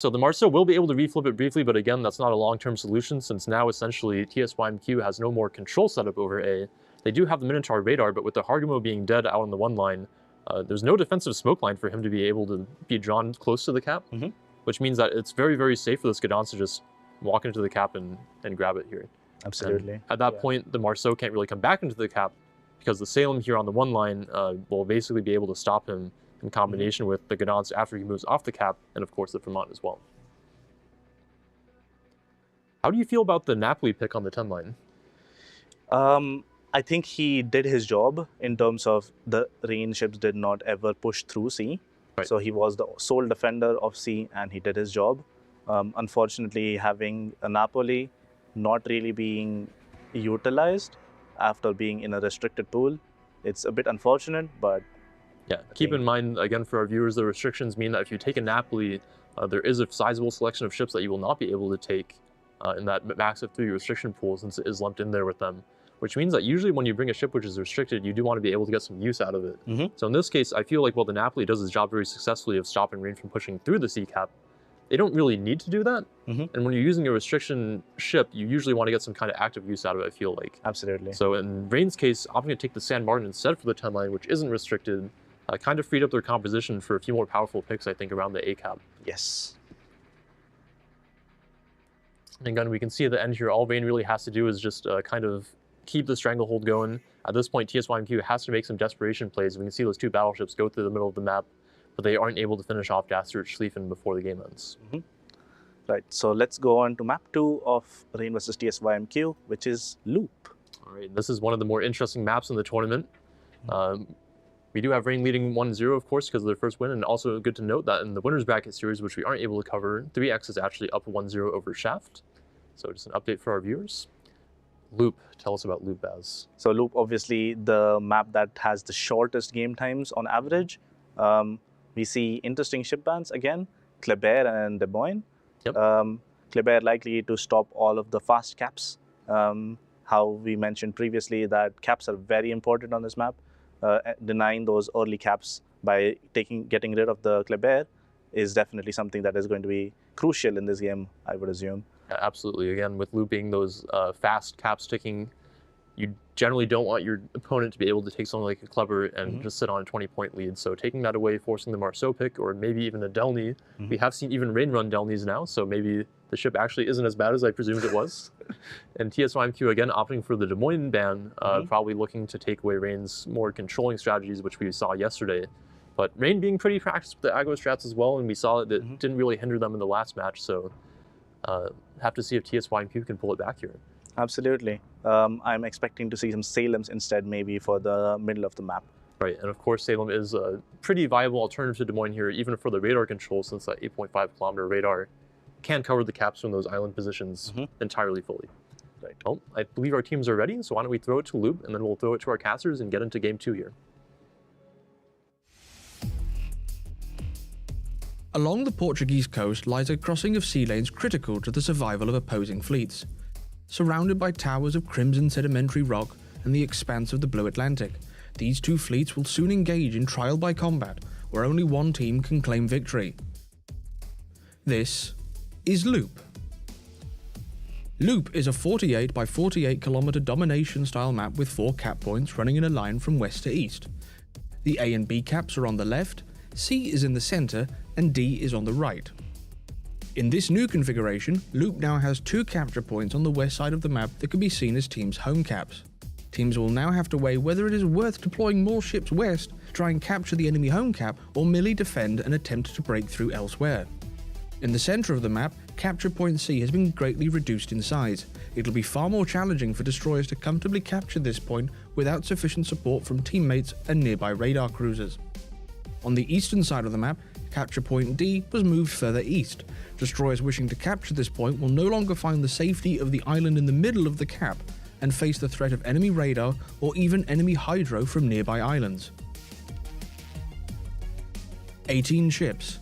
So the Marceau will be able to reflip it briefly, but again, that's not a long-term solution since now essentially TSYMQ has no more control setup over A. They do have the Minotaur radar, but with the Hargamo being dead out on the one line, there's no defensive smoke line for him to be able to be drawn close to the cap, which means that it's very, very safe for the Skadans to just walk into the cap and grab it here. Absolutely. And at that point, the Marceau can't really come back into the cap because the Salem here on the one line will basically be able to stop him in combination with the Gdansk after he moves off the cap, and of course the Vermont as well. How do you feel about the Napoli pick on the 10 line? I think he did his job in terms of the rain ships did not ever push through C. Right. So he was the sole defender of C and he did his job. Unfortunately, having a Napoli not really being utilized after being in a restricted pool, it's a bit unfortunate, but yeah, keep in mind, again, for our viewers, the restrictions mean that if you take a Napoli, there is a sizable selection of ships that you will not be able to take in that max of 3 restriction pool since it is lumped in there with them, which means that usually when you bring a ship which is restricted, you do want to be able to get some use out of it. So in this case, I feel like while the Napoli does its job very successfully of stopping rain from pushing through the sea cap, they don't really need to do that. And when you're using a restriction ship, you usually want to get some kind of active use out of it, I feel like. Absolutely. So in Rain's case, opting to take the San Martin instead for the 10 line, which isn't restricted, kind of freed up their composition for a few more powerful picks, I think, around the A cap. Yes. And again, we can see at the end here, all Rain really has to do is just kind of keep the stranglehold going. At this point, TSYMQ has to make some desperation plays. We can see those 2 battleships go through the middle of the map, but they aren't able to finish off Dastard Schlieffen before the game ends. Right, so let's go on to map 2 of Rain versus TSYMQ, which is Loop. All right, this is one of the more interesting maps in the tournament. We do have Rain leading 1-0, of course, because of their first win, and also good to note that in the Winners Bracket series, which we aren't able to cover, 3X is actually up 1-0 over Shaft. So just an update for our viewers. Loop, tell us about Loop, Baz. So Loop, obviously the map that has the shortest game times on average. We see interesting ship bans again, Kleber and De Boyne. Kleber likely to stop all of the fast caps. How we mentioned previously that caps are very important on this map. Denying those early caps by getting rid of the Kleber is definitely something that is going to be crucial in this game, I would assume. Yeah, absolutely. Again, with looping those fast caps ticking, you generally don't want your opponent to be able to take something like a Kleber and just sit on a 20-point lead. So taking that away, forcing the Marceau pick, or maybe even a Delny. We have seen even Rain run Delnys now, so maybe the ship actually isn't as bad as I presumed it was. And TSYMQ, again, opting for the Des Moines ban, probably looking to take away Rain's more controlling strategies, which we saw yesterday. But Rain being pretty practiced with the aggro strats as well, and we saw that it didn't really hinder them in the last match, so have to see if TSYMQ can pull it back here. Absolutely. I'm expecting to see some Salems instead, maybe for the middle of the map. Right, and of course Salem is a pretty viable alternative to Des Moines here, even for the radar control, since that 8.5 kilometer radar can cover the caps from those island positions entirely fully. Right. Well, I believe our teams are ready, so why don't we throw it to Loop, and then we'll throw it to our casters and get into game 2 here. Along the Portuguese coast lies a crossing of sea lanes critical to the survival of opposing fleets. Surrounded by towers of crimson sedimentary rock and the expanse of the blue Atlantic, these two fleets will soon engage in trial by combat, where only one team can claim victory. This is Loop. Loop is a 48 by 48 kilometer domination style map with 4 cap points running in a line from west to east. The A and B caps are on the left, C is in the center, and D is on the right. In this new configuration, Loop now has 2 capture points on the west side of the map that can be seen as teams' home caps. Teams will now have to weigh whether it is worth deploying more ships west to try and capture the enemy home cap, or merely defend and attempt to break through elsewhere. In the center of the map, capture point C has been greatly reduced in size. It'll be far more challenging for destroyers to comfortably capture this point without sufficient support from teammates and nearby radar cruisers. On the eastern side of the map, capture point D was moved further east. Destroyers wishing to capture this point will no longer find the safety of the island in the middle of the cap and face the threat of enemy radar or even enemy hydro from nearby islands. 18 ships,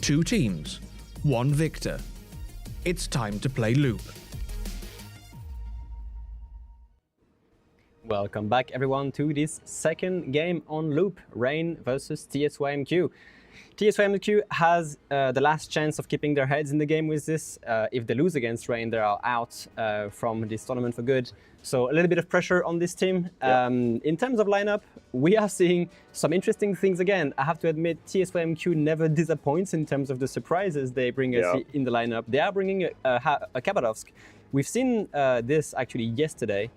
2 teams, 1 victor. It's time to play Loop. Welcome back everyone to this second game on Loop, Rain versus TSYMQ. TSYMQ has the last chance of keeping their heads in the game with this. If they lose against Rain, they are out from this tournament for good. So a little bit of pressure on this team. In terms of lineup, we are seeing some interesting things again. I have to admit, TSYMQ never disappoints in terms of the surprises they bring us in the lineup. They are bringing a Khabarovsk. We've seen this actually yesterday.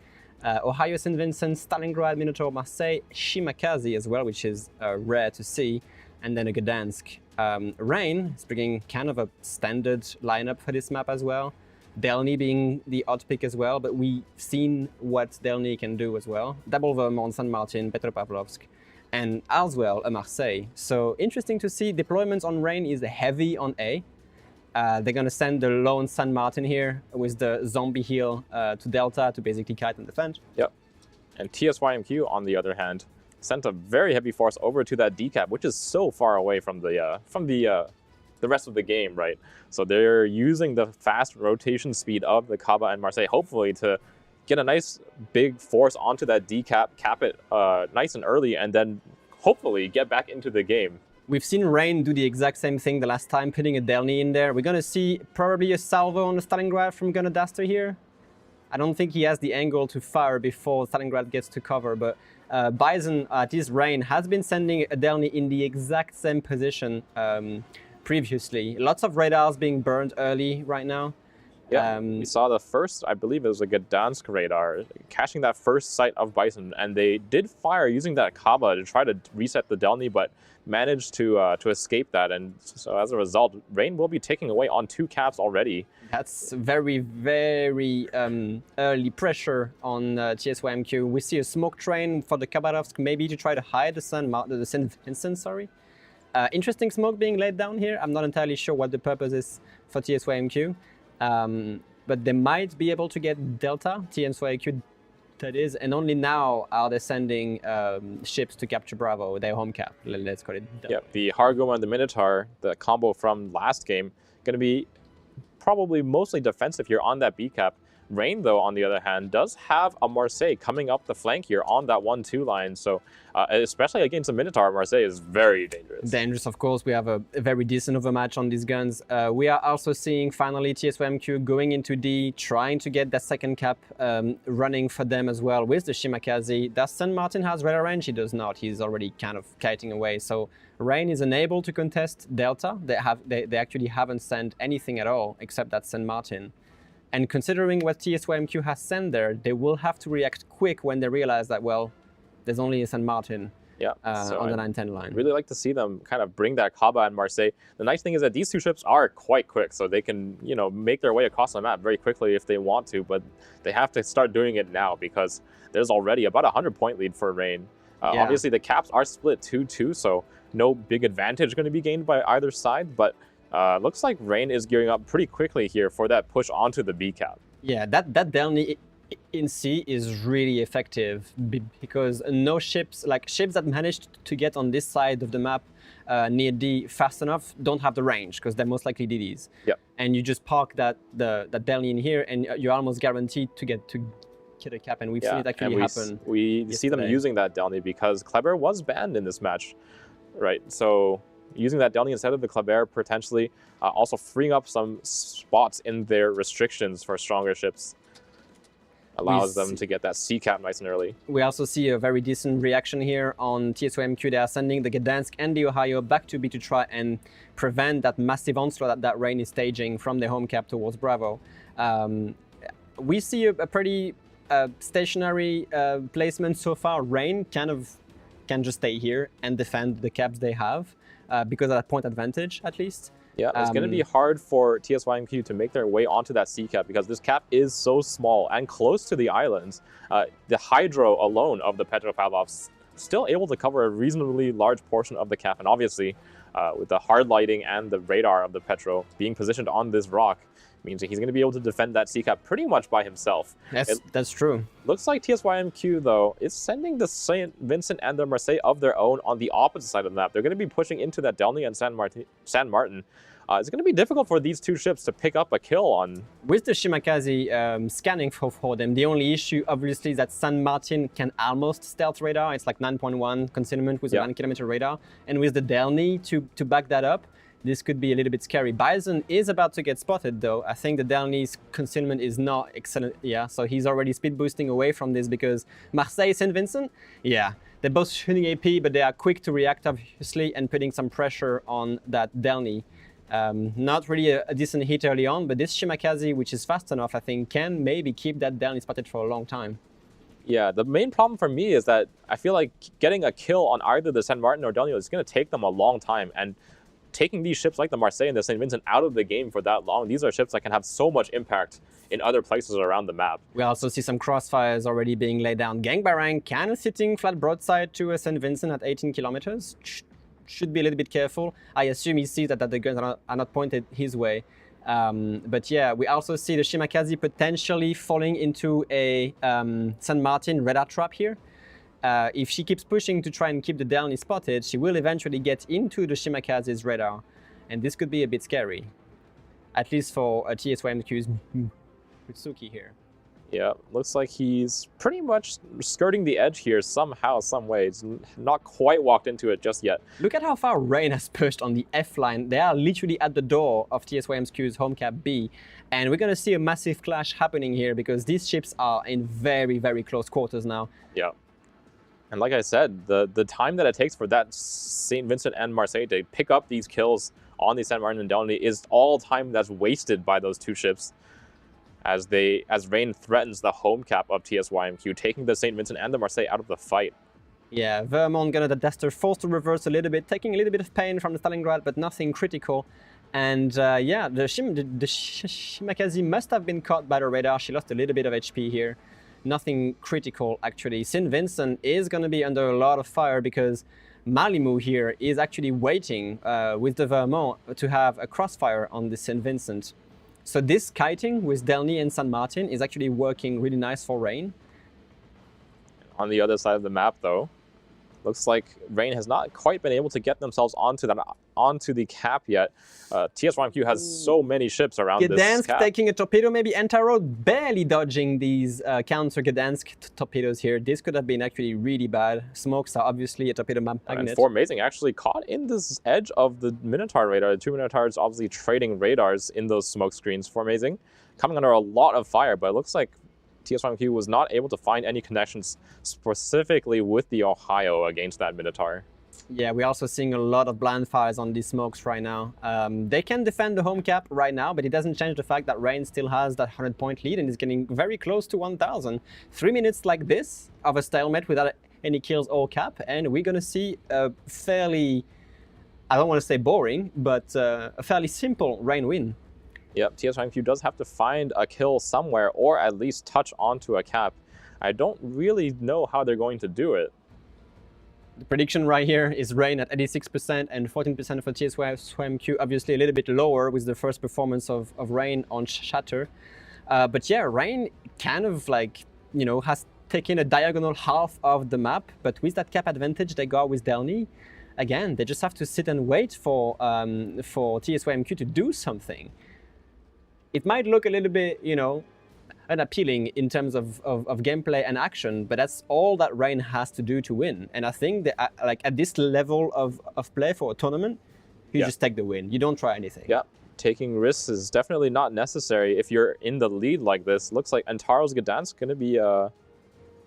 Ohio St. Vincent, Stalingrad, Minotaur, Marseille, Shimakaze as well, which is rare to see, and then a Gdansk. Rain is bringing kind of a standard lineup for this map as well. Delny being the odd pick as well, but we've seen what Delny can do as well. Double Vermont, San Martin, Petropavlovsk, and as well a Marseille. So interesting to see. Deployments on Rain is heavy on A. They're going to send the lone San Martin here with the zombie heal to Delta to basically kite and defend. Yep. And TSYMQ, on the other hand, sent a very heavy force over to that decap, which is so far away from the rest of the game, right? So they're using the fast rotation speed of the Kaba and Marseille, hopefully to get a nice big force onto that decap, cap it nice and early, and then hopefully get back into the game. We've seen Rain do the exact same thing the last time, putting a Delny in there. We're going to see probably a salvo on the Stalingrad from Gunnerduster here. I don't think he has the angle to fire before Stalingrad gets to cover, but Bison, at least Rain, has been sending a Delny in the exact same position previously. Lots of radars being burned early right now. Yeah, we saw the first, I believe it was a Gdansk radar, catching that first sight of Bison, and they did fire using that Kaba to try to reset the Delny, but managed to escape that, and so as a result, Rain will be taking away on 2 caps already. That's very, very early pressure on TSYMQ. We see a smoke train for the Khabarovsk, maybe to try to hide the St. Vincent, sorry. Interesting smoke being laid down here. I'm not entirely sure what the purpose is for TSYMQ. But they might be able to get Delta, TSYMQ that is, and only now are they sending ships to capture Bravo, their home cap, let's call it. Yeah, the Hargum and the Minotaur, the combo from last game, going to be probably mostly defensive here on that B cap. Rain, though, on the other hand, does have a Marseille coming up the flank here on that 1-2 line. So, especially against a Minotaur, Marseille is very dangerous. Dangerous, of course. We have a very decent overmatch on these guns. We are also seeing, finally, TSYMQ going into D, trying to get that second cap running for them as well with the Shimakaze. Does San Martin has radar range? He does not. He's already kind of kiting away. So, Rain is unable to contest Delta. They actually haven't sent anything at all except that San Martin. And considering what TSYMQ has sent there, they will have to react quick when they realize that, well, there's only a San Martin on the 9-10 line. Really like to see them kind of bring that Kaba and Marseille. The nice thing is that these 2 ships are quite quick, so they can, make their way across the map very quickly if they want to, but they have to start doing it now because there's already about a 100-point lead for Rain. Obviously, the caps are split 2-2, so no big advantage going to be gained by either side, but looks like Rain is gearing up pretty quickly here for that push onto the B cap. Yeah, that Delny in C is really effective because no ships, like ships that managed to get on this side of the map near D fast enough don't have the range because they're most likely DDs. Yep. And you just park that Delny in here and you're almost guaranteed to get a cap, and we've seen it actually happen. We see them using that Delny because Kleber was banned in this match, right? So using that Delny instead of the Kleber potentially also freeing up some spots in their restrictions for stronger ships. Allows them to get that C cap nice and early. We also see a very decent reaction here on TSYMQ. They are sending the Gdansk and the Ohio back to B to try and prevent that massive onslaught that Rain is staging from the home cap towards Bravo. We see a pretty stationary placement so far. Rain kind of can just stay here and defend the caps they have because of that point advantage, at least. Yeah, it's going to be hard for TSYMQ to make their way onto that C cap because this cap is so small and close to the islands. The hydro alone of the Petropavlovsk still able to cover a reasonably large portion of the cap, and obviously with the hard lighting and the radar of the Petro being positioned on this rock means that he's going to be able to defend that C cap pretty much by himself. That's true. Looks like TSYMQ, though, is sending the St. Vincent and the Marseille of their own on the opposite side of the map. They're going to be pushing into that Delny and San Martin. it's going to be difficult for these two ships to pick up a kill on. With the Shimakaze scanning for them, the only issue obviously is that San Martin can almost stealth radar. It's like 9.1 concealment with a 9-kilometer radar. And with the Delny to back that up, this could be a little bit scary. Bison is about to get spotted though. I think the Delny's concealment is not excellent. Yeah, so he's already speed boosting away from this because Marseille, St. Vincent, yeah, they're both shooting AP, but they are quick to react obviously and putting some pressure on that Delny. Not really a decent hit early on, but this Shimakaze, which is fast enough, I think, can maybe keep that Delny spotted for a long time. Yeah, the main problem for me is that I feel like getting a kill on either the San Martin or Delny is going to take them a long time, and taking these ships like the Marseille and the St. Vincent out of the game for that long, these are ships that can have so much impact in other places around the map. We also see some crossfires already being laid down. Gang by rank, kind of sitting flat broadside to a St. Vincent at 18 kilometers. Should be a little bit careful. I assume he sees that the guns are not pointed his way. But yeah, we also see the Shimakaze potentially falling into a San Martin radar trap here. If she keeps pushing to try and keep the Delny spotted, she will eventually get into the Shimakaze's radar. And this could be a bit scary. At least for a TSYMQ's Mitsuki here. Yeah, looks like he's pretty much skirting the edge here somehow, some way. He's not quite walked into it just yet. Look at how far Rain has pushed on the F line. They are literally at the door of TSYMQ's home cap B. And we're going to see a massive clash happening here because these ships are in very, very close quarters now. Yeah. And like I said, the time that it takes for that St. Vincent and Marseille to pick up these kills on the San Martin and Delny is all time that's wasted by those two ships. As Rain threatens the home cap of TSYMQ, taking the St. Vincent and the Marseille out of the fight. Yeah, Vermont gonna the Duster forced to reverse a little bit, taking a little bit of pain from the Stalingrad, but nothing critical. And yeah, the Shimakaze must have been caught by the radar. She lost a little bit of HP here. Nothing critical, actually. St. Vincent is gonna be under a lot of fire because Malimu here is actually waiting with the Vermont to have a crossfire on the St. Vincent. So this kiting with Delny and San Martin is actually working really nice for Rain. On the other side of the map, though, looks like Rain has not quite been able to get themselves onto the cap yet. TSYMQ has so many ships around this cap. taking a torpedo, maybe Entaro barely dodging these counter Gdansk torpedoes here. This could have been actually really bad. Smokes are obviously a torpedo magnet. And Formazing actually caught in this edge of the Minotaur radar. The two Minotaurs obviously trading radars in those smoke screens. Formazing coming under a lot of fire, but it looks like TSYMQ was not able to find any connections specifically with the Ohio against that Minotaur. Yeah, we're also seeing a lot of blind fires on these smokes right now. They can defend the home cap right now, but it doesn't change the fact that Rain still has that 100-point lead and is getting very close to 1,000. 3 minutes like this of a stalemate without any kills or cap, and we're going to see a fairly, I don't want to say boring, but a fairly simple Rain win. Yep, TSYMQ does have to find a kill somewhere or at least touch onto a cap. I don't really know how they're going to do it. The prediction right here is Rain at 86% and 14% for TSYMQ, obviously a little bit lower with the first performance of Rain on Shatter. But yeah, Rain kind of like, you know, has taken a diagonal half of the map, but with that cap advantage they got with Delny, again, they just have to sit and wait for TSYMQ to do something. It might look a little bit, you know, unappealing in terms of gameplay and action, but that's all that Rain has to do to win. And I think that like at this level of play for a tournament, you just take the win. You don't try anything. Yeah, taking risks is definitely not necessary if you're in the lead like this. Looks like Antaro's Gdansk going to be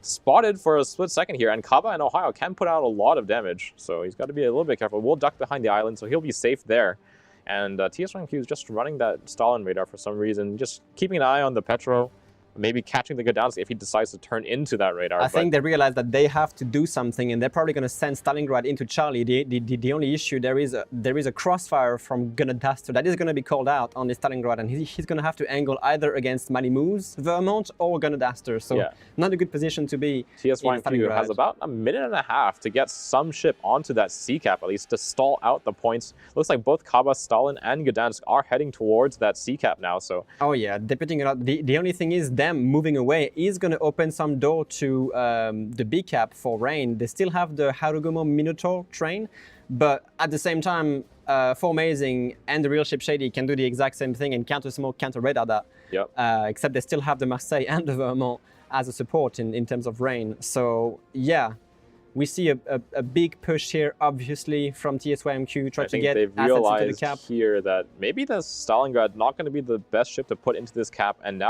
spotted for a split second here, and Kaba and Ohio can put out a lot of damage, so he's got to be a little bit careful. We'll duck behind the island, so he'll be safe there. And TSYMQ is just running that Stalin radar for some reason, just keeping an eye on the Petro, maybe catching the Gdansk if he decides to turn into that radar. I think they realize that they have to do something, and they're probably going to send Stalingrad into Charlie. The only issue, there is a crossfire from Gunadaster that is going to be called out on the Stalingrad, and he's going to have to angle either against Malimu's Vermont or Gunadaster. So yeah, not a good position to be. TSYMQ has about a minute and a half to get some ship onto that sea cap, at least to stall out the points. Looks like both Kaba, Stalin, and Gdansk are heading towards that sea cap now. So oh yeah, they're putting it out. The only thing is them moving away is going to open some door to the B cap for Rain. They still have the Harugumo Minotaur train, But at the same time, Formazing and the real ship Shady can do the exact same thing and counter smoke, counter radar that. Yep. Except they still have the Marseille and the Vermont as a support in terms of rain. So yeah, we see a big push here, obviously, from TSYMQ, try to get they've assets into the realized cap. here that maybe the Stalingrad not going to be the best ship to put into this cap, and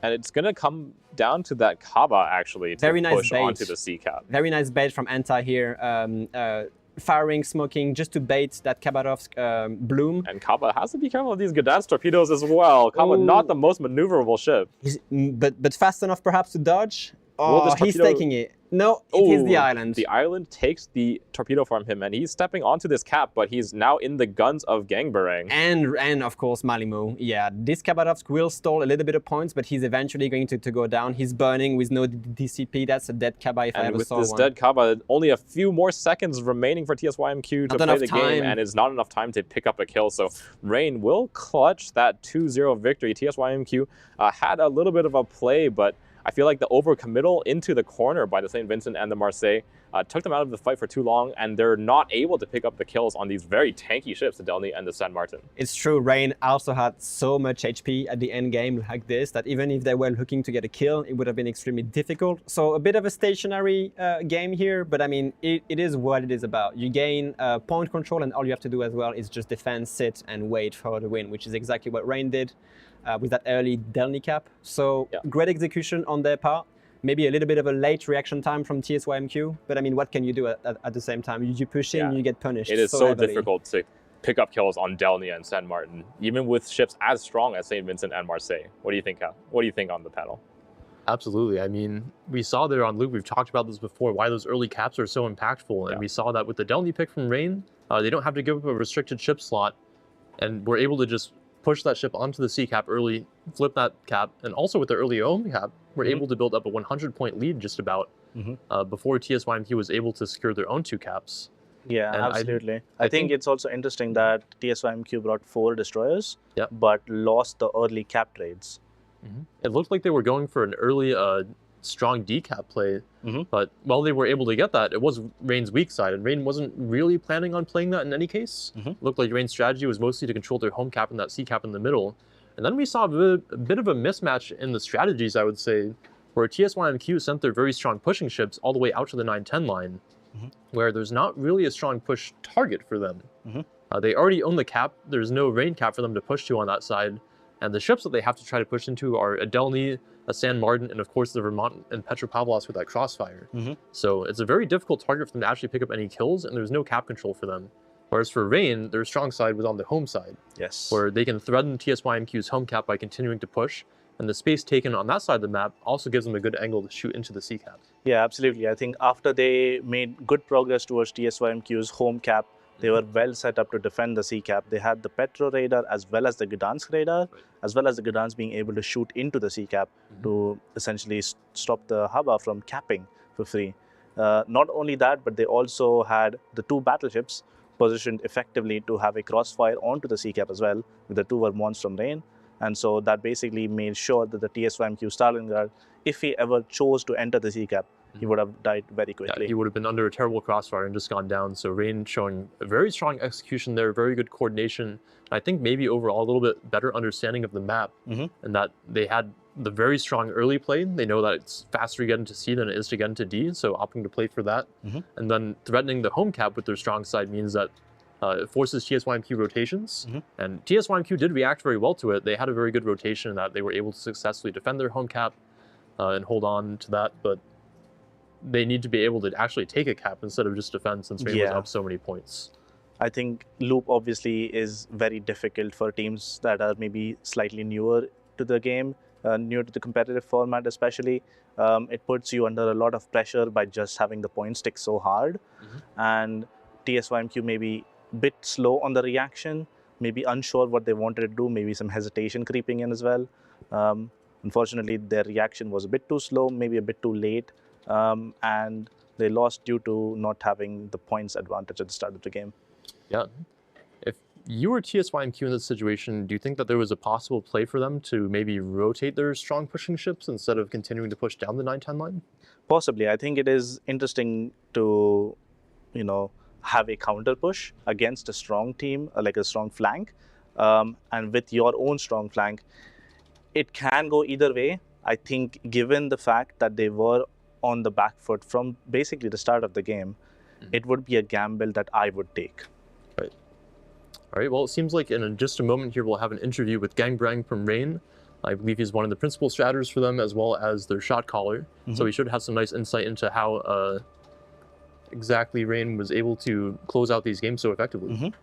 it's going to come down to that Kaba actually to Very nice push bait. onto the C cap. Very nice bait from Anti here. Firing, smoking, just to bait that Khabarovsk bloom. And Kaba has to be careful of these Gdansk torpedoes as well. Kaba, not the most maneuverable ship. But fast enough perhaps to dodge. Will Oh, this he's torpedo- taking it. No, it is the island. The island takes the torpedo from him, and he's stepping onto this cap, but he's now in the guns of Gangbarang. And of course Malimu. Yeah, this Khabarovsk will stall a little bit of points, but he's eventually going to go down. He's burning with no DCP. That's a dead Kaba if I And ever with saw this one. dead Kaba, only a few more seconds remaining for TSYMQ to Not play enough the time. game, and it's not enough time to pick up a kill. So Rain will clutch that 2-0 victory. TSYMQ had a little bit of a play, but I feel like the overcommittal into the corner by the St. Vincent and the Marseille took them out of the fight for too long, and they're not able to pick up the kills on these very tanky ships, the Delny and the San Martin. It's true, Rain also had so much HP at the end game like this that even if they were looking to get a kill, it would have been extremely difficult. So a bit of a stationary game here, but I mean, it is what it is about. You gain point control, and all you have to do as well is just defend, sit, and wait for the win, which is exactly what Rain did with that early Delny cap. So great execution on their part. Maybe a little bit of a late reaction time from TSYMQ, but I mean, what can you do at the same time? You push in, you get punished. It is so heavily. difficult to pick up kills on Delny and San Martin, even with ships as strong as St. Vincent and Marseille. What do you think, Al? What do you think on the panel? Absolutely. I mean, we saw there on Loop, we've talked about this before, why those early caps are so impactful. And we saw that with the Delny pick from Rain, they don't have to give up a restricted ship slot, and we're able to just push that ship onto the C cap early, flip that cap, and also with the early OM cap, we're able to build up a 100-point lead just about before TSYMQ was able to secure their own 2 caps. Yeah, And absolutely. I think it's also interesting that TSYMQ brought 4 destroyers, Yep. but lost the early cap trades. It looked like they were going for an early strong decap play, but while they were able to get that, it was Rain's weak side, and Rain wasn't really planning on playing that in any case. Looked like Rain's strategy was mostly to control their home cap and that C cap in the middle. And then we saw a bit of a mismatch in the strategies, I would say, where TSYMQ sent their very strong pushing ships all the way out to the 9-10 line, where there's not really a strong push target for them. They already own the cap. There's no Rain cap for them to push to on that side. And the ships that they have to try to push into are a Delny, a San Martin, and of course the Vermont and Petropavlovsk with that crossfire. So it's a very difficult target for them to actually pick up any kills, and there's no cap control for them. Whereas for Rain, their strong side was on the home side, where they can threaten TSYMQ's home cap by continuing to push, and the space taken on that side of the map also gives them a good angle to shoot into the C cap. Yeah, absolutely. I think after they made good progress towards TSYMQ's home cap, they were well set up to defend the C cap. They had the Petro radar as well as the Gdansk radar, as well as the Gdansk being able to shoot into the C cap to essentially stop the Haba from capping for free. Not only that, but they also had the 2 battleships positioned effectively to have a crossfire onto the C cap as well, with the 2 Vermonts from Rain. And so that basically made sure that the TSYMQ Stalingrad, if he ever chose to enter the C cap, he would have died very quickly. Yeah, he would have been under a terrible crossfire and just gone down. So Rain showing a very strong execution there, very good coordination. And I think maybe overall a little bit better understanding of the map, and that they had the very strong early play. They know that it's faster to get into C than it is to get into D, so opting to play for that. And then threatening the home cap with their strong side means that it forces TSYMQ rotations, and TSYMQ did react very well to it. They had a very good rotation in that they were able to successfully defend their home cap and hold on to that, but they need to be able to actually take a cap instead of just defend, since Rain was up so many points. I think Loop obviously is very difficult for teams that are maybe slightly newer to the game, new to the competitive format especially. It puts you under a lot of pressure by just having the points stick so hard. And TSYMQ may be a bit slow on the reaction, maybe unsure what they wanted to do, maybe some hesitation creeping in as well. Unfortunately, their reaction was a bit too slow, maybe a bit too late. And they lost due to not having the points advantage at the start of the game. Yeah. If you were TSYMQ in this situation, do you think that there was a possible play for them to maybe rotate their strong pushing ships instead of continuing to push down the 9-10 line? Possibly. I think it is interesting to, have a counter push against a strong team, like a strong flank, and with your own strong flank, it can go either way. I think given the fact that they were on the back foot from basically the start of the game, it would be a gamble that I would take. Right. All right, well, it seems like in just a moment here, we'll have an interview with Gangbrang from Rain. I believe he's one of the principal strategists for them, as well as their shot caller. So he should have some nice insight into how exactly Rain was able to close out these games so effectively.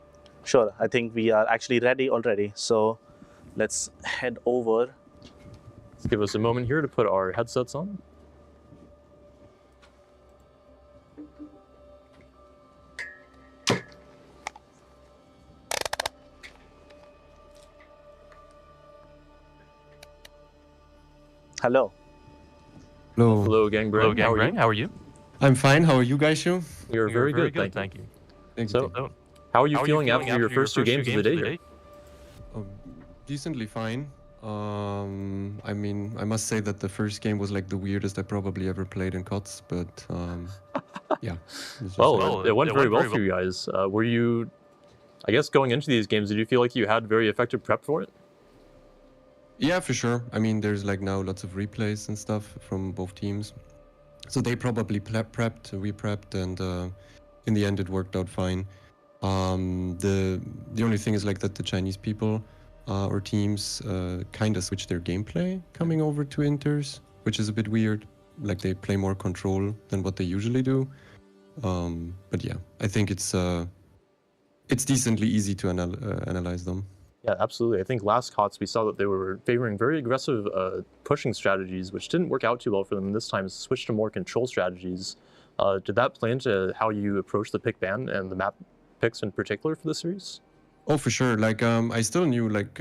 Sure, I think we are actually ready already. So let's head over. Let's give us a moment here to put our headsets on. Hello. Hello. Hello, Gangbrang. Hello, Gangbrang. How are you? I'm fine. How are you guys, Shu? We are very good, thank you. Thank So, you. how are you feeling after your first two games of the day here? Decently fine. I mean, I must say that the first game was like the weirdest I probably ever played in COTS, but yeah. Well, it went very well for you guys. Were you, I guess, going into these games, did you feel like you had very effective prep for it? Yeah, for sure. I mean, there's like now lots of replays and stuff from both teams. So they probably prepped, we prepped, and in the end it worked out fine. The only thing is like that the Chinese people or teams kind of switch their gameplay coming over to Inters, which is a bit weird. Like they play more control than what they usually do. But yeah, I think it's decently easy to analyze them. Yeah, absolutely. I think last COTS we saw that they were favoring very aggressive pushing strategies, which didn't work out too well for them. This time, switched to more control strategies. Did that play into how you approach the pick ban and the map picks in particular for the series? Oh, for sure. Like, I still knew, like,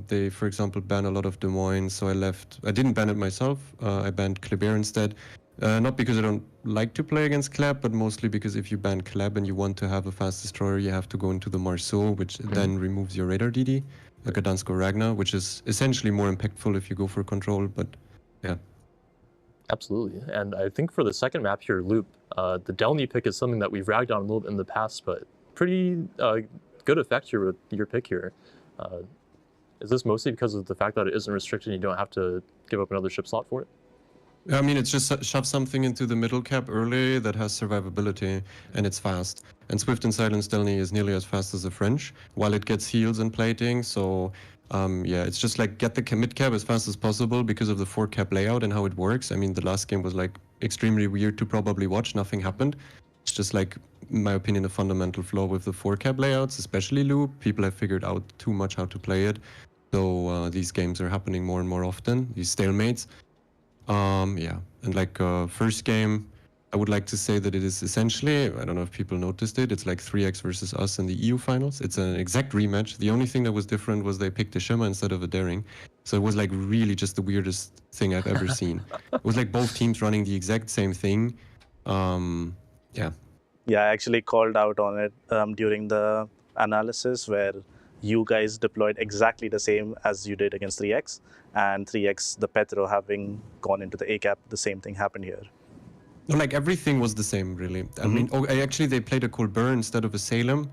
they, for example, ban a lot of Des Moines, so I didn't ban it myself. I banned Kleber instead. Not because I don't like to play against Kleb, but mostly because if you ban Kleb and you want to have a fast destroyer, you have to go into the Marceau, which then removes your radar DD, like a Dansko Ragnar, which is essentially more impactful if you go for control, but yeah. Absolutely. And I think for the second map here, Loop, the Delny pick is something that we've ragged on a little bit in the past, but pretty good effect here with your pick here. Is this mostly because of the fact that it isn't restricted and you don't have to give up another ship slot for it? I mean, it's just shove something into the middle cap early that has survivability, and it's fast. And Swift and Silence Delny is nearly as fast as the French, while it gets heals and plating. So, yeah, it's just like get the mid cap as fast as possible because of the 4 cap layout and how it works. I mean, the last game was like extremely weird to probably watch. Nothing happened. It's just like, in my opinion, a fundamental flaw with the 4 cap layouts, especially Loop. People have figured out too much how to play it. So these games are happening more and more often, these stalemates. Yeah, and like first game, I would like to say that it is essentially, I don't know if people noticed it, it's like 3x versus us in the EU finals. It's an exact rematch. The only thing that was different was they picked a Shimmer instead of a Daring. So it was like really just the weirdest thing I've ever seen. It was like both teams running the exact same thing. Yeah. Yeah, I actually called out on it during the analysis where you guys deployed exactly the same as you did against 3x, and 3x, the Petro having gone into the A cap, the same thing happened here. No, like everything was the same, really. I mean, actually they played a Colbert instead of a Salem.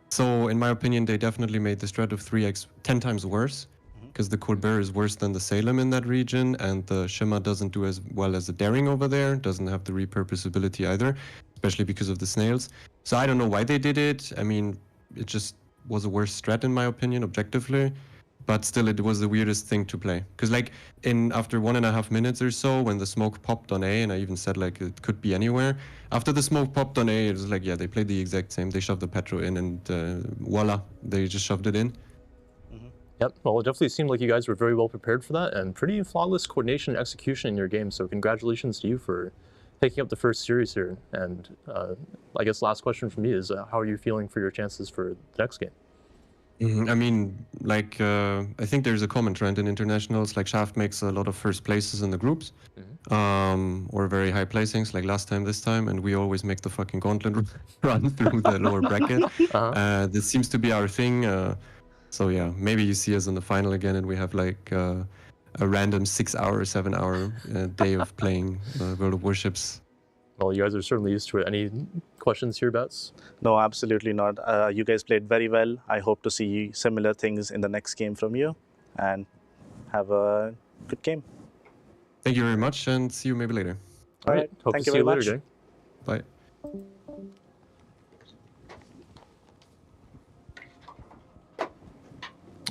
So in my opinion, they definitely made the strat of 3x 10 times worse, because the Colbert is worse than the Salem in that region, and the Shima doesn't do as well as the Daring over there, doesn't have the repurposability either, especially because of the snails. So I don't know why they did it. I mean, it just was a worse strat in my opinion, objectively, but still it was the weirdest thing to play. Because like after 1.5 minutes or so, when the smoke popped on A, and I even said like it could be anywhere, after the smoke popped on A, it was like, yeah, they played the exact same. They shoved the Petro in, and voila, they just shoved it in. Yep, well, it definitely seemed like you guys were very well prepared for that, and pretty flawless coordination and execution in your game, so congratulations to you for picking up the first series here. And I guess last question from me is, how are you feeling for your chances for the next game? I mean, like, I think there's a common trend in internationals, like Shaft makes a lot of first places in the groups, or very high placings, like last time, this time, and we always make the fucking gauntlet run through the lower bracket. This seems to be our thing. So yeah, maybe you see us in the final again and we have like a random 6-hour, 7-hour day of playing World of Warships. Well, you guys are certainly used to it. Any questions here, Bats? No, absolutely not. You guys played very well. I hope to see similar things in the next game from you, and have a good game. Thank you very much, and see you maybe later. All right. Hope Thank to you see you very later, much. gang. Bye.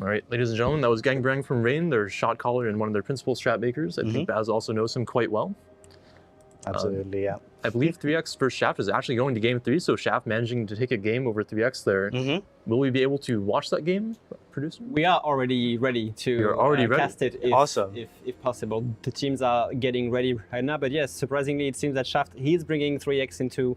All right, ladies and gentlemen, that was Gangbrang from Rain, their shot caller and one of their principal strat makers. I think Baz also knows him quite well. Absolutely, yeah. I believe 3x versus Shaft is actually going to game 3, so Shaft managing to take a game over 3x there. Will we be able to watch that game, producer? We are already ready to You're already ready? cast it if, Awesome. if possible. The teams are getting ready right now, but yes, surprisingly, it seems that Shaft, he's bringing 3x into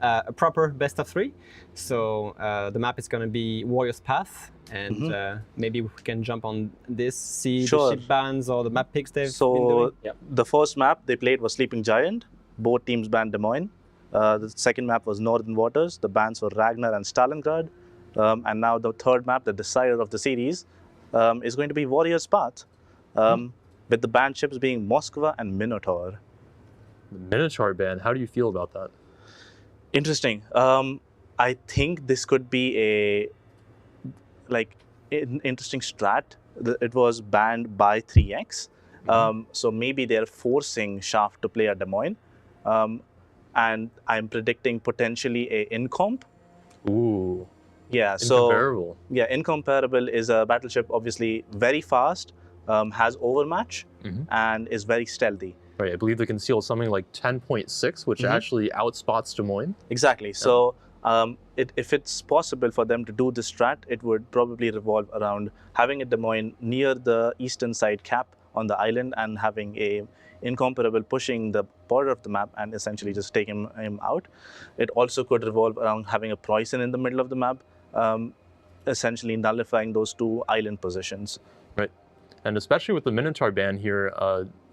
a proper best of 3. So the map is going to be Warrior's Path, and maybe we can jump on this, see Sure. the ship bans or the map picks they've been doing. So the first map they played was Sleeping Giant. Both teams banned Des Moines. The second map was Northern Waters. The bans were Ragnar and Stalingrad. And now the third map, the decider of the series, is going to be Warrior's Path, with the banned ships being Moskva and Minotaur. The Minotaur ban, how do you feel about that? Interesting. I think this could be a an interesting strat. It was banned by 3x, so maybe they're forcing Shaft to play a Des Moines, and I'm predicting potentially a Incomp. Ooh, Yeah. So incomparable. yeah, Incomparable is a battleship, obviously very fast, has overmatch, and is very stealthy. Right, I believe they can seal something like 10.6, which actually outspots Des Moines. Exactly. So if it's possible for them to do this strat, it would probably revolve around having a Des Moines near the eastern side cap on the island and having a Incomparable pushing the border of the map and essentially just taking him out. It also could revolve around having a Preußen in the middle of the map, essentially nullifying those two island positions. Right, and especially with the Minotaur ban here,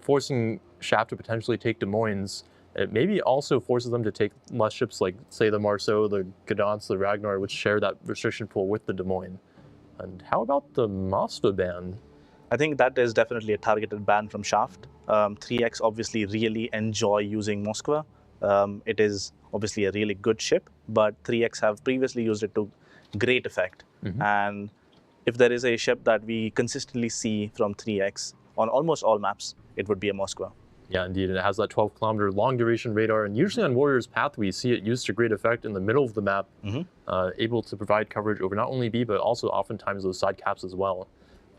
forcing Shaft to potentially take Des Moines, it maybe also forces them to take less ships like, say, the Marceau, the Gdansk, the Ragnar, which share that restriction pool with the Des Moines. And how about the Moskva ban? I think that is definitely a targeted ban from Shaft. 3x obviously really enjoy using Moskva. It is obviously a really good ship, but 3x have previously used it to great effect. And if there is a ship that we consistently see from 3x on almost all maps, it would be a Moskva. Yeah, indeed, and it has that 12-kilometer long-duration radar, and usually on Warrior's Path, we see it used to great effect in the middle of the map, able to provide coverage over not only B, but also oftentimes those side caps as well.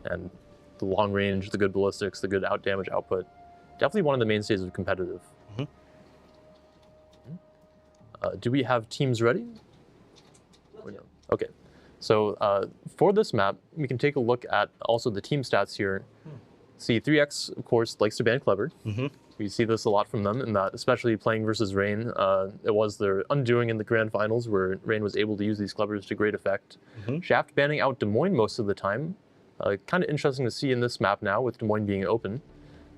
And the long range, the good ballistics, the good out-damage output, definitely one of the mainstays of competitive. Do we have teams ready? Okay, so for this map, we can take a look at also the team stats here. See, 3x, of course, likes to ban Clever. We see this a lot from them, in that, especially playing versus Rain, it was their undoing in the grand finals, where Rain was able to use these Clevers to great effect. Shaft banning out Des Moines most of the time. Kind of interesting to see in this map now, with Des Moines being open.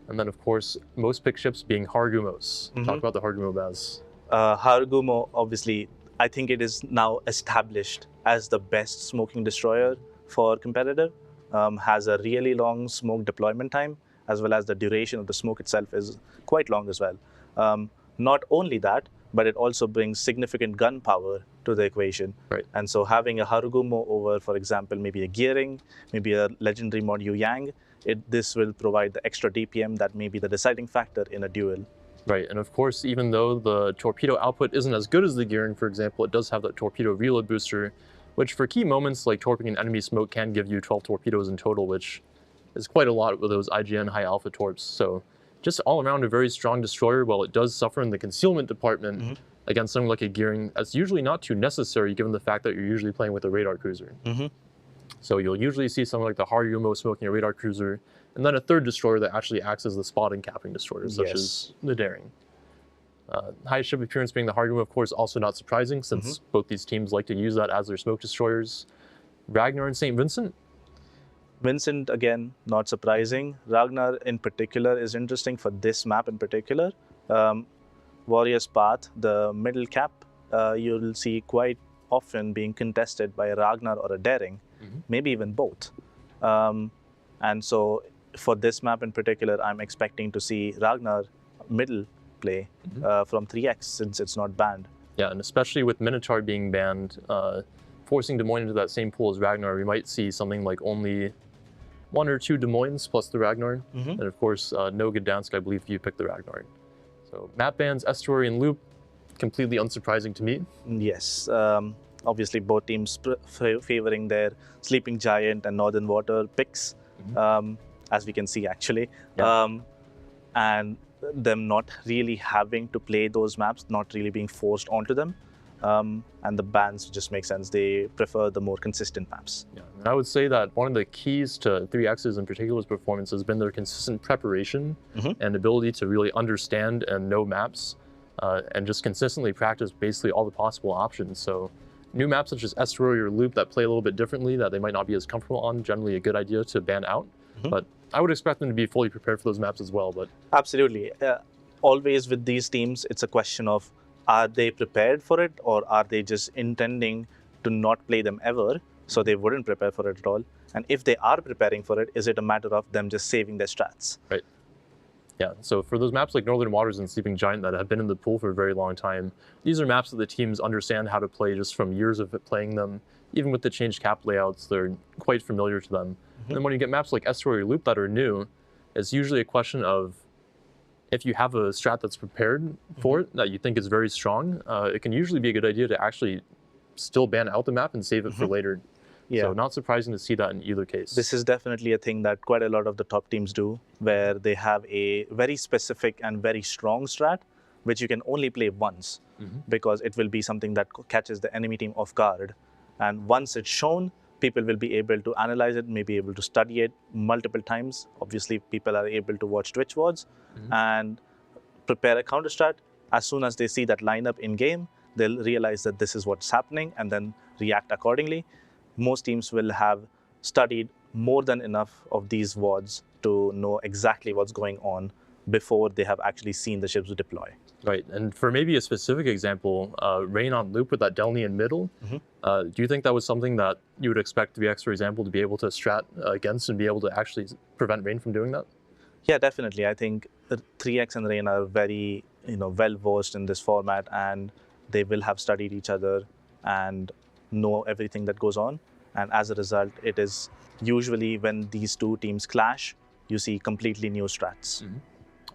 And then, of course, most pick ships being Hargumos. Talk about the Hargumo, Baz. Hargumo, obviously, I think it is now established as the best smoking destroyer for competitive. Has a really long smoke deployment time, as well as the duration of the smoke itself is quite long as well. Not only that, but it also brings significant gun power to the equation. Right. And so having a Harugumo over, for example, maybe a Gearing, maybe a legendary mod Yu Yang, this will provide the extra DPM that may be the deciding factor in a duel. Right, and of course, even though the torpedo output isn't as good as the Gearing, for example, it does have that torpedo reload booster, which for key moments like torping an enemy smoke can give you 12 torpedoes in total, which is quite a lot with those IGN high alpha torps. So just all around a very strong destroyer, while it does suffer in the concealment department against something like a Gearing, that's usually not too necessary given the fact that you're usually playing with a radar cruiser. So you'll usually see something like the Harugumo smoking a radar cruiser, and then a third destroyer that actually acts as the spotting capping destroyer, such as the Daring. Highest ship appearance being the Harugumo, of course, also not surprising, since both these teams like to use that as their smoke destroyers. Ragnar and St. Vincent. Vincent, again, not surprising. Ragnar in particular is interesting for this map in particular. Warrior's Path, the middle cap, you'll see quite often being contested by a Ragnar or a Daring, maybe even both. And so for this map in particular, I'm expecting to see Ragnar middle play from 3X since it's not banned. Yeah, and especially with Minotaur being banned, forcing Des Moines into that same pool as Ragnar, we might see something like only 1 or 2 Des Moines plus the Ragnar. And of course, no Gdansk, I believe you picked the Ragnar. So map bans, Estuary and Loop, completely unsurprising to me. Yes, obviously both teams favoring their Sleeping Giant and Northern Water picks, as we can see actually. Yeah. And them not really having to play those maps, not really being forced onto them. And the bans just make sense. They prefer the more consistent maps. Yeah, and I would say that one of the keys to 3X's in particular's performance has been their consistent preparation and ability to really understand and know maps and just consistently practice basically all the possible options. So new maps such as Estuary or Loop that play a little bit differently, that they might not be as comfortable on, generally a good idea to ban out. But I would expect them to be fully prepared for those maps as well. But absolutely. Always with these teams, it's a question of, are they prepared for it, or are they just intending to not play them ever, so they wouldn't prepare for it at all? And if they are preparing for it, is it a matter of them just saving their strats? Right. Yeah, so for those maps like Northern Waters and Sleeping Giant that have been in the pool for a very long time, these are maps that the teams understand how to play just from years of playing them. Even with the changed cap layouts, they're quite familiar to them. And then when you get maps like Estuary or Loop that are new, it's usually a question of, if you have a strat that's prepared for it, that you think is very strong, it can usually be a good idea to actually still ban out the map and save it for later. Yeah. So not surprising to see that in either case. This is definitely a thing that quite a lot of the top teams do, where they have a very specific and very strong strat, which you can only play once, because it will be something that catches the enemy team off guard. And once it's shown, people will be able to analyze it, maybe able to study it multiple times. Obviously, people are able to watch Twitch VODs and prepare a counter strat. As soon as they see that lineup in game, they'll realize that this is what's happening and then react accordingly. Most teams will have studied more than enough of these VODs to know exactly what's going on before they have actually seen the ships deploy. Right, and for maybe a specific example, Rain on Loop with that Delnian middle, do you think that was something that you would expect 3X, for example, to be able to strat against and be able to actually prevent Rain from doing that? Yeah, definitely. I think 3X and Rain are very well versed in this format, and they will have studied each other and know everything that goes on. And as a result, it is usually when these two teams clash, you see completely new strats.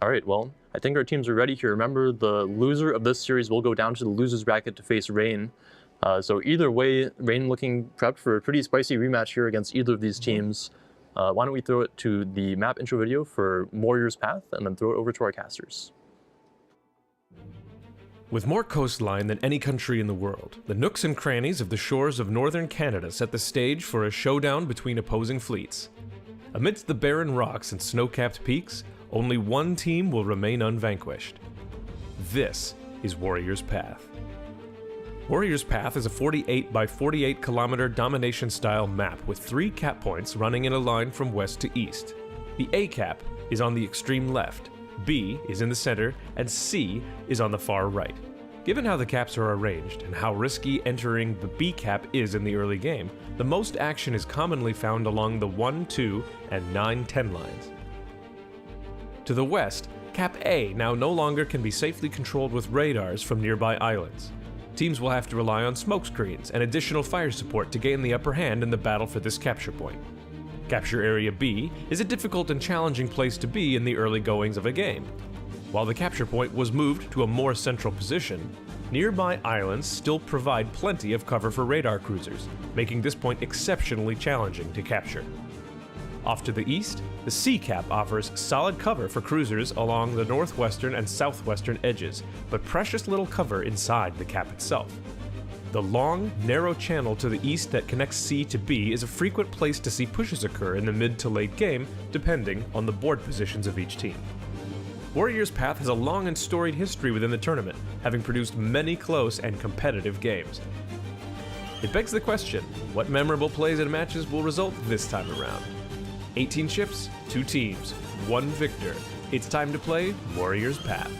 All right, well, I think our teams are ready here. Remember, the loser of this series will go down to the loser's bracket to face Rain. So either way, Rain looking prepped for a pretty spicy rematch here against either of these teams. Why don't we throw it to the map intro video for Warrior's Path and then throw it over to our casters. With more coastline than any country in the world, the nooks and crannies of the shores of northern Canada set the stage for a showdown between opposing fleets. Amidst the barren rocks and snow-capped peaks, only one team will remain unvanquished. This is Warrior's Path. Warrior's Path is a 48 by 48 kilometer domination-style map with 3 cap points running in a line from west to east. The A cap is on the extreme left, B is in the center, and C is on the far right. Given how the caps are arranged and how risky entering the B cap is in the early game, the most action is commonly found along the 1, 2, and 9, 10 lines. To the west, Cap A now no longer can be safely controlled with radars from nearby islands. Teams will have to rely on smokescreens and additional fire support to gain the upper hand in the battle for this capture point. Capture Area B is a difficult and challenging place to be in the early goings of a game. While the capture point was moved to a more central position, nearby islands still provide plenty of cover for radar cruisers, making this point exceptionally challenging to capture. Off to the east, the C cap offers solid cover for cruisers along the northwestern and southwestern edges, but precious little cover inside the cap itself. The long, narrow channel to the east that connects C to B is a frequent place to see pushes occur in the mid to late game, depending on the board positions of each team. Warrior's Path has a long and storied history within the tournament, having produced many close and competitive games. It begs the question, what memorable plays and matches will result this time around? 18 ships, 2 teams, 1 victor. It's time to play Warrior's Path.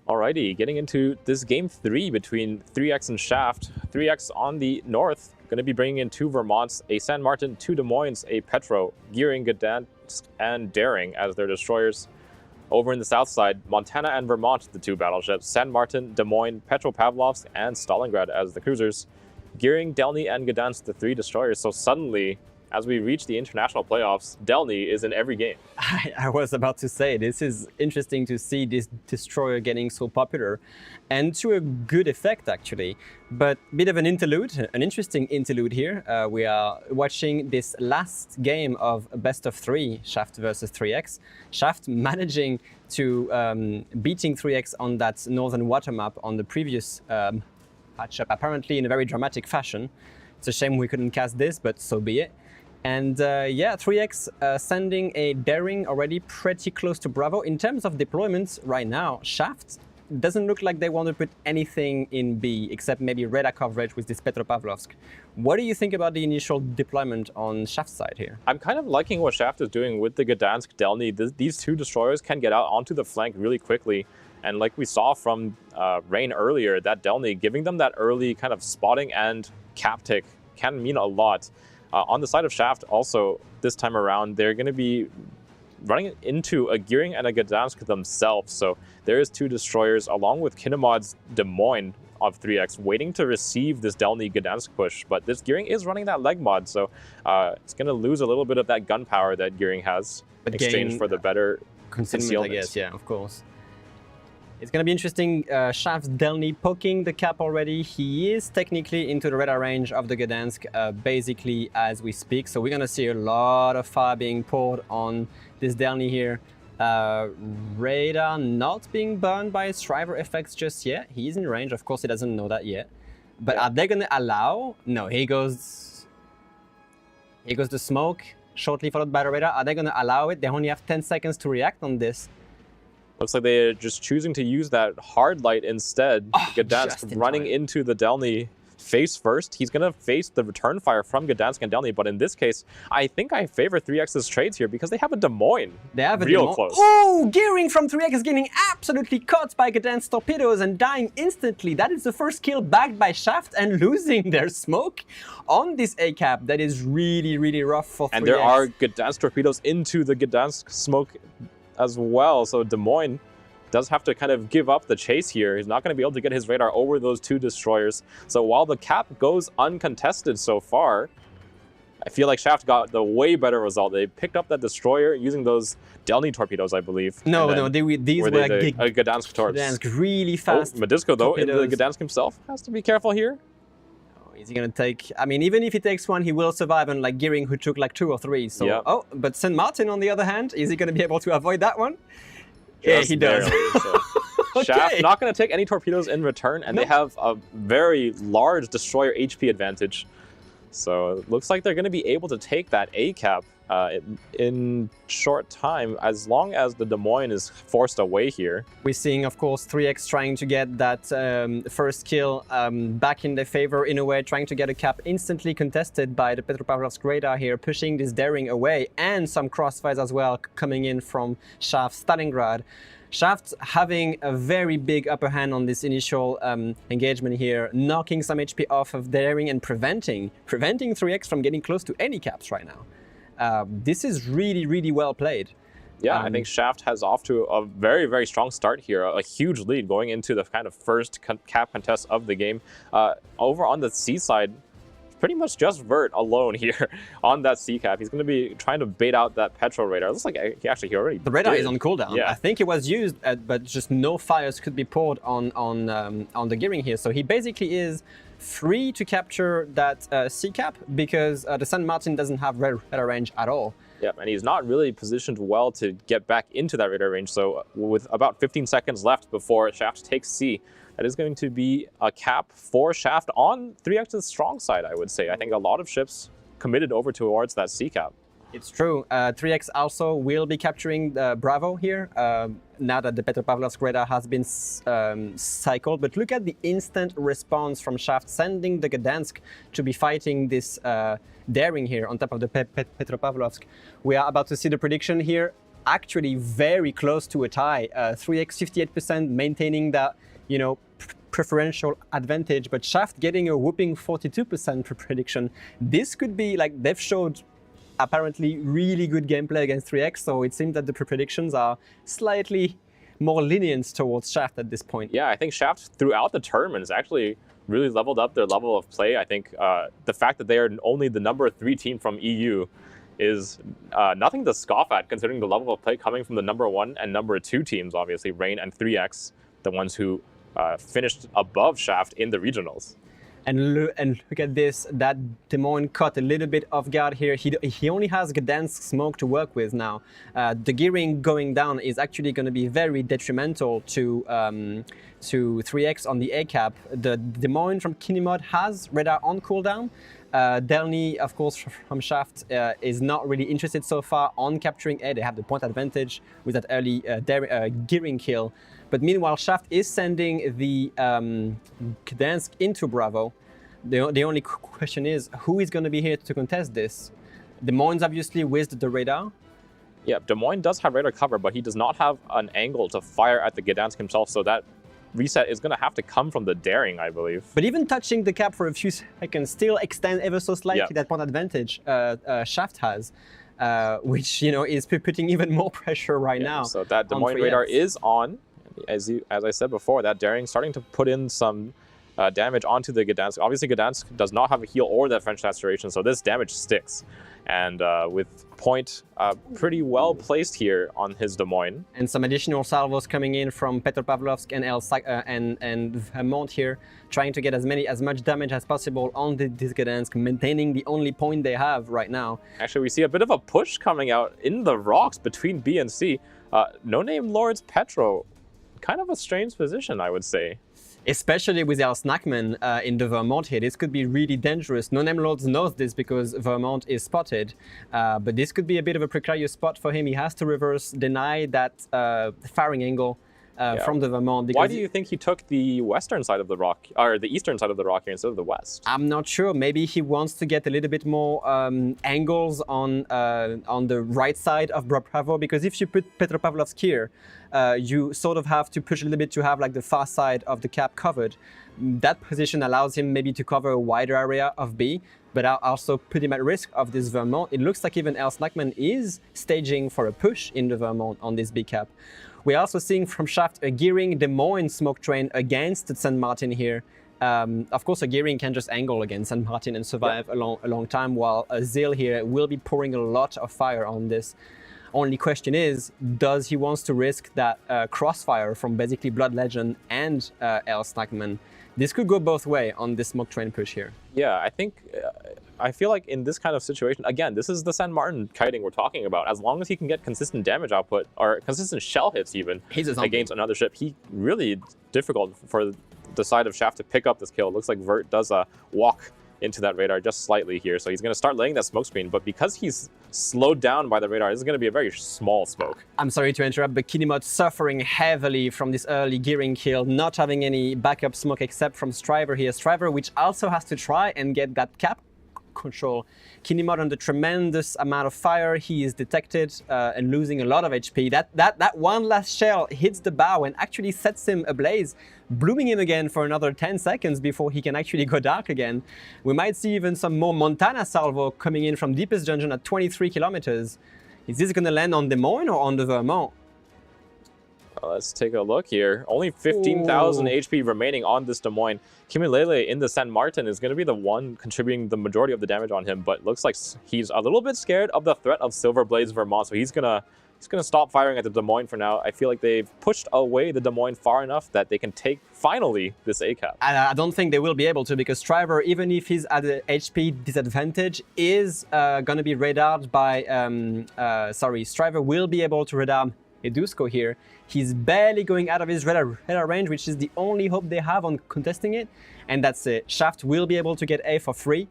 Alrighty, getting into this game 3 between 3X and Shaft. 3X on the north, going to be bringing in 2 Vermonts, a San Martin, 2 Des Moines, a Petro, Gearing, Gdansk, and Daring as their destroyers. Over in the south side, Montana and Vermont, the two battleships, San Martin, Des Moines, Petropavlovsk, and Stalingrad as the cruisers, Gearing, Delny, and Gdansk, the three destroyers. So suddenly, as we reach the international playoffs, Delny is in every game. I was about to say, this is interesting to see this destroyer getting so popular, and to a good effect actually. But a bit of an interlude, an interesting interlude here. We are watching this last game of best of three, Shaft versus 3X. Shaft managing to beating 3X on that northern water map on the previous matchup, apparently in a very dramatic fashion. It's a shame we couldn't cast this, but so be it. And yeah, 3X sending a daring already pretty close to Bravo. In terms of deployments right now, Shaft doesn't look like they want to put anything in B except maybe radar coverage with this Petropavlovsk. What do you think about the initial deployment on Shaft's side here? I'm kind of liking what Shaft is doing with the Gdansk Delny. These two destroyers can get out onto the flank really quickly. And like we saw from Rain earlier, that Delny giving them that early kind of spotting and cap tick can mean a lot. On the side of Shaft, also, this time around, they're going to be running into a Gearing and a Gdansk themselves. So there is two destroyers, along with Kinemod's Des Moines of 3X, waiting to receive this Delny Gdansk push. But this Gearing is running that leg mod, so it's going to lose a little bit of that gunpowder that Gearing has in exchange for the better concealment. I guess, yeah, of course. It's going to be interesting. Shaft's Delny poking the cap already. He is technically into the radar range of the Gdansk basically as we speak. So we're going to see a lot of fire being poured on this Delny here. Radar not being burned by Shriver effects just yet. He's in range. Of course, he doesn't know that yet. But are they going to allow? No, here goes the smoke, shortly followed by the radar. Are they going to allow it? They only have 10 seconds to react on this. Looks like they're just choosing to use that hard light instead. Gdansk running into the Delny face first. He's going to face the return fire from Gdansk and Delny, but in this case, I think I favor 3X's trades here because they have a Des Moines. They have a real close. Oh, Gearing from 3X is getting absolutely caught by Gdansk torpedoes and dying instantly. That is the first kill bagged by Shaft and losing their smoke on this A-cap. That is really, really rough for 3X. And there are Gdansk torpedoes into the Gdansk smoke as well, so Des Moines does have to kind of give up the chase here. He's not going to be able to get his radar over those two destroyers. So while the cap goes uncontested so far, I feel like Shaft got the way better result. They picked up that destroyer using those Delny torpedoes, I believe. No, these were Gdansk torps. Gdansk really fast. Madisco, though, in the Gdansk himself, has to be careful here. Is he going to take... I mean, even if he takes one, he will survive, unlike Gearing, who took like 2 or 3. So, yeah. Oh, but St. Martin, on the other hand, is he going to be able to avoid that one? Yeah, he does. So. Okay. Shaft not going to take any torpedoes in return, and they have a very large destroyer HP advantage. So it looks like they're going to be able to take that A-cap in short time, as long as the Des Moines is forced away here. We're seeing, of course, 3X trying to get that first kill back in their favor in a way, trying to get a cap instantly contested by the Petropavlovsk radar here, pushing this daring away, and some crossfires as well coming in from Shaft Stalingrad. Shaft having a very big upper hand on this initial engagement here, knocking some HP off of daring and preventing 3X from getting close to any caps right now. This is really, really well played. Yeah, I think Shaft has off to a very, very strong start here. A huge lead going into the kind of first cap contest of the game. Over on the C side, pretty much just Vert alone here on that C cap. He's going to be trying to bait out that Petro radar. It looks like he already The radar did. is on cooldown. Yeah. I think it was used, but just no fires could be poured on the Gearing here. So he basically is free to capture that C cap because the San Martin doesn't have radar range at all. Yeah, and he's not really positioned well to get back into that radar range. So with about 15 seconds left before Shaft takes C, that is going to be a cap for Shaft on 3X's strong side, I would say. I think a lot of ships committed over towards that C cap. It's true. 3X also will be capturing Bravo here now that the Petropavlovsk radar has been cycled. But look at the instant response from Shaft, sending the Gdansk to be fighting this daring here on top of the Petropavlovsk. We are about to see the prediction here. Actually very close to a tie. 3X 58% maintaining that, you know, preferential advantage, but Shaft getting a whooping 42% prediction. This could be like they've showed apparently really good gameplay against 3X, so it seems that the predictions are slightly more lenient towards Shaft at this point. Yeah, I think Shaft throughout the tournament has actually really leveled up their level of play. I think the fact that they are only the #3 team from EU is nothing to scoff at, considering the level of play coming from the #1 and #2 teams, obviously, Rain and 3X, the ones who finished above Shaft in the regionals. And look at this, that Des Moines caught a little bit off guard here. He only has Gdansk smoke to work with now. The gearing going down is actually going to be very detrimental to 3X on the A cap. The Des Moines from Kinemod has radar on cooldown. Delny, of course, from Shaft is not really interested so far on capturing A. They have the point advantage with that early gearing kill. But meanwhile, Shaft is sending the Gdansk into Bravo. The only question is, who is going to be here to contest this? Des Moines obviously with the radar. Yeah, Des Moines does have radar cover, but he does not have an angle to fire at the Gdansk himself, so that reset is going to have to come from the daring, I believe. But even touching the cap for a few seconds still extend ever so slightly that point advantage Shaft has, which is putting even more pressure right now. So that Des Moines radar is on. As I said before, that daring starting to put in some damage onto the Gdansk. Obviously, Gdansk does not have a heal or that French saturation, so this damage sticks. And with point pretty well placed here on his Des Moines. And some additional salvos coming in from Petropavlovsk and Vermont here, trying to get as much damage as possible on this Gdansk, maintaining the only point they have right now. Actually, we see a bit of a push coming out in the rocks between B and C. No Name Lords Petro. Kind of a strange position, I would say. Especially with El Snackman in the Vermont here, this could be really dangerous. No Name Lords knows this because Vermont is spotted, but this could be a bit of a precarious spot for him. He has to reverse deny that firing angle from the Vermont. Why do you think he took the western side of the rock, or the eastern side of the rock here instead of the west? I'm not sure. Maybe he wants to get a little bit more angles on the right side of Bravo, because if you put Petropavlovsk here, you sort of have to push a little bit to have like the far side of the cap covered. That position allows him maybe to cover a wider area of B, but also put him at risk of this Vermont. It looks like even El Snackman is staging for a push in the Vermont on this B cap. We're also seeing from Shaft a gearing Des Moines smoke train against St. Martin here. Of course, a gearing can just angle against St. Martin and survive a long time, while a Zil here will be pouring a lot of fire on this. Only question is, does he want to risk that crossfire from basically Blood Legend and El Snackman? This could go both ways on this smoke train push here. Yeah, I feel like in this kind of situation, again, this is the San Martin kiting we're talking about. As long as he can get consistent damage output, or consistent shell hits even, against another ship, he really difficult for the side of Shaft to pick up this kill. It looks like Vert does a walk into that radar just slightly here, so he's going to start laying that smoke screen, but because he's slowed down by the radar, this is going to be a very small smoke. I'm sorry to interrupt, but Kinemod suffering heavily from this early gearing kill, not having any backup smoke except from Striver here. Striver, which also has to try and get that cap control. Kinemod under tremendous amount of fire, he is detected and losing a lot of HP. That one last shell hits the bow and actually sets him ablaze, blooming him again for another 10 seconds before he can actually go dark again. We might see even some more Montana salvo coming in from deepest dungeon at 23 kilometers. Is this going to land on Des Moines or on the Vermont? Let's take a look here. Only 15,000 HP remaining on this Des Moines. Kimilele in the San Martin is going to be the one contributing the majority of the damage on him, but looks like he's a little bit scared of the threat of Silverblade's Vermont, so he's gonna stop firing at the Des Moines for now. I feel like they've pushed away the Des Moines far enough that they can take, finally, this A-cap. I don't think they will be able to, because Striver, even if he's at an HP disadvantage, is going to be radared by... Striver will be able to radar Edusco here. He's barely going out of his radar range, which is the only hope they have on contesting it. And that's it. Shaft will be able to get A for free,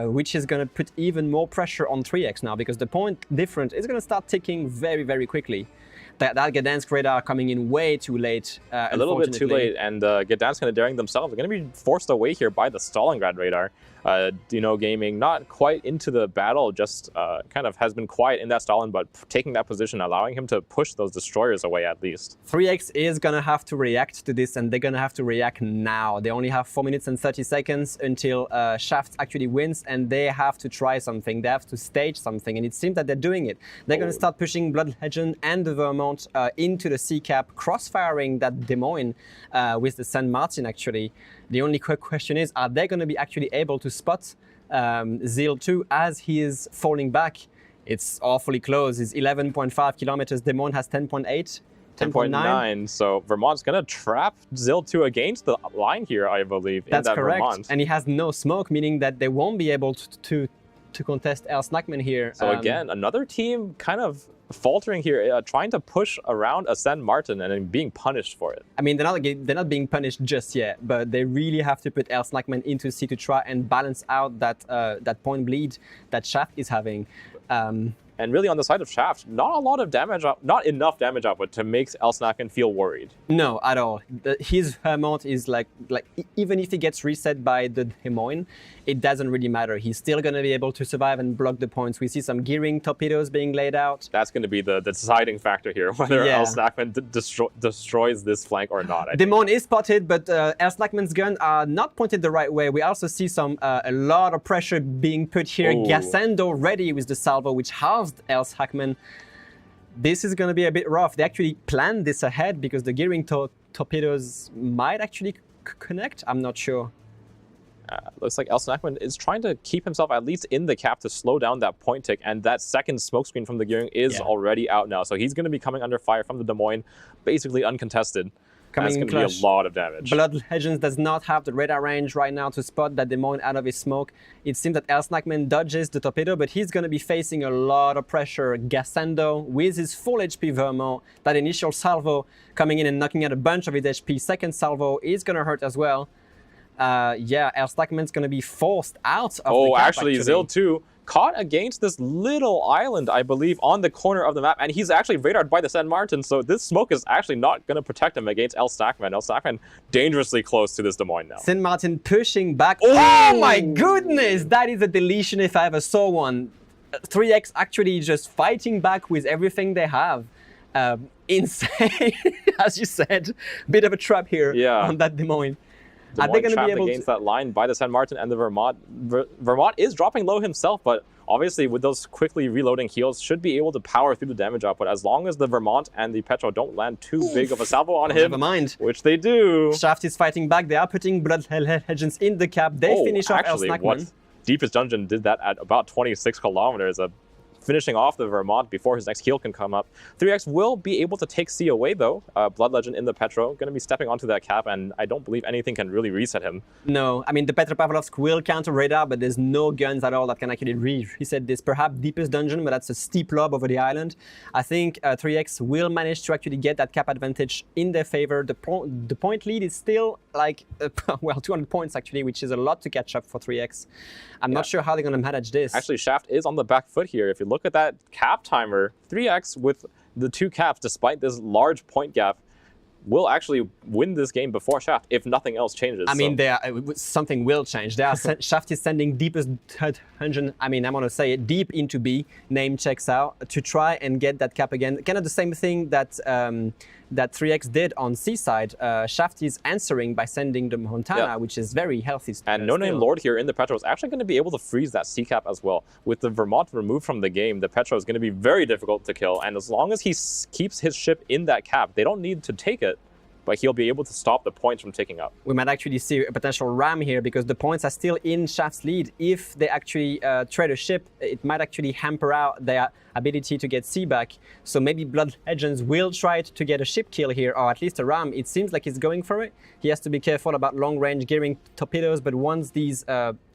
which is going to put even more pressure on 3X now, because the point difference is going to start ticking very, very quickly. That Gdansk radar coming in way too late. A little bit too late, and Gdansk and Daring themselves are going to be forced away here by the Stalingrad radar. Dino Gaming not quite into the battle, just kind of has been quiet in that Stalin, but taking that position, allowing him to push those destroyers away at least. 3X is going to have to react to this, and they're going to have to react now. They only have 4 minutes and 30 seconds until Shaft actually wins, and they have to try something. They have to stage something, and it seems that they're doing it. They're going to start pushing Blood Legend and the Vermont into the C-cap, cross-firing that Des Moines with the San Martin, actually. The only quick question is, are they going to be actually able to spot Zeal 2 as he is falling back? It's awfully close. It's 11.5 kilometers. Des Moines has 10.8, 10.9. So Vermont's going to trap Zeal 2 against the line here, I believe. That's in that correct. Vermont. And he has no smoke, meaning that they won't be able to contest El Snackman here. So again, another team kind of faltering here, trying to push around a San Martin and then being punished for it. I mean, they're not being punished just yet, but they really have to put El Snackman into C to try and balance out that point bleed that Shaft is having. And really on the side of Shaft, not a lot of damage, not enough damage output to make El Snackman feel worried. No, at all. His Vermont is like even if he gets reset by the Des Moines, it doesn't really matter. He's still going to be able to survive and block the points. We see some gearing torpedoes being laid out. That's going to be the deciding factor here, whether El Snackman destroys this flank or not. Des Moines is spotted, but El Snackman's gun are not pointed the right way. We also see a lot of pressure being put here. Gassendo ready with the salvo, which halves El Snackman. This is going to be a bit rough. They actually planned this ahead because the gearing torpedoes might actually connect. I'm not sure. Looks like El Snackman is trying to keep himself at least in the cap to slow down that point tick, and that second smokescreen from the gearing is already out now. So he's going to be coming under fire from the Des Moines, basically uncontested. That's going to be a lot of damage. Blood Legends does not have the radar range right now to spot that Des Moines out of his smoke. It seems that El Snackman dodges the torpedo, but he's going to be facing a lot of pressure. Gassendo with his full HP Vermont, that initial salvo coming in and knocking out a bunch of his HP. Second salvo is going to hurt as well. El Snackman's going to be forced out of the cap, actually, Zeal 2 caught against this little island, I believe, on the corner of the map, and he's actually radared by the San Martin, so this smoke is actually not going to protect him against El Snackman. El Snackman dangerously close to this Des Moines now. San Martin pushing back. Oh my goodness! That is a deletion if I ever saw one. 3X actually just fighting back with everything they have. Insane, as you said. Bit of a trap here on that Des Moines. Are they going to be able against that line by the San Martin and the Vermont? Vermont is dropping low himself, but obviously with those quickly reloading heals, should be able to power through the damage output as long as the Vermont and the Petro don't land too big of a salvo on him. Never mind. Which they do. Shaft is fighting back. They are putting Blood Legends in the cap. They finish off El Snackman. Deepest Dungeon did that at about 26 kilometers. Finishing off the Vermont before his next heal can come up. 3X will be able to take C away, though. Blood Legend in the Petro, going to be stepping onto that cap, and I don't believe anything can really reset him. No, I mean, the Petropavlovsk will counter radar, but there's no guns at all that can actually reset this. Perhaps Deepest Dungeon, but that's a steep lob over the island. I think 3X will manage to actually get that cap advantage in their favor. The point lead is still like, 200 points actually, which is a lot to catch up for 3X. I'm not sure how they're going to manage this. Actually, Shaft is on the back foot here. If you look at that cap timer, 3X with the 2 caps, despite this large point gap, will actually win this game before Shaft if nothing else changes. I mean, something will change. Shaft is sending Deepest Dungeon, I mean, I'm going to say it, deep into B, name checks out, to try and get that cap again. Kind of the same thing that that 3X did on Seaside. Shaft is answering by sending the Montana, which is very healthy. And No Name Lord here in the Petro is actually going to be able to freeze that C cap as well. With the Vermont removed from the game, the Petro is going to be very difficult to kill. And as long as he keeps his ship in that cap, they don't need to take it, but he'll be able to stop the points from ticking up. We might actually see a potential ram here because the points are still in Shaft's lead. If they actually trade a ship, it might actually hamper out their ability to get C back. So maybe Blood Legends will try to get a ship kill here, or at least a ram. It seems like he's going for it. He has to be careful about long-range gearing torpedoes, but once these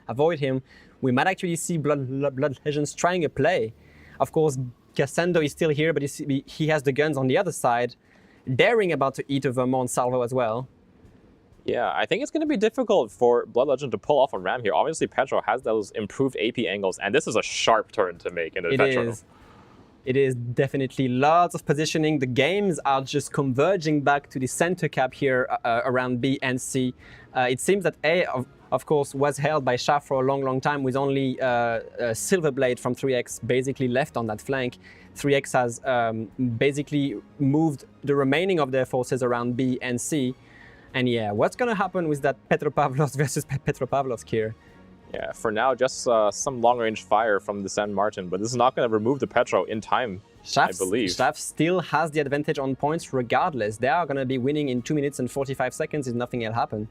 avoid him, we might actually see Blood Legends trying a play. Of course, Gassendo is still here, but he has the guns on the other side. Daring about to eat a Vermont salvo as well. Yeah, I think it's going to be difficult for Blood Legend to pull off a ram here. Obviously, Petro has those improved AP angles, and this is a sharp turn to make into the Petro. It is. It is definitely lots of positioning. The games are just converging back to the center cap here around B and C. It seems that A, of course, was held by Shaft for a long time with only Silverblade from 3X basically left on that flank. 3X has basically moved the remaining of their forces around B and C. And yeah, what's going to happen with that Petropavlovsk versus Petropavlovsk here? Yeah, for now, just some long-range fire from the San Martin, but this is not going to remove the Petro in time, I believe. Shaft still has the advantage on points regardless. They are going to be winning in 2 minutes and 45 seconds if nothing else happens.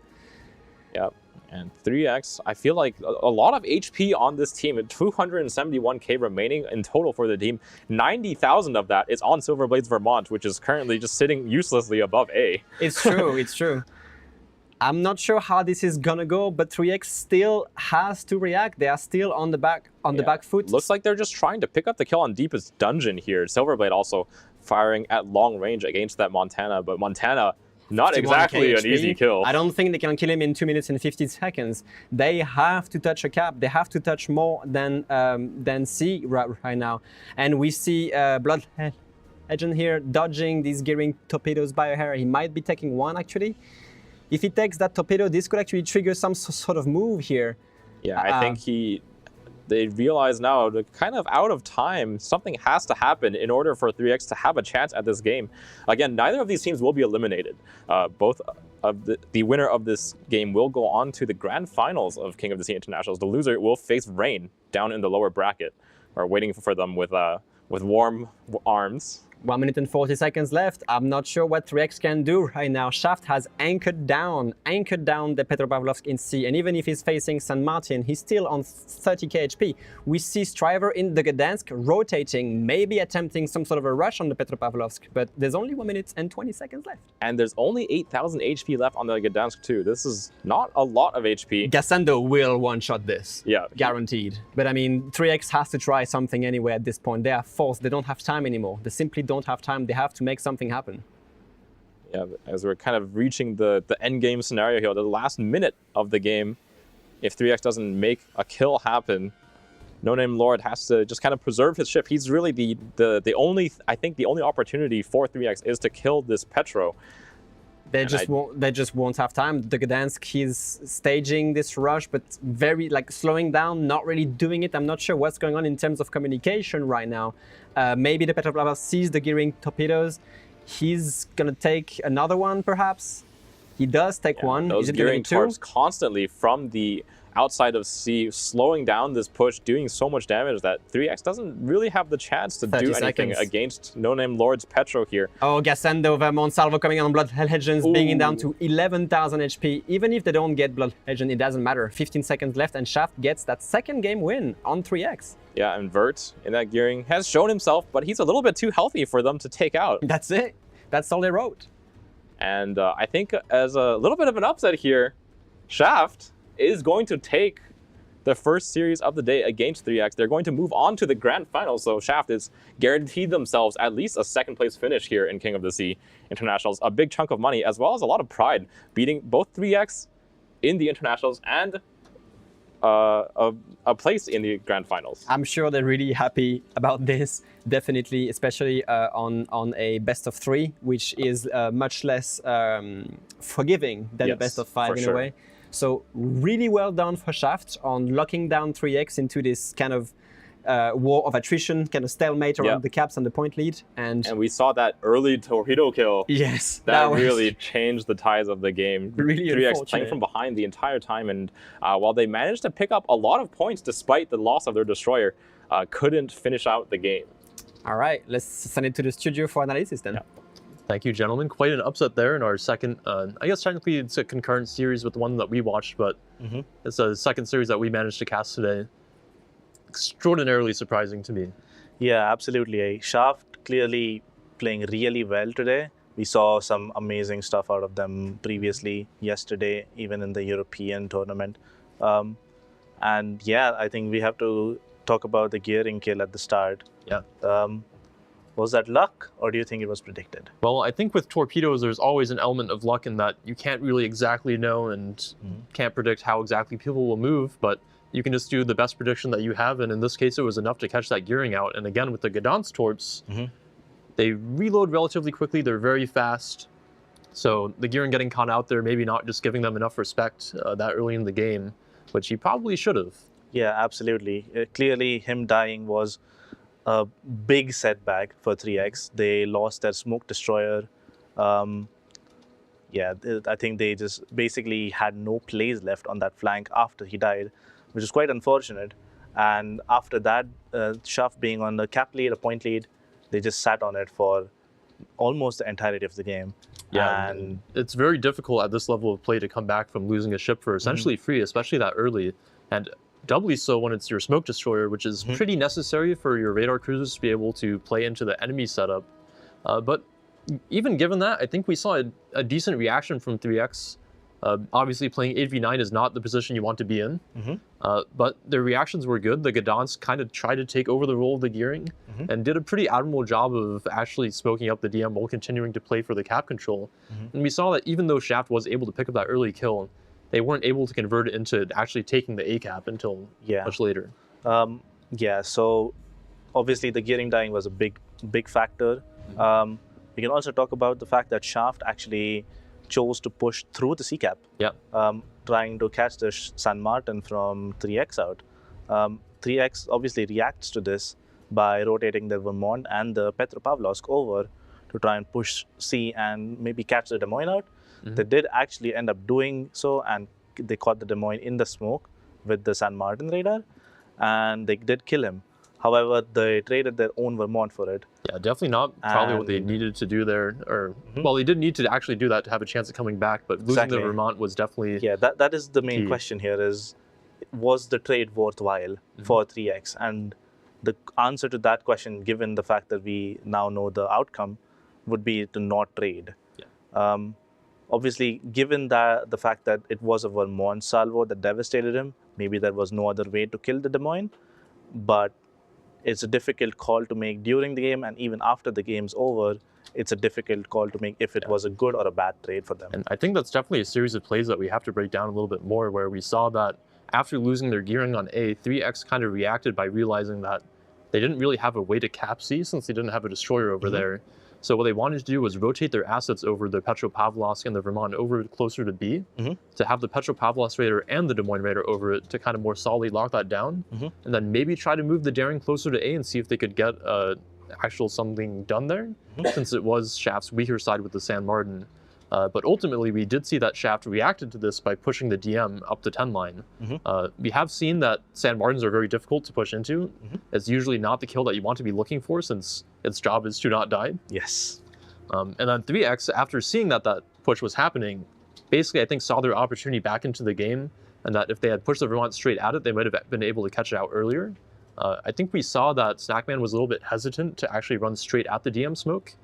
Yeah, and 3X, I feel like a lot of HP on this team, 271k remaining in total for the team. 90,000 of that is on Silverblade's Vermont, which is currently just sitting uselessly above A. It's true, it's true. I'm not sure how this is gonna go, but 3X still has to react. They are still on the back foot. Looks like they're just trying to pick up the kill on Deepest Dungeon here. Silverblade also firing at long range against that Montana, but Montana, not exactly an easy kill. I don't think they can kill him in 2 minutes and 50 seconds. They have to touch a cap. They have to touch more than C right now. And we see Blood Legend here dodging these gearing torpedoes by a hair. He might be taking one actually. If he takes that torpedo, this could actually trigger some sort of move here. Yeah, I think they realize now they're kind of out of time. Something has to happen in order for 3X to have a chance at this game. Again, neither of these teams will be eliminated. Both of the winner of this game will go on to the grand finals of King of the Sea Internationals. The loser will face Rain down in the lower bracket, or waiting for them with warm arms. 1 minute and 40 seconds left. I'm not sure what 3X can do right now. Shaft has anchored down the Petropavlovsk in C, and even if he's facing San Martin, he's still on 30k HP. We see Striver in the Gdansk rotating, maybe attempting some sort of a rush on the Petropavlovsk, but there's only 1 minute and 20 seconds left. And there's only 8,000 HP left on the Gdansk too. This is not a lot of HP. Gassando will one-shot this. Yeah. Guaranteed. But I mean, 3X has to try something anyway at this point. They are forced. They don't have time anymore. They simply don't have time. They have to make something happen. Yeah, as we're kind of reaching the end game scenario here, the last minute of the game, if 3X doesn't make a kill happen, No Name Lord has to just kind of preserve his ship. He's really the only, I think the only opportunity for 3X is to kill this Petro. They just won't have time. The Gdansk, he's staging this rush, but very slowing down, not really doing it. I'm not sure what's going on in terms of communication right now. Maybe the Petropavlovsk sees the gearing torpedoes. He's gonna take another one, perhaps. He does take one. Those Is it gearing gonna be torps constantly from the outside of C, slowing down this push, doing so much damage that 3X doesn't really have the chance to do anything against No Name Lord's Petro here. Oh, Gassando, Vermont, Salvo coming on Blood Legends, bringing down to 11,000 HP. Even if they don't get Blood Legend, it doesn't matter. 15 seconds left, and Shaft gets that second game win on 3X. Yeah, and Vert in that gearing has shown himself, but he's a little bit too healthy for them to take out. That's it. That's all they wrote. And I think as a little bit of an upset here, Shaft is going to take the first series of the day against 3X. They're going to move on to the grand final, so Shaft is guaranteed themselves at least a second place finish here in King of the Sea Internationals. A big chunk of money, as well as a lot of pride, beating both 3X in the Internationals and a place in the grand finals. I'm sure they're really happy about this, definitely, especially on a best of 3, which is much less forgiving than a best of 5 in a way. So really well done for Shaft on locking down 3X into this kind of war of attrition, kind of stalemate around the caps and the point lead. And we saw that early torpedo kill. Yes. That really changed the tides of the game. Really 3X playing from behind the entire time. And while they managed to pick up a lot of points despite the loss of their destroyer, couldn't finish out the game. All right, let's send it to the studio for analysis then. Yeah. Thank you, gentlemen. Quite an upset there in our second, I guess technically it's a concurrent series with the one that we watched, but it's a second series that we managed to cast today. Extraordinarily surprising to me. Yeah, absolutely. Shaft clearly playing really well today. We saw some amazing stuff out of them previously, yesterday, even in the European tournament. And yeah, I think we have to talk about the gearing kill at the start. Yeah. Was that luck, or do you think it was predicted? Well, I think with torpedoes, there's always an element of luck in that you can't really exactly know and can't predict how exactly people will move, but you can just do the best prediction that you have, and in this case, it was enough to catch that gearing out. And again, with the Gdansk torps, they reload relatively quickly. They're very fast. So the gearing getting caught out there, maybe not just giving them enough respect that early in the game, which he probably should have. Yeah, absolutely. Clearly, him dying was a big setback for 3X. They lost their smoke destroyer. I think they just basically had no plays left on that flank after he died, which is quite unfortunate. And after that, Shuff being on the cap lead, a point lead, they just sat on it for almost the entirety of the game. Yeah, and it's very difficult at this level of play to come back from losing a ship for essentially free, especially that early. And doubly so when it's your smoke destroyer, which is pretty necessary for your radar cruisers to be able to play into the enemy setup. But even given that, I think we saw a decent reaction from 3X. Obviously, playing 8v9 is not the position you want to be in, but their reactions were good. The Gdansk kind of tried to take over the role of the gearing and did a pretty admirable job of actually smoking up the DM while continuing to play for the cap control. And we saw that even though Shaft was able to pick up that early kill, they weren't able to convert it into actually taking the A cap until much later. So obviously the gearing dying was a big factor. We can also talk about the fact that Shaft actually chose to push through the C cap, trying to catch the San Martin from 3X out. 3X obviously reacts to this by rotating the Vermont and the Petropavlovsk over to try and push C and maybe catch the Des Moines out. They did actually end up doing so, and they caught the Des Moines in the smoke with the San Martin radar, and they did kill him. However, they traded their own Vermont for it. Yeah, definitely not probably what they needed to do there. Or well, they did need to actually do that to have a chance of coming back, but losing the Vermont was definitely that is the main question here is, was the trade worthwhile for 3X? And the answer to that question, given the fact that we now know the outcome, would be to not trade. Obviously, given that the fact that it was a Vermont salvo that devastated him, maybe there was no other way to kill the Des Moines, but it's a difficult call to make during the game, and even after the game's over, it's a difficult call to make if it was a good or a bad trade for them. And I think that's definitely a series of plays that we have to break down a little bit more, where we saw that after losing their gearing on A, 3X kind of reacted by realizing that they didn't really have a way to cap C since they didn't have a destroyer over there. So what they wanted to do was rotate their assets over the Petropavlovsk and the Vermont over closer to B to have the Petropavlovsk radar and the Des Moines radar over it to kind of more solidly lock that down, and then maybe try to move the daring closer to A and see if they could get actual something done there, since it was Shaft's weaker side with the San Martin. But ultimately, we did see that Shaft reacted to this by pushing the DM up the 10 line. We have seen that San Martins are very difficult to push into. It's usually not the kill that you want to be looking for, since its job is to not die. Yes. And then 3X, after seeing that push was happening, basically I think saw their opportunity back into the game, and that if they had pushed the Vermont straight at it, they might have been able to catch it out earlier. I think we saw that Snackman was a little bit hesitant to actually run straight at the DM smoke.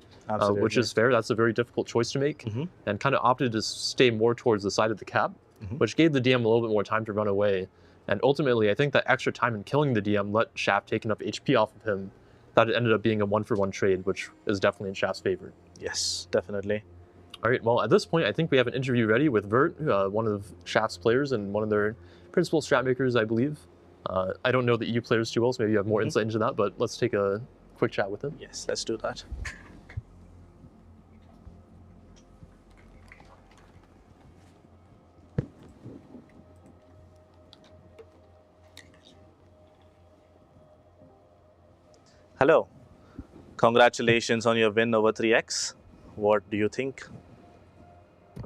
Which is fair. That's a very difficult choice to make, and kind of opted to stay more towards the side of the cap, which gave the DM a little bit more time to run away. And ultimately, I think that extra time in killing the DM let Shaft take enough HP off of him that it ended up being a 1-for-1 trade, which is definitely in Shaft's favor. Yes, definitely. All right, well, at this point, I think we have an interview ready with Vert, one of Shaft's players and one of their principal strat makers, I believe. I don't know the EU players too well, so maybe you have more insight into that, but let's take a quick chat with him. Yes, let's do that. Hello. Congratulations on your win over 3X. What do you think?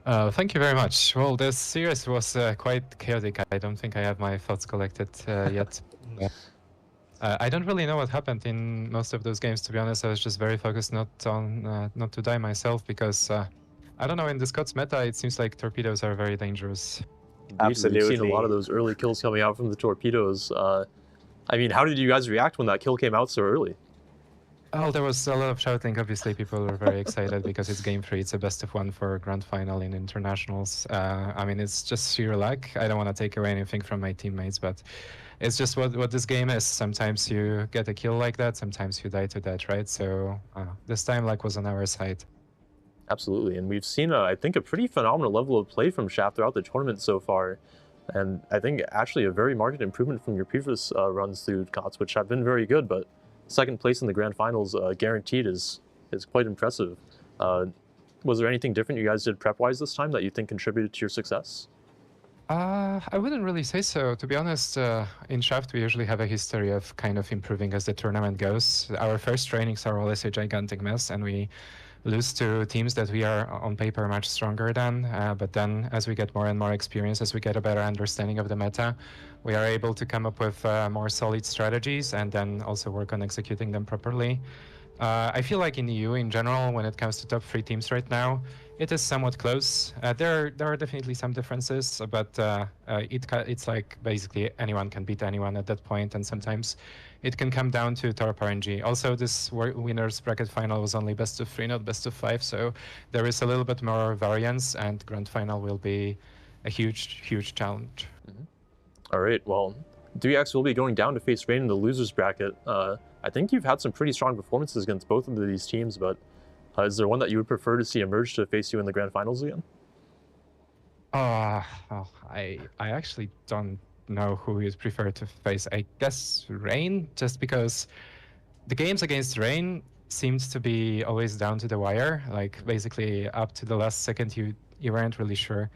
Thank you very much. Well, this series was quite chaotic. I don't think I have my thoughts collected yet. I don't really know what happened in most of those games, to be honest. I was just very focused not to die myself, because I don't know, in the Scots meta, it seems like torpedoes are very dangerous. Absolutely. We've seen a lot of those early kills coming out from the torpedoes. I mean, how did you guys react when that kill came out so early? Oh, there was a lot of shouting. Obviously, people were very excited because it's game 3. It's a best of 1 for grand final in internationals. I mean, it's just sheer luck. I don't want to take away anything from my teammates, but it's just what this game is. Sometimes you get a kill like that. Sometimes you die to that, right? So this time, luck was on our side. Absolutely, and we've seen, I think, a pretty phenomenal level of play from Shaft throughout the tournament so far. And I think actually a very marked improvement from your previous runs through COTS, which have been very good, but second place in the grand finals guaranteed is quite impressive. Was there anything different you guys did prep-wise this time that you think contributed to your success? I wouldn't really say so. To be honest, in Shaft, we usually have a history of kind of improving as the tournament goes. Our first trainings are always a gigantic mess, and we lose to teams that we are on paper much stronger than. But then as we get more and more experience, as we get a better understanding of the meta, we are able to come up with more solid strategies and then also work on executing them properly. I feel like in EU in general, when it comes to top 3 teams right now, it is somewhat close. There are definitely some differences, but it's like basically anyone can beat anyone at that point, and sometimes it can come down to Torp RNG. Also, this winners bracket final was only best of 3, not best of 5, so there is a little bit more variance, and grand final will be a huge challenge. All right, well, 3X will be going down to face Rain in the losers bracket. I think you've had some pretty strong performances against both of these teams, but is there one that you would prefer to see emerge to face you in the grand finals again? I actually don't know who you'd prefer to face. I guess Rain, just because the games against Rain seems to be always down to the wire. Like basically up to the last second, you weren't really sure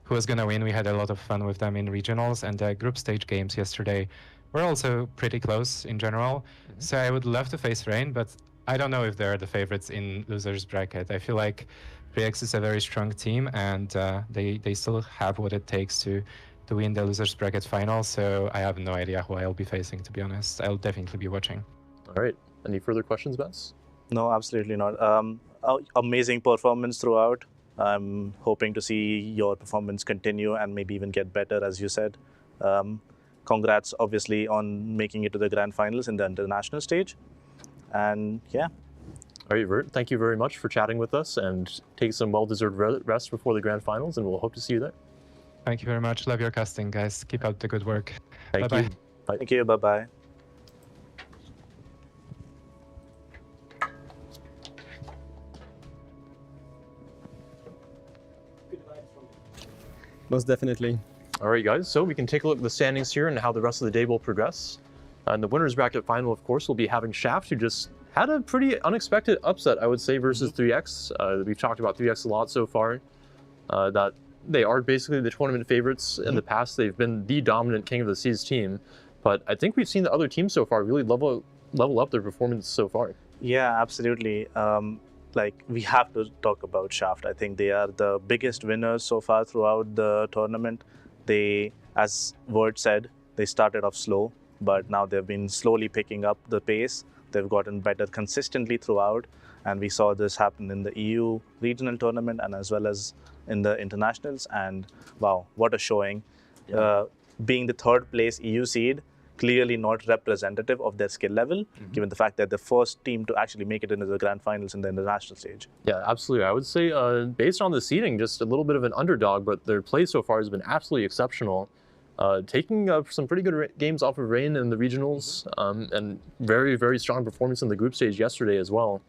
who was gonna win. We had a lot of fun with them in regionals, and the group stage games yesterday were also pretty close in general. So I would love to face Rain, but I don't know if they're the favorites in losers bracket. I feel like 3X is a very strong team, and they still have what it takes to win the losers bracket final. So I have no idea who I'll be facing, to be honest. I'll definitely be watching. All right. Any further questions, Bess? No, absolutely not. Amazing performance throughout. I'm hoping to see your performance continue and maybe even get better, as you said. Congrats, obviously, on making it to the grand finals in the international stage. And yeah. All right, Vert, thank you very much for chatting with us, and take some well-deserved rest before the grand finals, and we'll hope to see you there. Thank you very much. Love your casting, guys. Keep up the good work. Thank Bye-bye. you. Bye. Thank you. Bye-bye. Most definitely. All right, guys, so we can take a look at the standings here and how the rest of the day will progress. In the winners bracket final, of course, we'll be having Shaft, who just had a pretty unexpected upset, I would say, versus 3X. We've talked about 3X a lot so far, that they are basically the tournament favorites. In the past, they've been the dominant King of the Seas team, but I think we've seen the other teams so far really level up their performance so far. Yeah, absolutely. Like, we have to talk about Shaft. I think they are the biggest winners so far throughout the tournament. They, as Word said, they started off slow, but now they've been slowly picking up the pace. They've gotten better consistently throughout, and we saw this happen in the EU regional tournament and as well as in the internationals. And wow, what a showing. Yeah. Being the third place EU seed, clearly not representative of their skill level, given the fact that the first team to actually make it into the grand finals in the international stage. Yeah, absolutely. I would say based on the seeding, just a little bit of an underdog, but their play so far has been absolutely exceptional. Taking some pretty good games off of Rain in the regionals, and very, very strong performance in the group stage yesterday as well.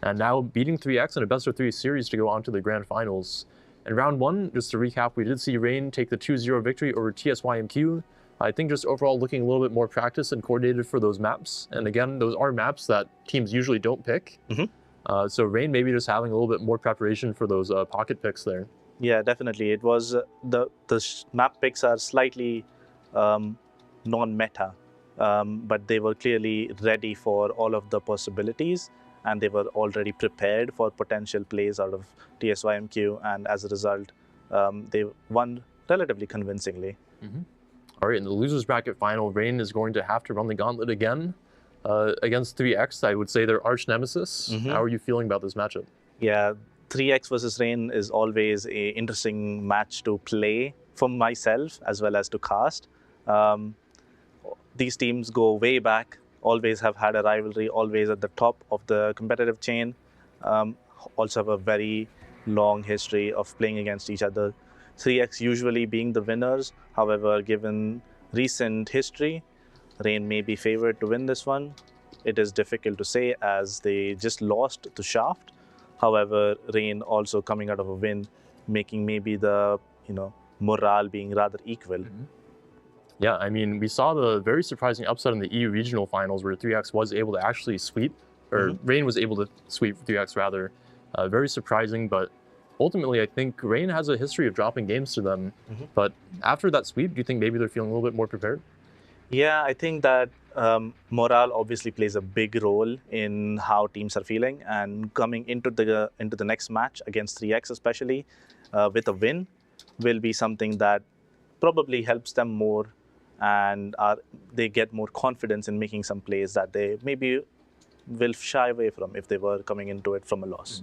And now beating 3X in a best of 3 series to go on to the grand finals. In round 1, just to recap, we did see Rain take the 2-0 victory over TSYMQ. I think just overall looking a little bit more practiced and coordinated for those maps. And again, those are maps that teams usually don't pick. So Rain maybe just having a little bit more preparation for those pocket picks there. Yeah, definitely. It was the map picks are slightly non-meta, but they were clearly ready for all of the possibilities, and they were already prepared for potential plays out of TSYMQ, and as a result, they won relatively convincingly. All right, in the losers bracket final, Rain is going to have to run the gauntlet again against 3X. I would say their arch nemesis. How are you feeling about this matchup? Yeah, 3X versus Rain is always an interesting match to play for myself as well as to cast. These teams go way back, always have had a rivalry, always at the top of the competitive chain. Also have a very long history of playing against each other. 3X usually being the winners. However, given recent history, Rain may be favored to win this one. It is difficult to say as they just lost to Shaft. However, Rain also coming out of a win, making maybe the morale being rather equal. Yeah, I mean, we saw the very surprising upset in the EU regional finals where 3X was able to actually sweep, or Rain was able to sweep 3X rather. Very surprising, but ultimately I think Rain has a history of dropping games to them. But after that sweep, do you think maybe they're feeling a little bit more prepared? Yeah, I think that morale obviously plays a big role in how teams are feeling, and coming into the next match against 3X especially with a win will be something that probably helps them more, and they get more confidence in making some plays that they maybe will shy away from if they were coming into it from a loss.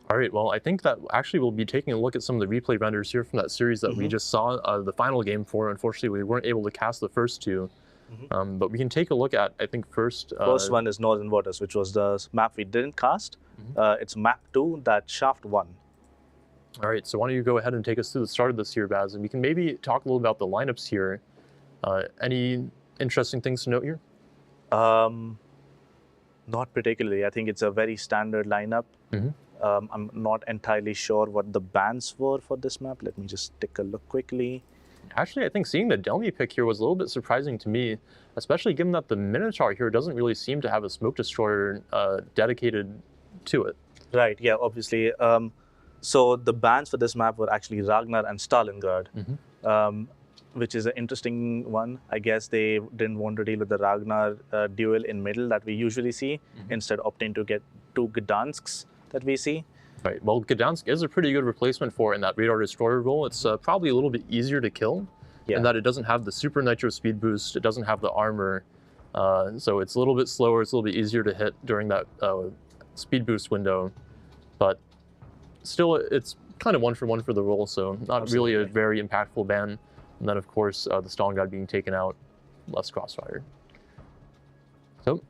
All right, well, I think that actually we'll be taking a look at some of the replay renders here from that series that we just saw the final game for. Unfortunately, we weren't able to cast the first two, but we can take a look at, I think, first... First one is Northern Waters, which was the map we didn't cast. It's map 2 that Shaft won. All right, so why don't you go ahead and take us through the start of this here, Baz, and we can maybe talk a little about the lineups here. Any interesting things to note here? Not particularly. I think it's a very standard lineup. I'm not entirely sure what the bans were for this map. Let me just take a look quickly. Actually, I think seeing the Delmi pick here was a little bit surprising to me, especially given that the Minotaur here doesn't really seem to have a smoke destroyer dedicated to it. Right, yeah, obviously. So the bans for this map were actually Ragnar and Stalingrad, which is an interesting one. I guess they didn't want to deal with the Ragnar duel in middle that we usually see, instead opting to get two Gdansks that we see. Right, well, Gdansk is a pretty good replacement for it in that radar destroyer role. It's probably a little bit easier to kill, in that it doesn't have the super nitro speed boost, it doesn't have the armor, so it's a little bit slower, it's a little bit easier to hit during that speed boost window, but still it's kind of one for the role, so not really a very impactful ban. And then of course the Stalingrad being taken out, less crossfire. So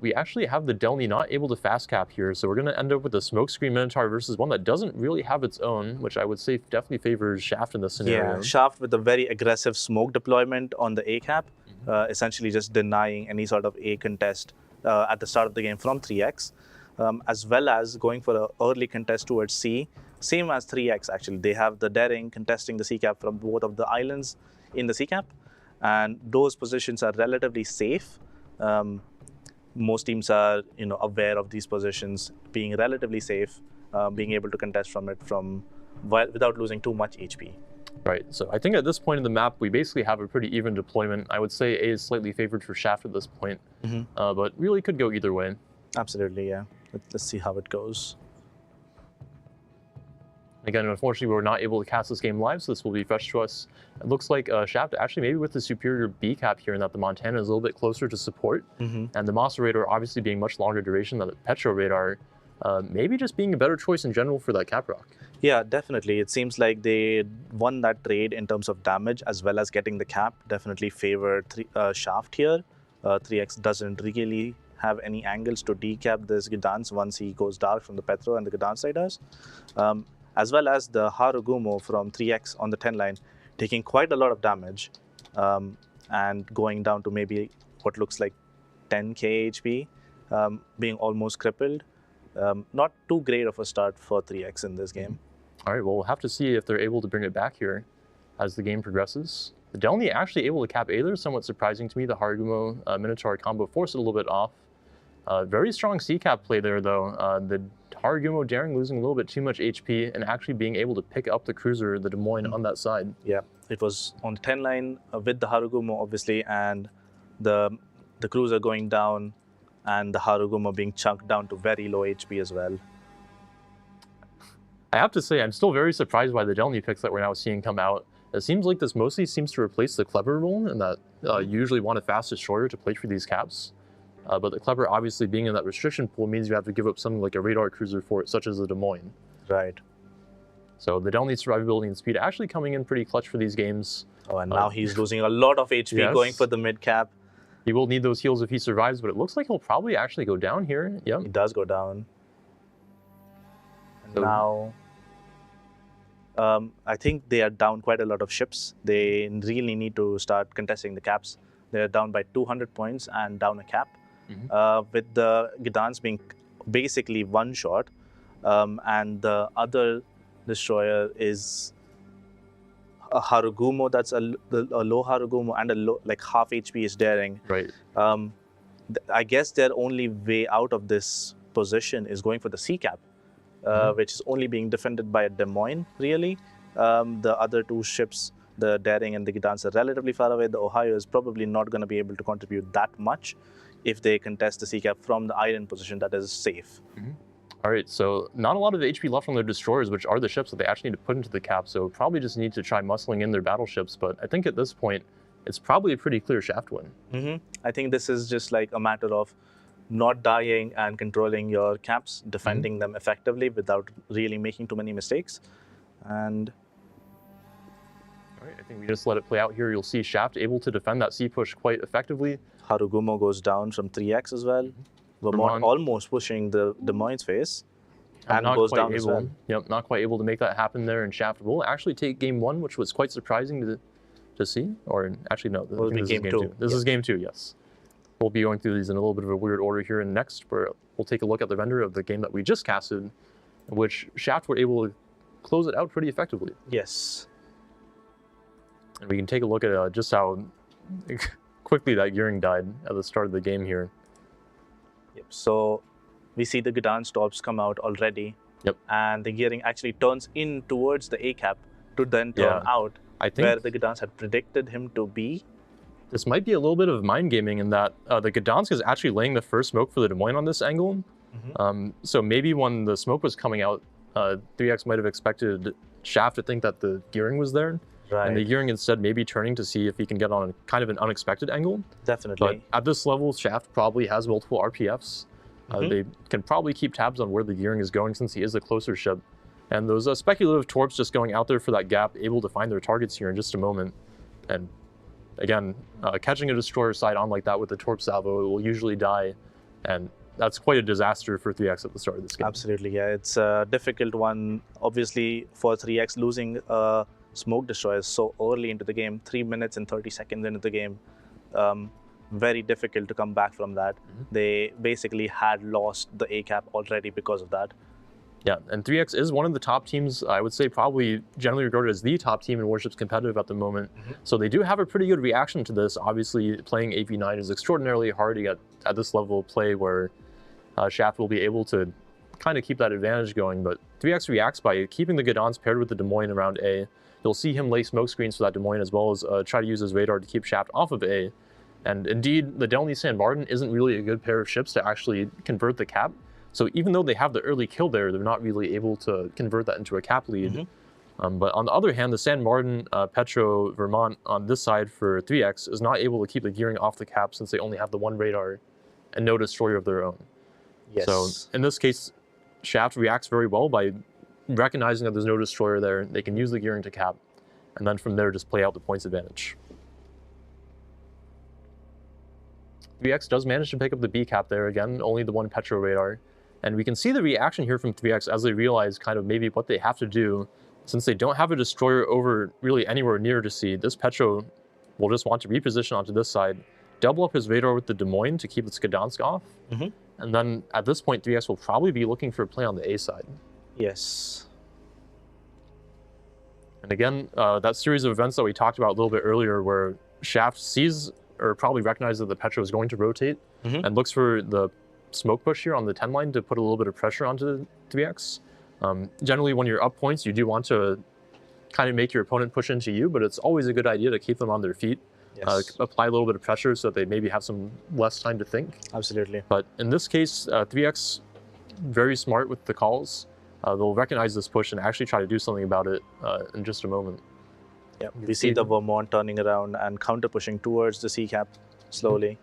we actually have the Delny not able to fast cap here, so we're going to end up with a Smokescreen Minotaur versus one that doesn't really have its own, which I would say definitely favors Shaft in this scenario. Yeah, Shaft with a very aggressive smoke deployment on the A cap, essentially just denying any sort of A contest at the start of the game from 3X, as well as going for an early contest towards C, same as 3X actually. They have the Daring contesting the C cap from both of the islands in the C cap, and those positions are relatively safe. Most teams are, aware of these positions being relatively safe, being able to contest from it without losing too much HP. Right, so I think at this point in the map, we basically have a pretty even deployment. I would say A is slightly favored for Shaft at this point, but really could go either way. Absolutely, yeah. Let's see how it goes. Again, unfortunately, we're not able to cast this game live, so this will be fresh to us. It looks like Shaft actually maybe with the superior B cap here, in that the Montana is a little bit closer to support, and the Mossa radar obviously being much longer duration than the Petro radar, maybe just being a better choice in general for that Caprock. Yeah, definitely. It seems like they won that trade in terms of damage as well as getting the cap. Definitely favored Shaft here. 3X doesn't really have any angles to decap this Gdansk once he goes dark from the Petro and the Gdansk side does. As well as the Harugumo from 3X on the 10 line, taking quite a lot of damage and going down to maybe what looks like 10k HP, being almost crippled. Not too great of a start for 3X in this game. All right, well, we'll have to see if they're able to bring it back here as the game progresses. The Delny actually able to cap Aether, somewhat surprising to me. The Harugumo Minotaur combo forced it a little bit off. Very strong C-cap play there, though. The Harugumo Daring losing a little bit too much HP and actually being able to pick up the cruiser, the Des Moines, on that side. Yeah, it was on the 10 line with the Harugumo, obviously, and the cruiser going down and the Harugumo being chunked down to very low HP as well. I have to say, I'm still very surprised by the Delny picks that we're now seeing come out. It seems like this mostly seems to replace the Clever role, and that you usually want a fast destroyer to play for these caps. But the Clever, obviously being in that restriction pool, means you have to give up something like a radar cruiser for it, such as the Des Moines. Right. So the Delny survivability and speed actually coming in pretty clutch for these games. Oh, and now he's losing a lot of HP going for the mid cap. He will need those heals if he survives, but it looks like he'll probably actually go down here. Yep. He does go down. And So- now, I think they are down quite a lot of ships. They really need to start contesting the caps. They're down by 200 points and down a cap. With the Gdansk being basically one shot, and the other destroyer is a Harugumo that's a low Harugumo and a low, like half HP is daring. Right. I guess their only way out of this position is going for the C cap, which is only being defended by a Des Moines, really. The other two ships, the Daring and the Gdansk, are relatively far away. The Ohio is probably not going to be able to contribute that much if they contest the C cap from the iron position that is safe. All right, so not a lot of HP left on their destroyers, which are the ships that they actually need to put into the cap, so probably just need to try muscling in their battleships, but I think at this point, it's probably a pretty clear shaft win. I think this is just like a matter of not dying and controlling your caps, defending them effectively without really making too many mistakes. And all right, I think we just let it play out here. You'll see Shaft able to defend that C push quite effectively. Harugumo goes down from 3x as well. Vermont almost pushing the Des Moines face and goes down as well. Yep, not quite able to make that happen there, and Shaft will actually take game 1, which was quite surprising to see. Or actually, no, this is game 2. This is game 2, yes. We'll be going through these in a little bit of a weird order here, and next we'll take a look at the render of the game that we just casted, in which Shaft were able to close it out pretty effectively. Yes. And we can take a look at just how quickly that gearing died at the start of the game here. Yep. So we see the Gdansk torps come out already. Yep. And the gearing actually turns in towards the A cap to then turn out I think where the Gdansk had predicted him to be. This might be a little bit of mind gaming in that the Gdansk is actually laying the first smoke for the Des Moines on this angle. So maybe when the smoke was coming out, 3X might have expected Shaft to think that the gearing was there. Right. And the gearing instead maybe turning to see if he can get on kind of an unexpected angle. Definitely. But at this level, Shaft probably has multiple RPFs. They can probably keep tabs on where the gearing is going since he is a closer ship. And those speculative torps just going out there for that gap, able to find their targets here in just a moment. And again, catching a destroyer side on like that with the torp salvo, it will usually die. And that's quite a disaster for 3X at the start of this game. Absolutely, yeah. It's a difficult one, obviously, for 3X losing smoke destroyers so early into the game, 3 minutes and 30 seconds into the game. Very difficult to come back from that. They basically had lost the A cap already because of that. Yeah, and 3X is one of the top teams, I would say probably generally regarded as the top team in Warships competitive at the moment. So they do have a pretty good reaction to this. Obviously, playing 8v9 is extraordinarily hard to get at this level of play where Shaft will be able to kind of keep that advantage going. But 3X reacts by keeping the Gdansk paired with the Des Moines around A. You'll see him lay smoke screens for that Des Moines as well as try to use his radar to keep Shaft off of A. And indeed, the Delny San Martin isn't really a good pair of ships to actually convert the cap. So even though they have the early kill there, they're not really able to convert that into a cap lead. But on the other hand, the San Martin, Petro, Vermont on this side for 3X is not able to keep the gearing off the cap since they only have the one radar and no destroyer of their own. Yes. So in this case, Shaft reacts very well by recognizing that there's no destroyer there. They can use the gearing to cap, and then from there just play out the points advantage. 3X does manage to pick up the B cap there again, only the one Petro radar. And we can see the reaction here from 3X as they realize kind of maybe what they have to do. Since they don't have a destroyer over really anywhere near to see, this Petro will just want to reposition onto this side, double up his radar with the Des Moines to keep its Gdansk off. And then at this point, 3X will probably be looking for a play on the A side. Yes. And again, that series of events that we talked about a little bit earlier where Shaft sees or probably recognizes that the Petro is going to rotate and looks for the smoke push here on the 10 line to put a little bit of pressure onto 3X. Generally, when you're up points, you do want to kind of make your opponent push into you, but it's always a good idea to keep them on their feet. Apply a little bit of pressure so that they maybe have some less time to think. Absolutely. But in this case, 3X, very smart with the calls. They'll recognize this push and actually try to do something about it in just a moment. Yeah, we see the Vermont turning around and counter-pushing towards the C-cap slowly.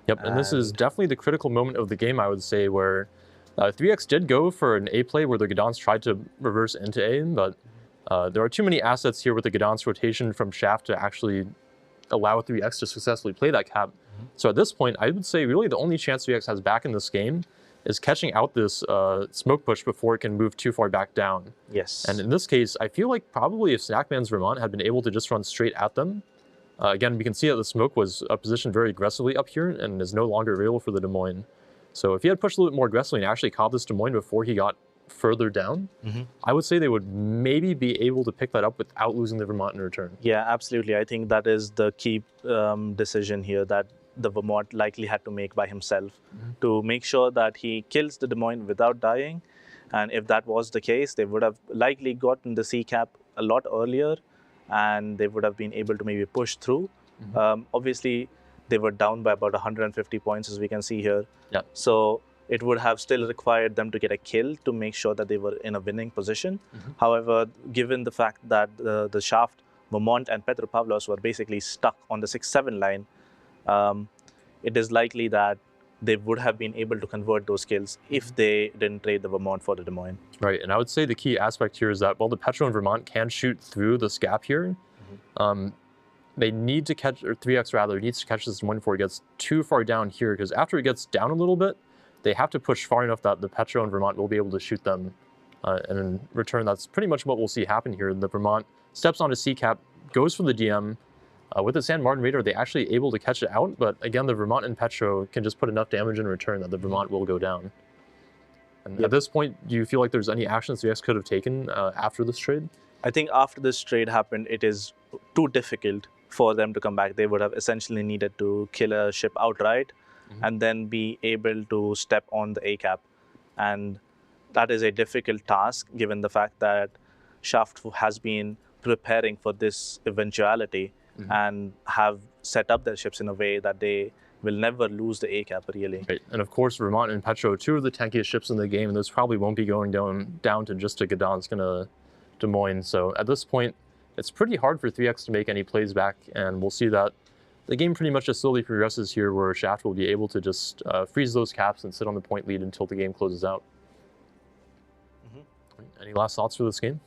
Yep, and this is definitely the critical moment of the game, I would say, where 3X did go for an A play where the Gdansk tried to reverse into A, but there are too many assets here with the Gdansk rotation from Shaft to actually allow 3X to successfully play that cap. So at this point, I would say really the only chance 3X has back in this game is catching out this smoke push before it can move too far back down. Yes. And in this case, I feel like probably if Snackman's Vermont had been able to just run straight at them, again, we can see that the smoke was positioned very aggressively up here and is no longer available for the Des Moines. So if he had pushed a little bit more aggressively and actually caught this Des Moines before he got further down, I would say they would maybe be able to pick that up without losing the Vermont in return. Yeah, absolutely. I think that is the key decision here that the Vermont likely had to make by himself to make sure that he kills the Des Moines without dying. And if that was the case, they would have likely gotten the C cap a lot earlier, and they would have been able to maybe push through. Obviously, they were down by about 150 points, as we can see here. Yeah. So it would have still required them to get a kill to make sure that they were in a winning position. However, given the fact that the Shaft, Vermont, and Petropavlos were basically stuck on the 6-7 line, it is likely that they would have been able to convert those kills if they didn't trade the Vermont for the Des Moines. Right, and I would say the key aspect here is that while the Petro and Vermont can shoot through this gap here, they need to catch, or 3X rather, needs to catch this Des Moines before it gets too far down here, because after it gets down a little bit, they have to push far enough that the Petro and Vermont will be able to shoot them. And in return, that's pretty much what we'll see happen here. The Vermont steps onto C-cap, goes for the DM. With the San Martin radar, they're actually able to catch it out, but again, the Vermont and Petro can just put enough damage in return that the Vermont will go down. And at this point, do you feel like there's any actions the X could have taken after this trade? I think after this trade happened, it is too difficult for them to come back. They would have essentially needed to kill a ship outright and then be able to step on the A cap. And that is a difficult task given the fact that Shaft has been preparing for this eventuality and have set up their ships in a way that they will never lose the A cap, really. Right. And of course, Vermont and Petro, two of the tankiest ships in the game, and those probably won't be going down to just a Gdansk and a Des Moines. So at this point, it's pretty hard for 3X to make any plays back, and we'll see that the game pretty much just slowly progresses here, where Shaft will be able to just freeze those caps and sit on the point lead until the game closes out. Any last thoughts for this game?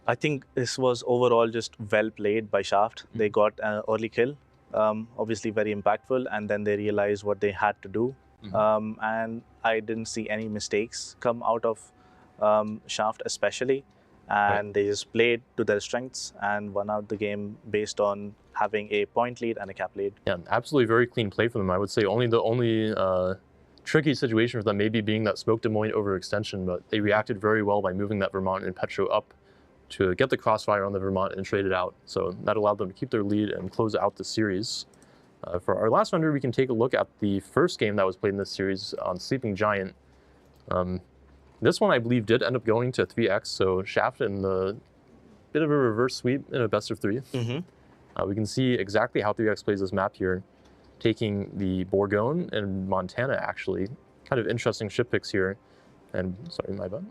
I think this was overall just well played by Shaft. They got an early kill, obviously very impactful, and then they realized what they had to do. And I didn't see any mistakes come out of Shaft especially. And they just played to their strengths and won out the game based on having a point lead and a cap lead. Yeah, absolutely very clean play for them. I would say the only tricky situation for them maybe being that smoke Des Moines overextension, but they reacted very well by moving that Vermont and Petro up to get the crossfire on the Vermont and trade it out. So that allowed them to keep their lead and close out the series. For our last render, we can take a look at the first game that was played in this series on Sleeping Giant. This one, I believe, did end up going to 3X, so Shaft in the bit of a reverse sweep in a best of 3. We can see exactly how 3X plays this map here, taking the Bourgogne and Montana, actually. Kind of interesting ship picks here. And, sorry, my bad.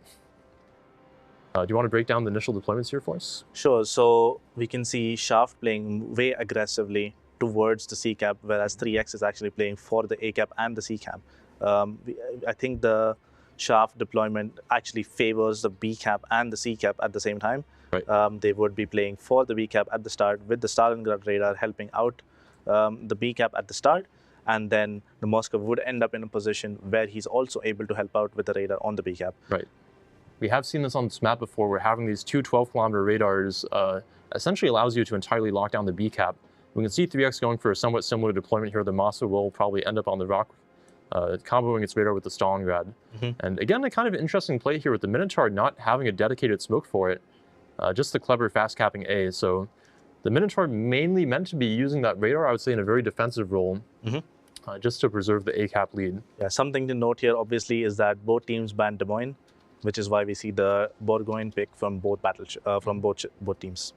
Do you want to break down the initial deployments here for us? Sure. So we can see Shaft playing way aggressively towards the C cap, whereas 3X is actually playing for the A cap and the C cap. I think the Shaft deployment actually favors the B cap and the C cap at the same time. Right. They would be playing for the B cap at the start with the Stalingrad radar helping out the B cap at the start, and then the Moscow would end up in a position where he's also able to help out with the radar on the B cap. Right. We have seen this on this map before, where having these two 12-kilometer radars essentially allows you to entirely lock down the B cap. We can see 3X going for a somewhat similar deployment here. The Moscow will probably end up on the rock, comboing its radar with the Stalingrad. And again, a kind of interesting play here with the Minotaur not having a dedicated smoke for it, just the clever fast capping A. So the Minotaur mainly meant to be using that radar, I would say, in a very defensive role, just to preserve the A cap lead. Yeah, something to note here, obviously, is that both teams banned Des Moines, which is why we see the Bourgogne pick from both both teams.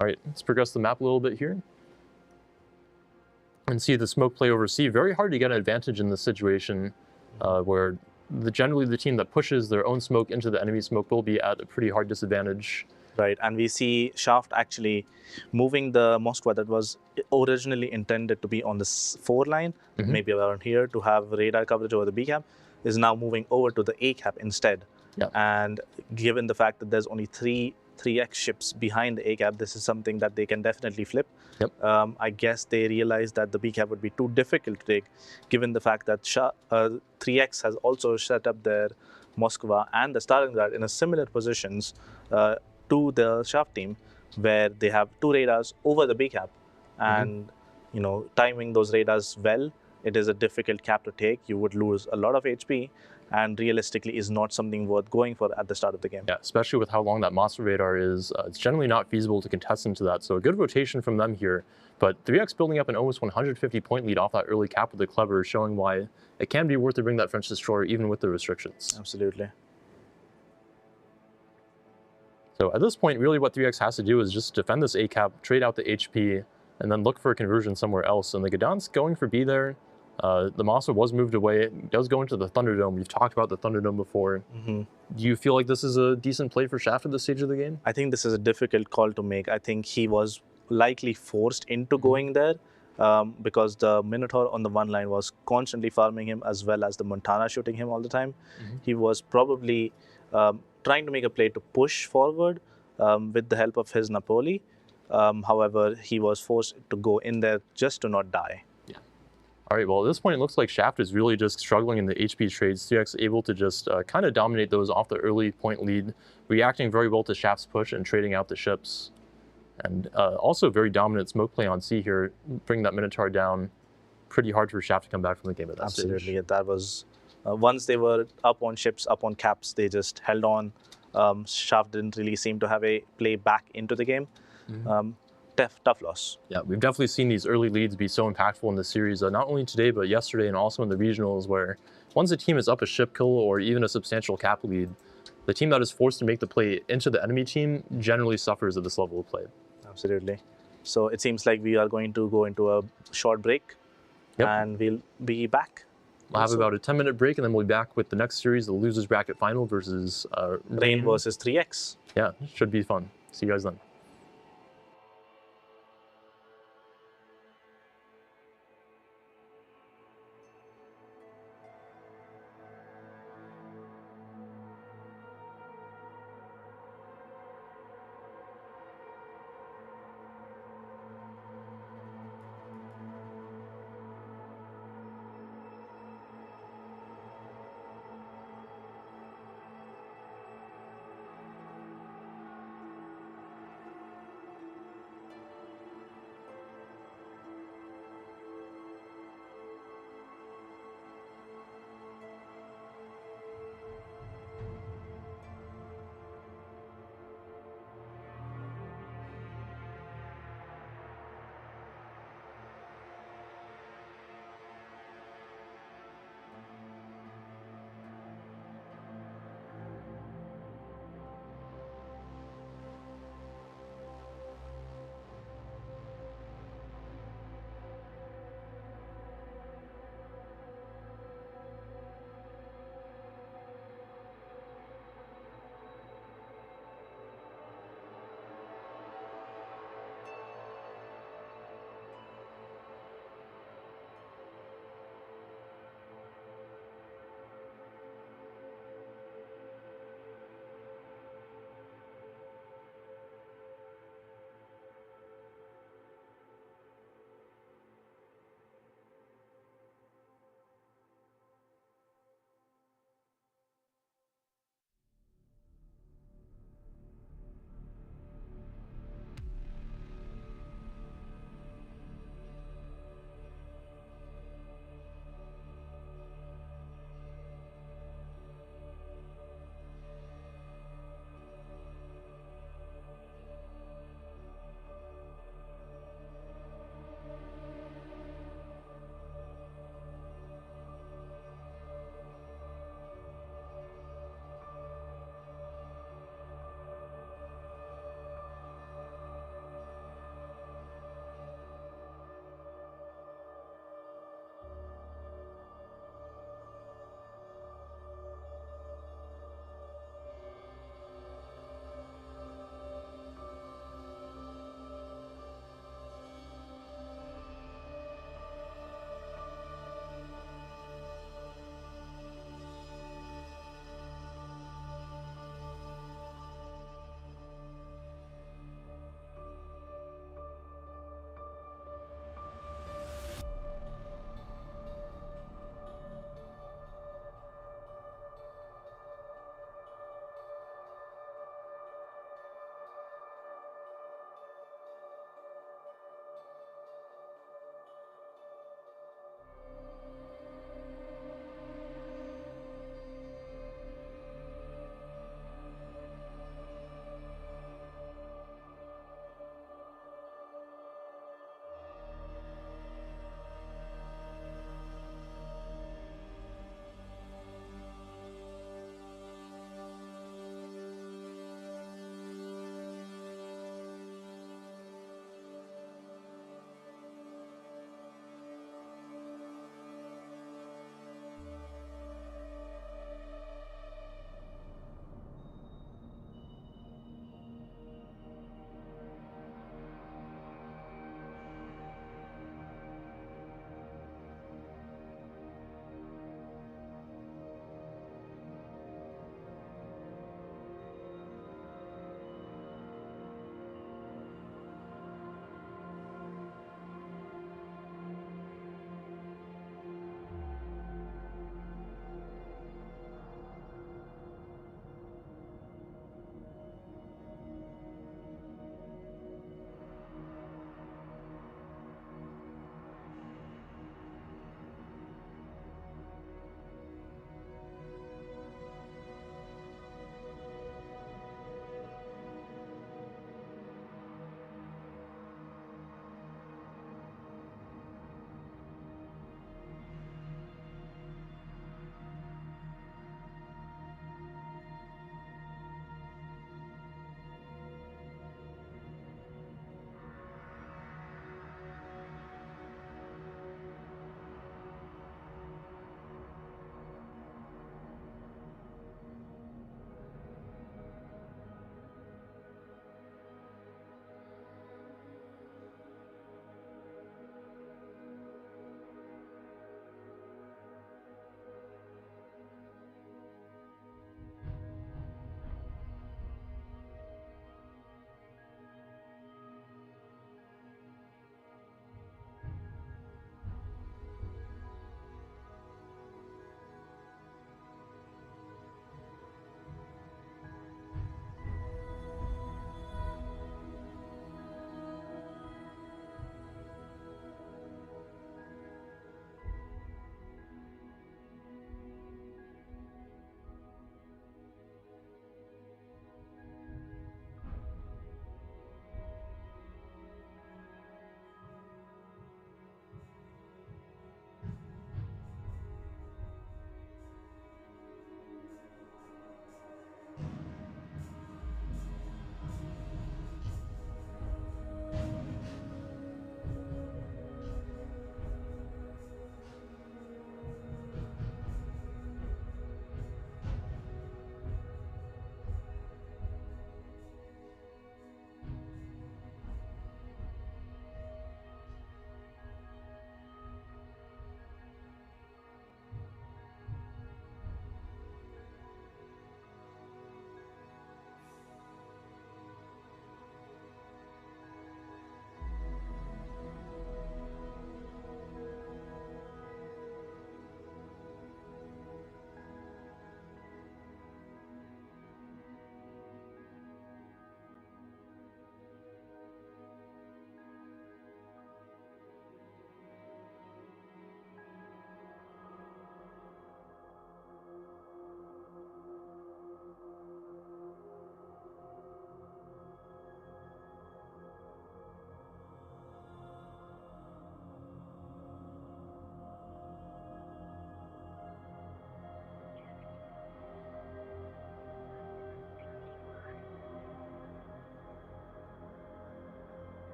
All right, let's progress the map a little bit here. And see the smoke play over C. Very hard to get an advantage in this situation, where generally the team that pushes their own smoke into the enemy smoke will be at a pretty hard disadvantage. Right, and we see Shaft actually moving the Moskva that was originally intended to be on the 4 line, maybe around here, to have radar coverage over the B cap, is now moving over to the A cap instead. Yeah. And given the fact that there's only 3X ships behind the A cap, this is something that they can definitely flip. Yep. I guess they realized that the B cap would be too difficult to take, given the fact that 3X has also set up their Moskva and the Stalingrad in a similar positions to the Shaft team, where they have 2 radars over the B cap, and timing those radars well It is a difficult cap to take. You would lose a lot of HP, and realistically is not something worth going for at the start of the game. Yeah, especially with how long that monster radar is, it's generally not feasible to contest into that. So a good rotation from them here. But 3X building up an almost 150 point lead off that early cap with the Clever, showing why it can be worth to bring that French destroyer even with the restrictions. Absolutely. So at this point, really what 3X has to do is just defend this A cap, trade out the HP, and then look for a conversion somewhere else. And the Gdansk going for B there. The Masa was moved away. It does go into the Thunderdome. We've talked about the Thunderdome before. Do you feel like this is a decent play for Shaft at this stage of the game? I think this is a difficult call to make. I think he was likely forced into going there because the Minotaur on the one line was constantly farming him, as well as the Montana shooting him all the time. He was probably trying to make a play to push forward with the help of his Napoli. However, he was forced to go in there just to not die. All right, well, at this point, it looks like Shaft is really just struggling in the HP trades. 3X able to just kind of dominate those off the early point lead, reacting very well to Shaft's push and trading out the ships. And also very dominant smoke play on C here, bringing that Minotaur down. Pretty hard for Shaft to come back from the game at that stage. Absolutely, that was, once they were up on ships, up on caps, they just held on. Shaft didn't really seem to have a play back into the game. Tough loss. Yeah, we've definitely seen these early leads be so impactful in the series, not only today, but yesterday and also in the regionals, where once a team is up a ship kill or even a substantial cap lead, the team that is forced to make the play into the enemy team generally suffers at this level of play. Absolutely. So it seems like we are going to go into a short break, and we'll be back. We'll have about a 10-minute break, and then we'll be back with the next series, the losers bracket final versus Rain versus 3X. Yeah, should be fun. See you guys then.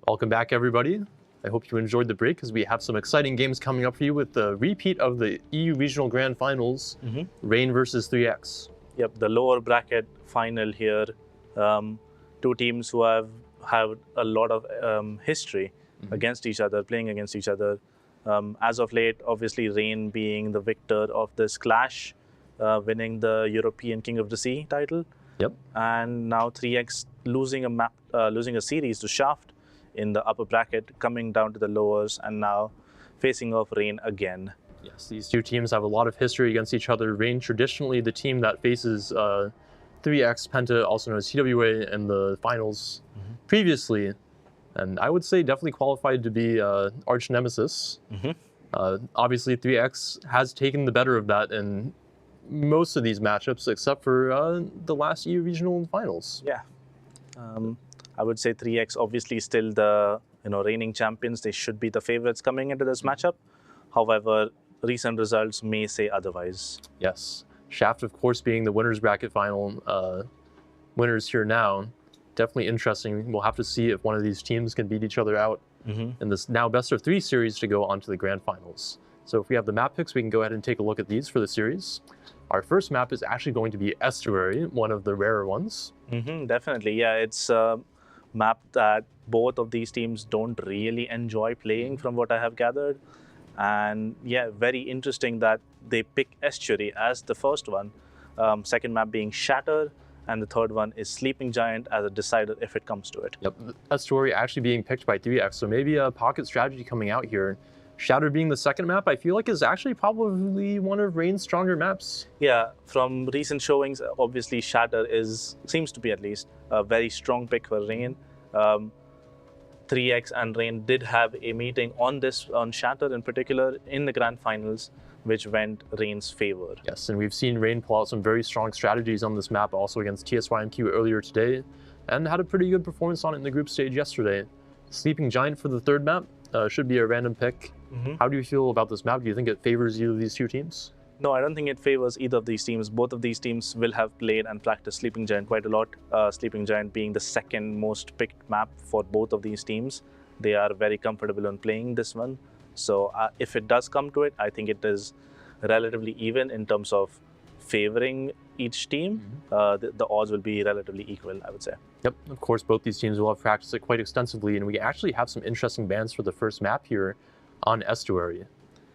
Welcome back, everybody. I hope you enjoyed the break because we have some exciting games coming up for you with the repeat of the EU Regional Grand Finals, Rain versus 3X. Yep, the lower bracket final here. Two teams who have a lot of history against each other, playing against each other. As of late, obviously, Rain being the victor of this clash, winning the European King of the Sea title. Yep. And now 3X losing a series to Shaft in the upper bracket, coming down to the lowers, and now facing off Rain again. Yes, these two teams have a lot of history against each other. Rain, traditionally the team that faces 3X Penta, also known as TWA, in the finals previously. And I would say definitely qualified to be arch nemesis. Obviously, 3X has taken the better of that in most of these matchups, except for the last EU regional finals. Yeah, I would say 3X obviously still the reigning champions. They should be the favorites coming into this matchup. However, recent results may say otherwise. Yes, Shaft, of course, being the winners bracket final winners here now. Definitely interesting. We'll have to see if one of these teams can beat each other out in this now best of 3 series to go on to the grand finals. So if we have the map picks, we can go ahead and take a look at these for the series. Our first map is actually going to be Estuary, one of the rarer ones. Definitely, yeah. It's a map that both of these teams don't really enjoy playing, from what I have gathered. And yeah, very interesting that they pick Estuary as the first one. Second map being Shatter, and the third one is Sleeping Giant as a decider if it comes to it. Yep, Estuary actually being picked by 3X, so maybe a pocket strategy coming out here. Shatter being the second map, I feel like is actually probably one of Rain's stronger maps. Yeah, from recent showings, obviously Shatter seems to be at least a very strong pick for Rain. 3X and Rain did have a meeting on Shatter in particular in the grand finals, which went Rain's favor. Yes, and we've seen Rain pull out some very strong strategies on this map, also against TSYMQ earlier today, and had a pretty good performance on it in the group stage yesterday. Sleeping Giant for the third map should be a random pick. How do you feel about this map? Do you think it favors either of these two teams? No, I don't think it favors either of these teams. Both of these teams will have played and practiced Sleeping Giant quite a lot. Sleeping Giant being the second most picked map for both of these teams. They are very comfortable on playing this one. So if it does come to it, I think it is relatively even in terms of favoring each team. The odds will be relatively equal, I would say. Yep, of course, both these teams will have practiced it quite extensively, and we actually have some interesting bans for the first map here on Estuary,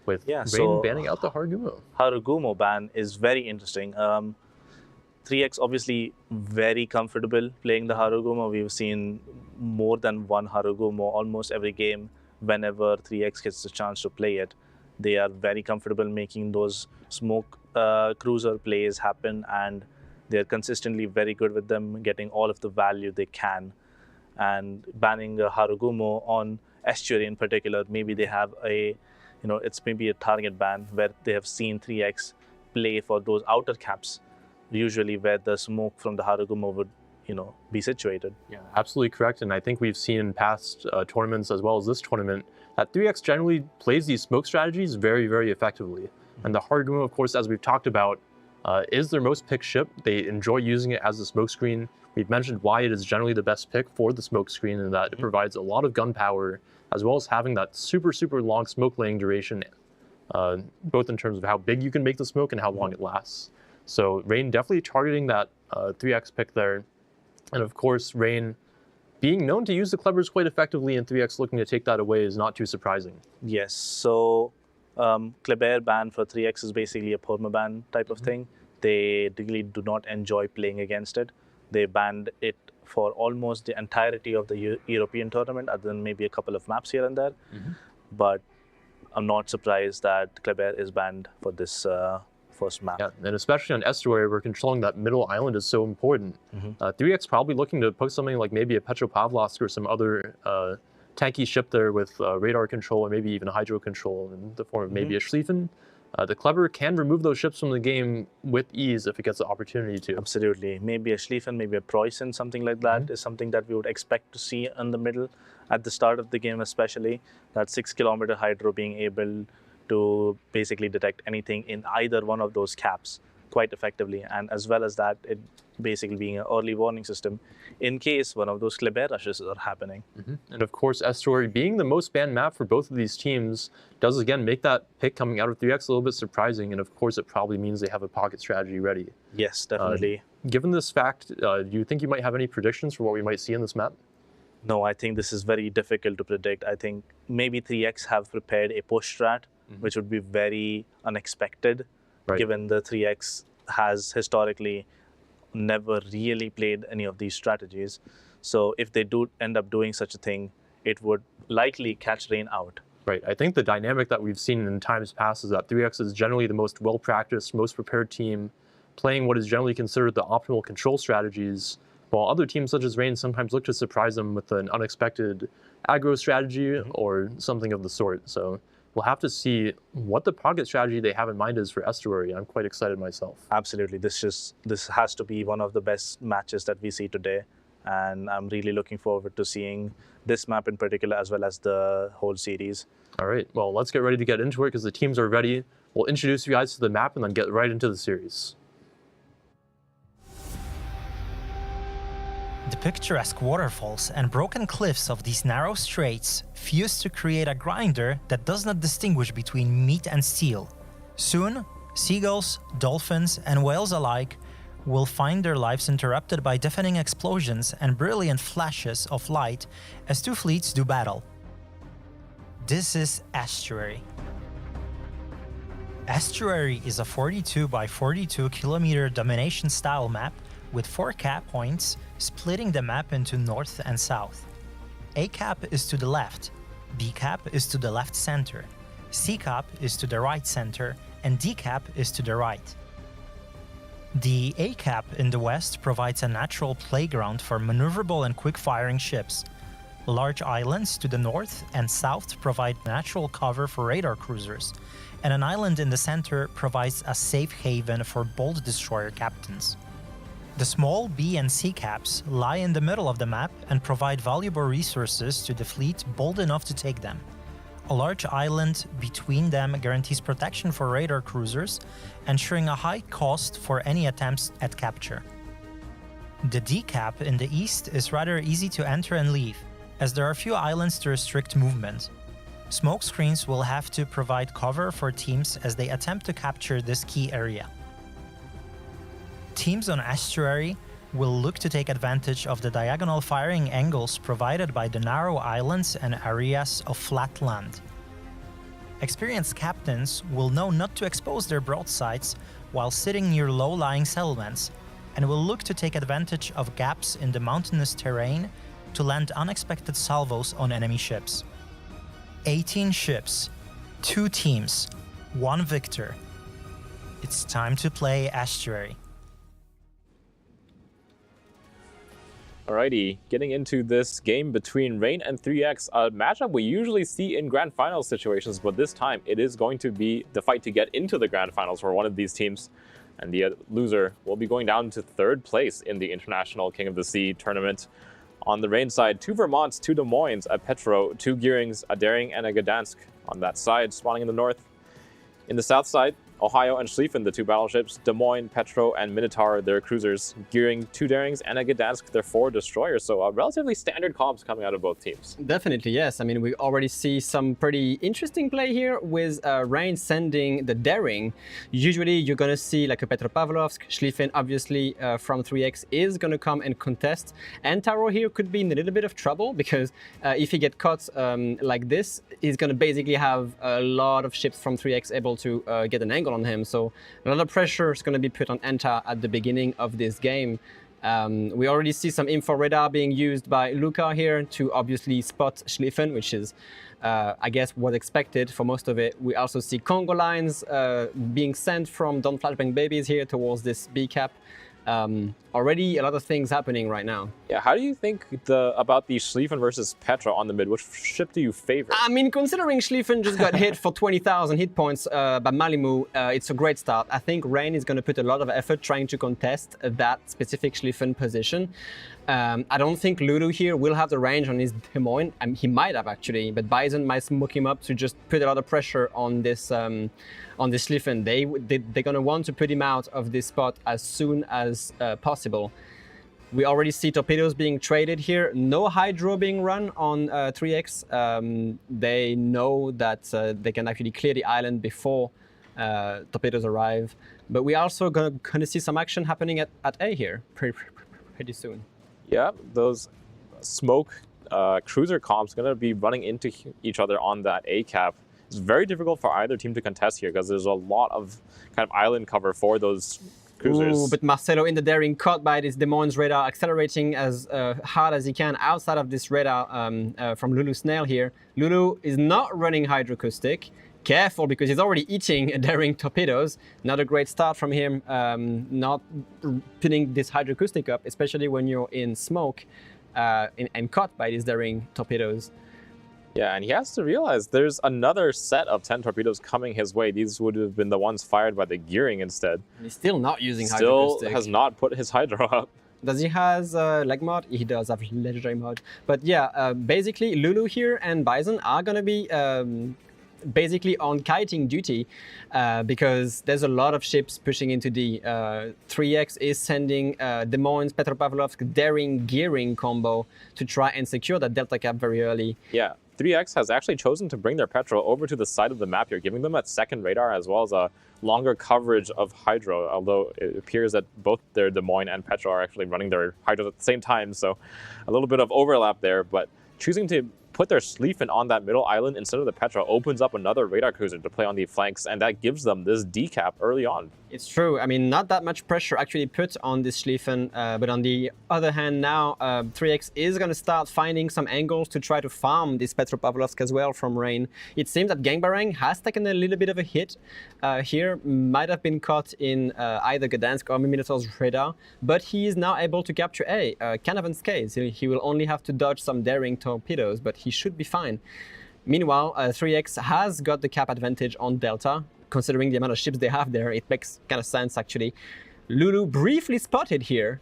with Rain banning out the Harugumo. Harugumo ban is very interesting. 3X obviously very comfortable playing the Harugumo. We've seen more than one Harugumo almost every game whenever 3X gets the chance to play it. They are very comfortable making those smoke cruiser plays happen, and they're consistently very good with them, getting all of the value they can. And banning a Harugumo on Estuary in particular, maybe they have it's maybe a target ban where they have seen 3X play for those outer caps, usually where the smoke from the Harugumo would be situated. Yeah, absolutely correct. And I think we've seen in past tournaments as well as this tournament that 3X generally plays these smoke strategies very, very effectively. And the Harugumo, of course, as we've talked about, is their most picked ship. They enjoy using it as a smoke screen. We've mentioned why it is generally the best pick for the smoke screen, and that it provides a lot of gun power, as well as having that super, super long smoke laying duration, both in terms of how big you can make the smoke and how long it lasts. So Rain definitely targeting that 3X pick there. And of course, Rain being known to use the Clebers quite effectively, and 3X looking to take that away is not too surprising. Yes, so Kleber ban for 3X is basically a permaban type of thing. They really do not enjoy playing against it. They banned it for almost the entirety of the European tournament, other than maybe a couple of maps here and there. But I'm not surprised that Kleber is banned for this first map. Yeah, and especially on Estuary, where controlling that middle island is so important. 3X probably looking to put something like maybe a Petropavlovsk or some other tanky ship there with radar control, or maybe even hydro control in the form of maybe a Schlieffen. The Kleber can remove those ships from the game with ease if it gets the opportunity to. Absolutely. Maybe a Schlieffen, maybe a Preußen, something like that is something that we would expect to see in the middle at the start of the game, especially. That 6-kilometer hydro being able to basically detect anything in either one of those caps. quite effectively, and as well as that, it basically being an early warning system in case one of those Kleber rushes are happening. And of course, Estuary being the most banned map for both of these teams does again make that pick coming out of 3X a little bit surprising, and of course it probably means they have a pocket strategy ready. Yes, definitely. Given this fact, do you think you might have any predictions for what we might see in this map? No, I think this is very difficult to predict. I think maybe 3X have prepared a push strat, which would be very unexpected, given the 3X has historically never really played any of these strategies. So if they do end up doing such a thing, it would likely catch Rain out. Right. I think the dynamic that we've seen in times past is that 3X is generally the most well-practiced, most prepared team, playing what is generally considered the optimal control strategies, while other teams such as Rain sometimes look to surprise them with an unexpected aggro strategy or something of the sort. So we'll have to see what the pocket strategy they have in mind is for Estuary. I'm quite excited myself. Absolutely. This has to be one of the best matches that we see today. And I'm really looking forward to seeing this map in particular, as well as the whole series. All right, well, let's get ready to get into it because the teams are ready. We'll introduce you guys to the map and then get right into the series. The picturesque waterfalls and broken cliffs of these narrow straits fuse to create a grinder that does not distinguish between meat and steel. Soon, seagulls, dolphins, and whales alike will find their lives interrupted by deafening explosions and brilliant flashes of light as two fleets do battle. This is Estuary. Estuary is a 42 by 42 kilometer domination style map with 4 cap points splitting the map into north and south. A cap is to the left, B cap is to the left center, C cap is to the right center, and D cap is to the right. The A cap in the west provides a natural playground for maneuverable and quick-firing ships. Large islands to the north and south provide natural cover for radar cruisers, and an island in the center provides a safe haven for bold destroyer captains. The small B and C caps lie in the middle of the map and provide valuable resources to the fleet bold enough to take them. A large island between them guarantees protection for radar cruisers, ensuring a high cost for any attempts at capture. The D cap in the east is rather easy to enter and leave, as there are few islands to restrict movement. Smoke screens will have to provide cover for teams as they attempt to capture this key area. Teams on Estuary will look to take advantage of the diagonal firing angles provided by the narrow islands and areas of flat land. Experienced captains will know not to expose their broadsides while sitting near low-lying settlements, and will look to take advantage of gaps in the mountainous terrain to land unexpected salvos on enemy ships. 18 ships, 2 teams, 1 victor. It's time to play Estuary. Alrighty, getting into this game between Rain and 3X, a matchup we usually see in Grand Finals situations, but this time it is going to be the fight to get into the Grand Finals for one of these teams, and the loser will be going down to 3rd place in the International King of the Sea tournament. On the Rain side, 2 Vermonts, 2 Des Moines, a Petro, 2 Gearings, a Daring, and a Gdansk on that side, spawning in the north. In the south side, Ohio and Schlieffen, the 2 battleships, Des Moines, Petro, and Minotaur, their cruisers, Gearing, 2 Darings, and a Gdansk, their 4 destroyers. So relatively standard comps coming out of both teams. Definitely, yes. I mean, we already see some pretty interesting play here with Rain sending the Daring. Usually, you're going to see like a Petropavlovsk. Schlieffen, obviously, from 3X is going to come and contest. And Taro here could be in a little bit of trouble because if he gets caught like this, he's going to basically have a lot of ships from 3X able to get an angle on him. So a lot of pressure is going to be put on Enta at the beginning of this game. We already see some info radar being used by Luca here to obviously spot Schlieffen, which is, I guess, what expected for most of it. We also see Congo lines being sent from Don't Flashbang Babies here towards this B cap. Already a lot of things happening right now. Yeah, how do you think about the Schlieffen versus Petra on the mid? Which ship do you favor? I mean, considering Schlieffen just got hit for 20,000 hit points by Malimu, it's a great start. I think Rain is going to put a lot of effort trying to contest that specific Schlieffen position. I don't think Lulu here will have the range on his Des he might have actually, but Bison might smoke him up to just put a lot of pressure on this Schlieffen. They're gonna want to put him out of this spot as soon as possible. We already see torpedoes being traded here. No hydro being run on 3X. They know that they can actually clear the island before torpedoes arrive. But we're also gonna see some action happening at A here pretty soon. Yeah, those smoke cruiser comps going to be running into each other on that A cap. It's very difficult for either team to contest here because there's a lot of kind of island cover for those cruisers. Ooh, but Marcelo in the daring, caught by this Des Moines radar, accelerating as hard as he can outside of this radar from Lulu Snail here. Lulu is not running hydroacoustic. Careful, because he's already eating daring torpedoes. Not a great start from him, not putting this hydroacoustic up, especially when you're in smoke and caught by these daring torpedoes. Yeah, and he has to realize there's another set of 10 torpedoes coming his way. These would have been the ones fired by the gearing instead. He's still not using hydroacoustic. Still has not put his hydro up. Does he has leg mod? He does have legendary mod. But yeah, basically Lulu here and Bison are going to be basically on kiting duty because there's a lot of ships pushing into D. 3X is sending Des Moines, Petropavlovsk, daring gearing combo to try and secure that delta cap very early. Yeah, 3X has actually chosen to bring their Petro over to the side of the map here, giving them that second radar as well as a longer coverage of hydro, although it appears that both their Des Moines and Petro are actually running their hydro at the same time, so a little bit of overlap there, but choosing to put their Schlieffen on that middle island instead of the Petra opens up another radar cruiser to play on the flanks, and that gives them this decap early on. It's true. I mean, not that much pressure actually put on this Schlieffen, but on the other hand now, 3X is going to start finding some angles to try to farm this Petropavlovsk as well from rain. It seems that Gangbarang has taken a little bit of a hit here, might have been caught in either Gdansk or Minotaur's radar, but he is now able to capture A. Kind of unscathed. He will only have to dodge some daring torpedoes, but he should be fine. Meanwhile, 3X has got the cap advantage on Delta. Considering the amount of ships they have there, it makes kind of sense actually. Lulu briefly spotted here,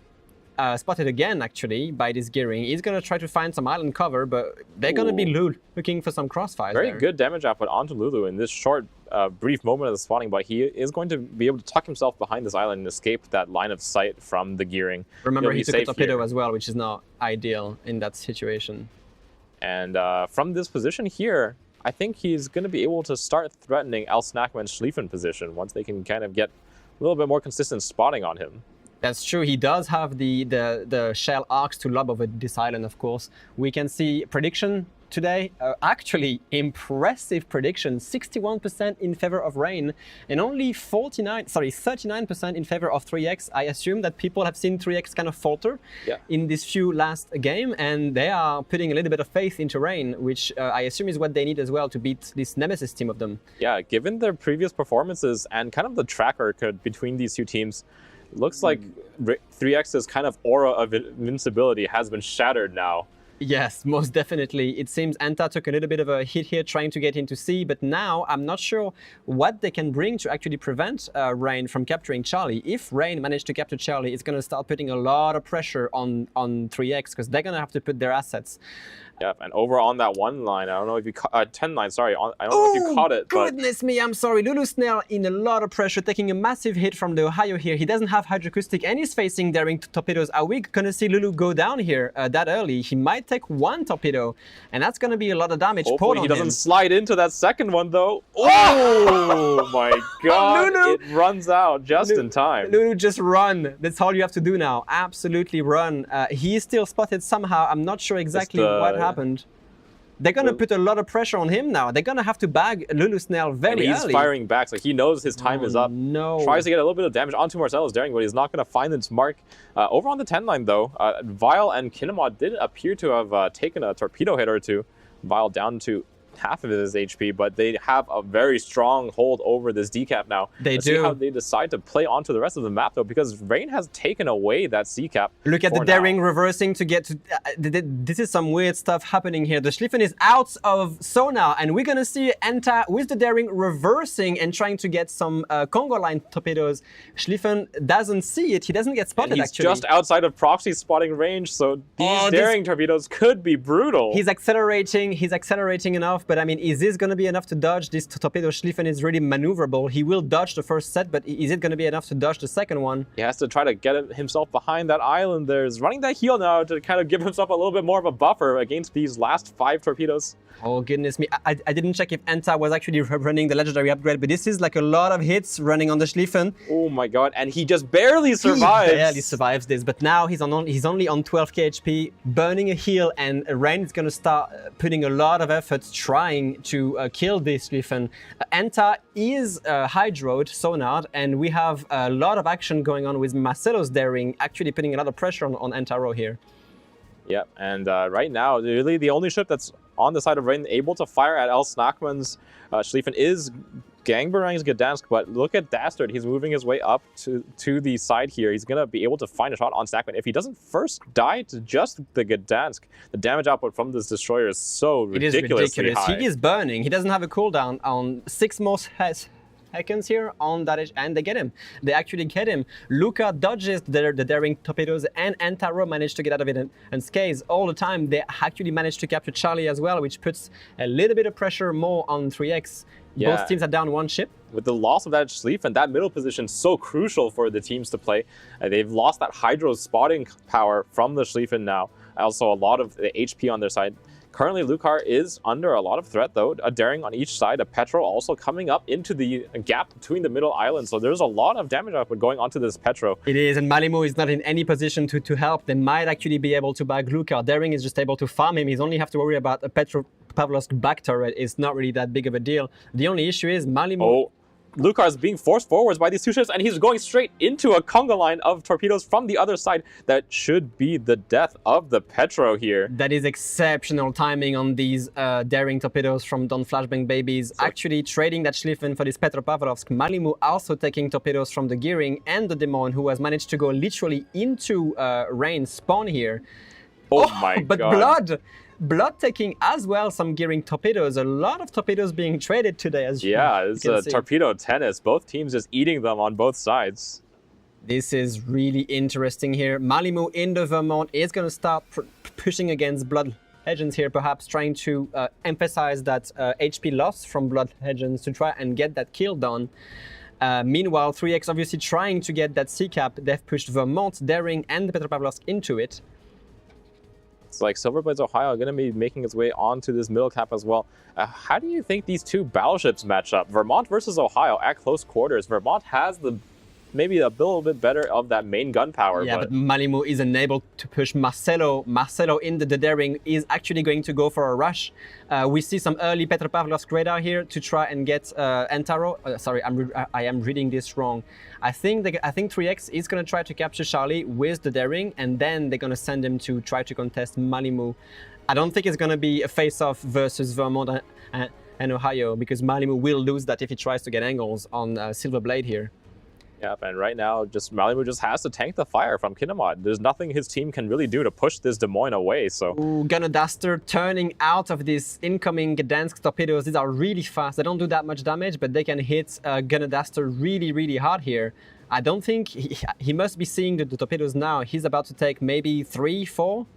spotted again actually by this gearing. He's going to try to find some island cover, but they're going to be looking for some crossfires. Very good damage output onto Lulu in this short, brief moment of the spotting, but he is going to be able to tuck himself behind this island and escape that line of sight from the gearing. Remember, he took a torpedo as well, which is not ideal in that situation. And from this position here, I think he's going to be able to start threatening El Snackman's Schlieffen position once they can kind of get a little bit more consistent spotting on him. That's true. He does have the shell arcs to lob over this island, of course. We can see prediction today. Actually, impressive prediction. 61% in favor of rain and only 39% in favor of 3X. I assume that people have seen 3X kind of falter in this few last game, and they are putting a little bit of faith into rain, which I assume is what they need as well to beat this Nemesis team of them. Yeah, given their previous performances and kind of the track record between these two teams, it looks like 3X's kind of aura of invincibility has been shattered now. Yes, most definitely. It seems Anta took a little bit of a hit here trying to get into C, but now I'm not sure what they can bring to actually prevent Rain from capturing Charlie. If Rain managed to capture Charlie, it's going to start putting a lot of pressure on 3X because they're going to have to put their assets. Yeah, and over on that one line, I don't know if you 10 line, sorry, I don't know if you caught it. Goodness me, I'm sorry. Lulu Snail in a lot of pressure, taking a massive hit from the Ohio here. He doesn't have hydroacoustic and he's facing daring torpedoes. Are we going to see Lulu go down here that early? He might take one torpedo, and that's going to be a lot of damage. Hopefully he doesn't slide into that second one, though. Oh my god, Lulu, it runs out just in time. Lulu, just run. That's all you have to do now. Absolutely run. He is still spotted somehow. I'm not sure exactly what happened. They're going to put a lot of pressure on him now. They're going to have to bag Lulu Snail very early. And he's firing back, so he knows his time is up. No. Tries to get a little bit of damage onto Marcelo's daring, but he's not going to find its mark. Over on the 10 line, though, Vile and Kinemod did appear to have taken a torpedo hit or two. Vile down to half of his HP, but they have a very strong hold over this D-cap now. They Let's do. see how they decide to play onto the rest of the map, though, because Rain has taken away that C-cap. Look at the daring reversing to get to... this is some weird stuff happening here. The Schlieffen is out of sonar, and we're going to see Enta with the daring reversing and trying to get some Congo line torpedoes. Schlieffen doesn't see it. He doesn't get spotted, and he's actually. just outside of proxy spotting range, so these daring torpedoes could be brutal. He's accelerating enough, but I mean, is this going to be enough to dodge? This torpedo Schlieffen is really maneuverable. He will dodge the first set, but is it going to be enough to dodge the second one? He has to try to get himself behind that island there. He's running that heel now to kind of give himself a little bit more of a buffer against these last 5 torpedoes. Oh, goodness me. I didn't check if Enta was actually running the legendary upgrade, but this is like a lot of hits running on the Schlieffen. Oh my god, and he just barely survives. He barely survives this, but now he's only on 12k HP, burning a heal, and Rain is going to start putting a lot of effort trying to kill this Schlieffen. Enta is hydroed, sonared, and we have a lot of action going on with Marcelo's daring, actually putting a lot of pressure on Entaro here. Yep, and right now, really the only ship that's on the side of Rain able to fire at El Snackman's Schlieffen is Gangbarang's Gdansk, but look at Dastard. He's moving his way up to the side here. He's going to be able to find a shot on Snackman. If he doesn't first die to just the Gdansk, the damage output from this destroyer is so ridiculously high. He is burning. He doesn't have a cooldown on 6 more seconds here on that edge, and they get him. They actually get him. Luca dodges the daring torpedoes, and Antaro managed to get out of it and Skaze all the time. They actually managed to capture Charlie as well, which puts a little bit of pressure more on 3X. Yeah. Both teams are down 1 ship. With the loss of that Schlieffen, that middle position so crucial for the teams to play. They've lost that Hydro spotting power from the Schlieffen now. Also, a lot of the HP on their side. Currently, Lucar is under a lot of threat, though. A daring on each side. A Petro also coming up into the gap between the middle islands. So there's a lot of damage output going onto this Petro. It is, and Malimo is not in any position to help. They might actually be able to bag Lucar. Daring is just able to farm him. He's only have to worry about a Petro Pavlovsk back turret. It's not really that big of a deal. The only issue is Malimo... Oh. Lucar is being forced forwards by these 2 ships, and he's going straight into a conga line of torpedoes from the other side. That should be the death of the Petro here. That is exceptional timing on these daring torpedoes from Don Flashbang Babies. Actually trading that Schlieffen for this Petropavlovsk. Malimu also taking torpedoes from the Gearing and the Demon, who has managed to go literally into Rain spawn here. Oh my but god. Blood taking as well some Gearing torpedoes. A lot of torpedoes being traded today, as yeah, you it's can a see. torpedo tennis. Both teams just eating them on both sides. This is really interesting here. Malimu in the Vermont is going to start pushing against Blood Legends here, perhaps trying to emphasize that HP loss from Blood Legends to try and get that kill done. Meanwhile, 3X obviously trying to get that C-cap. They've pushed Vermont, Daring, and the Petropavlovsk into it. It's like Silverblades Ohio are going to be making its way onto this middle cap as well. How do you think these 2 battleships match up? Vermont versus Ohio at close quarters. Vermont has maybe a little bit better of that main gun power. Yeah, but Malimu is unable to push Marcelo. Marcelo in the daring is actually going to go for a rush. We see some early Petropavlovsk radar here to try and get Entaro. Sorry, I am reading this wrong. I think 3X is going to try to capture Charlie with the daring, and then they're going to send him to try to contest Malimu. I don't think it's going to be a face-off versus Vermont and Ohio, because Malimu will lose that if he tries to get angles on Silverblade here. Yep, and right now, Malimu just has to tank the fire from Kinemod. There's nothing his team can really do to push this Des Moines away, so... Ooh, Gunner Duster turning out of these incoming Gdansk torpedoes. These are really fast. They don't do that much damage, but they can hit Gunner Duster really, really hard here. I don't think... He must be seeing the torpedoes now. He's about to take maybe 3, 4?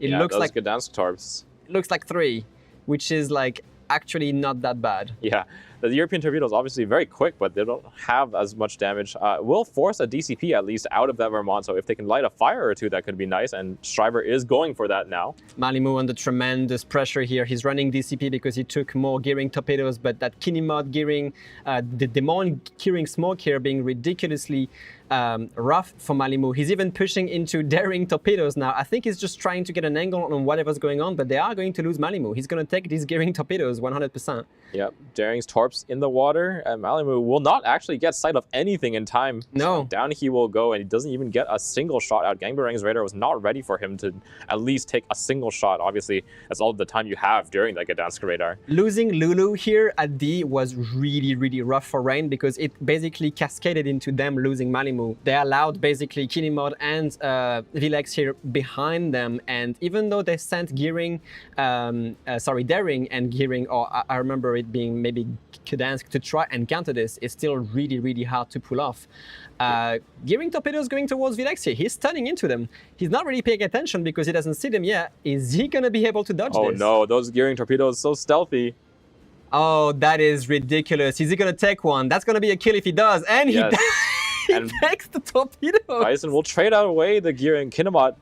It looks like Gdansk torps. It looks like 3, which is like actually not that bad. Yeah, the European torpedoes obviously very quick, but they don't have as much damage. Will force a DCP at least out of that Vermont, so if they can light a fire or 2, that could be nice, and Stryver is going for that now. Malimu under tremendous pressure here. He's running DCP because he took more Gearing torpedoes, but that Kinemod Gearing, the Demon Gearing smoke here being ridiculously rough for Malimu. He's even pushing into daring torpedoes now. I think he's just trying to get an angle on whatever's going on, but they are going to lose Malimu. He's going to take these daring torpedoes 100%. Yep, Daring's torps in the water, and Malimu will not actually get sight of anything in time. No. Down he will go, and he doesn't even get a single shot out. Gangbarang's radar was not ready for him to at least take a single shot. Obviously, that's all the time you have during the Gdansk radar. Losing Lulu here at D was really, really rough for Rain because it basically cascaded into them losing Malimu. They allowed basically Kinemod and Vilex here behind them, and even though they sent Daring and Gearing, or I remember it being maybe Gdansk to try and counter this, it's still really, really hard to pull off. Gearing torpedoes going towards Vilex here. He's turning into them. He's not really paying attention because he doesn't see them yet. Is he going to be able to dodge this? Oh no, those Gearing torpedoes so stealthy. Oh, that is ridiculous. Is he going to take one? That's going to be a kill if he does. And Yes. he And takes the torpedo. Bison will trade away the Gearing. Kinemot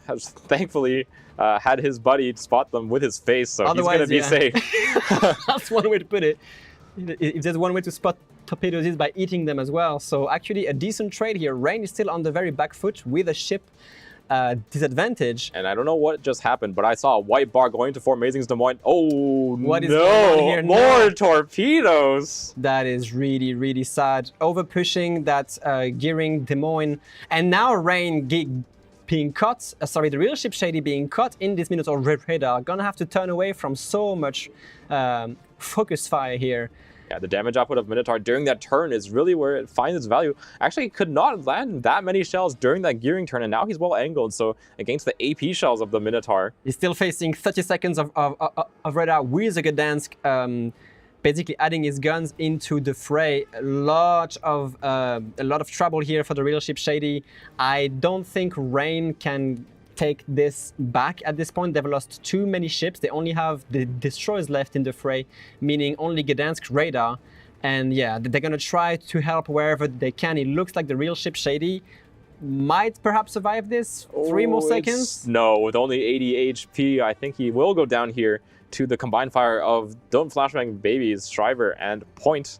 has thankfully had his buddy spot them with his face, so Otherwise, he's going to be safe. That's one way to put it. If there's one way to spot torpedoes is by eating them as well. So actually a decent trade here. Rain is still on the very back foot with a ship disadvantage. And I don't know what just happened, but I saw a white bar going to Fort Mazing's Des Moines. Oh, What is no! going on here More now? torpedoes! That is really, really sad. Over pushing that Gearing Des Moines. And now Rain being caught, the real ship Shady being caught in this Minotaur radar. Gonna have to turn away from so much focus fire here. Yeah, the damage output of Minotaur during that turn is really where it finds its value. Actually, he could not land that many shells during that Gearing turn, and now he's well angled, so against the AP shells of the Minotaur. He's still facing 30 seconds of radar with a Gdansk, basically adding his guns into the fray. A lot of trouble here for the real ship Shady. I don't think Rain can take this back at this point. They've lost too many ships. They only have the destroyers left in the fray, meaning only Gdansk radar. And yeah, they're gonna try to help wherever they can. It looks like the real ship Shady might perhaps survive this. 3 more seconds. No, with only 80 HP, I think he will go down here to the combined fire of Don't Flashbang Babies, Shriver, and Point.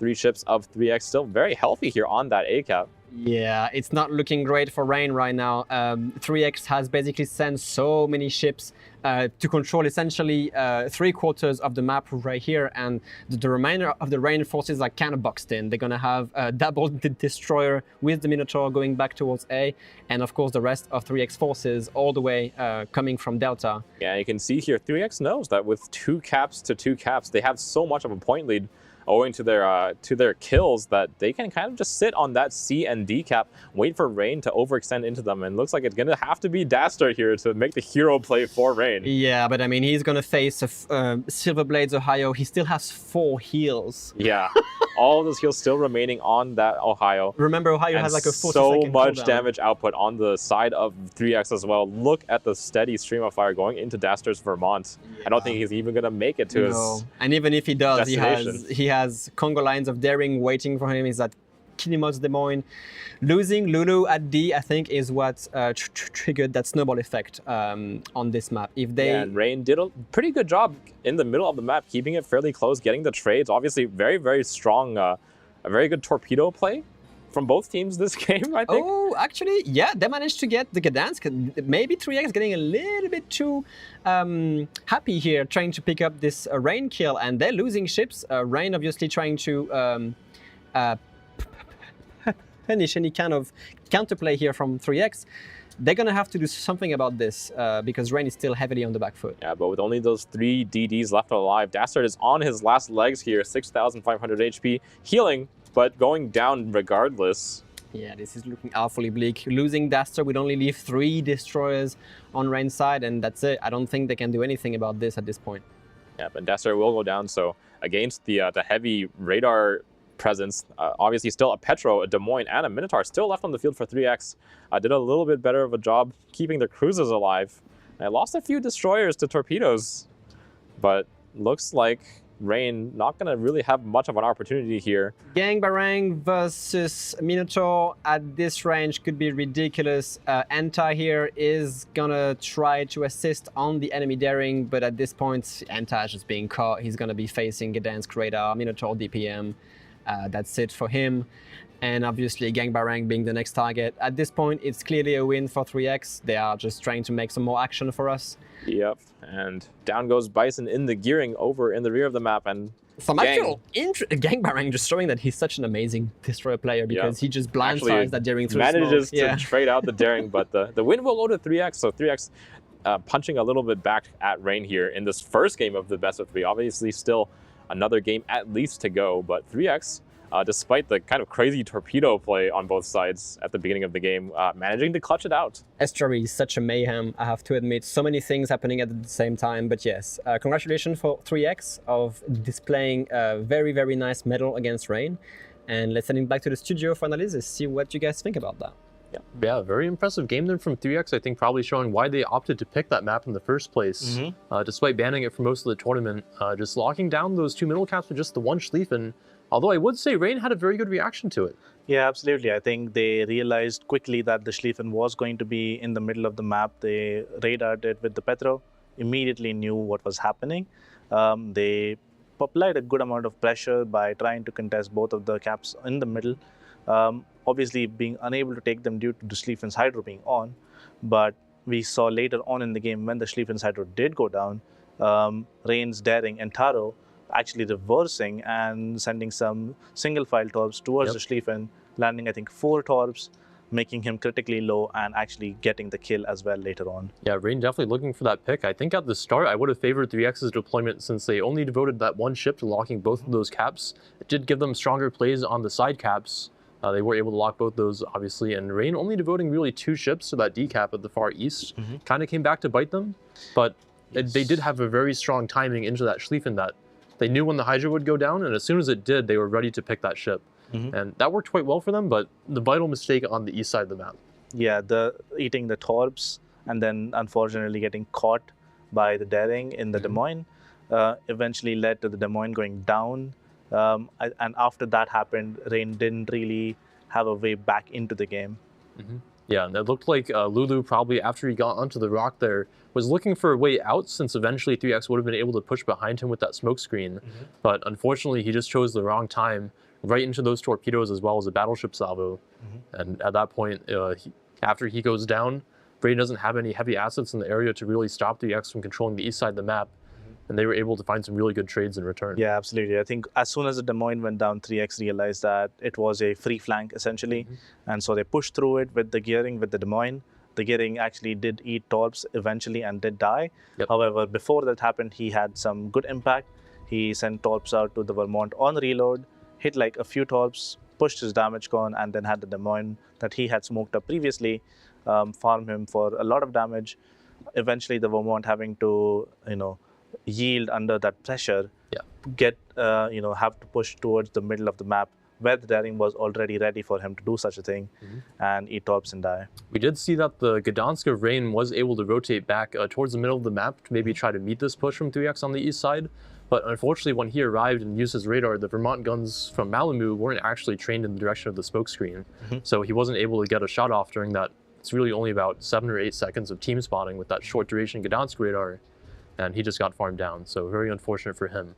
3 ships of 3X still very healthy here on that A-cap. Yeah, it's not looking great for Rain right now. 3X has basically sent so many ships to control essentially 3/4 of the map right here, and the remainder of the Rain forces are kind of boxed in. They're gonna have a double destroyer with the Minotaur going back towards A, and of course the rest of 3X forces all the way coming from Delta. Yeah, you can see here 3X knows that with 2 caps to 2 caps, they have so much of a point lead owing to their kills that they can kind of just sit on that C and D cap, wait for Rain to overextend into them, and looks like it's gonna have to be Daster here to make the hero play for Rain. Yeah, but I mean, he's gonna face Silver Blades Ohio. He still has 4 heals. Yeah, all those heals still remaining on that Ohio. Remember, Ohio and has like a 40 so second much cooldown. damage output on the side of 3X as well. Look at the steady stream of fire going into Daster's Vermont. Yeah. I don't think he's even gonna make it to his And even if he does, destination. he has Congo lines of daring waiting for him. Is that Kinemod's Des Moines. Losing Lulu at D, I think, is what triggered that snowball effect on this map. If they and Rain did a pretty good job in the middle of the map, keeping it fairly close, getting the trades. Obviously, very, very strong, a very good torpedo play from both teams this game, I think. Oh, actually, yeah, they managed to get the Gdansk. Maybe 3X getting a little bit too happy here, trying to pick up this Rain kill, and they're losing ships. Rain obviously trying to punish any kind of counterplay here from 3X. They're going to have to do something about this because Rain is still heavily on the back foot. Yeah, but with only those 3 DDs left alive, Dastard is on his last legs here, 6,500 HP, healing, but going down regardless. Yeah, this is looking awfully bleak. Losing Dastard would only leave 3 destroyers on Rain's side, and that's it. I don't think they can do anything about this at this point. Yeah, but Dastard will go down, so against the heavy radar presence, obviously still a Petro, a Des Moines, and a Minotaur still left on the field for 3X. Did a little bit better of a job keeping their cruisers alive. I lost a few destroyers to torpedoes, but looks like Rain not going to really have much of an opportunity here. Gang Barang versus Minotaur at this range could be ridiculous. Anta here is gonna try to assist on the enemy daring, but at this point, Anta is just being caught. He's gonna be facing Gdansk radar, Minotaur DPM. That's it for him. And obviously Gangbarang being the next target. At this point, it's clearly a win for 3X. They are just trying to make some more action for us. Yep, and down goes Bison in the gearing over in the rear of the map, and some actual Gangbarang just showing that he's such an amazing destroyer player because he just blindsides that daring through manages smoke. to trade out the daring, but the win will go to 3X, so 3X punching a little bit back at Rain here in this first game of the best of 3. Obviously still another game at least to go, but 3X, despite the kind of crazy torpedo play on both sides at the beginning of the game, managing to clutch it out. Estuary is such a mayhem, I have to admit. So many things happening at the same time, but yes. Congratulations for 3X of displaying a very, very nice medal against Rain. And let's send it back to the studio for analysis, see what you guys think about that. Yeah, very impressive game then from 3X, I think probably showing why they opted to pick that map in the first place. Despite banning it for most of the tournament, just locking down those 2 middle caps with just the 1 Schlieffen. Although I would say Rain had a very good reaction to it. Yeah, absolutely. I think they realized quickly that the Schlieffen was going to be in the middle of the map. They radared it with the Petro, immediately knew what was happening. They applied a good amount of pressure by trying to contest both of the caps in the middle. Obviously being unable to take them due to the Schlieffen's hydro being on. But we saw later on in the game when the Schlieffen's hydro did go down, Rain's daring and Taro actually reversing and sending some single file torps towards the Schlieffen, landing I think 4 torps, making him critically low and actually getting the kill as well later on. Yeah, Rain definitely looking for that pick. I think at the start I would have favored 3X's deployment since they only devoted that 1 ship to locking both of those caps. It did give them stronger plays on the side caps. They were able to lock both those, obviously, and Rain only devoting really 2 ships to that D cap at the far east kind of came back to bite them. But they did have a very strong timing into that Schlieffen that they knew when the Hydra would go down, and as soon as it did, they were ready to pick that ship. And that worked quite well for them, but the vital mistake on the east side of the map. Yeah, eating the torps and then unfortunately getting caught by the daring in the Des Moines eventually led to the Des Moines going down. And after that happened, Rain didn't really have a way back into the game. Yeah, and it looked like Lulu probably, after he got onto the rock there, was looking for a way out since eventually 3X would have been able to push behind him with that smoke screen. But unfortunately, he just chose the wrong time, right into those torpedoes as well as a battleship salvo. And at that point, after he goes down, Rain doesn't have any heavy assets in the area to really stop 3X from controlling the east side of the map. And they were able to find some really good trades in return. Yeah, absolutely. I think as soon as the Des Moines went down, 3X realized that it was a free flank, essentially. And so they pushed through it with the gearing, with the Des Moines. The gearing actually did eat torps eventually and did die. However, before that happened, he had some good impact. He sent torps out to the Vermont on reload, hit like a few torps, pushed his damage con, and then had the Des Moines that he had smoked up previously farm him for a lot of damage. Eventually, the Vermont having to, yield under that pressure, have to push towards the middle of the map where the daring was already ready for him to do such a thing and eat torps and die. We did see that the Gdansk of Rain was able to rotate back towards the middle of the map to maybe try to meet this push from 3X on the east side. But unfortunately, when he arrived and used his radar, the Vermont guns from Malamu weren't actually trained in the direction of the smokescreen. So he wasn't able to get a shot off during that. It's really only about 7 or 8 seconds of team spotting with that short duration Gdansk radar. And he just got farmed down, so very unfortunate for him.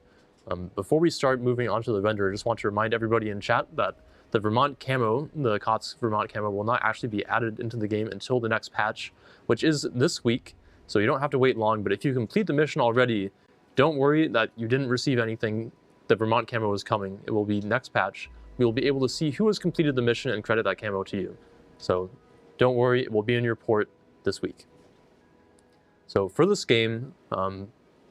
Before we start moving on to the render, I just want to remind everybody in chat that the Vermont camo, the COTS Vermont camo, will not actually be added into the game until the next patch, which is this week, so you don't have to wait long. But if you complete the mission already, don't worry that you didn't receive anything. The Vermont camo is coming. It will be next patch. We will be able to see who has completed the mission and credit that camo to you. So don't worry, it will be in your port this week. So for this game,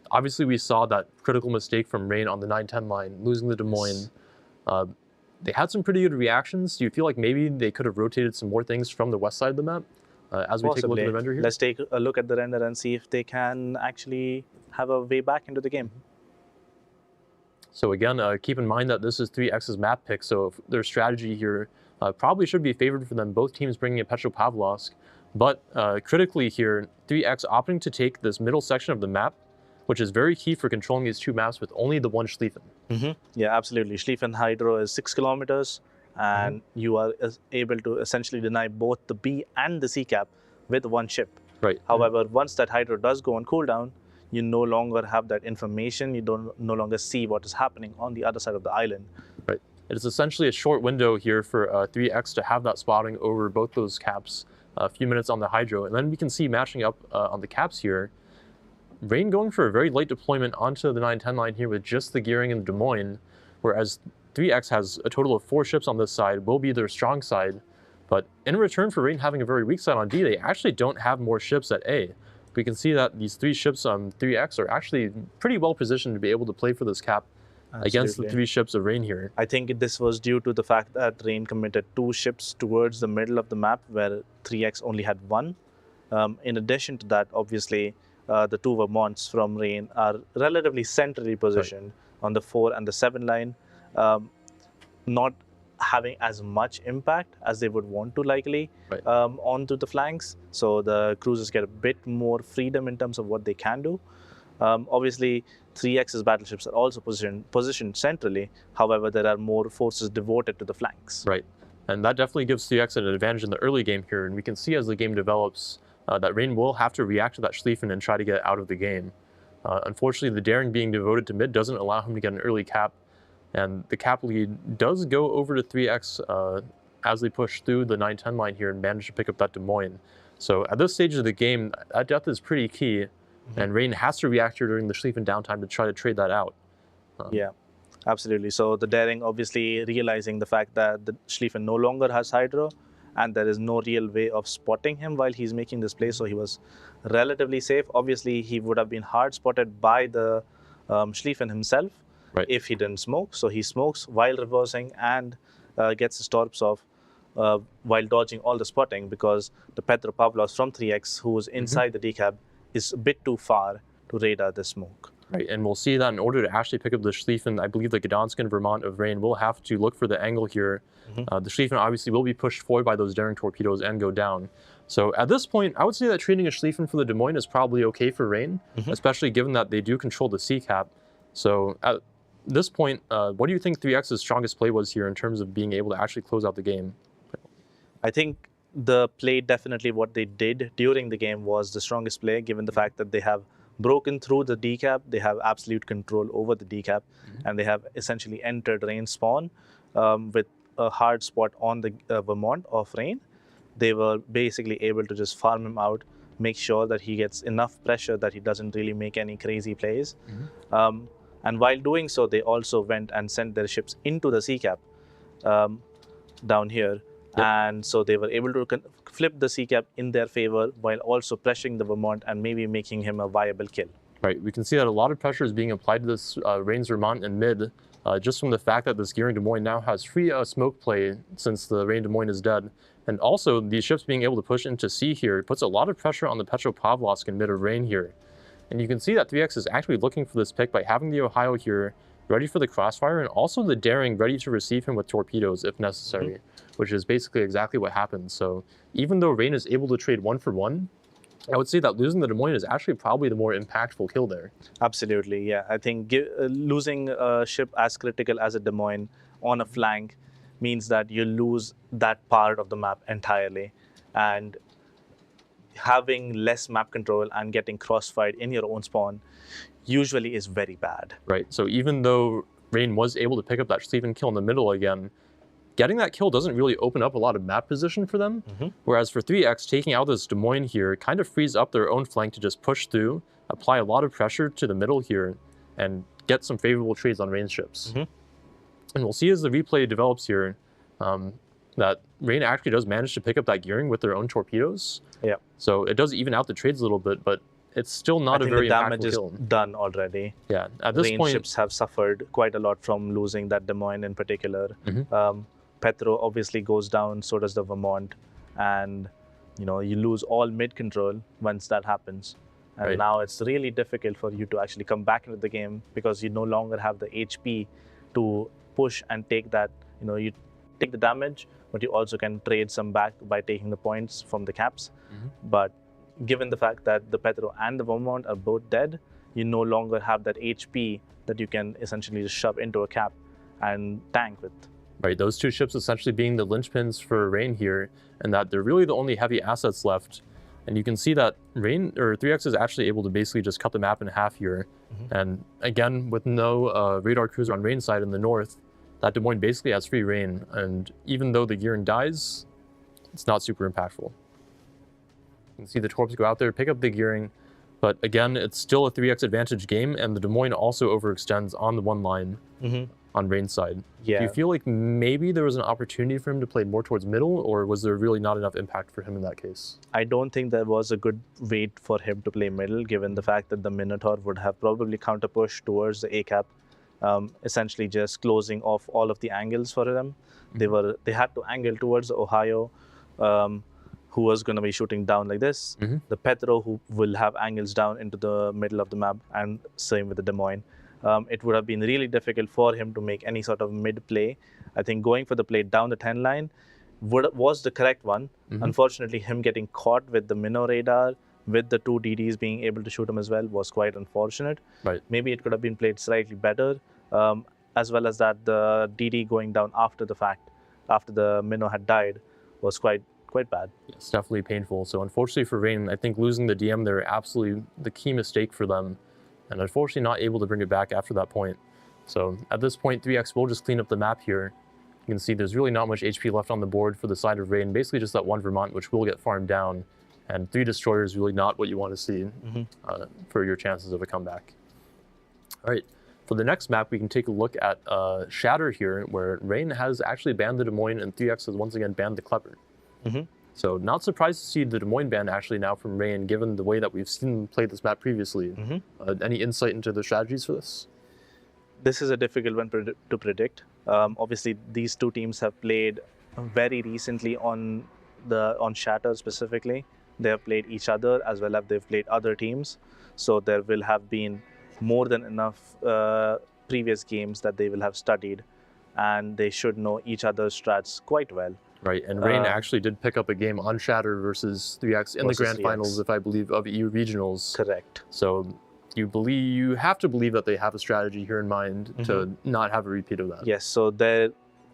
obviously we saw that critical mistake from Rain on the 9-10 line, losing the Des Moines. They had some pretty good reactions. Do you feel like maybe they could have rotated some more things from the west side of the map? As we take a look at the render here? Let's take a look at the render and see if they can actually have a way back into the game. So again, keep in mind that this is 3X's map pick, so their strategy here probably should be favored for them, both teams bringing in Petropavlovsk. But critically here, 3X opting to take this middle section of the map, which is very key for controlling these 2 maps with only the 1 Schlieffen. Yeah, absolutely. Schlieffen Hydro is 6 kilometers, and you are able to essentially deny both the B and the C cap with 1 ship. Right. However, once that Hydro does go on cooldown, you no longer have that information. You no longer see what is happening on the other side of the island. Right. it is essentially a short window here for 3X to have that spotting over both those caps, a few minutes on the Hydro. And then we can see matching up on the caps here, Rain going for a very late deployment onto the 9-10 line here with just the gearing in Des Moines, whereas 3X has a total of 4 ships on this side, will be their strong side. But in return for Rain having a very weak side on D, they actually don't have more ships at A. We can see that these 3 ships on 3X are actually pretty well positioned to be able to play for this cap. Absolutely. Against the 3 ships of Rain here. I think this was due to the fact that Rain committed 2 ships towards the middle of the map where 3X only had 1. In addition to that, obviously, the 2 Vermonts from Rain are relatively centrally positioned on the 4 and the 7 line, not having as much impact as they would want to likely onto the flanks. So the cruisers get a bit more freedom in terms of what they can do. Obviously, 3X's battleships are also positioned centrally. However, there are more forces devoted to the flanks. Right. And that definitely gives 3X an advantage in the early game here. And we can see as the game develops that Rain will have to react to that Schlieffen and try to get out of the game. Unfortunately, the daring being devoted to mid doesn't allow him to get an early cap. And the cap lead does go over to 3X as they push through the 9-10 line here and manage to pick up that Des Moines. So at this stage of the game, that death is pretty key. And Rain has to react here during the Schlieffen downtime to try to trade that out. Yeah, absolutely. So the daring obviously realizing the fact that the Schlieffen no longer has Hydro and there is no real way of spotting him while he's making this play. So he was relatively safe. Obviously, he would have been hard spotted by the Schlieffen himself if he didn't smoke. So he smokes while reversing and gets his torps off while dodging all the spotting because the Petro Pavlos from 3X, who was inside the decab, is a bit too far to radar the smoke. Right, and we'll see that in order to actually pick up the Schlieffen, I believe the Gdansk and Vermont of Rain will have to look for the angle here. The Schlieffen obviously will be pushed forward by those daring torpedoes and go down. So at this point, I would say that trading a Schlieffen for the Des Moines is probably okay for Rain, especially given that they do control the C cap. So at this point, what do you think 3X's strongest play was here in terms of being able to actually close out the game? I think the play, definitely what they did during the game was the strongest play, given the fact that they have broken through the decap, they have absolute control over the decap, and they have essentially entered Rain spawn with a hard spot on the Vermont of Rain. They were basically able to just farm him out, make sure that he gets enough pressure that he doesn't really make any crazy plays. And while doing so, they also went and sent their ships into the sea cap down here. And so they were able to flip the sea cap in their favor while also pressuring the Vermont and maybe making him a viable kill. Right, we can see that a lot of pressure is being applied to this Rain's Vermont and mid, just from the fact that this gearing Des Moines now has free smoke play since the Rain Des Moines is dead. And also, these ships being able to push into sea here puts a lot of pressure on the Petropavlovsk in mid of Rain here. And you can see that 3X is actually looking for this pick by having the Ohio here ready for the crossfire and also the daring ready to receive him with torpedoes if necessary, which is basically exactly what happened. So even though Rain is able to trade 1-for-1, I would say that losing the Des Moines is actually probably the more impactful kill there. Absolutely, yeah. I think losing a ship as critical as a Des Moines on a flank means that you lose that part of the map entirely. And having less map control and getting crossfired in your own spawn usually is very bad. Right, so even though Rain was able to pick up that Schlieffen kill in the middle again, getting that kill doesn't really open up a lot of map position for them. Whereas for 3X, taking out this Des Moines here kind of frees up their own flank to just push through, apply a lot of pressure to the middle here, and get some favorable trades on Rain ships. And we'll see as the replay develops here that Rain actually does manage to pick up that gearing with their own torpedoes. Yeah. So it does even out the trades a little bit, but it's still not a very impactful damage is kill. done already. Yeah, at this Rain point, ships have suffered quite a lot from losing that Des Moines in particular. Petro obviously goes down, so does the Vermont, and you lose all mid control once that happens. And now it's really difficult for you to actually come back into the game because you no longer have the HP to push and take that. You take the damage, but you also can trade some back by taking the points from the caps. But given the fact that the Petro and the Vermont are both dead, you no longer have that HP that you can essentially just shove into a cap and tank with. Right, those two ships essentially being the linchpins for Rain here, and that they're really the only heavy assets left. And you can see that 3X is actually able to basically just cut the map in half here. And again, with no radar cruiser on Rain's side in the north, that Des Moines basically has free reign, and even though the Gearing dies, it's not super impactful. You can see the Torps go out there, pick up the Gearing, but again, it's still a 3x advantage game, and the Des Moines also overextends on the one line on Reign's side. Yeah. Do you feel like maybe there was an opportunity for him to play more towards middle, or was there really not enough impact for him in that case? I don't think there was a good way for him to play middle, given the fact that the Minotaur would have probably counter-pushed towards the A-cap, essentially just closing off all of the angles for them. They had to angle towards Ohio, who was going to be shooting down like this. The Petro, who will have angles down into the middle of the map, and same with the Des Moines. It would have been really difficult for him to make any sort of mid play. I think going for the play down the 10 line was the correct one. Unfortunately, him getting caught with the Minnow radar, with the 2 DDs being able to shoot him as well, was quite unfortunate. Right. Maybe it could have been played slightly better, as well as that the DD going down after the fact, after the Minnow had died, was quite bad. It's definitely painful. So unfortunately for Reign, I think losing the DM there absolutely the key mistake for them, and unfortunately not able to bring it back after that point. So at this point, 3X will just clean up the map here. You can see there's really not much HP left on the board for the side of Reign, basically just that 1 Vermont, which will get farmed down, and 3 Destroyers really not what you want to see for your chances of a comeback. All right, for the next map, we can take a look at Shatter here, where Reign has actually banned the Des Moines, and 3X has once again banned the Clever. So not surprised to see the Des Moines ban actually now from Reign, given the way that we've seen them play this map previously. Any insight into the strategies for this? This is a difficult one to predict. Obviously, these 2 teams have played very recently on Shatter specifically. They have played each other as well as they've played other teams. So there will have been more than enough previous games that they will have studied, and they should know each other's strats quite well. Right, and Reign actually did pick up a game on Shatter versus 3X in the grand finals, if I believe, of EU regionals. Correct. So you have to believe that they have a strategy here in mind to not have a repeat of that. Yes, so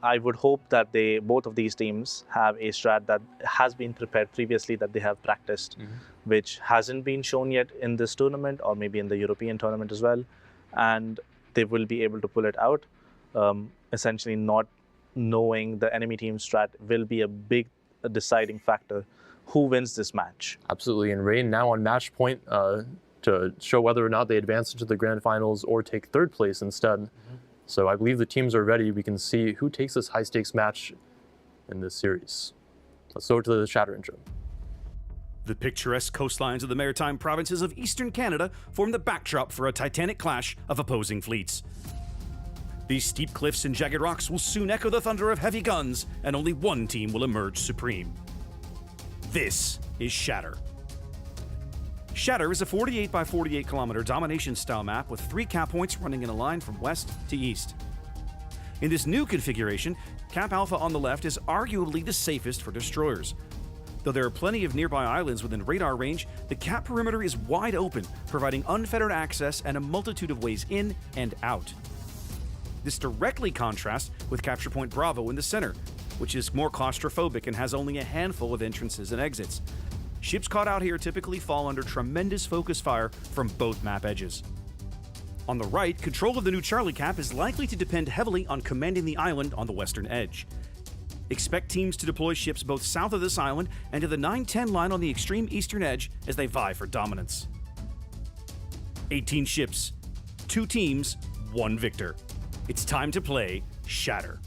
I would hope that both of these teams have a strat that has been prepared previously, that they have practiced, which hasn't been shown yet in this tournament, or maybe in the European tournament as well, and they will be able to pull it out. Essentially, not knowing the enemy team's strat will be a big deciding factor who wins this match. Absolutely, and Reign now on match point to show whether or not they advance into the grand finals or take 3rd place instead. So I believe the teams are ready. We can see who takes this high stakes match in this series. Let's go to the Shatter intro. The picturesque coastlines of the maritime provinces of eastern Canada form the backdrop for a titanic clash of opposing fleets. These steep cliffs and jagged rocks will soon echo the thunder of heavy guns, and only one team will emerge supreme. This is Shatter. Shatter is a 48 by 48 kilometer domination style map with 3 cap points running in a line from west to east. In this new configuration, Cap Alpha on the left is arguably the safest for destroyers. Though there are plenty of nearby islands within radar range, the cap perimeter is wide open, providing unfettered access and a multitude of ways in and out. This directly contrasts with Capture Point Bravo in the center, which is more claustrophobic and has only a handful of entrances and exits. Ships caught out here typically fall under tremendous focus fire from both map edges. On the right, control of the new Charlie Cap is likely to depend heavily on commanding the island on the western edge. Expect teams to deploy ships both south of this island and to the 9-10 line on the extreme eastern edge as they vie for dominance. 18 ships, 2 teams, 1 victor. It's time to play Shatter.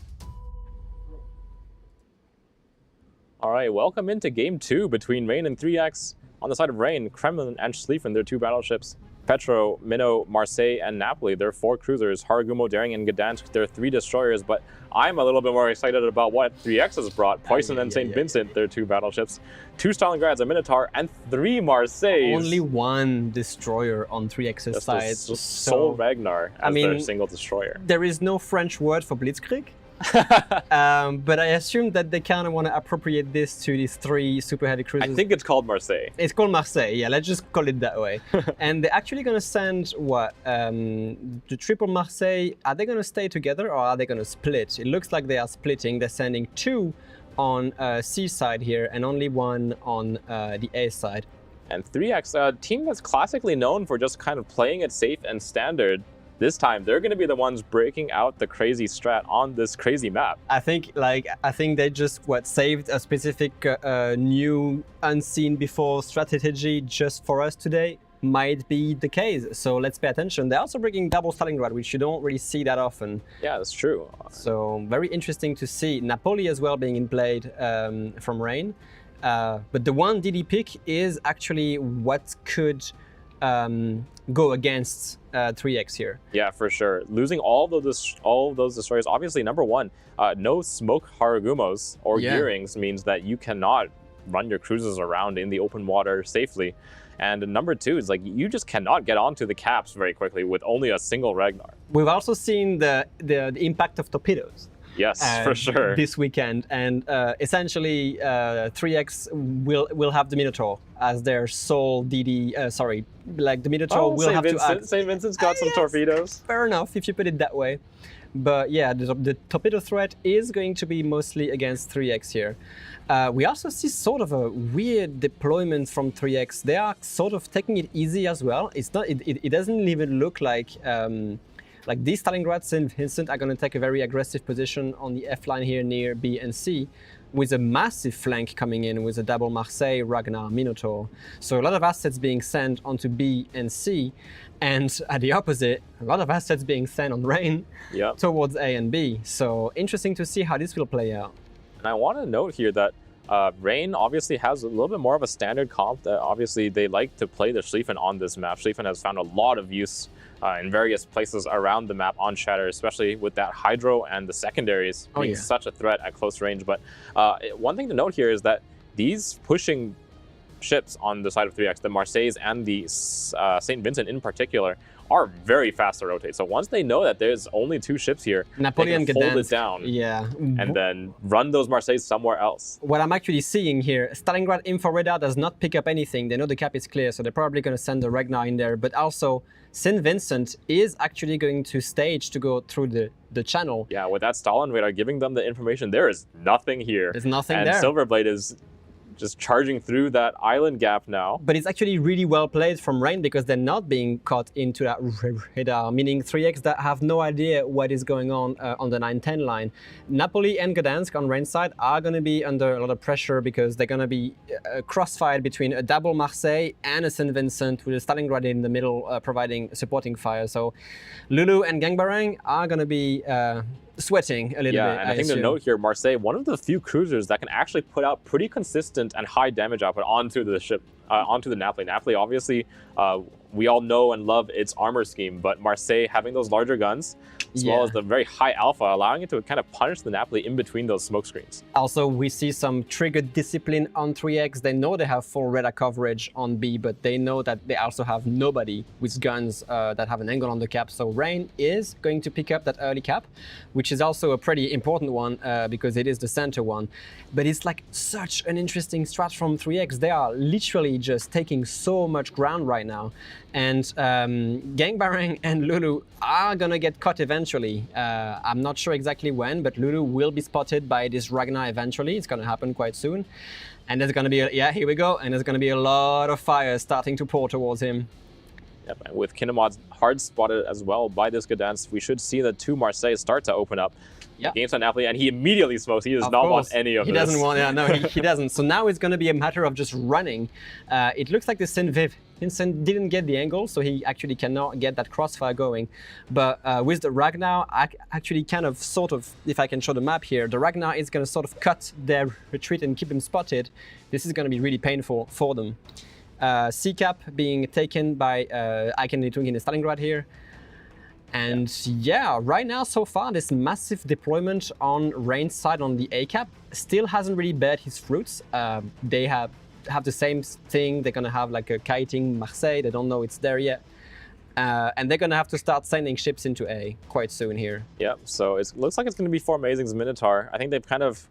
All right, welcome into Game 2 between Reign and 3X. On the side of Reign, Kremlin and Schlieffen, their 2 battleships. Petro, Minnow, Marseille, and Napoli, their 4 cruisers. Haragumo, Daring, and Gdansk, their 3 destroyers. But I'm a little bit more excited about what 3X has brought. Poison and St. Vincent, their 2 battleships. 2 Stalingrads, a Minotaur, and 3 Marseilles. Only 1 destroyer on 3X's side. Sol Ragnar as their single destroyer. There is no French word for Blitzkrieg. But I assume that they kind of want to appropriate this to these 3 super heavy cruisers. I think it's called Marseille. It's called Marseille, yeah, let's just call it that way. And they're actually going to send, what, the triple Marseille, are they going to stay together or are they going to split? It looks like they are splitting. They're sending 2 on C side here and only 1 on the A side. And 3X, a team that's classically known for just kind of playing it safe and standard. this time they're going to be the ones breaking out the crazy strat on this crazy map. I think they just saved a specific new unseen before strategy just for us today. Might be the case, so let's pay attention. They're also bringing double Stalingrad, which you don't really see that often. Yeah, that's true. So very interesting to see Napoli as well being played from Rain. But the one DD pick is actually what could go against 3x here. Yeah, for sure. Losing all of those destroyers. Obviously, number one, no smoke Harugumos or gearings means that you cannot run your cruisers around in the open water safely. And number two is like you just cannot get onto the caps very quickly with only a single Ragnar. We've also seen the impact of torpedoes. Yes, for sure. This weekend, and essentially 3x will have the Minotaur as their sole DD. Like the Minotaur will have to act. St. Vincent's got some torpedoes. Fair enough if you put it that way. But yeah, the torpedo threat is going to be mostly against 3x here. We also see sort of a weird deployment from 3x. They are sort of taking it easy as well. It's not. It doesn't even look like these Stalingrad St. Vincent are going to take a very aggressive position on the F line here near B and C, with a massive flank coming in with a double Marseille, Ragnar, Minotaur. So a lot of assets being sent onto B and C, and at the opposite, a lot of assets being sent on Rain towards A and B. So interesting to see how this will play out. And I want to note here that Rain obviously has a little bit more of a standard comp. That obviously they like to play the Schlieffen on this map. Schlieffen has found a lot of use in various places around the map on Shatter, especially with that Hydro and the secondaries being such a threat at close range. But one thing to note here is that these pushing ships on the side of 3x, the Marseilles and the St. Vincent in particular, are very fast to rotate. So once they know that there's only two ships here, Napoli they can fold it down and then run those Marseilles somewhere else. What I'm actually seeing here, Stalingrad info radar does not pick up anything. They know the cap is clear, so they're probably going to send the Ragnar in there. But also, St. Vincent is actually going to stage to go through the channel. Yeah, with that Stalin radar giving them the information, there is nothing here. There's nothing and there. And Silverblade is just charging through that island gap now. But it's actually really well played from Rain because they're not being caught into that radar, meaning 3x that have no idea what is going on the 9-10 line. Napoli and Gdansk on Rain side are going to be under a lot of pressure because they're going to be crossfired between a double Marseille and a St. Vincent with a Stalingrad in the middle providing supporting fire. So Lulu and Gangbarang are going to be sweating a little bit. Yeah, and I think to note here, Marseille, one of the few cruisers that can actually put out pretty consistent and high damage output onto the ship, onto the Napoli. Napoli, obviously, we all know and love its armor scheme, but Marseille having those larger guns, as well as the very high alpha, allowing it to kind of punish the Napoli in between those smoke screens. Also, we see some triggered discipline on 3x. They know they have full radar coverage on B, but they know that they also have nobody with guns that have an angle on the cap. So Rain is going to pick up that early cap, which is also a pretty important one because it is the center one. But it's like such an interesting strat from 3x. They are literally just taking so much ground right now. And Gangbarang and Lulu are gonna get caught eventually. I'm not sure exactly when, but Lulu will be spotted by this Ragnar eventually. It's gonna happen quite soon. And there's gonna be, here we go. And there's gonna be a lot of fire starting to pour towards him. Yep, and with Kinemod's hard spotted as well by this Gdansk, we should see the two Marseilles start to open up. Games on Napoli, and he immediately smokes. He does not want any of this. He doesn't want, he doesn't. So now it's going to be a matter of just running. It looks like the St. Vincent didn't get the angle, so he actually cannot get that crossfire going. But with the Ragnar, actually kind of sort of, if I can show the map here, the Ragnar is going to sort of cut their retreat and keep them spotted. This is going to be really painful for them. C-cap being taken by Aiken Litung in Stalingrad here. And yeah, right now, so far, this massive deployment on Rain's side on the A-cap still hasn't really bared his fruits. They have the same thing. They're going to have like a kiting Marseille. They don't know it's there yet. And they're going to have to start sending ships into A quite soon here. Yep, so it looks like it's going to be 4 Amazing's Minotaur. I think they've kind of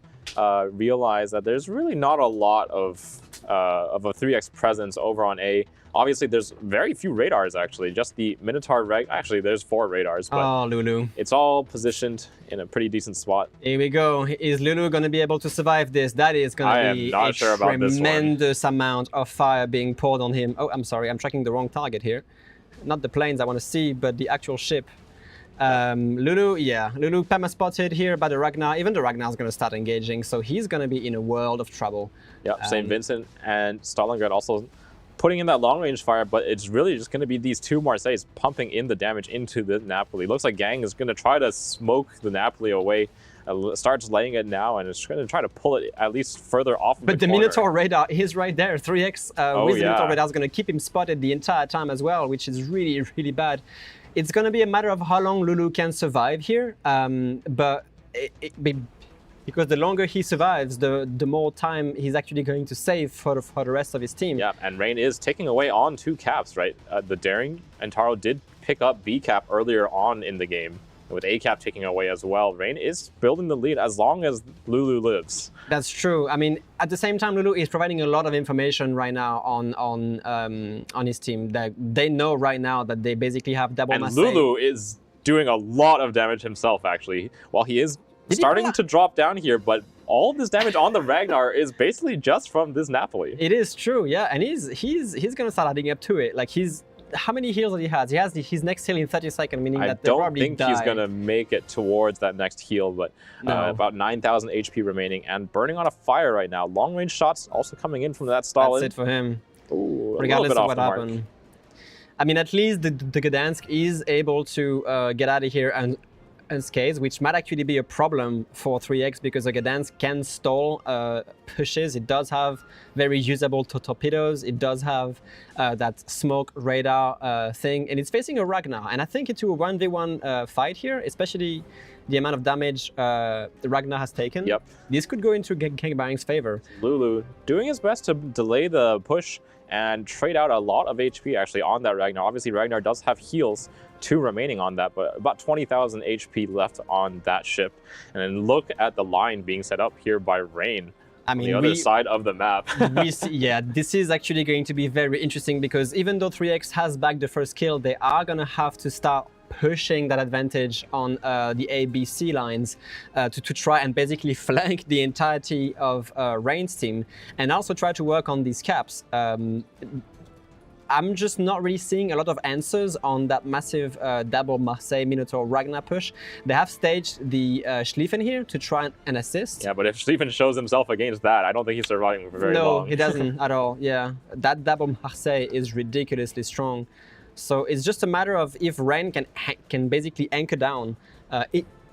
realized that there's really not a lot of a 3x presence over on A. Obviously, there's very few radars, actually. Just the Minotaur actually, there's 4 radars. But Lulu. It's all positioned in a pretty decent spot. Here we go. Is Lulu going to be able to survive this? That is going to be a tremendous amount of fire being poured on him. Oh, I'm sorry. I'm tracking the wrong target here. not the planes I want to see, but the actual ship. Lulu perma spotted here by the Ragnar. Even the Ragnar's going to start engaging, so he's going to be in a world of trouble. Yep, St. Vincent and Stalingrad also putting in that long-range fire, but it's really just going to be these two Marseilles pumping in the damage into the Napoli. Looks like Gang is going to try to smoke the Napoli away. Starts laying it now, and it's going to try to pull it at least further off of But the corner. Minotaur radar is right there. 3x with the Minotaur radar is going to keep him spotted the entire time as well, which is really, really bad. It's going to be a matter of how long Lulu can survive here, but because the longer he survives, the more time he's actually going to save for the rest of his team. Yeah, and Rain is taking away on 2 caps, right? The Daring and Taro did pick up B cap earlier on in the game, with A cap taking away as well. Rain is building the lead as long as Lulu lives. That's true. I mean, at the same time, Lulu is providing a lot of information right now on his team. That they know right now that they basically have double And Marseille. Lulu is doing a lot of damage himself, actually. While he is starting to drop down here, but all of this damage on the Ragnar is basically just from this Napoli. It is true, yeah, and he's gonna start adding up to it. Like how many heals that he has? He has his next heal in 30 seconds, meaning that they probably I don't think he's going to make it towards that next heal, but about 9,000 HP remaining and burning on a fire right now. Long-range shots also coming in from that Stalin. That's it for him, Ooh, regardless of what the mark. happened. I mean, at least the Gdansk is able to get out of here and unscathed, which might actually be a problem for 3x because the Gdansk can stall pushes. It does have very usable torpedoes. It does have that smoke radar thing, and it's facing a Ragnar. And I think into a 1v1 fight here, especially the amount of damage the Ragnar has taken, this could go into Gangbang's favor. Lulu doing his best to delay the push and trade out a lot of HP actually on that Ragnar. Obviously, Ragnar does have heals, 2 remaining on that, but about 20,000 HP left on that ship. And then look at the line being set up here by Rain. I mean, on the other side of the map. We see, yeah, this is actually going to be very interesting because even though 3x has bagged the first kill, they are going to have to start pushing that advantage on the A, B, C lines to try and basically flank the entirety of Rain's team and also try to work on these caps. I'm just not really seeing a lot of answers on that massive double Marseille Minotaur Ragnar push. They have staged the Schlieffen here to try and assist. Yeah, but if Schlieffen shows himself against that, I don't think he's surviving for very long. No, he doesn't at all. Yeah, that double Marseille is ridiculously strong. So it's just a matter of if Rain can basically anchor down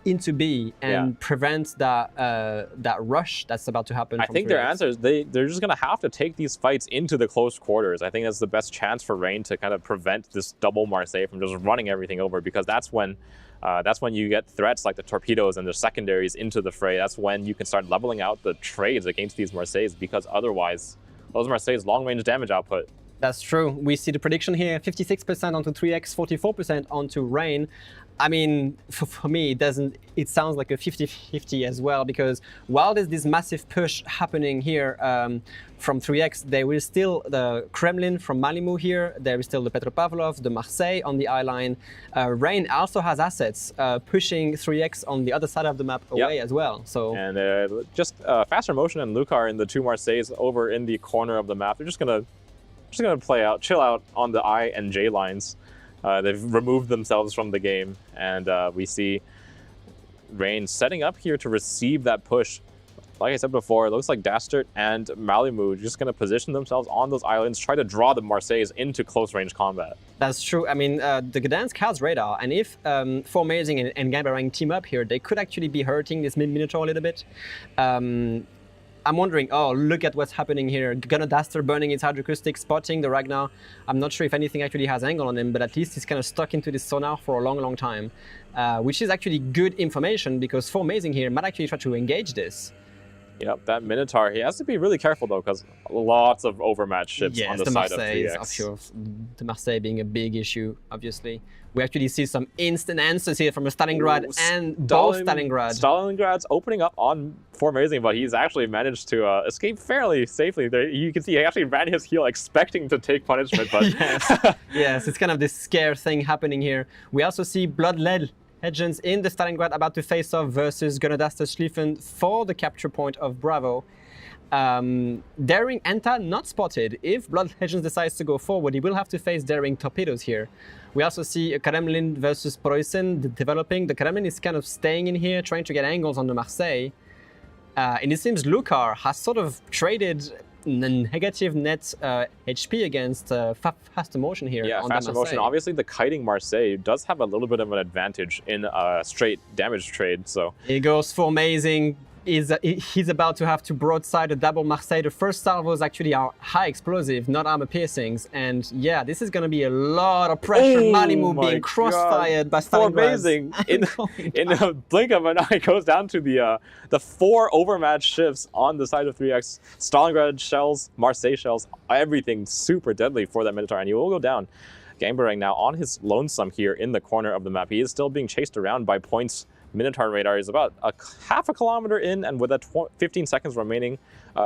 into B and prevent that rush that's about to happen. I think their answer is they're just going to have to take these fights into the close quarters. I think that's the best chance for Rain to kind of prevent this double Marseille from just running everything over, because that's when you get threats like the torpedoes and the secondaries into the fray. That's when you can start leveling out the trades against these Marseilles, because otherwise those Marseilles long-range damage output. That's true. We see the prediction here, 56% onto 3x, 44% onto Rain. I mean, for me, it sounds like a 50-50 as well, because while there's this massive push happening here from 3x, there is still the Kremlin from Malimo here, there is still the Petropavlov, the Marseille on the eye line. Rain also has assets pushing 3x on the other side of the map away as well. So and just Faster Motion and Lucar in the 2 Marseilles over in the corner of the map. They're just gonna chill out on the I and J lines. They've removed themselves from the game, and we see Rain setting up here to receive that push. Like I said before, it looks like Dastard and Malimu just going to position themselves on those islands, try to draw the Marseilles into close-range combat. That's true. I mean, the Gdansk has radar, and if Formazing and Gambarang team up here, they could actually be hurting this Minotaur a little bit. I'm wondering, oh, look at what's happening here. Gunner-Daster burning its hydroacoustic, spotting the Ragnar. I'm not sure if anything actually has angle on him, but at least he's kind of stuck into this sonar for a long, long time, which is actually good information because Formazing here might actually try to engage this. Yep, that Minotaur, he has to be really careful though, because lots of overmatched ships on the side of 3x. Sure, the Marseille being a big issue, obviously. We actually see some instant answers here from Stalingrad and both Stalingrad. Stalingrad's opening up on Formazing, but he's actually managed to escape fairly safely. There, you can see he actually ran his heel expecting to take punishment, but... yes, it's kind of this scare thing happening here. We also see Blood Legends in the Stalingrad about to face off versus Gunner-Daster Schlieffen for the capture point of Bravo. Daring Enta not spotted. If Blood Legends decides to go forward, he will have to face Daring torpedoes here. We also see a Kremlin versus Preußen developing. The Kremlin is kind of staying in here, trying to get angles on the Marseille. And it seems Lucar has sort of traded negative net HP against faster motion here. Yeah, on faster the motion. Obviously, the kiting Marseille does have a little bit of an advantage in a straight damage trade. So he goes for amazing. He's about to have to broadside a double Marseille. The first salvos actually are high explosive, not armor piercings. And yeah, this is going to be a lot of pressure. Malimu being crossfired by Stalingrad. Amazing. In a blink of an eye, goes down to the 4 overmatched ships on the side of 3X. Stalingrad shells, Marseille shells, everything super deadly for that Minotaur. And he will go down. Gangbarang now on his lonesome here in the corner of the map. He is still being chased around by points. Minotaur radar is about half a kilometer in, and with that 15 seconds remaining,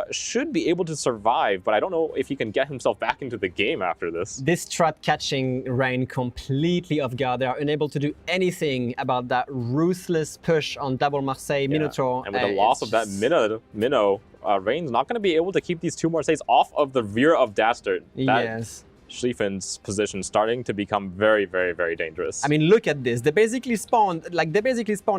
should be able to survive, but I don't know if he can get himself back into the game after this. This strat catching Rain completely off guard. They are unable to do anything about that ruthless push on double Marseille Minotaur. And with the loss of that Minnow, Rain's not going to be able to keep these 2 Marseilles off of the rear of Dastard. Yes. Schlieffen's position starting to become very, very, very dangerous. I mean, look at this. They basically spawn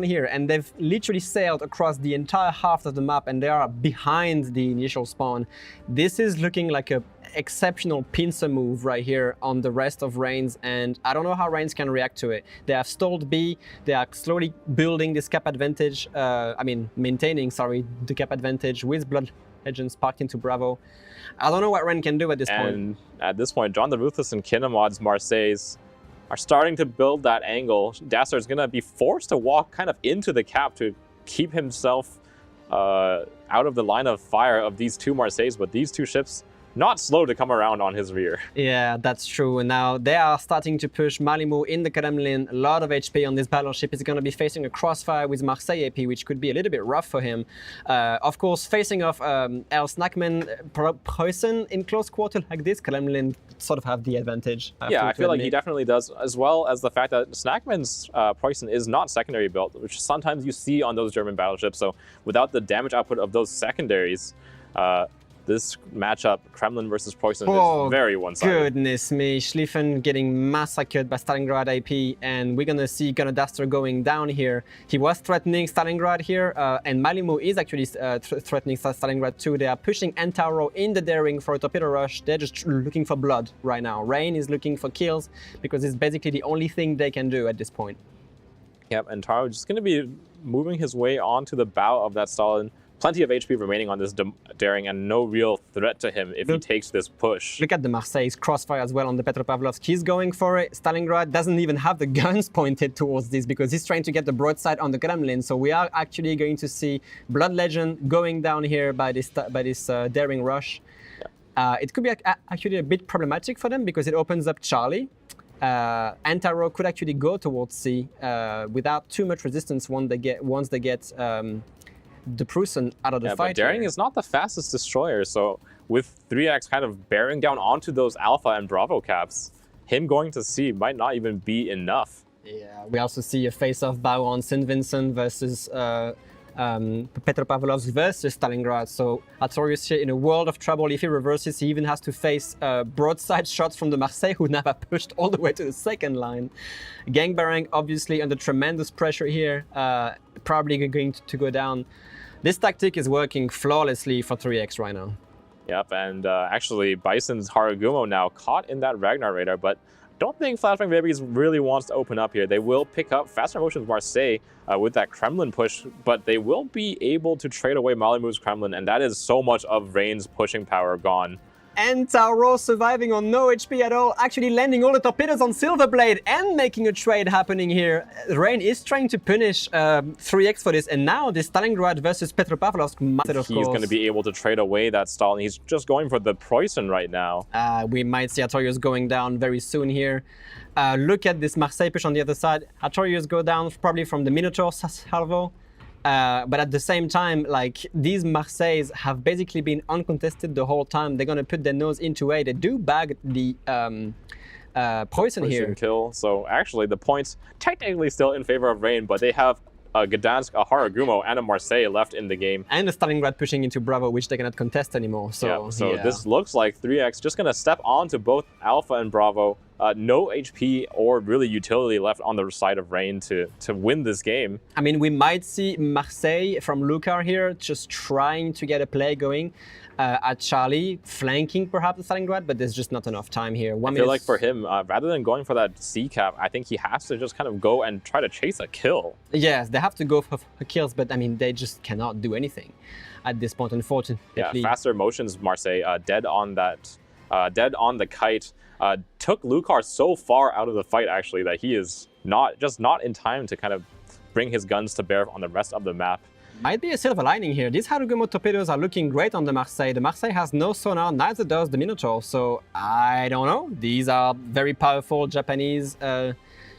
here, and they've literally sailed across the entire half of the map, and they are behind the initial spawn. This is looking like a exceptional pincer move right here on the rest of Reigns, and I don't know how Reigns can react to it. They have stalled B. They are slowly building this cap advantage. Maintaining, the cap advantage with Blood Legends parked into Bravo. I don't know what Ren can do at this point. And at this point, John the Ruthless and Kinemod's Marseilles are starting to build that angle. Dastard's going to be forced to walk kind of into the cap to keep himself out of the line of fire of these 2 Marseilles, but these 2 ships not slow to come around on his rear. Yeah, that's true. And now they are starting to push Malimu in the Kremlin. A lot of HP on this battleship. He's going to be facing a crossfire with Marseille AP, which could be a little bit rough for him. Of course, facing off El Snackman, Preußen in close quarter like this, Kremlin sort of have the advantage. Yeah, I feel like he definitely does, as well as the fact that Snackman's Preußen is not secondary built, which sometimes you see on those German battleships. So without the damage output of those secondaries, this matchup, Kremlin versus Preußen, is very one-sided. Goodness me, Schlieffen getting massacred by Stalingrad AP, and we're gonna see Gunnar going down here. He was threatening Stalingrad here, and Malimu is actually threatening Stalingrad too. They are pushing Entauro in the daring for a torpedo rush. They're just looking for blood right now. Rain is looking for kills because it's basically the only thing they can do at this point. Yep, and Taro just gonna be moving his way onto the bow of that Stalin. Plenty of HP remaining on this daring and no real threat to him if he takes this push. Look at the Marseille's crossfire as well on the Petropavlovsk. He's going for it. Stalingrad doesn't even have the guns pointed towards this because he's trying to get the broadside on the Kremlin. So we are actually going to see Blood Legend going down here by this daring rush. Yeah. It could be actually a bit problematic for them because it opens up Charlie. Antaro could actually go towards C without too much resistance once they get the Preußen out of the fight. But Daring is not the fastest destroyer, so with 3X kind of bearing down onto those Alpha and Bravo caps, him going to C might not even be enough. Yeah, we also see a face-off bow on St. Vincent versus Petropavlovsk versus Stalingrad. So Artorius here in a world of trouble. If he reverses, he even has to face broadside shots from the Marseille, who now are pushed all the way to the second line. Gangbarang obviously under tremendous pressure here, probably going to go down. This tactic is working flawlessly for 3X right now. Yep, and actually Bison's Haragumo now caught in that Ragnar radar, but don't think Flashbang Babies really wants to open up here. They will pick up Faster Motion's Marseille with that Kremlin push, but they will be able to trade away Malimu's Kremlin, and that is so much of Rain's pushing power gone. And Tauro surviving on no HP at all, actually landing all the torpedoes on Silverblade and making a trade happening here. Rain is trying to punish 3X for this, and now this Stalingrad versus Petropavlovsk method, of course. He's going to be able to trade away that Stalin. He's just going for the Preußen right now. We might see Artorius going down very soon here. Look at this Marseille push on the other side. Artorius go down probably from the Minotaur salvo. But at the same time, like, these Marseilles have basically been uncontested the whole time. They're going to put their nose into A. They do bag the Preußen here. Kill. So actually the points technically still in favor of Rain, but they have Gdansk, a Haragumo, and a Marseille left in the game. And a Stalingrad pushing into Bravo, which they cannot contest anymore. So, This looks like 3X just going to step onto both Alpha and Bravo. No HP or really utility left on the side of Rain to win this game. I mean, we might see Marseille from Lucar here just trying to get a play going at Charlie, flanking perhaps the Stalingrad, but there's just not enough time here. I feel like for him, rather than going for that C cap, I think he has to just kind of go and try to chase a kill. Yes, they have to go for kills, but I mean, they just cannot do anything at this point, unfortunately. Yeah, faster motions, Marseille, dead on that, dead on the kite. Took Lucar so far out of the fight, actually, that he is not in time to kind of bring his guns to bear on the rest of the map. Might be a silver lining here. These Harugumo torpedoes are looking great on the Marseille. The Marseille has no sonar, neither does the Minotaur, so I don't know. These are very powerful Japanese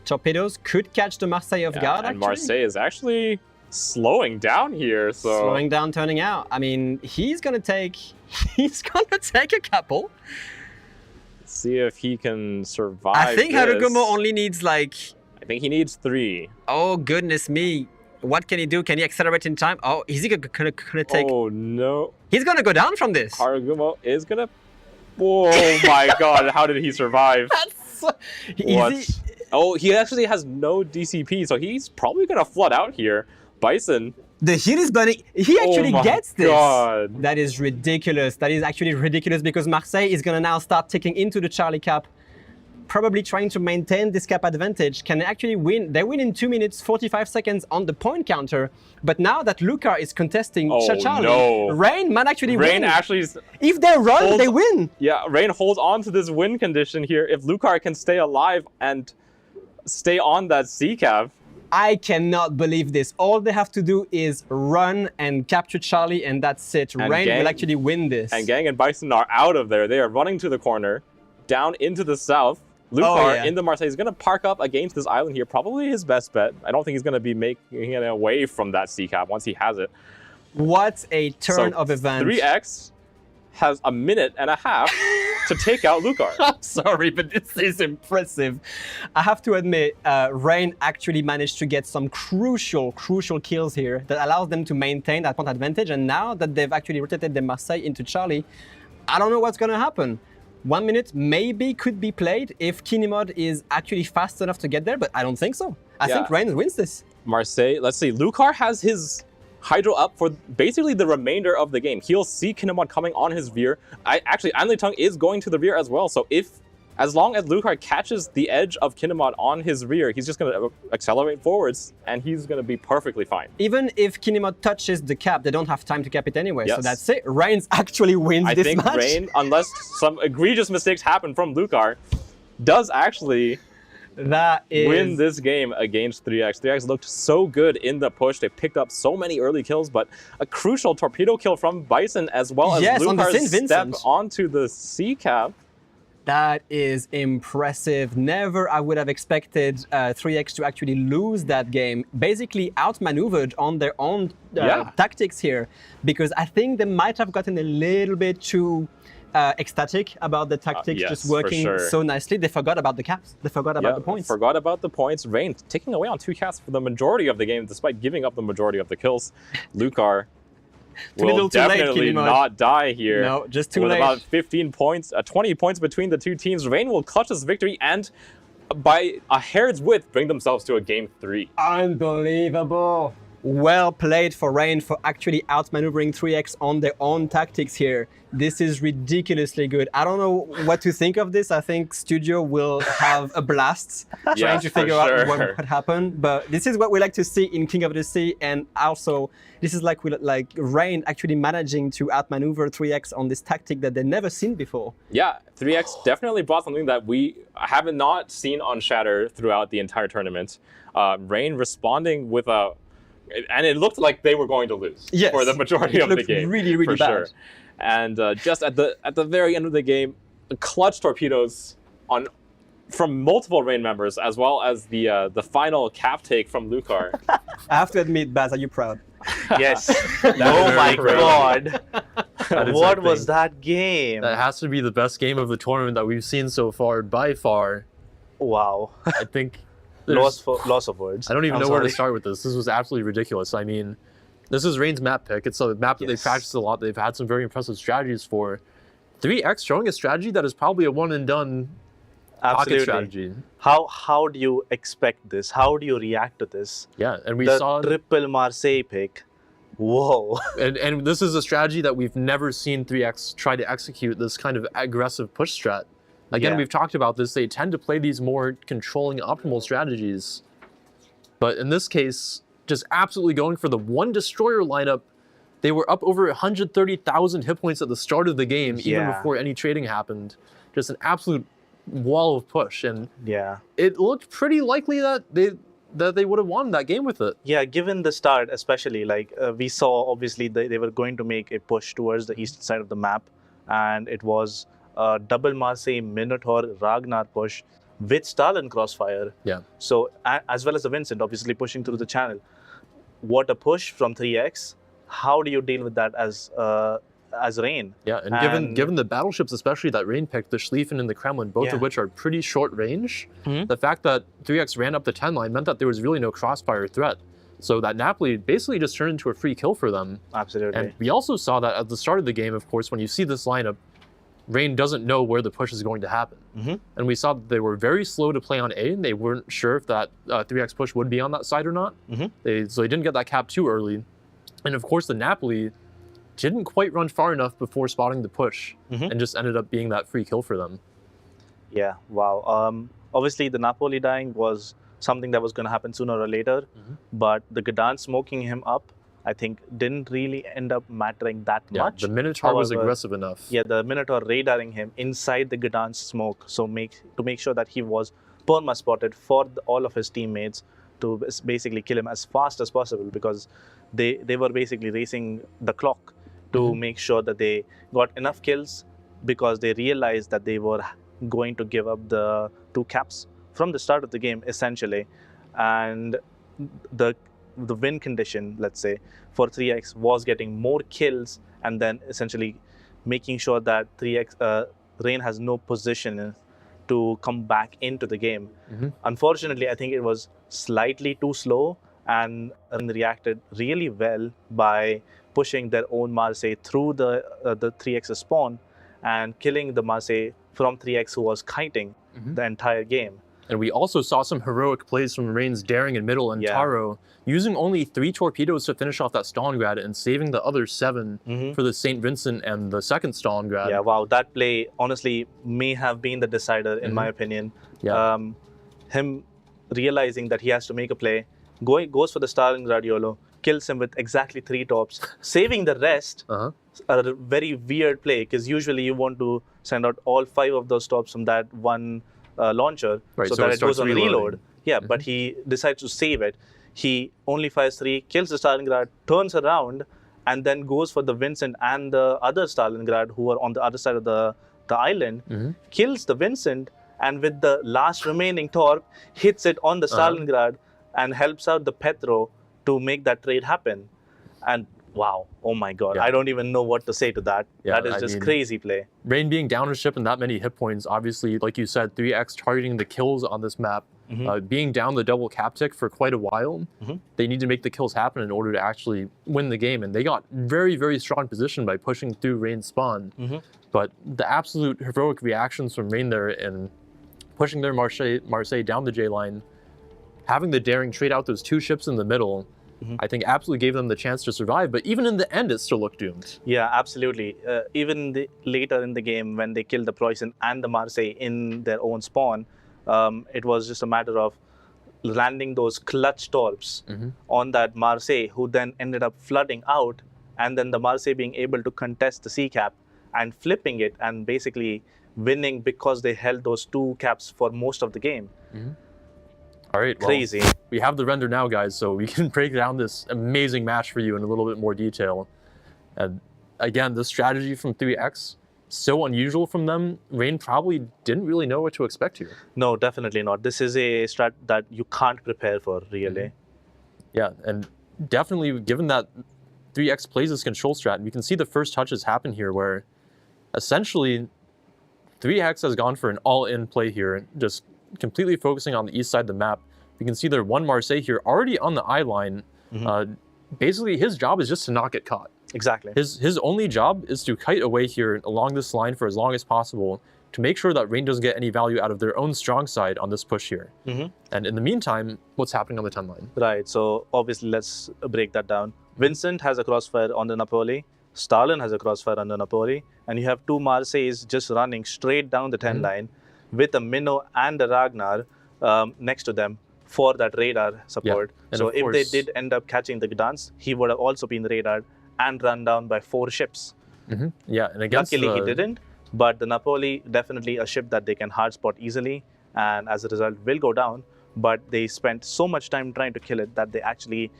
torpedoes. Could catch the Marseille off guard, and actually. Marseille is actually slowing down here, so... Slowing down, turning out. I mean, he's gonna take a couple. See if he can survive. I think Harugumo only needs like... I think he needs 3. Oh, goodness me. What can he do? Can he accelerate in time? Oh, is he gonna take... Oh, no. He's gonna go down from this. Harugumo is gonna... Oh my god, how did he survive? That's so easy. Oh, he actually has no DCP, so he's probably gonna flood out here. Bison. The heat is burning. He actually gets this. God. That is ridiculous. That is actually ridiculous because Marseille is gonna now start taking into the Charlie cap, probably trying to maintain this cap advantage. Can they actually win? They win in 2 minutes, 45 seconds on the point counter. But now that Lucar is contesting Charlie, Rain might actually win. Rain actually... If they run, they win. Yeah, Rain holds on to this win condition here. If Lucar can stay alive and stay on that C cap. I cannot believe this. All they have to do is run and capture Charlie, and that's it. And Rain Gang will actually win this. And Gang and Bison are out of there. They are running to the corner, down into the south. Lucar in the Marseille is going to park up against this island here. Probably his best bet. I don't think he's going to be making it away from that C cap once he has it. What a turn of events. 3X has a minute and a half to take out Lucar. I'm sorry, but this is impressive. I have to admit, Rain actually managed to get some crucial kills here that allows them to maintain that point advantage. And now that they've actually rotated the Marseille into Charlie, I don't know what's going to happen. 1 minute maybe could be played if Kinemod is actually fast enough to get there, but I don't think so. I think Rain wins this. Marseille, let's see. Lucar has his Hydro up for basically the remainder of the game. He'll see Kinemod coming on his rear. Actually, Anlitung is going to the rear as well. So as long as Lucar catches the edge of Kinemod on his rear, he's just going to accelerate forwards, and he's going to be perfectly fine. Even if Kinemod touches the cap, they don't have time to cap it anyway. Yes. So that's it. Rain actually wins this match. I think Rain, unless some egregious mistakes happen from Lucar, does actually... win this game against 3X. 3X looked so good in the push. They picked up so many early kills, but a crucial torpedo kill from Bison as well as Lucar's step onto the C cap. That is impressive. Never I would have expected 3X to actually lose that game. Basically outmaneuvered on their own tactics here, because I think they might have gotten a little bit too ecstatic about the tactics just working so nicely. They forgot about the caps. They forgot about the points. Forgot about the points. Rain taking away on 2 caps for the majority of the game, despite giving up the majority of the kills. Lucar will definitely not die here. No, just too late. With about 15 points, 20 points between the two teams, Rain will clutch this victory and by a hair's width bring themselves to a game 3. Unbelievable. Well played for Rain for actually outmaneuvering 3X on their own tactics here. This is ridiculously good. I don't know what to think of this. I think Studio will have a blast trying to figure out what happened. But this is what we like to see in King of the Sea, and also this is like Rain actually managing to outmaneuver 3X on this tactic that they've never seen before. Yeah, 3X definitely brought something that we haven't not seen on Shatter throughout the entire tournament. Rain responding with a... And it looked like they were going to lose for the majority of the game. Really, really bad. Sure. And just at the very end of the game, clutch torpedoes from multiple Rain members, as well as the final cap take from Lucar. I have to admit, Baz, are you proud? Yes. Oh my god. What was that game? That has to be the best game of the tournament that we've seen so far, by far. Wow. I think loss of words. I don't even I'm know where to sorry. start with this. This was absolutely ridiculous. I mean, this is Rain's map pick. It's a map that they've practiced a lot. They've had some very impressive strategies for. 3X showing a strategy that is probably a one and done pocket strategy. How do you expect this? How do you react to this? Yeah, and we the saw triple Marseille pick. Whoa. and this is a strategy that we've never seen 3X try to execute, this kind of aggressive push strat. Again, we've talked about this. They tend to play these more controlling optimal strategies. But in this case, just absolutely going for the one destroyer lineup. They were up over 130,000 hit points at the start of the game, even before any trading happened. Just an absolute wall of push. And it looked pretty likely that they would have won that game with it. Yeah, given the start, especially, like we saw, obviously, they were going to make a push towards the eastern side of the map. And it was a double Marseille Minotaur Ragnar push with Stalin Crossfire. Yeah. So, as well as the Vincent, obviously, pushing through the channel. What a push from 3X. How do you deal with that as Rain? Yeah, and given the battleships, especially that Rain picked, the Schlieffen and the Kremlin, both of which are pretty short range, the fact that 3X ran up the 10 line meant that there was really no crossfire threat. So that Napoli basically just turned into a free kill for them. Absolutely. And we also saw that at the start of the game, of course, when you see this lineup, Rain doesn't know where the push is going to happen. And we saw that they were very slow to play on A, and they weren't sure if that 3X push would be on that side or not. So they didn't get that cap too early. And of course, the Napoli didn't quite run far enough before spotting the push and just ended up being that free kill for them. Yeah, wow. Obviously, the Napoli dying was something that was going to happen sooner or later, but the Gdansk smoking him up, I think, didn't really end up mattering that much. The Minotaur was aggressive enough. Yeah, the Minotaur radaring him inside the Gdansk smoke, so to make sure that he was perma-spotted for all of his teammates to basically kill him as fast as possible, because they were basically racing the clock to make sure that they got enough kills, because they realized that they were going to give up the 2 caps from the start of the game, essentially. And the win condition, let's say, for 3X was getting more kills and then essentially making sure that 3X Rain has no position to come back into the game. Unfortunately, I think it was slightly too slow, and reacted really well by pushing their own Marseille through the 3X spawn and killing the Marseille from 3X, who was kiting the entire game. And we also saw some heroic plays from Rain's Daring in middle and Taro, using only 3 torpedoes to finish off that Stalingrad and saving the other 7 for the St. Vincent and the second Stalingrad. Yeah, wow, that play honestly may have been the decider, in my opinion. Him realizing that he has to make a play, goes for the Stalingrad YOLO, kills him with exactly 3 tops, saving the rest. A very weird play, because usually you want to send out all 5 of those tops from that one launcher, so that it goes on reload. Yeah, but he decides to save it. He only fires 3, kills the Stalingrad, turns around, and then goes for the Vincent and the other Stalingrad who are on the other side of the island, kills the Vincent, and with the last remaining torp, hits it on the Stalingrad and helps out the Petro to make that trade happen. And wow, oh my god, I don't even know what to say to that. That is just crazy play. Rain being down a ship and that many hit points, obviously, like you said, 3X targeting the kills on this map, being down the double cap tick for quite a while, they need to make the kills happen in order to actually win the game. And they got very, very strong position by pushing through Rain's spawn. But the absolute heroic reactions from Rain there and pushing their Marseille down the J line, having the Daring trade out those 2 ships in the middle, I think absolutely gave them the chance to survive. But even in the end, it still looked doomed. Yeah, absolutely. Even later in the game, when they killed the Preußen and the Marseille in their own spawn, it was just a matter of landing those clutch torps on that Marseille, who then ended up flooding out, and then the Marseille being able to contest the C cap and flipping it and basically winning because they held those 2 caps for most of the game. All right, crazy. Well, we have the render now, guys, so we can break down this amazing match for you in a little bit more detail. And again, the strategy from 3X, so unusual from them. Rain probably didn't really know what to expect here. No, definitely not. This is a strat that you can't prepare for, really. Yeah, and definitely given that 3X plays this control strat, we can see the first touches happen here where essentially 3X has gone for an all-in play here, just completely focusing on the east side of the map, We can see there one Marseille here already on the eye line. Basically, his job is just to not get caught. Exactly. His only job is to kite away here along this line for as long as possible to make sure that Rain doesn't get any value out of their own strong side on this push here. And in the meantime, what's happening on the 10 line? Right, so obviously let's break that down. Vincent has a crossfire on the Napoli, Stalin has a crossfire on the Napoli, and you have two Marseilles just running straight down the 10 line with a Minnow and a Ragnar next to them for that radar support. So if they did end up catching the Gdansk, he would have also been radared and run down by 4 ships. Yeah, and against Luckily he didn't, but the Napoli, definitely a ship that they can hard spot easily, and as a result will go down, but they spent so much time trying to kill it that they actually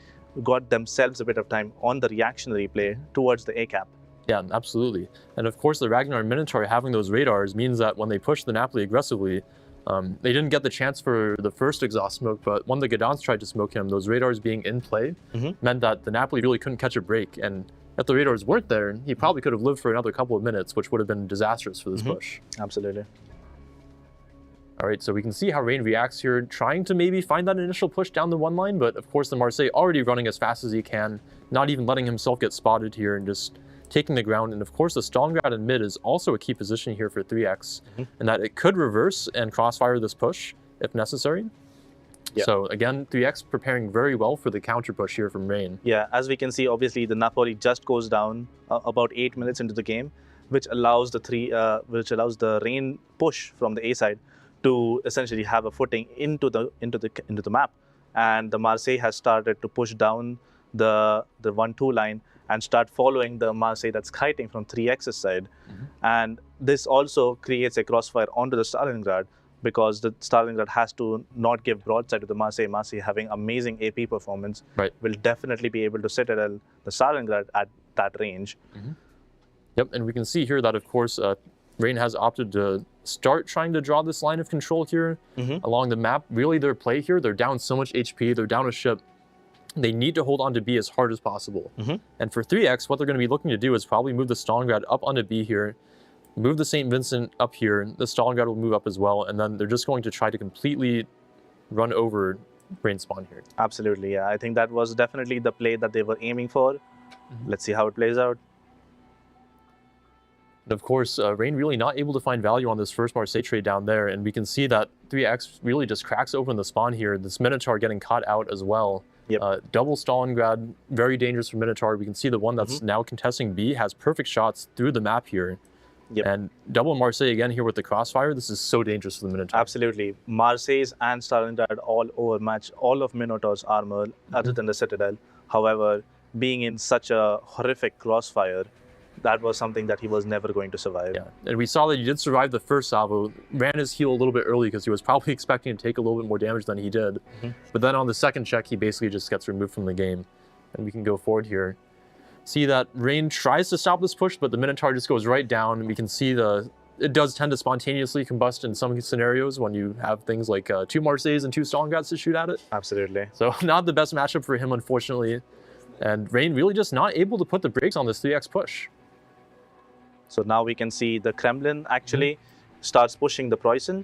got themselves a bit of time on the reactionary play towards the A cap. Yeah, absolutely. And of course the Ragnar and Minotaur having those radars means that when they push the Napoli aggressively, they didn't get the chance for the first exhaust smoke, but when the Gdansk tried to smoke him, those radars being in play meant that the Napoli really couldn't catch a break. And if the radars weren't there, he probably could have lived for another couple of minutes, which would have been disastrous for this push. Absolutely. All right, so we can see how Rain reacts here, trying to maybe find that initial push down the 1 line, but of course the Marseille already running as fast as he can, not even letting himself get spotted here and just taking the ground. And of course the Stalingrad in mid is also a key position here for 3X, and that it could reverse and crossfire this push if necessary. So again, 3X preparing very well for the counter push here from Rain. Yeah, as we can see, obviously the Napoli just goes down about 8 minutes into the game, which allows the Rain push from the A side to essentially have a footing into the map. And the Marseille has started to push down the 1-2 line and start following the Marseille that's kiting from 3X's side. And this also creates a crossfire onto the Stalingrad, because the Stalingrad has to not give broadside to the Marseille. Marseille having amazing AP performance will definitely be able to citadel the Stalingrad at that range. Yep, and we can see here that of course Rain has opted to start trying to draw this line of control here along the map. Really their play here, they're down so much HP, they're down a ship. They need to hold on to B as hard as possible. And for 3X, what they're going to be looking to do is probably move the Stalingrad up onto B here, move the St. Vincent up here, the Stalingrad will move up as well, and then they're just going to try to completely run over Rain spawn here. Absolutely, yeah. I think that was definitely the play that they were aiming for. Let's see how it plays out. And of course, Rain really not able to find value on this first Marseille trade down there, and we can see that 3X really just cracks open the spawn here. This Minotaur getting caught out as well. Double Stalingrad, very dangerous for Minotaur. We can see the one that's now contesting B has perfect shots through the map here. And double Marseille again here with the crossfire. This is so dangerous for the Minotaur. Absolutely. Marseille's and Stalingrad all overmatch all of Minotaur's armor other than the Citadel. However, being in such a horrific crossfire, that was something that he was never going to survive. Yeah, and we saw that he did survive the first salvo, ran his heal a little bit early because he was probably expecting to take a little bit more damage than he did. But then on the second check, he basically just gets removed from the game. And we can go forward here. See that Rain tries to stop this push, but the Minotaur just goes right down. And we can see it does tend to spontaneously combust in some scenarios when you have things like 2 Marseilles and 2 Stalingrads to shoot at it. Absolutely. So not the best matchup for him, unfortunately. And Rain really just not able to put the brakes on this 3X push. So now we can see the Kremlin actually starts pushing the Preußen,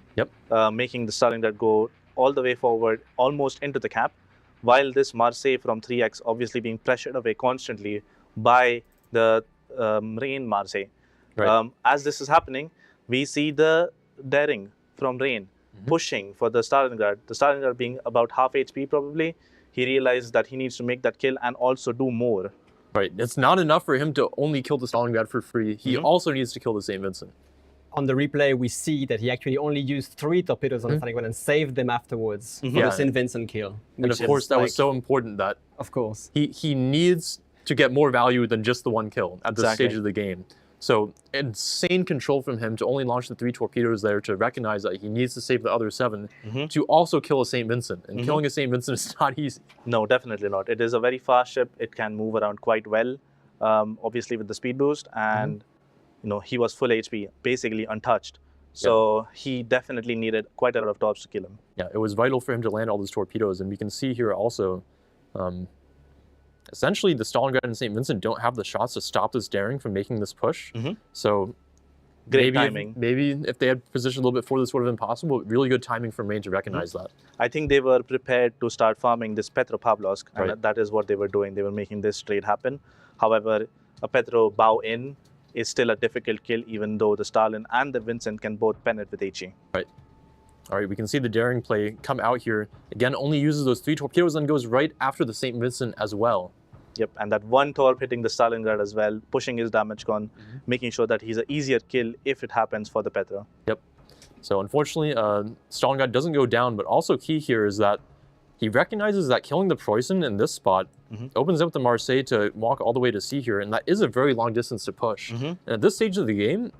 making the Stalingrad go all the way forward, almost into the cap, while this Marseille from 3X obviously being pressured away constantly by the Rain Marseille. As this is happening, we see the daring from Rain pushing for the Stalingrad being about half HP probably. He realized that he needs to make that kill and also do more. Right, it's not enough for him to only kill the Stalingrad for free. He also needs to kill the St. Vincent. On the replay, we see that he actually only used 3 torpedoes on the Stalingrad and saved them afterwards for the St. Vincent kill. And of course, that was so important that he needs to get more value than just the 1 kill at this stage of the game. So insane control from him to only launch the 3 torpedoes there, to recognize that he needs to save the other 7 to also kill a St. Vincent. And killing a St. Vincent is not easy. No, definitely not. It is a very fast ship. It can move around quite well, obviously with the speed boost. And you know, he was full HP, basically untouched. So he definitely needed quite a lot of tops to kill him. Yeah, it was vital for him to land all those torpedoes. And we can see here also, essentially the Stalingrad and St. Vincent don't have the shots to stop this daring from making this push. So Great timing. Maybe if they had positioned a little bit before, this would have been possible. But really good timing from Rain to recognize that. I think they were prepared to start farming this Petropavlovsk, and Right. that is what they were doing. They were making this trade happen. However, a Petro bow in is still a difficult kill, even though the Stalin and the Vincent can both pen it with HE. Right. All right, we can see the daring play come out here. Again, only uses those 3 torpedoes and goes right after the St. Vincent as well. Yep, and that one torp hitting the Stalingrad as well, pushing his damage con, making sure that he's an easier kill if it happens for the Petro. Yep. So unfortunately, Stalingrad doesn't go down, but also key here is that he recognizes that killing the Preußen in this spot opens up the Marseille to walk all the way to sea here, and that is a very long distance to push. And at this stage of the game,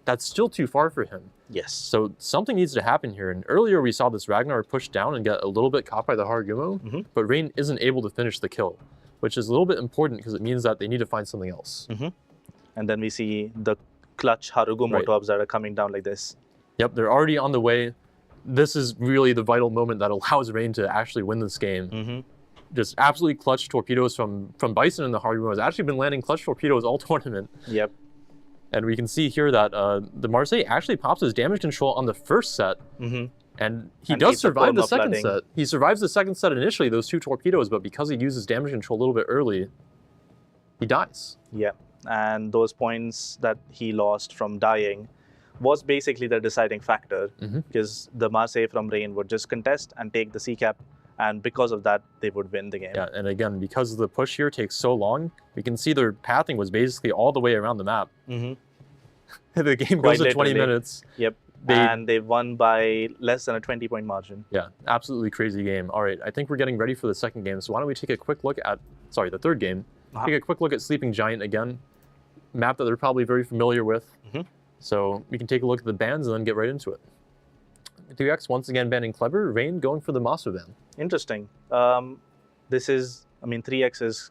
that's still too far for him. Yes. So something needs to happen here. And earlier we saw this Ragnar push down and get a little bit caught by the Harugumo, but Rain isn't able to finish the kill, which is a little bit important because it means that they need to find something else. And then we see the clutch Harugumo torps that are coming down like this. Yep, they're already on the way. This is really the vital moment that allows Rain to actually win this game. Just absolutely clutch torpedoes from Bison and the Harugumo has actually been landing clutch torpedoes all tournament. Yep. And we can see here that the Marseille actually pops his damage control on the first set. And he does survive the second set. He survives the second set initially, those 2 torpedoes, but because he uses damage control a little bit early, he dies. Yeah, and those points that he lost from dying was basically the deciding factor, because the Marseille from Rain would just contest and take the C cap, and because of that, they would win the game. Yeah, and again, because the push here takes so long, we can see their pathing was basically all the way around the map. The game goes to 20 minutes. Yep, and they won by less than a 20-point margin. Yeah, absolutely crazy game. All right, I think we're getting ready for the second game, so why don't we take a quick look at, sorry, the third game. Take a quick look at Sleeping Giant again, map that they're probably very familiar with. So we can take a look at the bans and then get right into it. 3X once again banning Kleber, Rain going for the Moscow ban. Interesting. This is, I mean, 3X is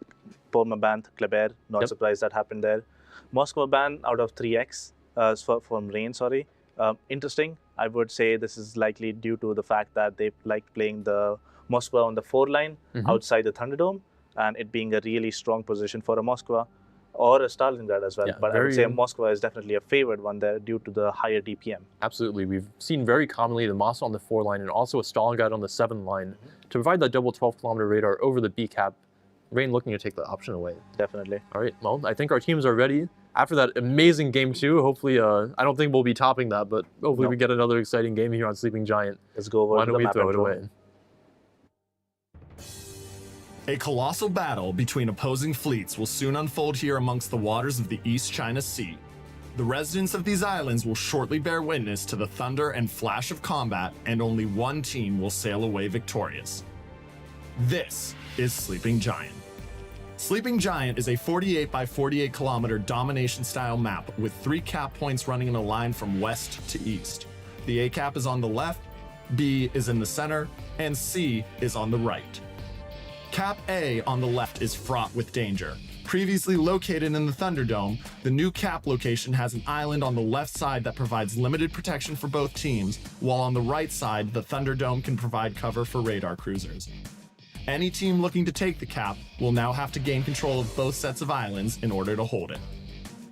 Porma ban, Kleber, not surprised that happened there. Moscow ban out of 3X, from Rain, sorry. Interesting. I would say this is likely due to the fact that they like playing the Moskva on the 4 line outside the Thunderdome, and it being a really strong position for a Moskva or a Stalingrad as well. Yeah, but I would say Moskva is definitely a favored one there due to the higher DPM. Absolutely. We've seen very commonly the Moskva on the 4 line and also a Stalingrad on the 7 line to provide that double 12-kilometer radar over the B cap. Rain looking to take the option away. Definitely. All right, well, I think our teams are ready. After that amazing game 2, hopefully, I don't think we'll be topping that, but hopefully we get another exciting game here on Sleeping Giant. Let's go over. Why don't we throw it away? A colossal battle between opposing fleets will soon unfold here amongst the waters of the East China Sea. The residents of these islands will shortly bear witness to the thunder and flash of combat, and only one team will sail away victorious. This is Sleeping Giant. Sleeping Giant is a 48 by 48 kilometer domination style map with 3 cap points running in a line from west to east. The A cap is on the left, B is in the center, and C is on the right. Cap A on the left is fraught with danger. Previously located in the Thunderdome, the new cap location has an island on the left side that provides limited protection for both teams, while on the right side, the Thunderdome can provide cover for radar cruisers. Any team looking to take the cap will now have to gain control of both sets of islands in order to hold it.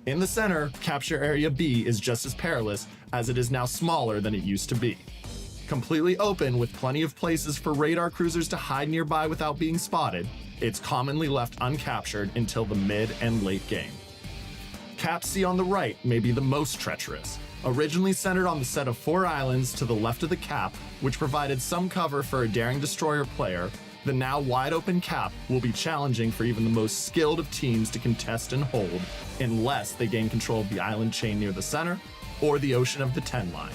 In the center, capture area B is just as perilous, as it is now smaller than it used to be. Completely open with plenty of places for radar cruisers to hide nearby without being spotted, it's commonly left uncaptured until the mid and late game. Cap C on the right may be the most treacherous. Originally centered on the set of 4 islands to the left of the cap, which provided some cover for a daring destroyer player, the now wide open cap will be challenging for even the most skilled of teams to contest and hold, unless they gain control of the island chain near the center or the ocean of the 10 line.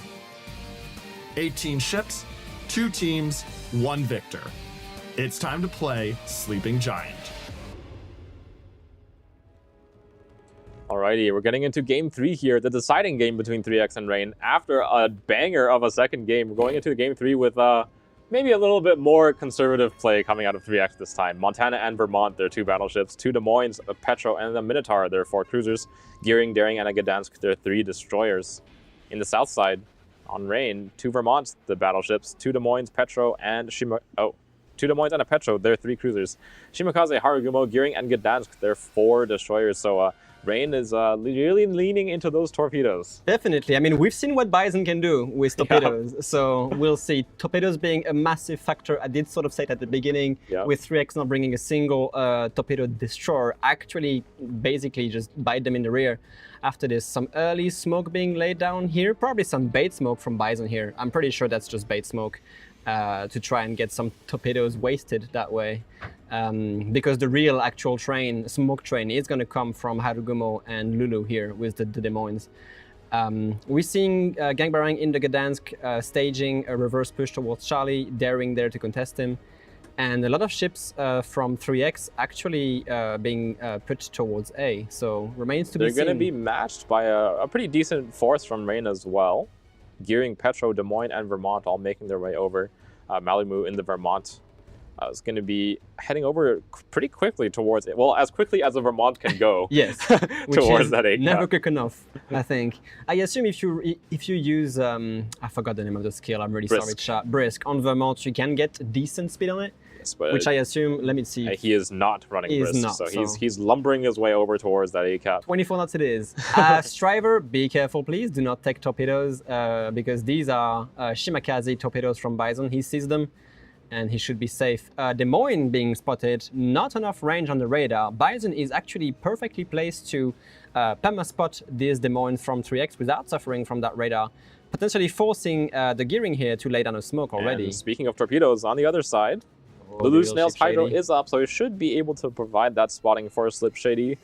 18 ships, 2 teams, 1 victor. It's time to play Sleeping Giant. Alrighty, we're getting into game 3 here, the deciding game between 3X and Rain. After a banger of a second game, we're going into game 3 with maybe a little bit more conservative play coming out of 3X this time. Montana and Vermont, their 2 battleships, 2 Des Moines, a Petro, and the Minotaur, their 4 cruisers, Gearing, Daring, and a Gdansk, their 3 destroyers. In the south side, on Rain, 2 Vermonts, the battleships, 2 Des Moines, Petro, and 2 Des Moines and a Petro, their 3 cruisers. Shimakaze, Harugumo, Gearing, and Gdansk, their 4 destroyers. So Rain is really leaning into those torpedoes. Definitely. I mean, we've seen what Bison can do with torpedoes, so we'll see. Torpedoes being a massive factor. I did sort of say it at the beginning, with 3X not bringing a single torpedo destroyer, actually basically just bite them in the rear. After this, some early smoke being laid down here, probably some bait smoke from Bison here. I'm pretty sure that's just bait smoke to try and get some torpedoes wasted that way. Because the real actual smoke train is going to come from Harugumo and Lulu here with the Des Moines. We're seeing Gang Barang in the Gdansk staging a reverse push towards Charlie, daring there to contest him. And a lot of ships from 3X actually being put towards A, so remains to be seen. They're going to be matched by a pretty decent force from Rain as well. Gearing, Petro, Des Moines, and Vermont all making their way over. Malibu in the Vermont is going to be heading over pretty quickly towards it. Well, as quickly as a Vermont can go. Yes, towards that A. Never quick enough, I think. I assume if you use I forgot the name of the skill. I'm really sorry, chat. Brisk on Vermont, you can get decent speed on it. But which I assume, let me see. He is not running brisk, so he's lumbering his way over towards that A-cap. 24 knots it is. Striver, be careful please, do not take torpedoes, because these are Shimakaze torpedoes from Bison. He sees them, and he should be safe. Des Moines being spotted, not enough range on the radar. Bison is actually perfectly placed to perma-spot these Des Moines from 3X without suffering from that radar, potentially forcing the gearing here to lay down a smoke already. And speaking of torpedoes, on the other side, Lulu Snail's Hydro is up, so it should be able to provide that spotting for Slip Shady.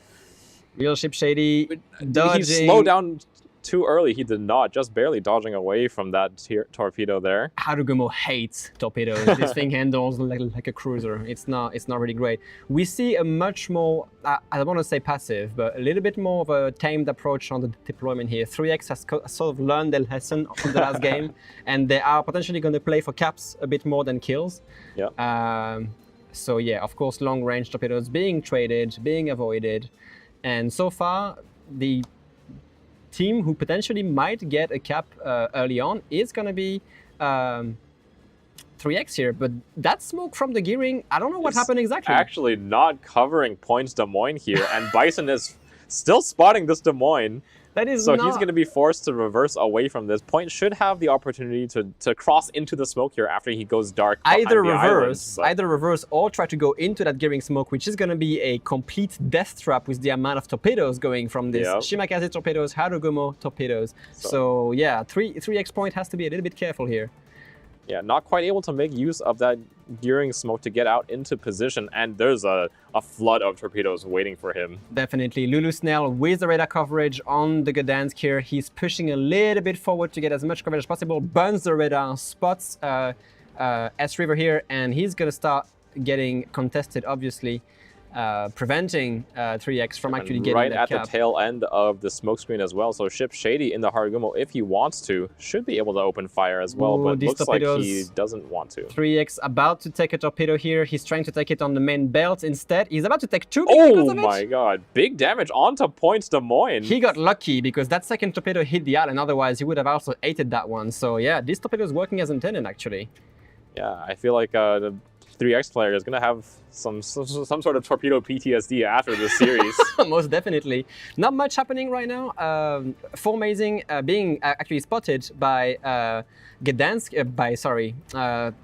Real Ship Shady dodging. He slowed down too early. He did not, just barely dodging away from that torpedo there. Harugumo hates torpedoes. This thing handles like a cruiser. It's not really great. We see a much more, I don't want to say passive, but a little bit more of a tamed approach on the deployment here. 3X has sort of learned their lesson from the last game, and they are potentially going to play for caps a bit more than kills. Yeah. So yeah, of course, long-range torpedoes being traded, being avoided, and so far, the team who potentially might get a cap early on is going to be 3X here, but that smoke from the gearing, I don't know what happened exactly. Actually not covering points Des Moines here, and Bison is still spotting this Des Moines. That is so he's going to be forced to reverse away from this. Point should have the opportunity to cross into the smoke here after he goes dark. Either reverse or try to go into that gearing smoke, which is going to be a complete death trap with the amount of torpedoes going from this. Shimakaze torpedoes, Harugumo torpedoes. So yeah, 3X point has to be a little bit careful here. Yeah, not quite able to make use of that gearing smoke to get out into position, and there's a flood of torpedoes waiting for him. Definitely. Lulu Snell with the radar coverage on the Gdansk here. He's pushing a little bit forward to get as much coverage as possible, burns the radar, spots S-River here, and he's going to start getting contested, obviously, preventing 3X from actually getting right that at the tail end of the smoke screen as well. So Ship Shady in the Harugumo, if he wants to, should be able to open fire as well, but looks like he doesn't want to. 3X about to take a torpedo here. He's trying to take it on the main belt instead. He's about to take two because of it. Oh my god, big damage onto points Des Moines. He got lucky because that second torpedo hit the island, otherwise he would have also aided that one. So yeah, this torpedo is working as intended actually. Yeah, I feel like the 3X player is going to have some sort of torpedo PTSD after this series. Most definitely. Not much happening right now. Formazing being actually spotted by Gdansk,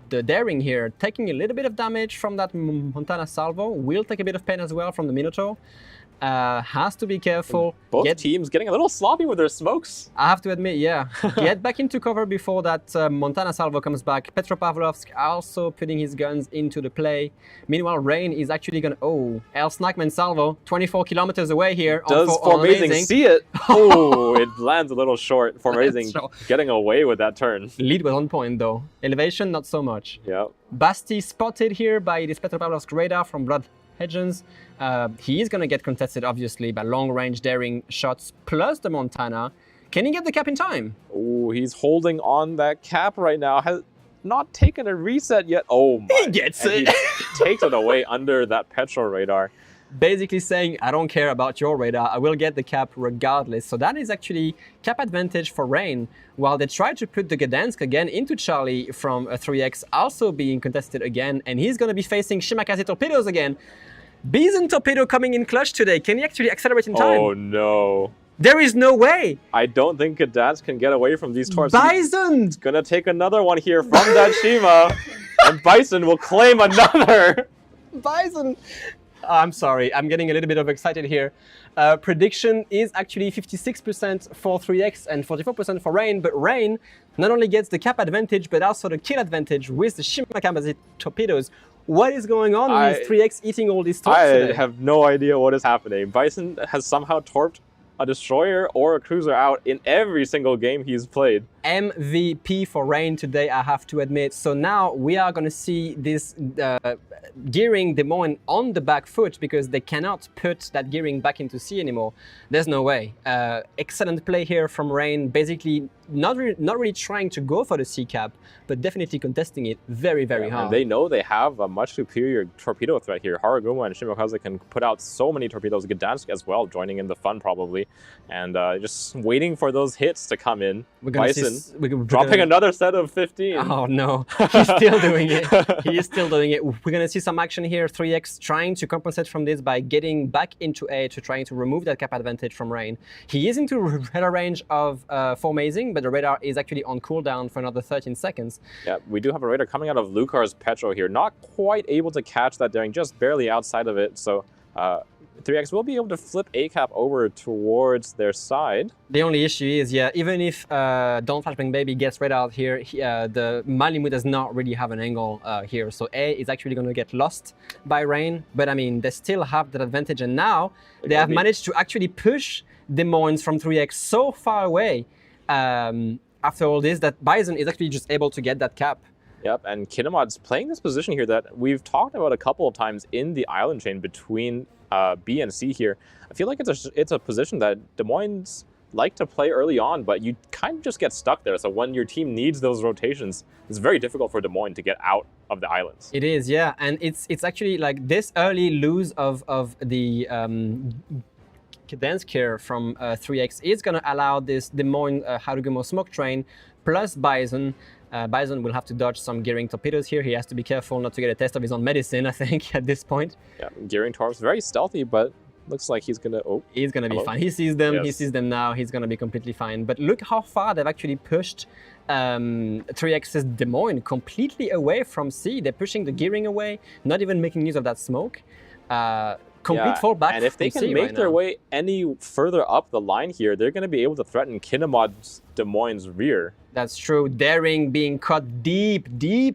the Daring here, taking a little bit of damage from that Montana salvo. Will take a bit of pain as well from the Minotaur. Has to be careful. Both teams getting a little sloppy with their smokes. I have to admit, yeah. Get back into cover before that Montana salvo comes back. Petropavlovsk also putting his guns into the play. Meanwhile, Rain is actually going to... Oh, El Snackman salvo, 24 kilometers away here. Does Formazing see it? Oh, it lands a little short. Formazing getting away with that turn. Lead was on point, though. Elevation, not so much. Yeah. Basti spotted here by this Petropavlovsk radar from Blood Hedgens. He is going to get contested, obviously, by long-range daring shots plus the Montana. Can he get the cap in time? Oh, he's holding on that cap right now. Has not taken a reset yet. Oh my. He gets it. He takes it away under that petrol radar. Basically saying, I don't care about your radar, I will get the cap regardless. So that is actually cap advantage for Rain, while they try to put the Gdansk again into Charlie from 3X, also being contested again, and he's going to be facing Shimakaze torpedoes again. Bison Torpedo coming in clutch today. Can he actually accelerate in time? Oh no. There is no way. I don't think Gdansk can get away from these torps. Bison! He's gonna take another one here from that Shima, and Bison will claim another. Bison! I'm sorry, I'm getting a little bit excited here. Prediction is actually 56% for 3X and 44% for Rain, but Rain not only gets the cap advantage, but also the kill advantage with the Shima Kamikaze torpedoes. What is going on with 3X eating all these torps today? I have no idea what is happening. Bison has somehow torped a destroyer or a cruiser out in every single game he's played. MVP for Rain today, I have to admit. So now we are going to see this gearing Des Moines on the back foot because they cannot put that gearing back into sea anymore. There's no way. Excellent play here from Rain, basically not really trying to go for the sea cap, but definitely contesting it very, very hard. And they know they have a much superior torpedo threat here. Haraguma and Shimakaze can put out so many torpedoes. Gdansk as well, joining in the fun probably. And just waiting for those hits to come in. Bison dropping another set of 15. Oh no, he's still doing it. He is still doing it. We're going to see some action here. 3X trying to compensate from this by getting back into A to trying to remove that cap advantage from Rain. He is into radar range of Formazing, but the radar is actually on cooldown for another 13 seconds. Yeah, we do have a radar coming out of Lucar's Petro here. Not quite able to catch that daring, just barely outside of it. So 3X will be able to flip A-cap over towards their side. The only issue is, yeah, even if Don't Flashbang Baby gets red out here, the Malimu does not really have an angle here. So A is actually going to get lost by Rain. But I mean, they still have that advantage. And now they have managed to actually push Des Moines from 3X so far away after all this that Bison is actually just able to get that cap. Yep, and Kinemod's playing this position here that we've talked about a couple of times in the island chain between B and C here. I feel like it's a position that Des Moines like to play early on, but you kind of just get stuck there. So when your team needs those rotations, it's very difficult for Des Moines to get out of the islands. It is, yeah, and it's actually like this early lose of the Gdansk here from 3X is going to allow this Des Moines Harugumo smoke train plus Bison. Bison will have to dodge some gearing torpedoes here. He has to be careful not to get a test of his own medicine, I think, at this point. Yeah, gearing torps, very stealthy, but looks like he's gonna. Oh, he's gonna be fine. He sees them. Yes. He sees them now. He's gonna be completely fine. But look how far they've actually pushed 3X's Des Moines completely away from C. They're pushing the gearing away, not even making use of that smoke. Complete fallback. And if they can make their way any further up the line here, they're going to be able to threaten Kinemod's Des Moines' rear. That's true. Daring being cut deep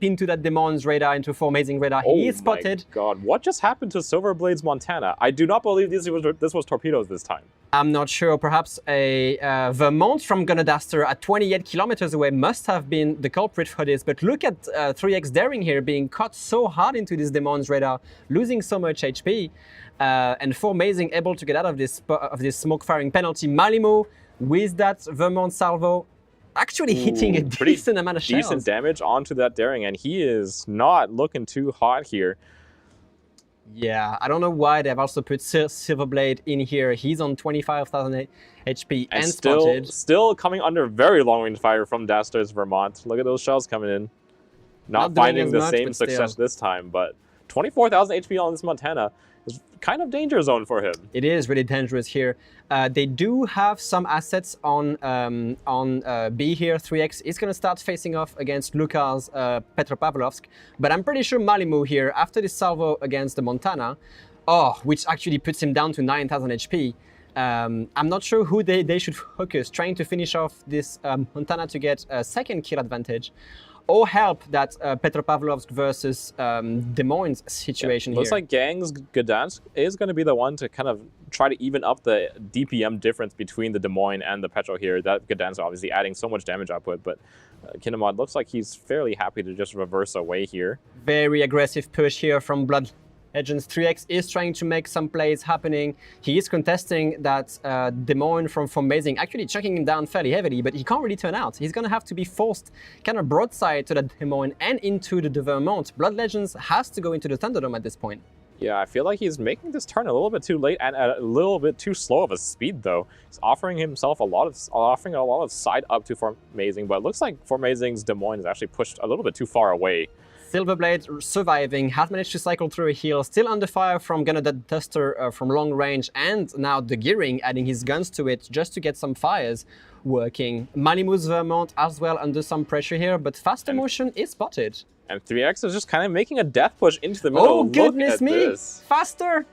into that Des Moines radar, into Formazing radar. He is spotted. Oh my god, what just happened to Silverblade's Montana? I do not believe this was torpedoes this time. I'm not sure. Perhaps a Vermont from Gunadaster at 28 kilometers away must have been the culprit for this. But look at 3X Daring here being cut so hard into this Des Moines radar, losing so much HP. And Formazing able to get out of this smoke firing penalty. Malimu with that Vermont salvo actually hitting a decent amount of shells. Decent damage onto that Daring, and he is not looking too hot here. Yeah, I don't know why they've also put Silverblade in here. He's on 25,000 HP and spotted. Still coming under very long-range fire from Daster's Vermont. Look at those shells coming in. Not finding the same success this time, but 24,000 HP on this Montana is kind of danger zone for him. It is really dangerous here. They do have some assets on B here. 3X is going to start facing off against Lucar's Petropavlovsk, but I'm pretty sure Malimu here, after this salvo against the Montana, which actually puts him down to 9,000 HP. I'm not sure who they should focus, trying to finish off this Montana to get a second kill advantage, or help that Petropavlovsk versus Des Moines situation here. Looks like Gang's Gdansk is going to be the one to kind of try to even up the DPM difference between the Des Moines and the Petro here. That Gdansk obviously adding so much damage output, but Kinemod looks like he's fairly happy to just reverse away here. Very aggressive push here from Blood Legends. 3X is trying to make some plays happening. He is contesting that Des Moines from Formazing, actually chucking him down fairly heavily, but he can't really turn out. He's going to have to be forced kind of broadside to the Des Moines and into the Vermont. Blood Legends has to go into the Thunderdome at this point. Yeah, I feel like he's making this turn a little bit too late and at a little bit too slow of a speed, though. He's offering himself a lot of side up to Formazing, but it looks like Formazing's Des Moines is actually pushed a little bit too far away. Silverblade surviving, has managed to cycle through a hill, still under fire from Gunner Duster from long range, and now the Gearing adding his guns to it just to get some fires working. Malimu's Vermont as well under some pressure here, but faster motion is spotted. And 3X is just kind of making a death push into the middle. Oh, goodness me! This. Faster!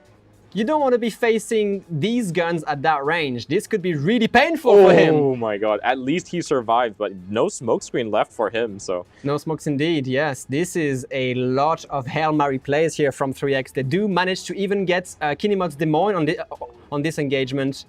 You don't want to be facing these guns at that range. This could be really painful for him. Oh my god, at least he survived, but no smoke screen left for him, so... No smokes indeed, yes. This is a lot of Hail Mary plays here from 3X. They do manage to even get Kinemod's Des Moines on this engagement.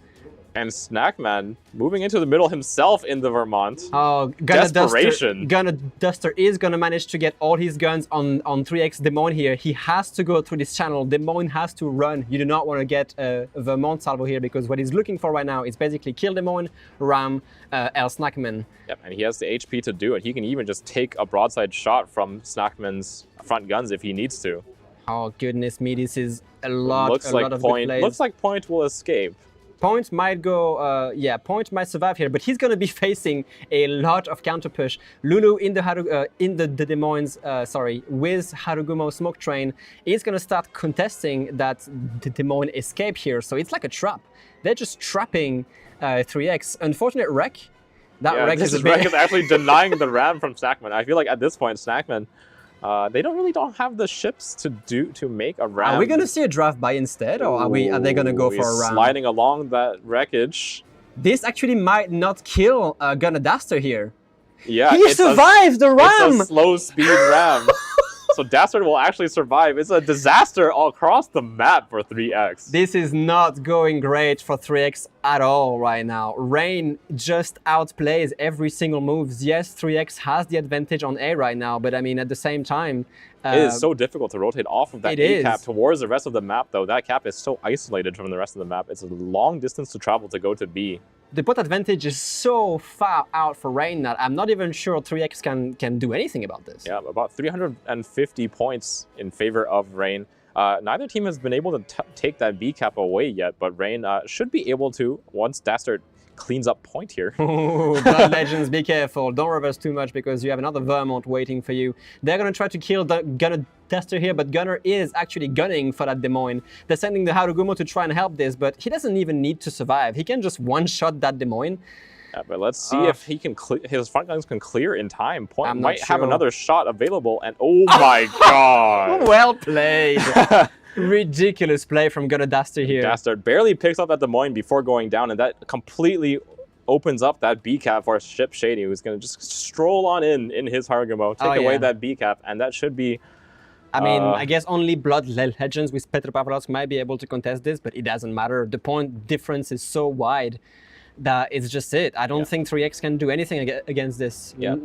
And Snackman moving into the middle himself in the Vermont. Oh, Desperation. Gunner Duster is going to manage to get all his guns on 3X Des Moines here. He has to go through this channel. Des Moines has to run. You do not want to get a Vermont salvo here because what he's looking for right now is basically kill Des Moines, ram El Snackman. Yep, and he has the HP to do it. He can even just take a broadside shot from Snackman's front guns if he needs to. Oh, goodness me. This is a lot of good plays. Looks like Point will escape. Point might go, Point might survive here, but he's going to be facing a lot of counter push. Lulu in the Des Moines, with Harugumo Smoke Train is going to start contesting that Des Moines escape here. So it's like a trap. They're just trapping 3X. Unfortunate wreck. That wreck is actually denying the ram from Snackman. I feel like at this point, Snackman, they don't have the ships to make a ram. Are we gonna see a drive by instead, or are they gonna go for a ram? Sliding along that wreckage. This actually might not kill Gunner Duster here. Yeah, he survived the ram. It's a slow speed ram. So Dastard will actually survive. It's a disaster all across the map for 3X. This is not going great for 3X at all right now. Rain just outplays every single move. Yes, 3X has the advantage on A right now, but I mean, at the same time... it is so difficult to rotate off of that A cap towards the rest of the map, though. That cap is so isolated from the rest of the map. It's a long distance to travel to go to B. The bot advantage is so far out for Rain that I'm not even sure 3X can do anything about this. Yeah, about 350 points in favor of Rain. Neither team has been able to take that B cap away yet, but Rain should be able to once Dastard cleans up Point here. Blood Legends, be careful. Don't reverse too much because you have another Vermont waiting for you. They're going to try to kill the Gunner Duster here, but Gunner is actually gunning for that Des Moines. They're sending the Harugumo to try and help this, but he doesn't even need to survive. He can just one-shot that Des Moines. Yeah, but let's see if he can his front guns can clear in time. Point might sure. have another shot available, and oh my god! Well played. Ridiculous play from Gunner Duster here. Dastard barely picks up that Des Moines before going down, and that completely opens up that B cap for Ship Shady, who's going to just stroll on in his Harugumo, take away that B cap, and that should be... I mean, I guess only Blood Legends with Petropavlovsk might be able to contest this, but it doesn't matter. The point difference is so wide that it's just it. I don't think 3X can do anything against this. Yeah,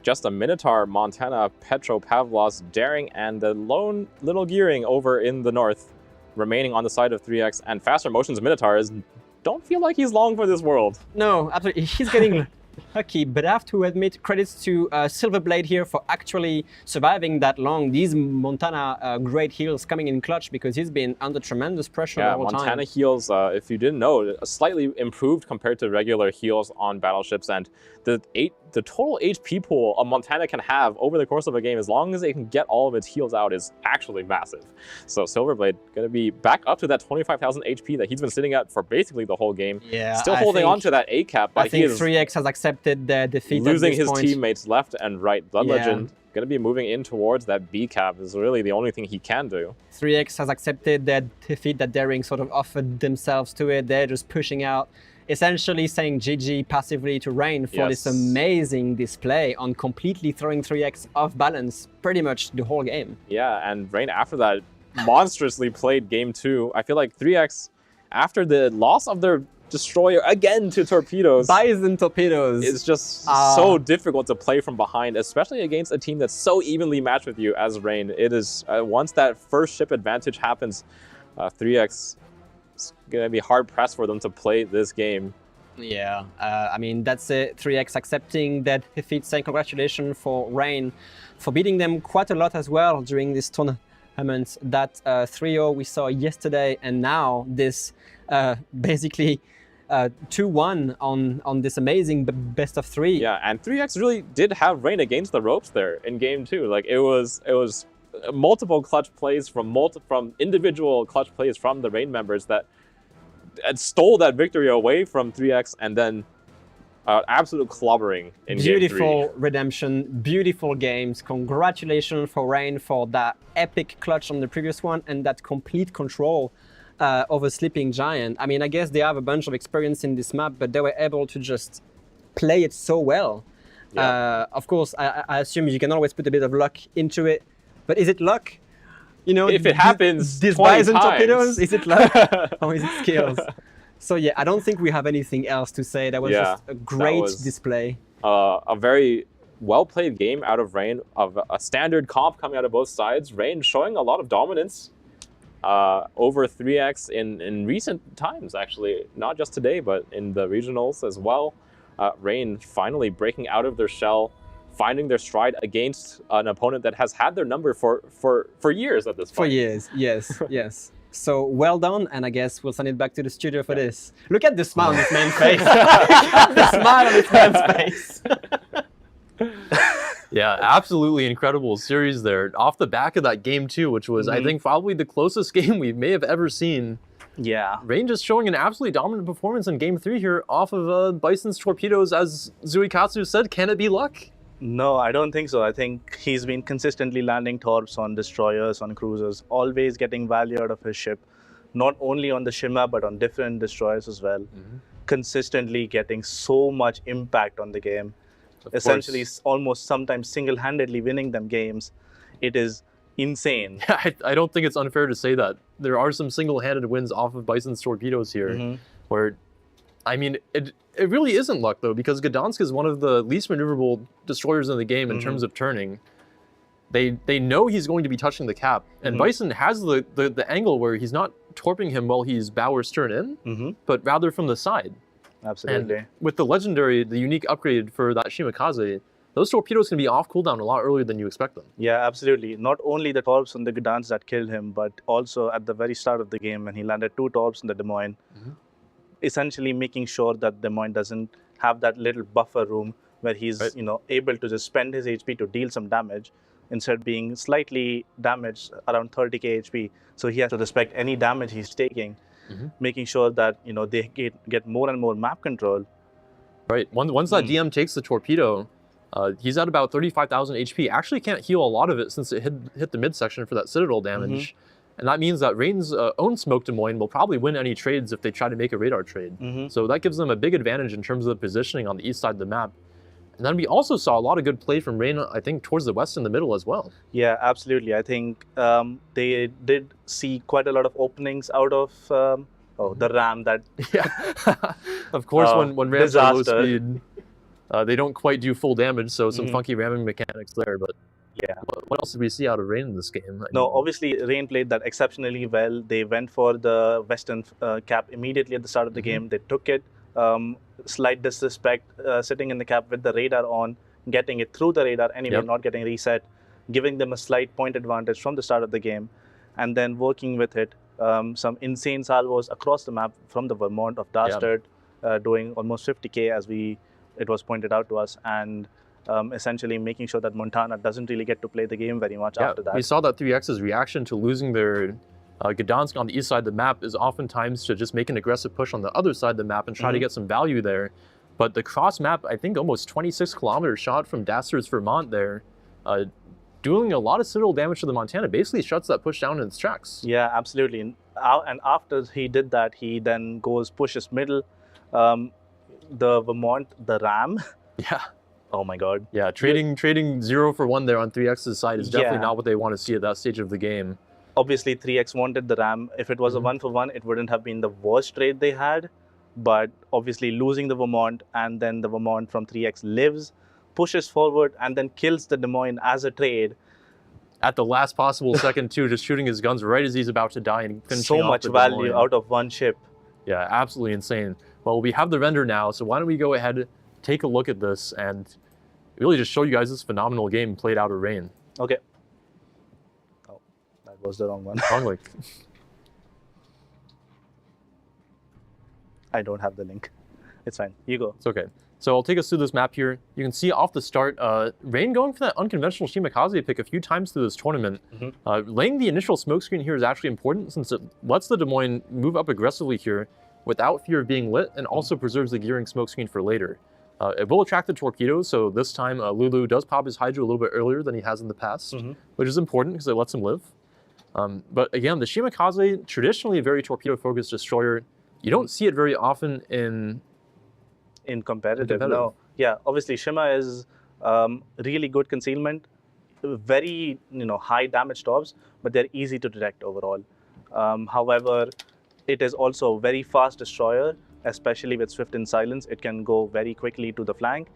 just a Minotaur, Montana, Petropavlovsk, Daring, and the lone little Gearing over in the north, remaining on the side of 3X, and Faster Motion's Minotaurs don't feel like he's long for this world. No, absolutely. He's getting lucky, but I have to admit credits to Silverblade here for actually surviving that long. These Montana great heals coming in clutch because he's been under tremendous pressure the whole time. Montana heals, if you didn't know, slightly improved compared to regular heals on battleships, and the total HP pool a Montana can have over the course of a game, as long as it can get all of its heals out, is actually massive. So Silverblade going to be back up to that 25,000 HP that he's been sitting at for basically the whole game. Yeah, still holding on to that A cap, but I think 3X has accepted the defeat. Losing his teammates left and right. Blood Legend going to be moving in towards that B cap is really the only thing he can do. 3X has accepted that defeat that Daring sort of offered themselves to it. They're just pushing out, essentially saying GG passively to Rain for this amazing display on completely throwing 3X off balance pretty much the whole game. Yeah, and Rain after that monstrously played game 2. I feel like 3X, after the loss of their destroyer again to torpedoes, Bison torpedoes, it's just so difficult to play from behind, especially against a team that's so evenly matched with you as Rain. It is, once that first ship advantage happens, 3X, it's going to be hard pressed for them to play this game. Yeah, I mean, that's it. 3X accepting that defeat, saying congratulations for Rain for beating them quite a lot as well during this tournament. That 3-0 we saw yesterday, and now this basically 2-1 on this amazing best of 3. Yeah, and 3X really did have Rain against the ropes there in game 2. Like it was multiple clutch plays from individual clutch plays from the Rain members that stole that victory away from 3X, and then absolute clobbering in Beautiful game 3. redemption, beautiful games. Congratulations for Rain for that epic clutch on the previous one and that complete control over Sleeping Giant. I mean, I guess they have a bunch of experience in this map, but they were able to just play it so well. Yeah. Of course, I assume you can always put a bit of luck into it, but is it luck? You know, If it happens these 20 Bison times. torpedoes, is it luck or is it skills? So yeah, I don't think we have anything else to say. That was just a great display. A very well-played game out of Rain, of a standard comp coming out of both sides. Rain showing a lot of dominance over 3X in recent times, actually. Not just today, but in the regionals as well. Rain finally breaking out of their shell, finding their stride against an opponent that has had their number for years at this point. For years, yes, yes. So well done, and I guess we'll send it back to the studio for this. Look at the smile on this man's face. Look at the smile on this man's face. Yeah, absolutely incredible series there. Off the back of that game 2, which was, I think, probably the closest game we may have ever seen. Yeah. Rain just showing an absolutely dominant performance in game 3 here off of Bison's torpedoes. As Zuikatsu said, can it be luck? No, I don't think so. I think he's been consistently landing torps on destroyers, on cruisers, always getting value out of his ship, not only on the Shima, but on different destroyers as well. Consistently getting so much impact on the game. Essentially, almost sometimes single-handedly winning them games. It is insane. Yeah, I don't think it's unfair to say that. There are some single-handed wins off of Bison's torpedoes here, where, I mean, it really isn't luck, though, because Gdansk is one of the least maneuverable destroyers in the game in terms of turning. They know he's going to be touching the cap, and Bison has the angle where he's not torping him while he's bow or stern in, but rather from the side. Absolutely. And with the legendary, the unique upgrade for that Shimakaze, those torpedoes can be off cooldown a lot earlier than you expect them. Yeah, absolutely. Not only the torps on the Gdansk that killed him, but also at the very start of the game when he landed 2 torps in the Des Moines, essentially making sure that Des Moines doesn't have that little buffer room where he's able to just spend his HP to deal some damage, instead of being slightly damaged around 30k HP. So he has to respect any damage he's taking, making sure that they get more and more map control. Right. Once that DM takes the torpedo, he's at about 35,000 HP. Actually can't heal a lot of it since it hit the midsection for that Citadel damage. And that means that Rain's own Smoke Des Moines will probably win any trades if they try to make a radar trade. So that gives them a big advantage in terms of the positioning on the east side of the map. And then we also saw a lot of good play from Rain, I think, towards the west and the middle as well. Yeah, absolutely. I think they did see quite a lot of openings out of the ram that... Of course, when rams are low disaster. speed, they don't quite do full damage, so some funky ramming mechanics there. But yeah, what else did we see out of Rain in this game? No, obviously Rain played that exceptionally well. They went for the western cap immediately at the start of the game. They took it. Slight disrespect, sitting in the cap with the radar on, getting it through the radar anyway, not getting reset, giving them a slight point advantage from the start of the game, and then working with it. Some insane salvos across the map from the Vermont of Dastard, doing almost 50k as it was pointed out to us, and essentially making sure that Montana doesn't really get to play the game very much after that. We saw that 3X's reaction to losing their Gdansk on the east side of the map is oftentimes to just make an aggressive push on the other side of the map and try to get some value there. But the cross map, I think almost 26 kilometer shot from Dastard's Vermont there, doing a lot of Citadel damage to the Montana, basically shuts that push down in its tracks. Yeah, absolutely. And after he did that, he then pushes middle, the Vermont, the ram. Yeah. Oh my God. Yeah, trading 0 for 1 there on 3X's side is definitely not what they want to see at that stage of the game. Obviously, 3X wanted the ram. If it was a 1-for-1, it wouldn't have been the worst trade they had. But obviously, losing the Vermont, and then the Vermont from 3X lives, pushes forward, and then kills the Des Moines as a trade. At the last possible second, too, just shooting his guns right as he's about to die. And so much value out of one ship. Yeah, absolutely insane. Well, we have the render now, so why don't we go ahead, take a look at this, and really just show you guys this phenomenal game played out of Rain. Okay. Was the wrong one. Wrong link. I don't have the link. It's fine. You go. It's okay. So I'll take us through this map here. You can see off the start, Rain going for that unconventional Shimakaze pick a few times through this tournament. Laying the initial smoke screen here is actually important since it lets the Des Moines move up aggressively here without fear of being lit and also preserves the gearing smoke screen for later. It will attract the torpedoes, so this time Lulu does pop his Hydra a little bit earlier than he has in the past, which is important because it lets him live. But again, the Shimakaze, traditionally a very torpedo-focused destroyer, you don't see it very often in competitive. No. Yeah, obviously Shima is really good concealment, very high damage tops, but they're easy to detect overall. However, it is also a very fast destroyer, especially with Swift in Silence. It can go very quickly to the flank.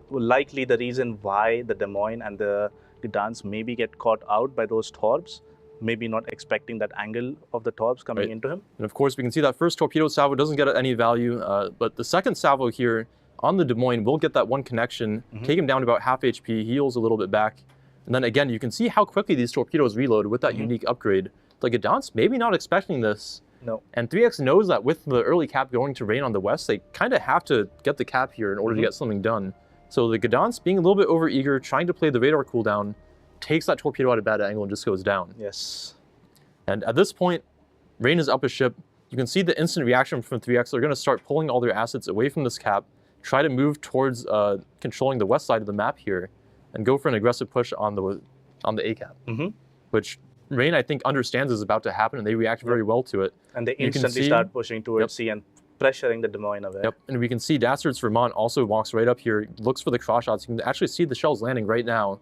Likely the reason why the Des Moines and the Gdansk maybe get caught out by those Torbs, maybe not expecting that angle of the Torbs coming into him. And of course, we can see that first torpedo salvo doesn't get any value, but the second salvo here on the Des Moines will get that one connection, take him down to about half HP, heals a little bit back. And then again, you can see how quickly these torpedoes reload with that unique upgrade. The Gdansk maybe not expecting this. No. And 3X knows that with the early cap going to Rain on the west, they kind of have to get the cap here in order to get something done. So the Gdansk, being a little bit overeager, trying to play the radar cooldown, takes that torpedo at a bad angle and just goes down. Yes. And at this point, Rain is up a ship. You can see the instant reaction from 3X. They're going to start pulling all their assets away from this cap, try to move towards controlling the west side of the map here, and go for an aggressive push on the A cap, which Rain, I think, understands is about to happen, and they react very well to it. And they instantly start pushing towards C and pressuring the Des Moines away. And we can see Dastard's Vermont also walks right up here, looks for the cross shots. You can actually see the shells landing right now.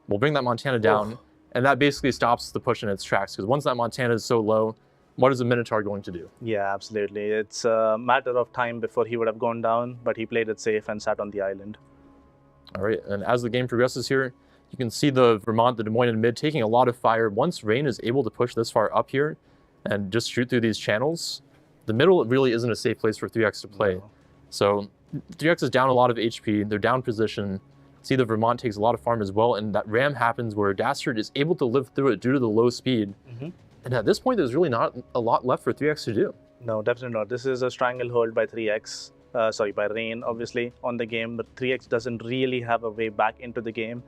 We'll bring that Montana down, and that basically stops the push in its tracks, because once that Montana is so low, what is the Minotaur going to do? Yeah, absolutely. It's a matter of time before he would have gone down, but he played it safe and sat on the island. All right, and as the game progresses here, you can see the Vermont, the Des Moines in mid taking a lot of fire. Once Rain is able to push this far up here and just shoot through these channels, the middle really isn't a safe place for 3X to play. So 3X is down a lot of HP, they're down position. See the Vermont takes a lot of farm as well, and that ram happens where Dastard is able to live through it due to the low speed. And at this point, there's really not a lot left for 3X to do. No, definitely not. This is a stranglehold by 3X, by Rain, obviously, on the game, but 3X doesn't really have a way back into the game.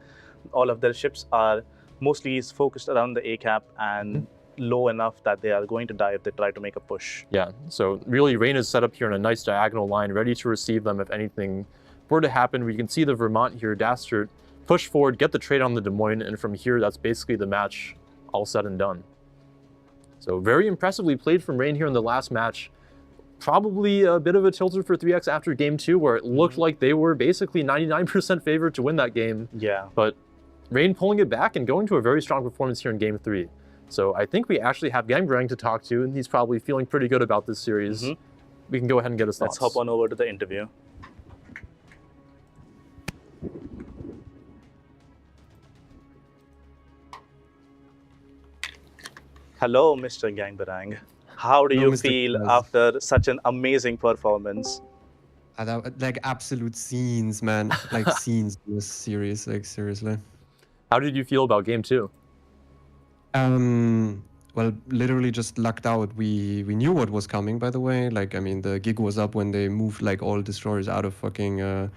All of their ships are mostly focused around the A cap and low enough that they are going to die if they try to make a push. Yeah, so really Rain is set up here in a nice diagonal line, ready to receive them if anything were to happen. We can see the Vermont here, Dastard, push forward, get the trade on the Des Moines, and from here, that's basically the match all said and done. So very impressively played from Rain here in the last match. Probably a bit of a tilter for 3X after game 2, where it looked like they were basically 99% favored to win that game. Yeah. But Rain pulling it back and going to a very strong performance here in game 3. So I think we actually have Gangbrang to talk to, and he's probably feeling pretty good about this series. We can go ahead and get his thoughts. Let's hop on over to the interview. Hello, Mr. Gangbarang. How do you feel after such an amazing performance? Like absolute scenes, man. Like scenes in this series, like seriously. How did you feel about game 2? Well, literally just lucked out. We knew what was coming, by the way. Like, I mean, the gig was up when they moved like all destroyers out of fucking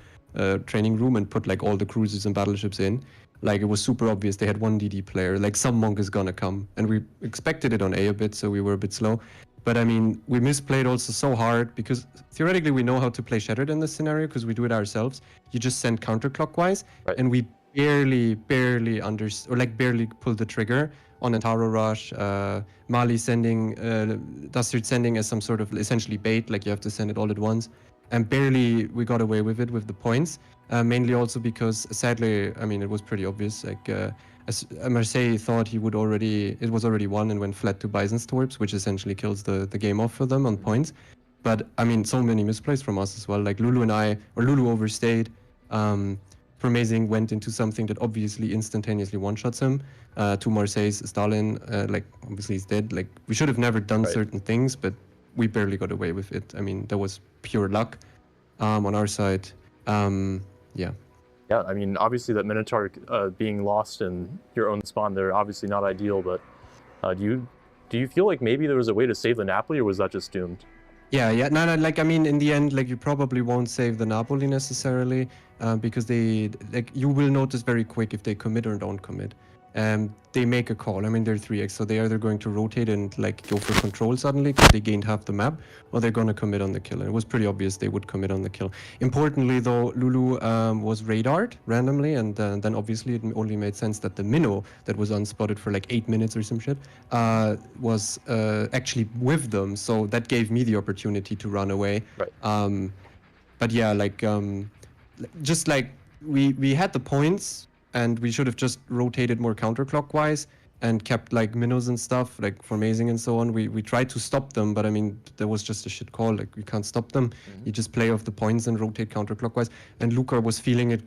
training room and put like all the cruisers and battleships in. Like, it was super obvious they had one DD player. Like, some monk is gonna come. And we expected it on A a bit, so we were a bit slow. But I mean, we misplayed also so hard because theoretically we know how to play Shattered in this scenario because we do it ourselves. You just send counterclockwise, and we barely pulled the trigger on a Taro Rush. Mali sending, Dastard sending as some sort of essentially bait, like you have to send it all at once. And barely we got away with it with the points. Mainly also because, sadly, I mean, it was pretty obvious. Like, Marseille thought it was already won and went flat to Bison's Torps, which essentially kills the game off for them on points. But, I mean, so many misplays from us as well. Like, Lulu overstayed. Amazing went into something that obviously instantaneously one-shots him. To Marseille's Stalin, like, obviously he's dead. Like, we should have never done certain things, but we barely got away with it. I mean, that was pure luck on our side. Yeah, I mean, obviously that Minotaur being lost in your own spawn, they're obviously not ideal, but do you feel like maybe there was a way to save the Napoli, or was that just doomed? Yeah. No, like, I mean, in the end, like, you probably won't save the Napoli necessarily, because you will notice very quick if they commit or don't commit. They make a call. I mean, they're 3x, so they're either going to rotate and, like, go for control suddenly because they gained half the map, or they're going to commit on the kill. And it was pretty obvious they would commit on the kill. Importantly, though, Lulu was radared randomly, and then obviously it only made sense that the minnow that was unspotted for like 8 minutes or some shit was actually with them. So that gave me the opportunity to run away. Right. But yeah, like, just like we had the points, and we should have just rotated more counterclockwise and kept like minnows and stuff, like for amazing and so on. We tried to stop them, but I mean, there was just a shit call. Like, we can't stop them. You just play off the points and rotate counterclockwise. And Luca was feeling it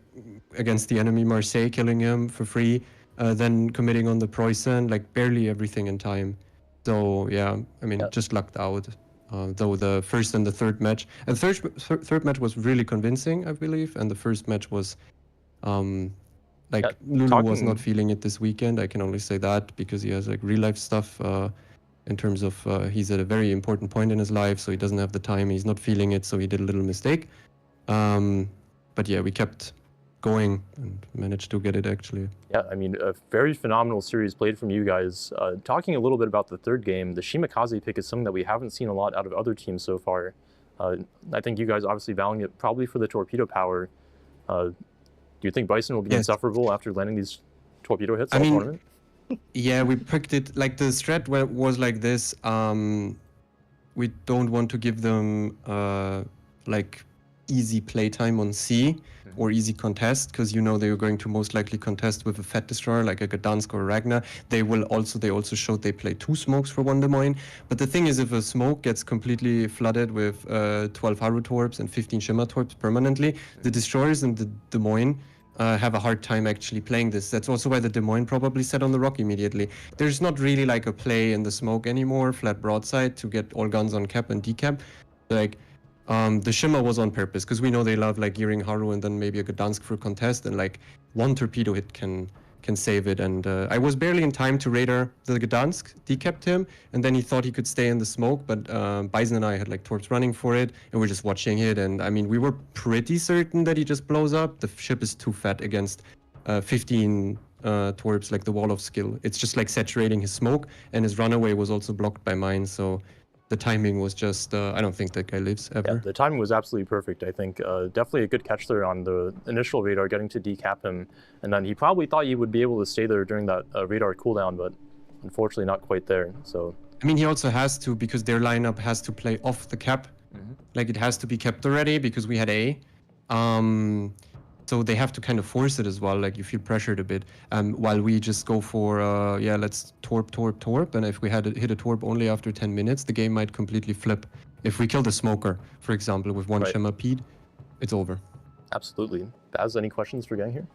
against the enemy Marseille, killing him for free, then committing on the Preußen, like barely everything in time. So yeah, I mean, just lucked out. Though the first and the third match, and the third match was really convincing, I believe, and the first match was, Lulu was not feeling it this weekend. I can only say that because he has like real life stuff, in terms of he's at a very important point in his life, so he doesn't have the time. He's not feeling it, so he did a little mistake. But yeah, we kept going and managed to get it actually. Yeah, I mean, a very phenomenal series played from you guys. Talking a little bit about the third game, the Shimakaze pick is something that we haven't seen a lot out of other teams so far. I think you guys obviously valuing it probably for the torpedo power. Do you think Bison will be insufferable after landing these torpedo hits all tournament? Yeah, we picked it, like the strat was like this. We don't want to give them like easy playtime on C or easy contest, because you know they're going to most likely contest with a Fat Destroyer like a Gdansk or a Ragnar. They also showed they play 2 smokes for 1 Des Moines. But the thing is, if a smoke gets completely flooded with 12 Haru Torps and 15 Shimmer Torps permanently, the destroyers in the Des Moines have a hard time actually playing this. That's also why the Des Moines probably set on the rock immediately. There's not really like a play in the smoke anymore, flat broadside, to get all guns on cap and decap. Like, the Shimmer was on purpose, because we know they love like gearing Haru and then maybe a Gdansk for contest, and like 1 torpedo hit can save it. And I was barely in time to radar the Gdansk, decapped him, and then he thought he could stay in the smoke, but Bison and I had like torps running for it, and we're just watching it. And I mean, we were pretty certain that he just blows up. The ship is too fat against 15 torps, like the wall of skill. It's just like saturating his smoke, and his runaway was also blocked by mine. So the timing was just, I don't think that guy lives ever. Yeah, the timing was absolutely perfect, I think. Definitely a good catch there on the initial radar, getting to decap him. And then he probably thought he would be able to stay there during that radar cooldown, but unfortunately not quite there. So I mean, he also has to, because their lineup has to play off the cap. Like, it has to be kept already, because we had A. So they have to kind of force it as well, like you feel pressured a bit, while we just go for, let's torp, and if we hit a torp only after 10 minutes, the game might completely flip. If we kill the smoker, for example, with 1 Shimmer Pede, it's over. Absolutely. Baz, any questions for Gang here?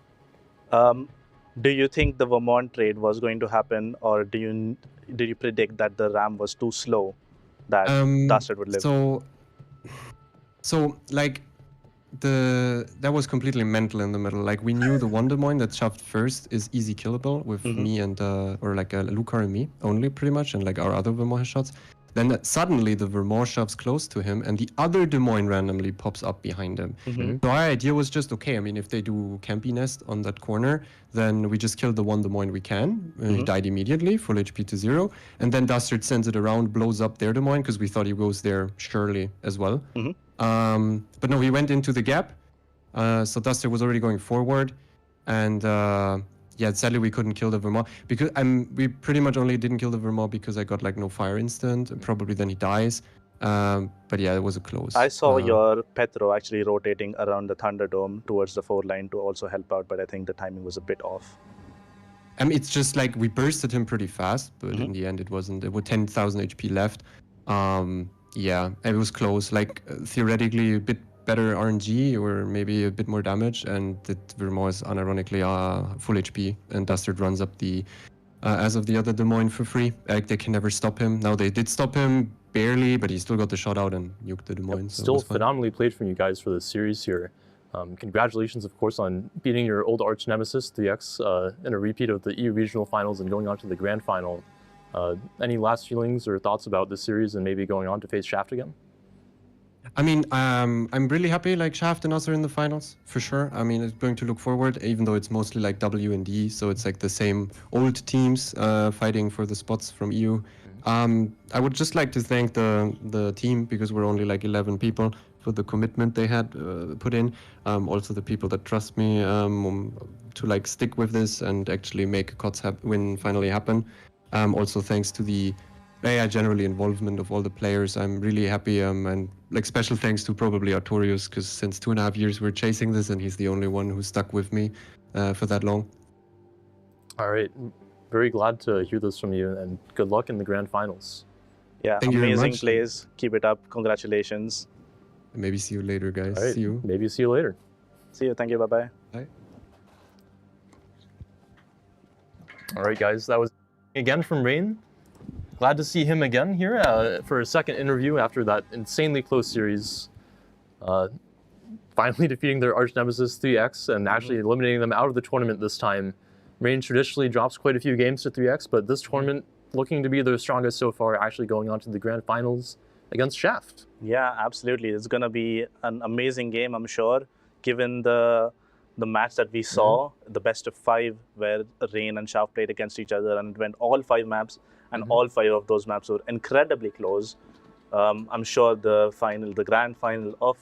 Do you think the Vermont trade was going to happen, or did you predict that the RAM was too slow that Dastard would live? So like, that was completely mental in the middle. Like, we knew the 1 Des Moines that shoved first is easy killable with me and or like Lucar and me only, pretty much, and like our other Vermont shots. Then suddenly the Vermont shoves close to him, and the other Des Moines randomly pops up behind him. So our idea was just, okay, I mean, if they do Campy Nest on that corner, then we just kill the 1 Des Moines we can. He died immediately, full HP to 0. And then Dastard sends it around, blows up their Des Moines, because we thought he goes there surely as well. But no, he went into the gap. So Dastard was already going forward. And sadly we couldn't kill the Vermont, because we pretty much only didn't kill the Vermont because I got like no fire instant, and probably then he dies. But yeah, it was a close. I saw your Petro actually rotating around the Thunderdome towards the 4 line to also help out, but I think the timing was a bit off. I mean, it's just like we bursted him pretty fast, but in the end it wasn't. There were 10,000 HP left. Yeah, it was close. Like, theoretically a bit better RNG or maybe a bit more damage, and the Vermont is unironically full HP, and Dastard runs up the as of the other Des Moines for free. Like, they can never stop him. Now they did stop him barely, but he still got the shot out and nuked the Des Moines. So still phenomenally played from you guys for this series here. Congratulations, of course, on beating your old arch nemesis 3x in a repeat of the EU regional finals and going on to the grand final. Any last feelings or thoughts about this series and maybe going on to face Shaft again? I mean, I'm really happy like Shaft and us are in the finals for sure. I mean, it's going to look forward, even though it's mostly like W and D, so it's like the same old teams fighting for the spots from EU. I would just like to thank the team, because we're only like 11 people, for the commitment they had put in. Also the people that trust me to like stick with this and actually make COTS win finally happen. Also thanks to the generally involvement of all the players. I'm really happy, and like special thanks to probably Artorius, because since 2.5 years we're chasing this and he's the only one who stuck with me for that long. All right, very glad to hear this from you, and good luck in the grand finals. Yeah, Thank you very amazing much. plays. Keep it up. Congratulations. Maybe see you later, guys. All right, See you. maybe see you later. See you. Thank you. Bye-bye. Bye. All right, guys, that was again from Rain. Glad to see him again here for a second interview after that insanely close series. Finally defeating their arch nemesis 3X and actually eliminating them out of the tournament this time. Rain traditionally drops quite a few games to 3X, but this tournament looking to be their strongest so far, actually going on to the grand finals against Shaft. Yeah, absolutely. It's going to be an amazing game, I'm sure, given the match that we saw, the best of 5, where Rain and Shaft played against each other, and it went all 5 maps, and all 5 of those maps were incredibly close. I'm sure the grand final of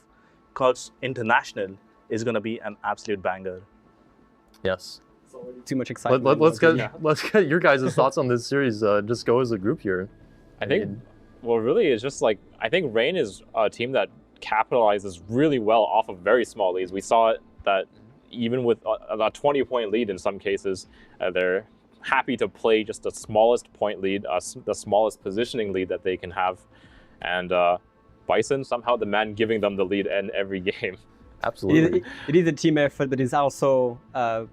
COTS International is going to be an absolute banger. Yes. Too much excitement. Let's get your guys' thoughts on this series. Just go as a group here. I think, well, really, it's just like, I think Rain is a team that capitalizes really well off of very small leads. We saw it that even with a 20-point lead in some cases, they're happy to play just the smallest point lead, the smallest positioning lead that they can have. And Bison, somehow the man giving them the lead in every game. Absolutely. It is a team effort, but it's also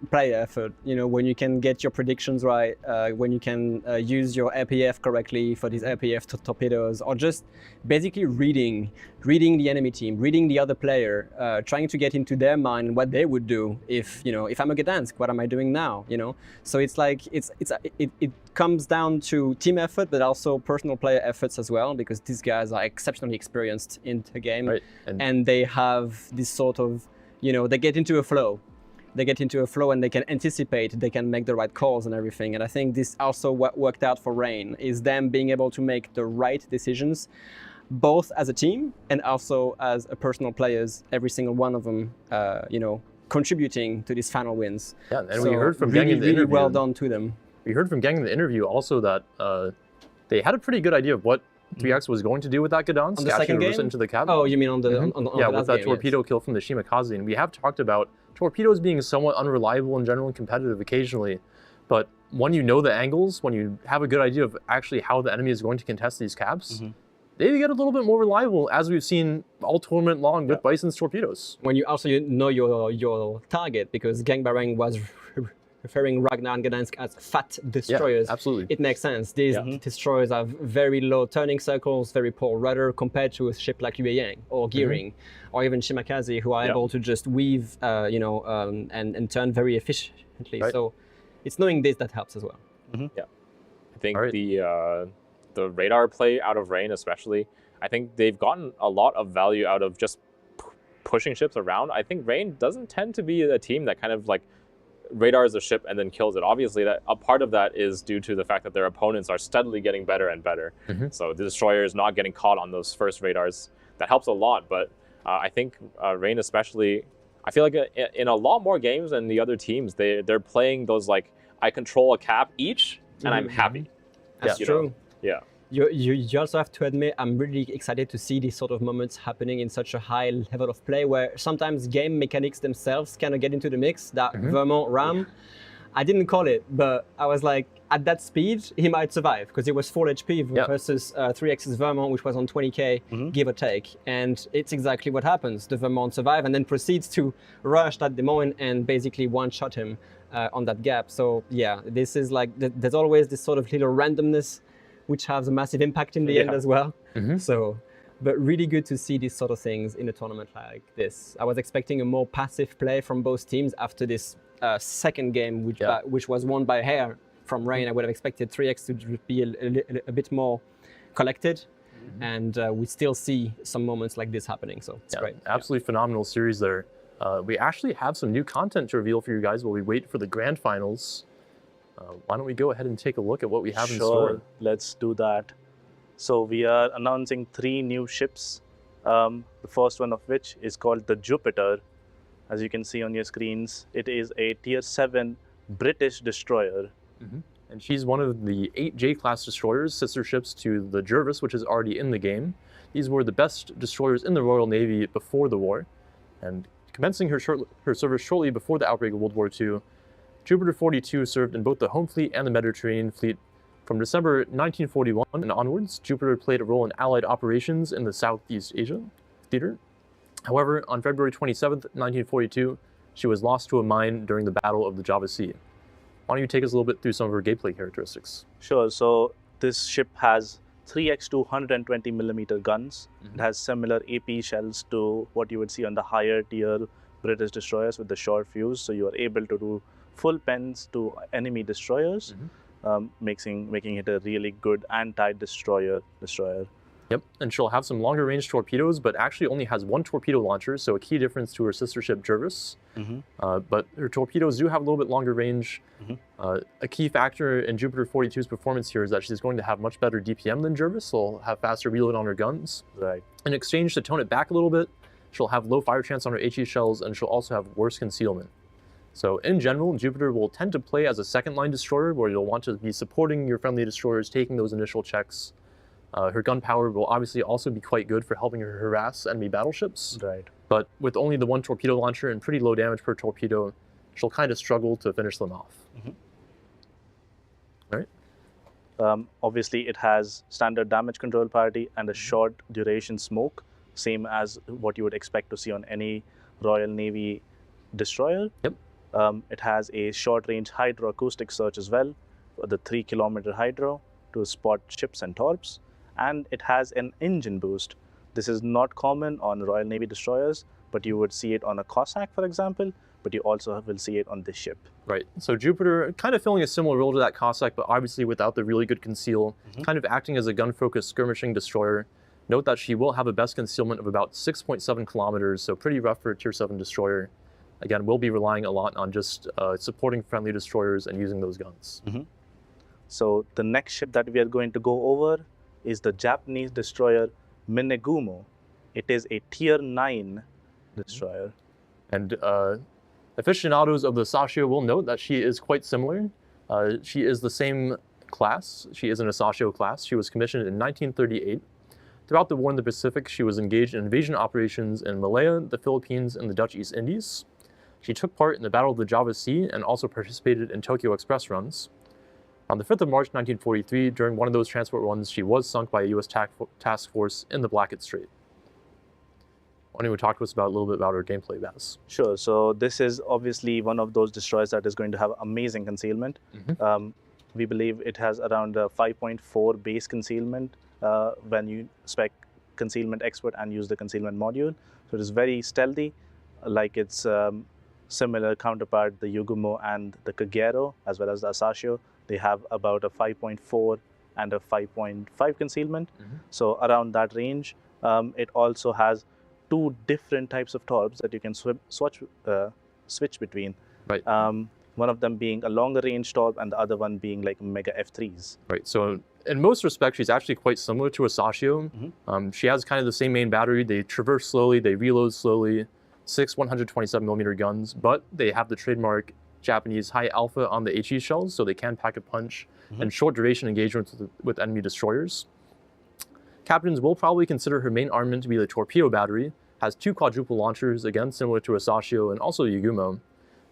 player effort. You know, when you can get your predictions right, when you can use your RPF correctly for these RPF torpedoes, or just basically reading the enemy team, reading the other player, trying to get into their mind what they would do if I'm a Gdansk, what am I doing now? You know, so it's like it comes down to team effort, but also personal player efforts as well, because these guys are exceptionally experienced in the game, right. and they have this sort of, they get into a flow. They get into a flow and they can anticipate, they can make the right calls and everything. And I think this also what worked out for Rain, is them being able to make the right decisions, both as a team and also as a personal players, every single one of them, contributing to these final wins. Yeah, and so we heard from really, Gang in the really interview. well done to them. We heard from Gang in the interview also that they had a pretty good idea of what 3X was going to do with that Gdansk. On the second game? Into the cab. Oh, you mean on the on yeah, the with last that game, torpedo yes. kill from the Shimakaze. And we have talked about torpedoes being somewhat unreliable in general and competitive occasionally. But when you know the angles, when you have a good idea of actually how the enemy is going to contest these cabs, they get a little bit more reliable, as we've seen all tournament long with Bison's torpedoes. When you also know your target, because Gang Barang was referring Ragnar and Gdansk as fat destroyers. Yeah, absolutely. It makes sense. These destroyers have very low turning circles, very poor rudder, compared to a ship like Yueyang or Gearing, or even Shimakaze, who are able to just weave, and turn very efficiently. Right. So it's knowing this that helps as well. Yeah, I think the radar play out of Rain especially, I think they've gotten a lot of value out of just pushing ships around. I think Rain doesn't tend to be a team that kind of like radars a ship and then kills it. Obviously, that a part of that is due to the fact that their opponents are steadily getting better and better. So the destroyer is not getting caught on those first radars. That helps a lot, but I think Rain especially, I feel like in a lot more games than the other teams, they're playing those like, I control a cap each and I'm happy. That's true. Yeah. You also have to admit, I'm really excited to see these sort of moments happening in such a high level of play, where sometimes game mechanics themselves kind of get into the mix. That Vermont ram, I didn't call it, but I was like, at that speed, he might survive, because it was full HP versus 3X's Vermont, which was on 20k, give or take. And it's exactly what happens. The Vermont survives and then proceeds to rush that Des Moines and basically one-shot him on that gap. So yeah, this is like, there's always this sort of little randomness which has a massive impact in the end as well. So, but really good to see these sort of things in a tournament like this. I was expecting a more passive play from both teams after this second game, which was won by hair from Rain. I would have expected 3X to be a bit more collected. and we still see some moments like this happening. So it's great. Absolutely phenomenal series there. We actually have some new content to reveal for you guys while we wait for the grand finals. Why don't we go ahead and take a look at what we have in store? Let's do that. So we are announcing 3 new ships. The first one of which is called the Jupiter. As you can see on your screens, it is a Tier 7 British destroyer. And she's one of the 8 J-class destroyers, sister ships to the Jervis, which is already in the game. These were the best destroyers in the Royal Navy before the war. And commencing her service shortly before the outbreak of World War II, Jupiter 42 served in both the Home Fleet and the Mediterranean Fleet. From December 1941 and onwards, Jupiter played a role in Allied operations in the Southeast Asia theater. However, on February 27, 1942, she was lost to a mine during the Battle of the Java Sea. Why don't you take us a little bit through some of her gameplay characteristics? Sure. So this ship has 3x 220mm guns. It has similar AP shells to what you would see on the higher tier British destroyers with the short fuse. So you are able to do full pens to enemy destroyers, making it a really good anti-destroyer. Yep, and she'll have some longer range torpedoes, but actually only has 1 torpedo launcher, so a key difference to her sister ship Jervis. But her torpedoes do have a little bit longer range. A key factor in Jupiter 42's performance here is that she's going to have much better DPM than Jervis, so she'll have faster reload on her guns. In exchange, to tone it back a little bit, she'll have low fire chance on her HE shells, and she'll also have worse concealment. So in general, Jupiter will tend to play as a second-line destroyer, where you'll want to be supporting your friendly destroyers, taking those initial checks. Her gun power will obviously also be quite good for helping her harass enemy battleships. But with only the 1 torpedo launcher and pretty low damage per torpedo, she'll kind of struggle to finish them off. Obviously, it has standard damage control parity and a short duration smoke, same as what you would expect to see on any Royal Navy destroyer. It has a short-range hydroacoustic search as well, the 3-kilometer hydro to spot ships and torps. And it has an engine boost. This is not common on Royal Navy destroyers, but you would see it on a Cossack, for example, but you also will see it on this ship. Right, so Jupiter kind of filling a similar role to that Cossack, but obviously without the really good conceal, kind of acting as a gun-focused skirmishing destroyer. Note that she will have a best concealment of about 6.7 kilometers, so pretty rough for a Tier 7 destroyer. Again, we'll be relying a lot on just supporting friendly destroyers and using those guns. So the next ship that we are going to go over is the Japanese destroyer Minegumo. It is a Tier 9 destroyer. And aficionados of the Sashio will note that she is quite similar. She is the same class. She is in a Sashio class. She was commissioned in 1938. Throughout the war in the Pacific, she was engaged in invasion operations in Malaya, the Philippines, and the Dutch East Indies. She took part in the Battle of the Java Sea and also participated in Tokyo Express runs. On the 5th of March 1943, during one of those transport runs, she was sunk by a U.S. task force in the Blackett Strait. Why don't you talk to us about a little bit about her gameplay, Baz? Sure. So this is obviously one of those destroyers that is going to have amazing concealment. We believe it has around a 5.4 base concealment when you spec Concealment Expert and use the concealment module. So it is very stealthy, like its similar counterpart, the Yugumo and the Kagero, as well as the Asashio. They have about a 5.4 and a 5.5 concealment. So around that range. It also has 2 different types of torps that you can switch between. One of them being a longer range torp and the other one being like Mega F3s. Right, so in most respects, she's actually quite similar to a Sashio. She has kind of the same main battery. They traverse slowly, they reload slowly, 6 127mm guns, but they have the trademark Japanese high alpha on the HE shells, so they can pack a punch, and short duration engagements with enemy destroyers. Captains will probably consider her main armament to be the torpedo battery, has 2 quadruple launchers, again similar to a Sashio and also Yugumo.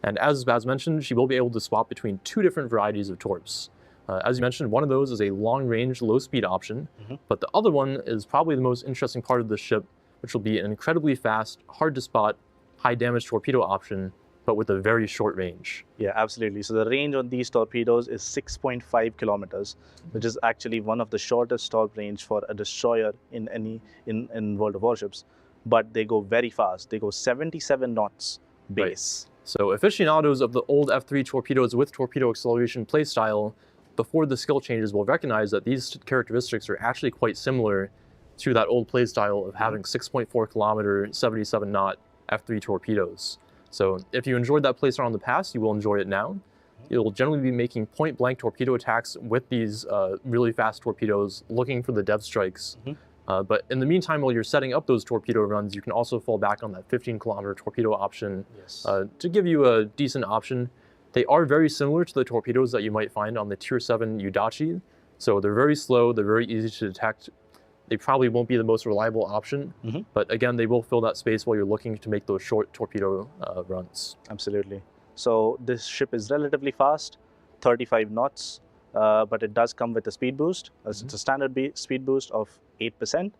And as Baz mentioned, she will be able to swap between 2 different varieties of torps. As you mentioned, one of those is a long-range, low-speed option, but the other one is probably the most interesting part of the ship, which will be an incredibly fast, hard-to-spot, high-damage torpedo option, but with a very short range. Yeah, absolutely. So the range on these torpedoes is 6.5 kilometers, which is actually one of the shortest torp range for a destroyer in World of Warships. But they go very fast. They go 77 knots base. So aficionados of the old F3 torpedoes with torpedo acceleration playstyle, before the skill changes, will recognize that these characteristics are actually quite similar to that old playstyle of having 6.4 kilometer, 77 knot F3 torpedoes. So if you enjoyed that playstyle in the past, you will enjoy it now. You'll generally be making point-blank torpedo attacks with these really fast torpedoes, looking for the dev strikes. But in the meantime, while you're setting up those torpedo runs, you can also fall back on that 15-kilometer torpedo option to give you a decent option. They are very similar to the torpedoes that you might find on the Tier 7 Udachi. So they're very slow, they're very easy to detect. They probably won't be the most reliable option, but again, they will fill that space while you're looking to make those short torpedo runs. Absolutely. So this ship is relatively fast, 35 knots, but it does come with a speed boost. It's a standard speed boost of 8%,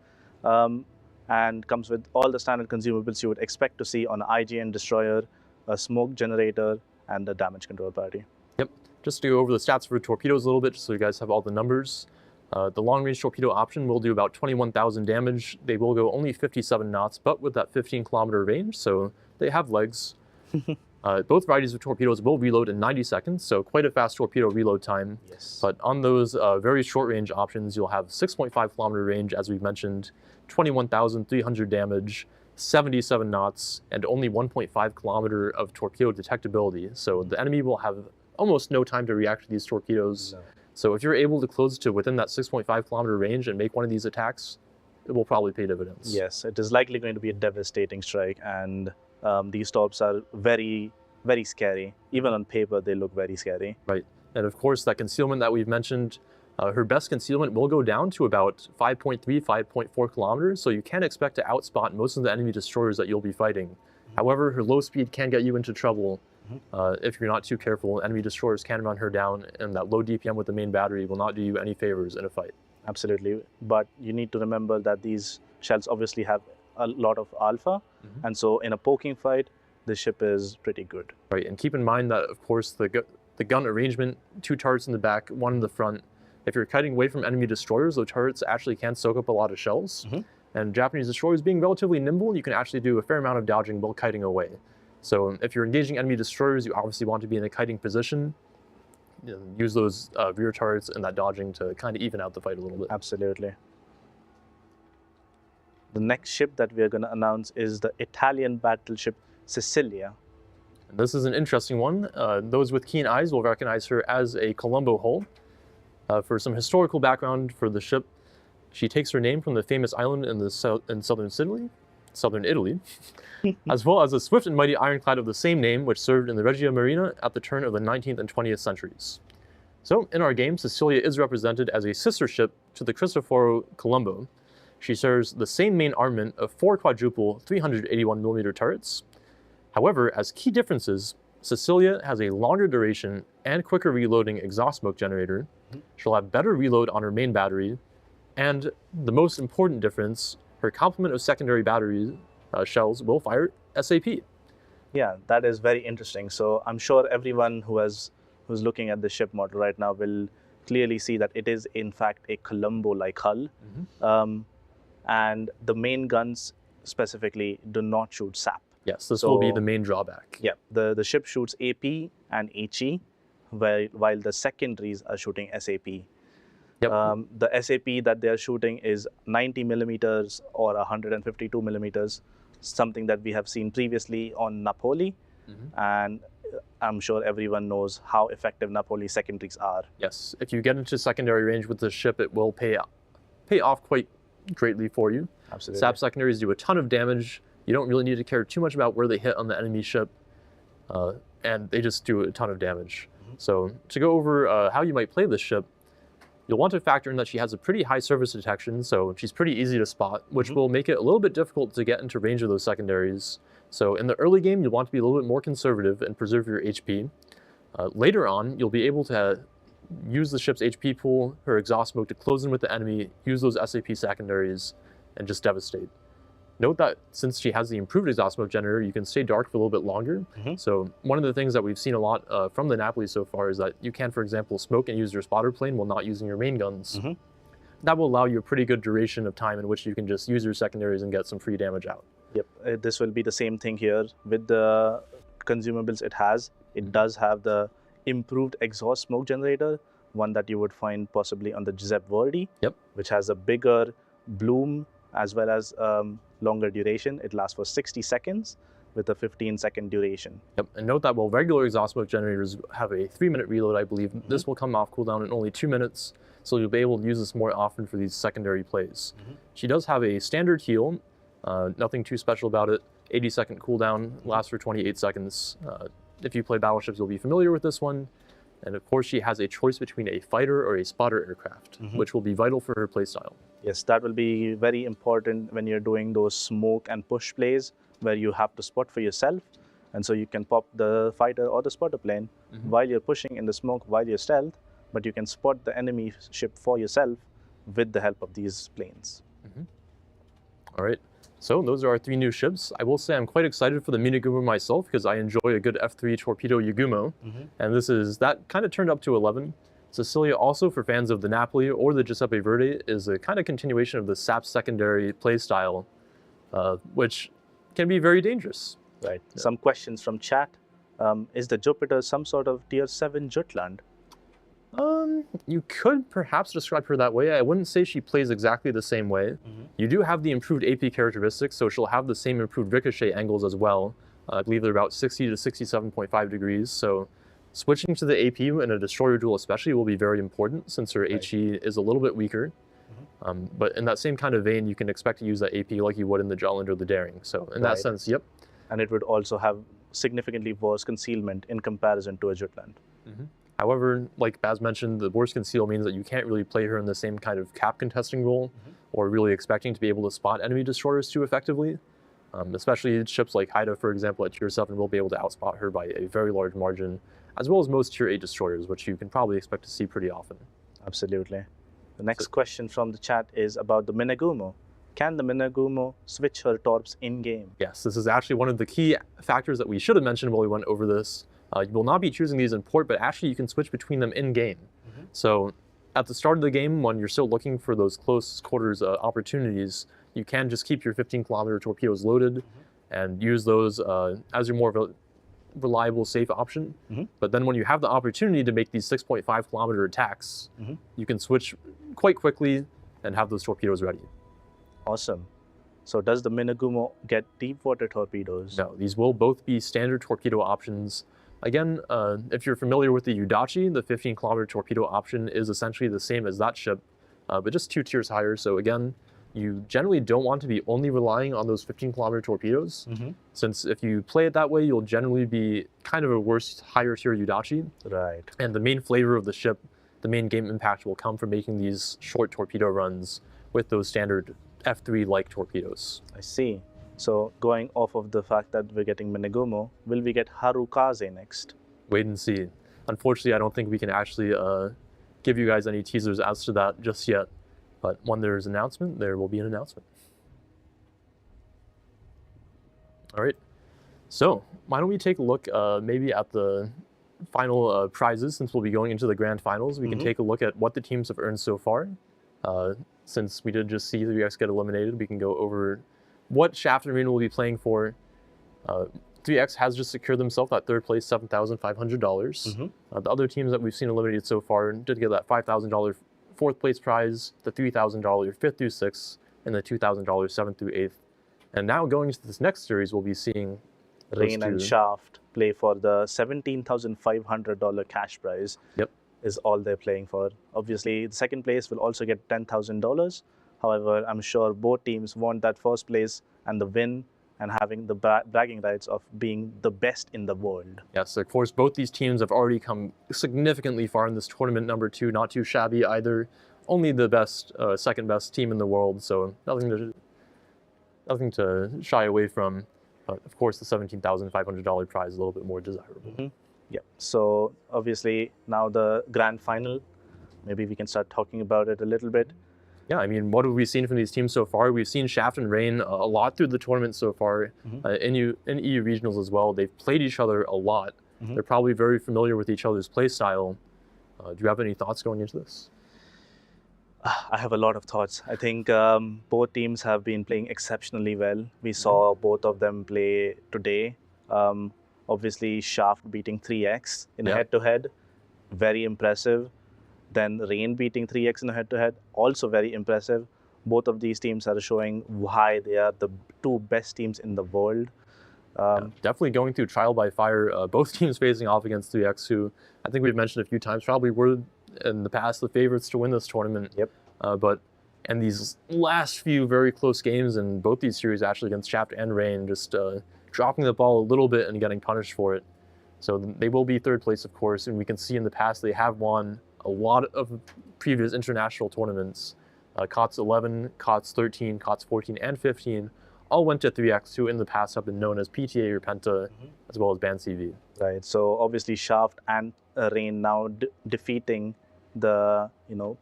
and comes with all the standard consumables you would expect to see on an IGN destroyer, a smoke generator, and a damage control party. Yep. Just to go over the stats for torpedoes a little bit, just so you guys have all the numbers. The long-range torpedo option will do about 21,000 damage. They will go only 57 knots, but with that 15-kilometer range, so they have legs. Both varieties of torpedoes will reload in 90 seconds, so quite a fast torpedo reload time. But on those very short-range options, you'll have 6.5-kilometer range, as we've mentioned, 21,300 damage, 77 knots, and only 1.5 kilometer of torpedo detectability. So the enemy will have almost no time to react to these torpedoes. So if you're able to close to within that 6.5 kilometer range and make one of these attacks, it will probably pay dividends. Yes, it is likely going to be a devastating strike, and these torps are very, very scary. Even on paper, they look very scary. Right, and of course, that concealment that we've mentioned, her best concealment will go down to about 5.3, 5.4 kilometers, so you can expect to outspot most of the enemy destroyers that you'll be fighting. However, her low speed can get you into trouble. If you're not too careful. Enemy destroyers can run her down, and that low DPM with the main battery will not do you any favors in a fight. Absolutely, but you need to remember that these shells obviously have a lot of alpha, and so in a poking fight, the ship is pretty good. Right, and keep in mind that, of course, the gun arrangement, 2 turrets in the back, 1 in the front. If you're kiting away from enemy destroyers, those turrets actually can soak up a lot of shells. And Japanese destroyers being relatively nimble, you can actually do a fair amount of dodging while kiting away. So if you're engaging enemy destroyers, you obviously want to be in a kiting position. Use those rear turrets and that dodging to kind of even out the fight a little bit. Absolutely. The next ship that we are going to announce is the Italian battleship Sicilia. And this is an interesting one. Those with keen eyes will recognize her as a Colombo hull. For some historical background for the ship, she takes her name from the famous island in southern Italy, as well as a swift and mighty ironclad of the same name, which served in the Regia Marina at the turn of the 19th and 20th centuries. So in our game, Sicilia is represented as a sister ship to the Cristoforo Colombo. She shares the same main armament of 4 quadruple 381mm turrets. However, as key differences, Sicilia has a longer duration and quicker reloading exhaust smoke generator. She'll have better reload on her main battery, and the most important difference, her complement of secondary battery shells will fire SAP. Yeah, that is very interesting. So I'm sure everyone who's looking at the ship model right now will clearly see that it is in fact a Colombo-like hull. And the main guns specifically do not shoot SAP. Yes, this will be the main drawback. Yeah, the ship shoots AP and HE, while the secondaries are shooting SAP. The SAP that they are shooting is 90 millimeters or 152 millimeters, something that we have seen previously on Napoli. And I'm sure everyone knows how effective Napoli secondaries are. Yes, if you get into secondary range with the ship, it will pay off quite greatly for you. Absolutely. SAP secondaries do a ton of damage. You don't really need to care too much about where they hit on the enemy ship, and they just do a ton of damage. So to go over how you might play this ship, you'll want to factor in that she has a pretty high surface detection, so she's pretty easy to spot, which will make it a little bit difficult to get into range of those secondaries. So in the early game, you'll want to be a little bit more conservative and preserve your HP. Later on, you'll be able to use the ship's HP pool, her exhaust smoke to close in with the enemy, use those SAP secondaries, and just devastate. Note that since she has the improved exhaust smoke generator, you can stay dark for a little bit longer. So one of the things that we've seen a lot from the Napoli so far is that you can, for example, smoke and use your spotter plane while not using your main guns. That will allow you a pretty good duration of time in which you can just use your secondaries and get some free damage out. Yep, this will be the same thing here. With the consumables it has, it does have the improved exhaust smoke generator, one that you would find possibly on the Giuseppe Verdi, which has a bigger bloom as well as longer duration. It lasts for 60 seconds with a 15-second duration. Yep, and note that while regular exhaust smoke generators have a 3-minute reload, I believe, this will come off cooldown in only 2 minutes, so you'll be able to use this more often for these secondary plays. She does have a standard heal, nothing too special about it. 80-second cooldown, lasts for 28 seconds. If you play battleships, you'll be familiar with this one. And of course, she has a choice between a fighter or a spotter aircraft, which will be vital for her playstyle. Yes, that will be very important when you're doing those smoke and push plays where you have to spot for yourself. And so you can pop the fighter or the spotter plane while you're pushing in the smoke, while you're stealth, but you can spot the enemy ship for yourself with the help of these planes. All right, so those are our 3 new ships. I will say I'm quite excited for the Minagumo myself because I enjoy a good F3 torpedo Yagumo, and that kind of turned up to 11. Sicilia, also for fans of the Napoli or the Giuseppe Verdi, is a kind of continuation of the SAP secondary playstyle, which can be very dangerous. Right. Some questions from chat. Is the Jupiter some sort of tier 7 Jutland? You could perhaps describe her that way. I wouldn't say she plays exactly the same way. You do have the improved AP characteristics, so she'll have the same improved ricochet angles as well. I believe they're about 60 to 67.5 degrees, so switching to the AP in a destroyer duel especially will be very important since her HE is a little bit weaker. But in that same kind of vein, you can expect to use that AP like you would in the Jolland or the Daring. So in that sense, yep. And it would also have significantly worse concealment in comparison to a Jutland. However, like Baz mentioned, the worse conceal means that you can't really play her in the same kind of cap contesting role or really expecting to be able to spot enemy destroyers too effectively. Especially ships like Haida, for example, at tier 7 will be able to outspot her by a very large margin, as well as most tier 8 destroyers, which you can probably expect to see pretty often. Absolutely. The next question from the chat is about the Minagumo. Can the Minagumo switch her torps in-game? Yes, this is actually one of the key factors that we should have mentioned while we went over this. You will not be choosing these in port, but actually you can switch between them in-game. So at the start of the game, when you're still looking for those close quarters opportunities, you can just keep your 15-kilometer torpedoes loaded and use those as your more of a reliable, safe option. But then when you have the opportunity to make these 6.5-kilometer attacks, you can switch quite quickly and have those torpedoes ready. Awesome. So does the Minagumo get deep water torpedoes? No, these will both be standard torpedo options. Again, if you're familiar with the Udachi, the 15-kilometer torpedo option is essentially the same as that ship, but just 2 tiers higher. So again, you generally don't want to be only relying on those 15-kilometer torpedoes, since if you play it that way, you'll generally be kind of a worse, higher tier Udachi. Right. And the main flavor of the ship, the main game impact will come from making these short torpedo runs with those standard F3-like torpedoes. I see. So going off of the fact that we're getting Minagumo, will we get Harukaze next? Wait and see. Unfortunately, I don't think we can actually give you guys any teasers as to that just yet. But when there's an announcement, there will be an announcement. All right. So why don't we take a look maybe at the final prizes, since we'll be going into the grand finals. We can take a look at what the teams have earned so far. Since we did just see 3X get eliminated, we can go over what Shaft and Arena will be playing for. 3X has just secured themselves that third place, $7,500. The other teams that we've seen eliminated so far did get that $5,000 fourth place prize, the $3,000 fifth through sixth, and the $2,000 seventh through eighth. And now going into this next series, we'll be seeing Rain and Shaft play for the $17,500 cash prize. Yep. Is all they're playing for. Obviously, the second place will also get $10,000. However, I'm sure both teams want that first place and the win and having the bragging rights of being the best in the world. Yes, of course, both these teams have already come significantly far in this tournament. Number 2, not too shabby either. Only the best, second best team in the world, so nothing to shy away from. But of course, the $17,500 prize is a little bit more desirable. Yeah, so obviously now the grand final, maybe we can start talking about it a little bit. Yeah, I mean, what have we seen from these teams so far? We've seen Shaft and Rain a lot through the tournament so far, in EU regionals as well. They've played each other a lot. They're probably very familiar with each other's play style. Do you have any thoughts going into this? I have a lot of thoughts. I think both teams have been playing exceptionally well. We saw both of them play today. Obviously, Shaft beating 3X in a head-to-head, very impressive. Then Rain beating 3X in a head-to-head, also very impressive. Both of these teams are showing why they are the two best teams in the world. Definitely going through trial by fire. Both teams facing off against 3X, who I think we've mentioned a few times probably were in the past the favorites to win this tournament. Yep. But in these last few very close games in both these series, actually against Shaft and Rain, just dropping the ball a little bit and getting punished for it. So they will be third place, of course, and we can see in the past they have won a lot of previous international tournaments. COTS 11, COTS 13, COTS 14, and 15 all went to 3X, who in the past have been known as PTA or Penta, as well as Band CV. Right. So obviously Shaft and Rain now defeating the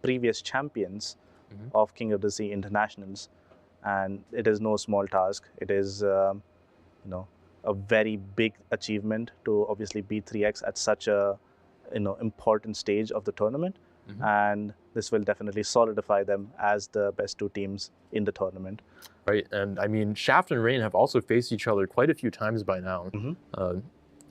previous champions of King of the Sea internationals, and it is no small task. It is a very big achievement to obviously beat 3X at such a important stage of the tournament, and this will definitely solidify them as the best two teams in the tournament. Right, and I mean, Shaft and Rain have also faced each other quite a few times by now.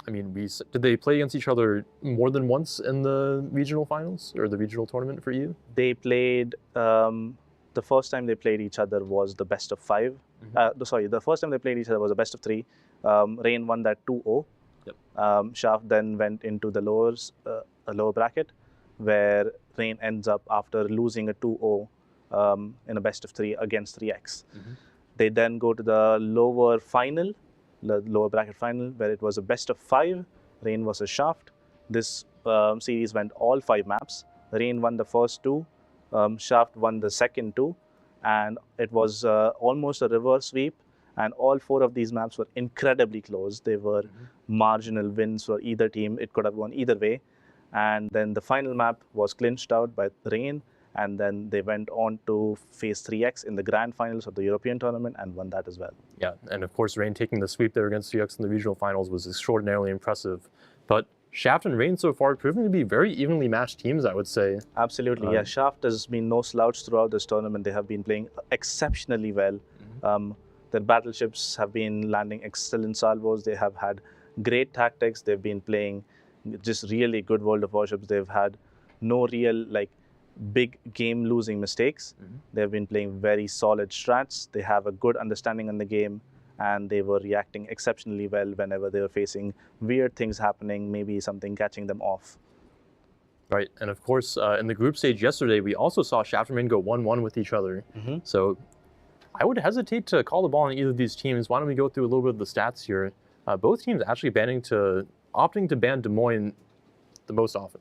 I mean, did they play against each other more than once in the regional finals or the regional tournament for you? They played, the first time they played each other was the best of 5. The first time they played each other was a best of 3. Rain won that 2-0. Yep. Shaft then went into the lower bracket, where Rain ends up after losing a 2-0 in a best of 3 against 3X. They then go to the lower final, the lower bracket final, where it was a best of 5. Rain versus Shaft. This series went all 5 maps. Rain won the first 2, Shaft won the second 2, and it was almost a reverse sweep. And all 4 of these maps were incredibly close. They were marginal wins for either team. It could have gone either way. And then the final map was clinched out by Rain, and then they went on to face 3X in the grand finals of the European tournament and won that as well. Yeah, and of course Rain taking the sweep there against 3X in the regional finals was extraordinarily impressive. But Shaft and Rain so far proving to be very evenly matched teams, I would say. Absolutely, yeah. Shaft has been no slouch throughout this tournament. They have been playing exceptionally well. Their battleships have been landing excellent salvos. They have had great tactics. They've been playing just really good World of Warships. They've had no real big game losing mistakes. They've been playing very solid strats. They have a good understanding on the game, and they were reacting exceptionally well whenever they were facing weird things happening, maybe something catching them off. Right, and of course in the group stage yesterday we also saw Shaft and Rain go 1-1 with each other. So I would hesitate to call the ball on either of these teams. Why don't we go through a little bit of the stats here. Both teams actually opting to ban Des Moines the most often.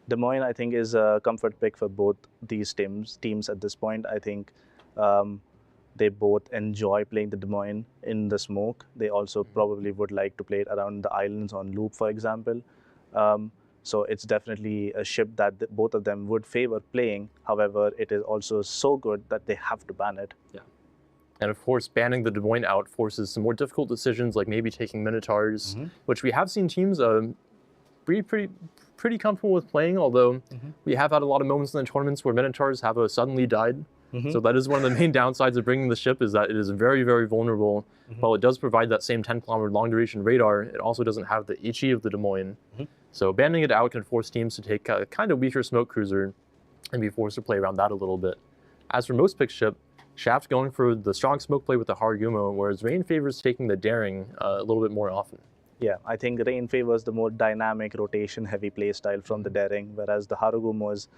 Des Moines, I think, is a comfort pick for both these teams at this point. I think they both enjoy playing the Des Moines in the smoke. They also probably would like to play it around the islands on loop, for example. So it's definitely a ship that both of them would favor playing. However, it is also so good that they have to ban it. Yeah. And of course, banning the Des Moines out forces some more difficult decisions, like maybe taking Minotaurs, which we have seen teams pretty comfortable with playing, although we have had a lot of moments in the tournaments where Minotaurs have suddenly died. So that is one of the main downsides of bringing the ship, is that it is very, very vulnerable. While it does provide that same 10-kilometer long-duration radar, it also doesn't have the HE of the Des Moines. So banning it out can force teams to take a kind of weaker smoke cruiser and be forced to play around that a little bit. As for most pick ship, Shaft's going for the strong smoke play with the Harugumo, whereas Rain favors taking the Daring a little bit more often. Yeah, I think Rain favors the more dynamic, rotation-heavy play style from the Daring, whereas the Harugumo is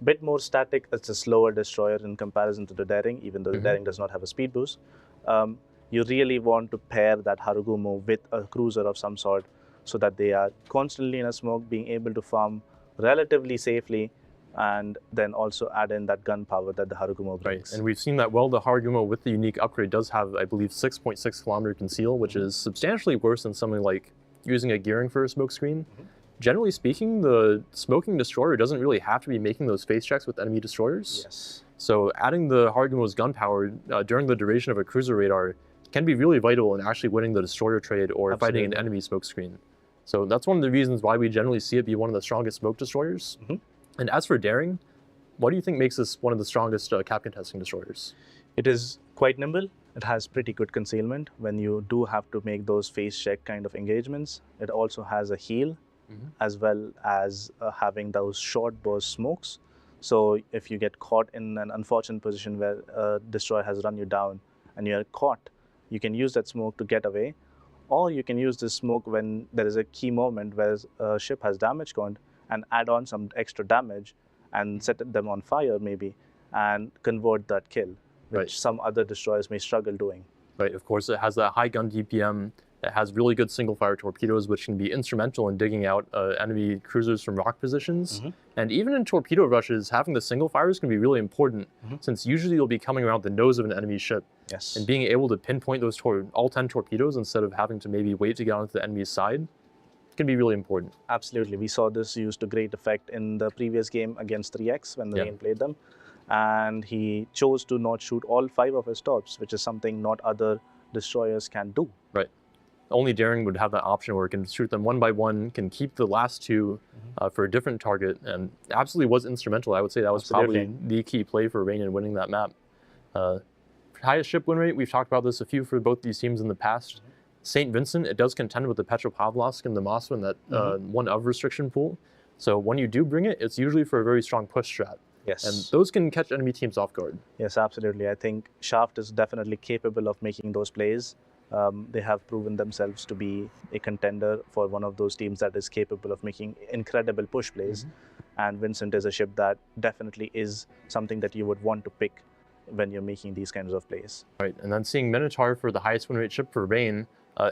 a bit more static. It's a slower destroyer in comparison to the Daring, even though the Daring does not have a speed boost. You really want to pair that Harugumo with a cruiser of some sort, so that they are constantly in a smoke, being able to farm relatively safely, and then also add in that gun power that the Harugumo brings. Right, and we've seen that, well, the Harugumo with the unique upgrade does have, I believe, 6.6 kilometer conceal, which is substantially worse than something like using a gearing for a smoke screen. Generally speaking, the smoking destroyer doesn't really have to be making those face checks with enemy destroyers. Yes. So adding the Harugumo's gun power during the duration of a cruiser radar can be really vital in actually winning the destroyer trade or fighting an enemy smoke screen. So that's one of the reasons why we generally see it be one of the strongest smoke destroyers. And as for Daring, what do you think makes this one of the strongest cap contesting destroyers? It is quite nimble. It has pretty good concealment when you do have to make those face check kind of engagements. It also has a heal, as well as having those short burst smokes. So if you get caught in an unfortunate position where a destroyer has run you down and you're caught, you can use that smoke to get away, or you can use this smoke when there is a key moment where a ship has damage gone and add on some extra damage and set them on fire maybe and convert that kill, which some other destroyers may struggle doing. Right, of course, it has that high gun DPM. It has really good single-fire torpedoes, which can be instrumental in digging out enemy cruisers from rock positions. And even in torpedo rushes, having the single fires can be really important, since usually you'll be coming around the nose of an enemy ship. Yes. And being able to pinpoint those all 10 torpedoes instead of having to maybe wait to get onto the enemy's side can be really important. Absolutely. We saw this used to great effect in the previous game against 3X when the Rain played them. And he chose to not shoot all 5 of his torps, which is something not other destroyers can do. Right. Only Daring would have that option where it can shoot them one by one, can keep the last 2 for a different target, and absolutely was instrumental. I would say that was probably the key play for Rain in winning that map. Highest ship win rate, we've talked about this a few for both these teams in the past. St. Vincent, it does contend with the Petropavlovsk and the Moskva in that 1 of restriction pool. So when you do bring it, it's usually for a very strong push strat. Yes. And those can catch enemy teams off guard. Yes, absolutely. I think Shaft is definitely capable of making those plays. They have proven themselves to be a contender for one of those teams that is capable of making incredible push plays. And Vincent is a ship that definitely is something that you would want to pick when you're making these kinds of plays. Right, and then seeing Minotaur for the highest win rate ship for Rain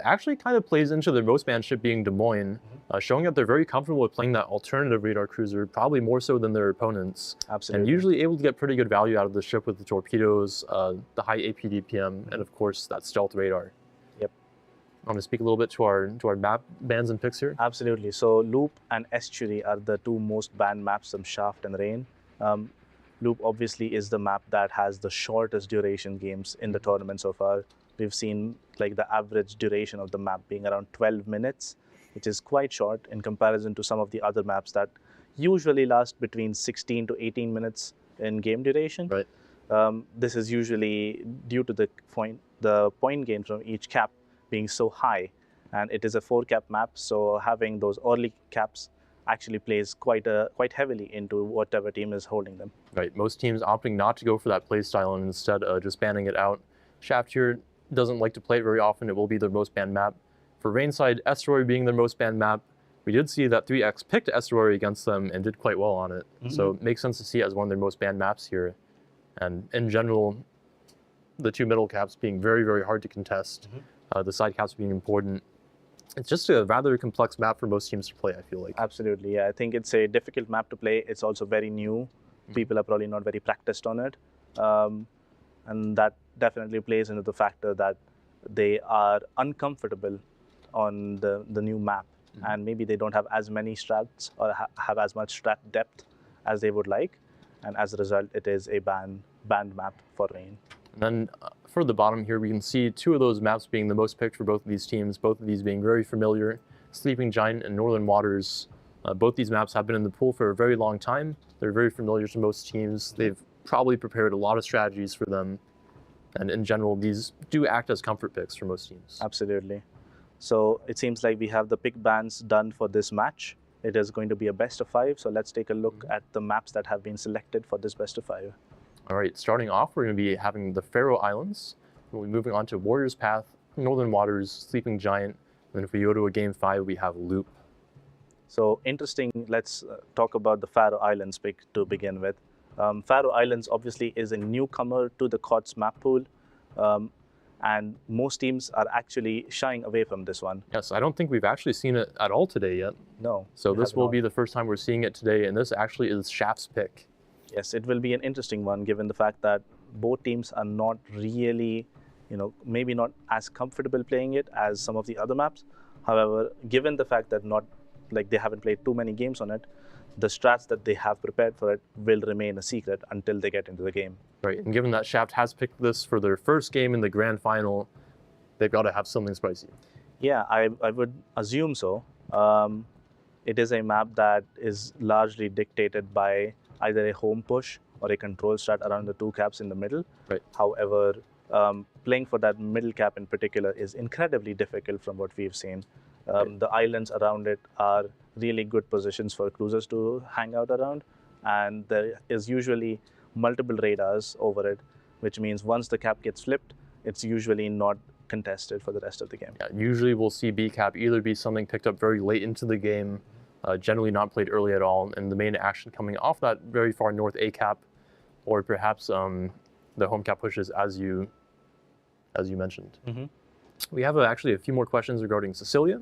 actually kind of plays into their most banned ship being Des Moines, showing that they're very comfortable with playing that alternative radar cruiser, probably more so than their opponents. Absolutely. And usually able to get pretty good value out of the ship with the torpedoes, the high APDPM, and of course that stealth radar. Yep. I want to speak a little bit to our map bans and picks here. Absolutely. So Loop and Estuary are the 2 most banned maps from Shaft and Rain. Loop obviously is the map that has the shortest duration games in the tournament so far. We've seen like the average duration of the map being around 12 minutes, which is quite short in comparison to some of the other maps that usually last between 16 to 18 minutes in game duration. Right. This is usually due to the point gain from each cap being so high, and it is a 4-cap map, so having those early caps actually plays quite heavily into whatever team is holding them. Right, most teams opting not to go for that play style and instead just banning it out. Shaft here doesn't like to play it very often. It will be their most banned map. For Rain side, Estuary being their most banned map, we did see that 3X picked Estuary against them and did quite well on it. So it makes sense to see it as one of their most banned maps here. And in general, the 2 middle caps being very, very hard to contest, the side caps being important. It's just a rather complex map for most teams to play, I feel like. Absolutely, yeah. I think it's a difficult map to play. It's also very new. People are probably not very practiced on it. And that definitely plays into the factor that they are uncomfortable on the new map. And maybe they don't have as many strats or have as much strat depth as they would like. And as a result, it is a banned map for Rain. And then for the bottom here, we can see 2 of those maps being the most picked for both of these teams, both of these being very familiar. Sleeping Giant and Northern Waters. Both these maps have been in the pool for a very long time. They're very familiar to most teams. They've probably prepared a lot of strategies for them. And in general, these do act as comfort picks for most teams. Absolutely. So it seems like we have the pick bans done for this match. It is going to be a best of 5. So let's take a look at the maps that have been selected for this best of 5. All right, starting off, we're going to be having the Faroe Islands. We'll be moving on to Warrior's Path, Northern Waters, Sleeping Giant. And then if we go to a game 5, we have Loop. So interesting, let's talk about the Faroe Islands pick to begin with. Faroe Islands obviously is a newcomer to the COTS map pool. And most teams are actually shying away from this one. Yes, I don't think we've actually seen it at all today yet. No. So this will be the first time we're seeing it today, and this actually is Shaft's pick. Yes, it will be an interesting one given the fact that both teams are not really, maybe not as comfortable playing it as some of the other maps. However, given the fact that they haven't played too many games on it, the strats that they have prepared for it will remain a secret until they get into the game. Right, and given that Shaft has picked this for their first game in the grand final, they've got to have something spicy. Yeah, I would assume so. It is a map that is largely dictated by either a home push or a control strat around the 2 caps in the middle. Right. However, playing for that middle cap in particular is incredibly difficult from what we've seen. The islands around it are really good positions for cruisers to hang out around, and there is usually multiple radars over it, which means once the cap gets flipped, it's usually not contested for the rest of the game. Yeah, usually we'll see B cap either be something picked up very late into the game, generally not played early at all, and the main action coming off that very far north A cap, or perhaps the home cap pushes as you mentioned. We have actually a few more questions regarding Cecilia.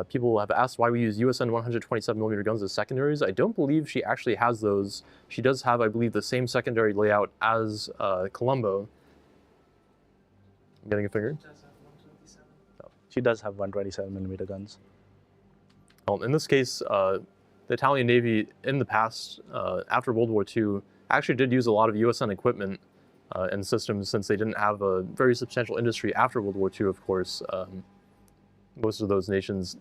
People have asked why we use USN 127mm guns as secondaries. I don't believe she actually has those. She does have, I believe, the same secondary layout as Colombo. I'm getting a finger? She does have 127mm guns. Well, in this case, the Italian Navy in the past, after World War II, actually did use a lot of USN equipment and systems since they didn't have a very substantial industry after World War II, of course. Most of those nations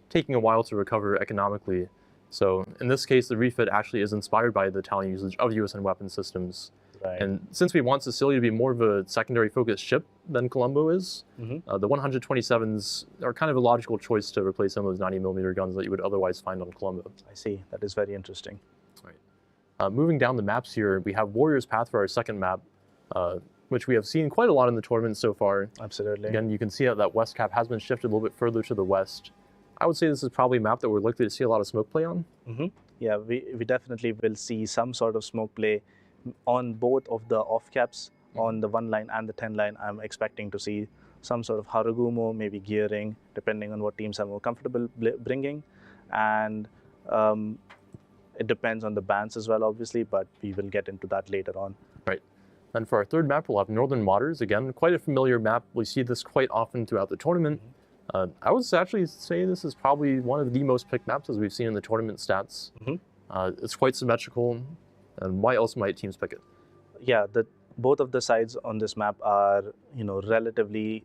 taking a while to recover economically. So in this case, the refit actually is inspired by the Italian usage of USN weapon systems. Right. And since we want Sicilia to be more of a secondary focused ship than Colombo is, the 127s are kind of a logical choice to replace some of those 90mm guns that you would otherwise find on Colombo. I see. That is very interesting. Right. Moving down the maps here, we have Warrior's Path for our second map, which we have seen quite a lot in the tournament so far. Absolutely. Again, you can see that west cap has been shifted a little bit further to the west. I would say this is probably a map that we're likely to see a lot of smoke play on. Yeah, we definitely will see some sort of smoke play on both of the off caps, on the 1 line and the 10 line. I'm expecting to see some sort of Haragumo, maybe gearing, depending on what teams are more comfortable bringing. And it depends on the bans as well, obviously, but we will get into that later on. Right. And for our third map, we'll have Northern Waters. Again, quite a familiar map. We see this quite often throughout the tournament. I would actually say this is probably one of the most picked maps as we've seen in the tournament stats. It's quite symmetrical, and why else might teams pick it? Yeah, both of the sides on this map are, relatively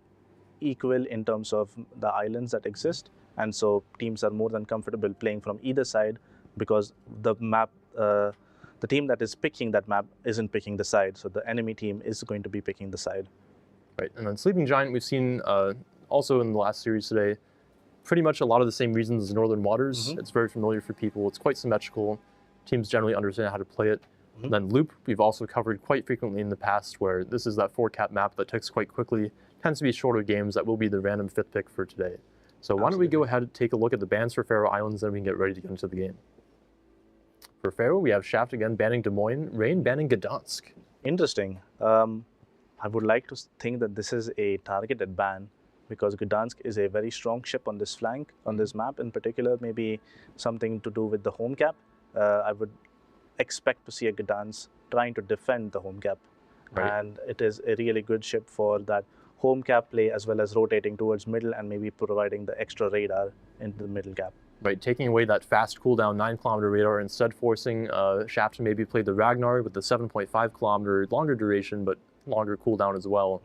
equal in terms of the islands that exist, and so teams are more than comfortable playing from either side because the map, the team that is picking that map isn't picking the side, so the enemy team is going to be picking the side. Right, and then Sleeping Giant we've seen also in the last series today, pretty much a lot of the same reasons as Northern Waters. It's very familiar for people. It's quite symmetrical. Teams generally understand how to play it. And then Loop, we've also covered quite frequently in the past, where this is that 4-cap map that ticks quite quickly. Tends to be shorter games that will be the random 5th pick for today. So why don't we go ahead and take a look at the bans for Faroe Islands, then we can get ready to get into the game. For Faroe, we have Shaft again banning Des Moines, Rain banning Gdansk. Interesting. I would like to think that this is a targeted ban, because Gdansk is a very strong ship on this flank, on this map in particular, maybe something to do with the home cap. I would expect to see a Gdansk trying to defend the home cap. Right. And it is a really good ship for that home cap play, as well as rotating towards middle and maybe providing the extra radar into the middle cap. Right, taking away that fast cooldown 9-kilometer radar, instead forcing Shaft to maybe play the Ragnar with the 7.5-kilometer longer duration, but longer cooldown as well.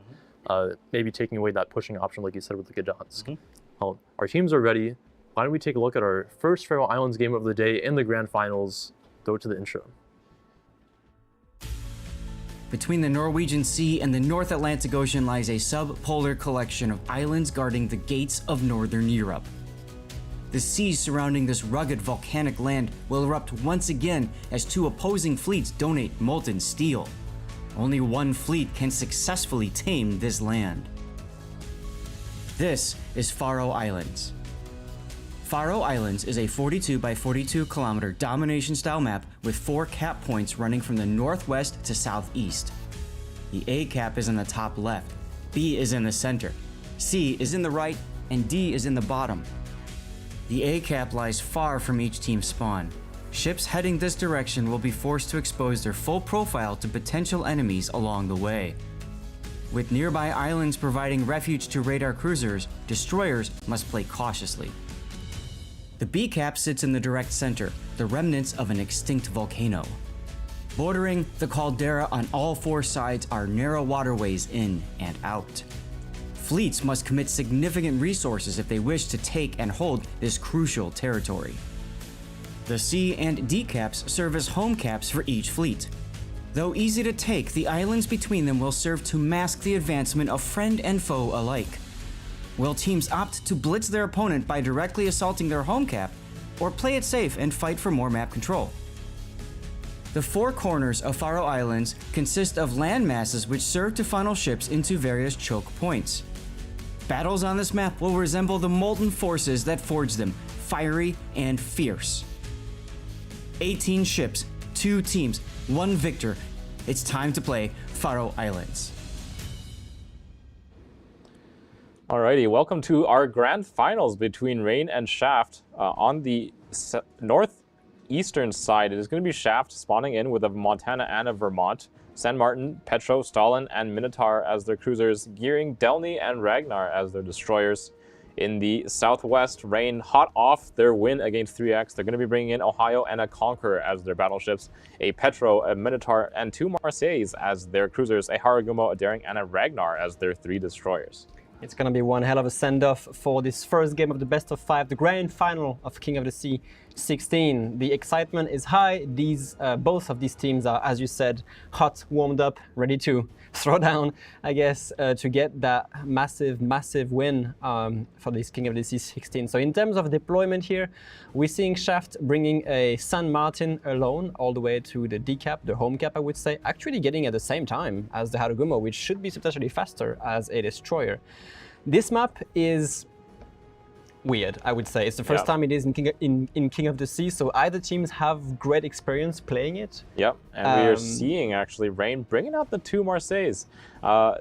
Maybe taking away that pushing option, like you said, with the Gdansk. Well, our teams are ready. Why don't we take a look at our first Faroe Islands game of the day in the grand finals. Go to the intro. Between the Norwegian Sea and the North Atlantic Ocean lies a subpolar collection of islands guarding the gates of Northern Europe. The seas surrounding this rugged volcanic land will erupt once again as 2 opposing fleets donate molten steel. Only one fleet can successfully tame this land. This is Faroe Islands. Faroe Islands is a 42 by 42 kilometer domination style map with 4 cap points running from the northwest to southeast. The A cap is in the top left, B is in the center, C is in the right, and D is in the bottom. The A cap lies far from each team's spawn. Ships heading this direction will be forced to expose their full profile to potential enemies along the way. With nearby islands providing refuge to radar cruisers, destroyers must play cautiously. The B cap sits in the direct center, the remnants of an extinct volcano. Bordering the caldera on all 4 sides are narrow waterways in and out. Fleets must commit significant resources if they wish to take and hold this crucial territory. The C and D caps serve as home caps for each fleet. Though easy to take, the islands between them will serve to mask the advancement of friend and foe alike. Will teams opt to blitz their opponent by directly assaulting their home cap, or play it safe and fight for more map control? The four corners of Faroe Islands consist of land masses which serve to funnel ships into various choke points. Battles on this map will resemble the molten forces that forge them, fiery and fierce. 18 ships, 2 teams, 1 victor. It's time to play Faroe Islands. Alrighty, welcome to our grand finals between Rain and Shaft. On the northeastern side, it is going to be Shaft spawning in with a Montana and a Vermont, San Martin, Petro, Stalin, and Minotaur as their cruisers, gearing Delny and Ragnar as their destroyers. In the southwest, Rain hot off their win against 3X. They're going to be bringing in Ohio and a Conqueror as their battleships, a Petro, a Minotaur, and 2 Marseilles as their cruisers, a Haragumo, a Daring, and a Ragnar as their 3 destroyers. It's going to be one hell of a send-off for this first game of the best of 5, the grand final of King of the Sea 16. The excitement is high. Both of these teams are, as you said, hot, warmed up, ready to throw down, I guess, to get that massive, massive win for this King of the Sea 16. So in terms of deployment here, we're seeing Shaft bringing a San Martin alone all the way to the D cap, the home cap, I would say, actually getting at the same time as the Haragumo, which should be substantially faster as a destroyer. This map is weird, I would say. It's the first time it is in King of the Sea, so either teams have great experience playing it. Yep, and we are seeing actually Rain bringing out the 2 Marseilles.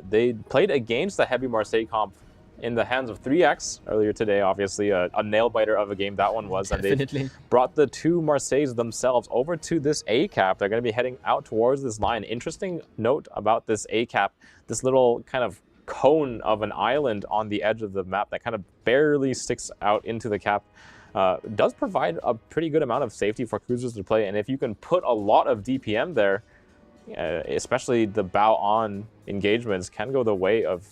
They played against the heavy Marseille comp in the hands of 3X earlier today, obviously a nail-biter of a game that one was. Definitely. And they brought the 2 Marseilles themselves over to this A cap. They're going to be heading out towards this line. Interesting note about this A cap, this little kind of cone of an island on the edge of the map that kind of barely sticks out into the cap does provide a pretty good amount of safety for cruisers to play. And if you can put a lot of DPM there, especially the bow-on engagements can go the way of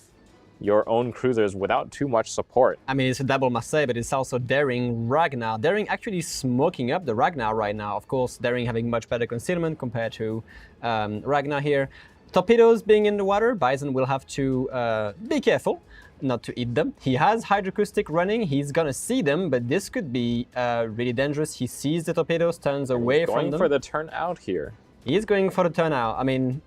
your own cruisers without too much support. I mean, it's a double Marseille, but it's also Daring, Ragnar. Daring actually smoking up the Ragnar right now. Of course, Daring having much better concealment compared to Ragnar here. Torpedoes being in the water, Bison will have to be careful not to eat them. He has Hydroacoustic running, he's gonna see them, but this could be really dangerous. He sees the torpedoes, turns away from them. Going for the turn out here. He is going for the turn out. I mean,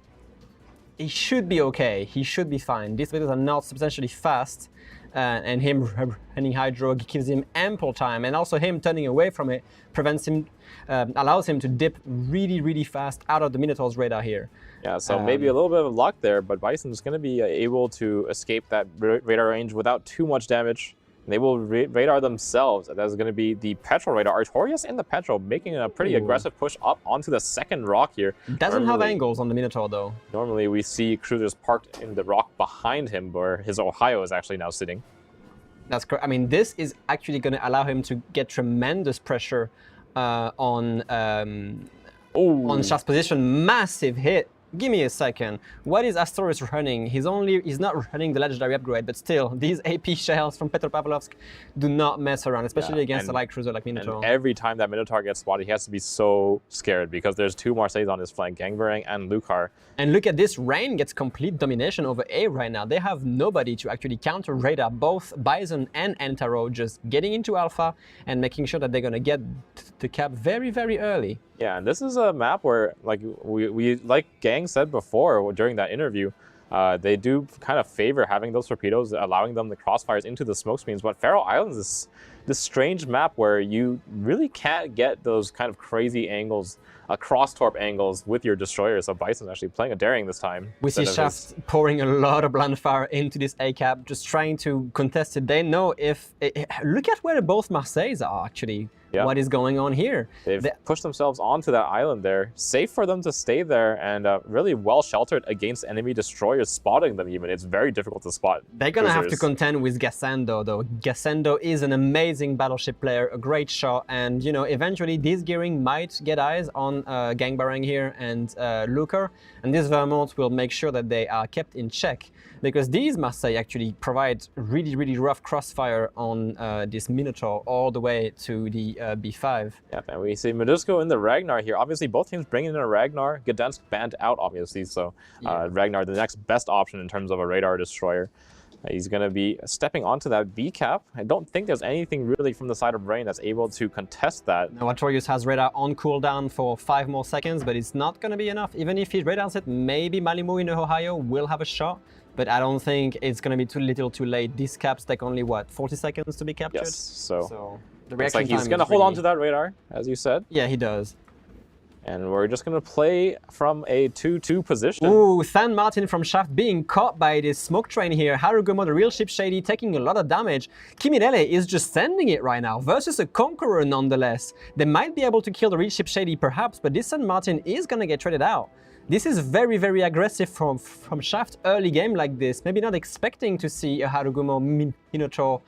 he should be okay, he should be fine. These torpedoes are not substantially fast, and him running Hydro gives him ample time, and also him turning away from it prevents him, allows him to dip really, really fast out of the Minotaur's radar here. Yeah, so maybe a little bit of luck there, but Bison's going to be able to escape that radar range without too much damage. They will radar themselves. That's going to be the Petrol radar. Artorias in the Petrol making a pretty aggressive push up onto the second rock here. Doesn't have angles on the Minotaur though. Normally we see cruisers parked in the rock behind him where his Ohio is actually now sitting. That's correct. I mean, this is actually going to allow him to get tremendous pressure on Shaft's position. Massive hit. Give me a second. What is Astoris running? He's not running the legendary upgrade, but still, these AP shells from Petropavlovsk do not mess around, especially against a light cruiser like Minotaur. And every time that Minotaur gets spotted, he has to be so scared because there's 2 Marseilles on his flank, Gangberang and Lucar. And look at this, Rain gets complete domination over A right now. They have nobody to actually counter radar, both Bison and Antaro just getting into Alpha and making sure that they're going to get the cap very, very early. Yeah, and this is a map where, like like Gang said before during that interview, they do kind of favor having those torpedoes, allowing them the crossfires into the smoke screens. But Faroe Islands is this strange map where you really can't get those kind of crazy angles, cross-torp angles with your destroyer. So Bison's actually playing a Daring this time. We see Shaft pouring a lot of blind fire into this A-cap, just trying to contest it. They know if... look at where both Marseilles are, actually. Yeah. What is going on here? They've pushed themselves onto that island there. Safe for them to stay there and really well sheltered against enemy destroyers spotting them even. It's very difficult to spot. They're going to have to contend with Gassando though. Gassando is an amazing battleship player, a great shot, and you know, eventually this gearing might get eyes on Gangbarang here and Lucar, and this Vermont will make sure that they are kept in check, because these Marseille actually provide really, really rough crossfire on this Minotaur all the way to the B5. Yeah, and we see Medusko in the Ragnar here. Obviously, both teams bringing in a Ragnar. Gdansk banned out, obviously, so Ragnar, the next best option in terms of a radar destroyer. He's going to be stepping onto that B cap. I don't think there's anything really from the side of Rain that's able to contest that. Now, Artorius has radar on cooldown for 5 more seconds, but it's not going to be enough. Even if he radars it, maybe Malimu in Ohio will have a shot, but I don't think it's going to be too little too late. These caps take only, what, 40 seconds to be captured? Yes, so the looks reaction like he's time going to is hold on really- to that radar, as you said. Yeah, he does. And we're just going to play from a 2-2 position. Ooh, San Martin from Shaft being caught by this smoke train here. Harugumo, the real ship Shady, taking a lot of damage. Kimilele is just sending it right now versus a Conqueror nonetheless. They might be able to kill the real ship Shady perhaps, but this San Martin is going to get traded out. This is very, very aggressive from Shaft early game like this. Maybe not expecting to see a Harugumo Minotaur.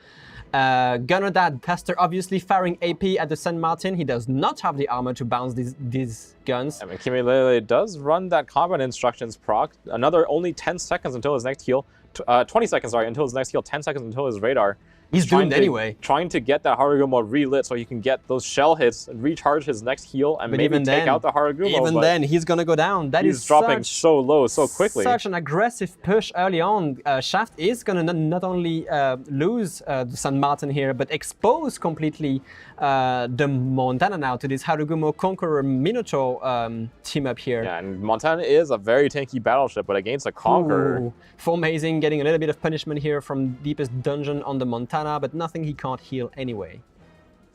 Gunner Dad Caster obviously firing AP at the San Martin. He does not have the armor to bounce these guns. I mean, Kimilele does run that combat instructions proc. Another only 10 seconds until his next heal. 20 seconds, sorry, until his next heal. 10 seconds until his radar. He's doomed anyway. Trying to get that Harugumo relit so he can get those shell hits and recharge his next heal and But maybe even take then- out the Harugumo. Even but then, he's gonna go down. That he's is dropping so low so quickly. Such an aggressive push early on. Shaft is gonna not only lose the San Martin here, but expose completely the Montana now to this Harugumo Conqueror Minotaur team up here. Yeah, and Montana is a very tanky battleship, but against a Conqueror. Ooh. Formazing getting a little bit of punishment here from deepest dungeon on the Montana, but nothing he can't heal anyway.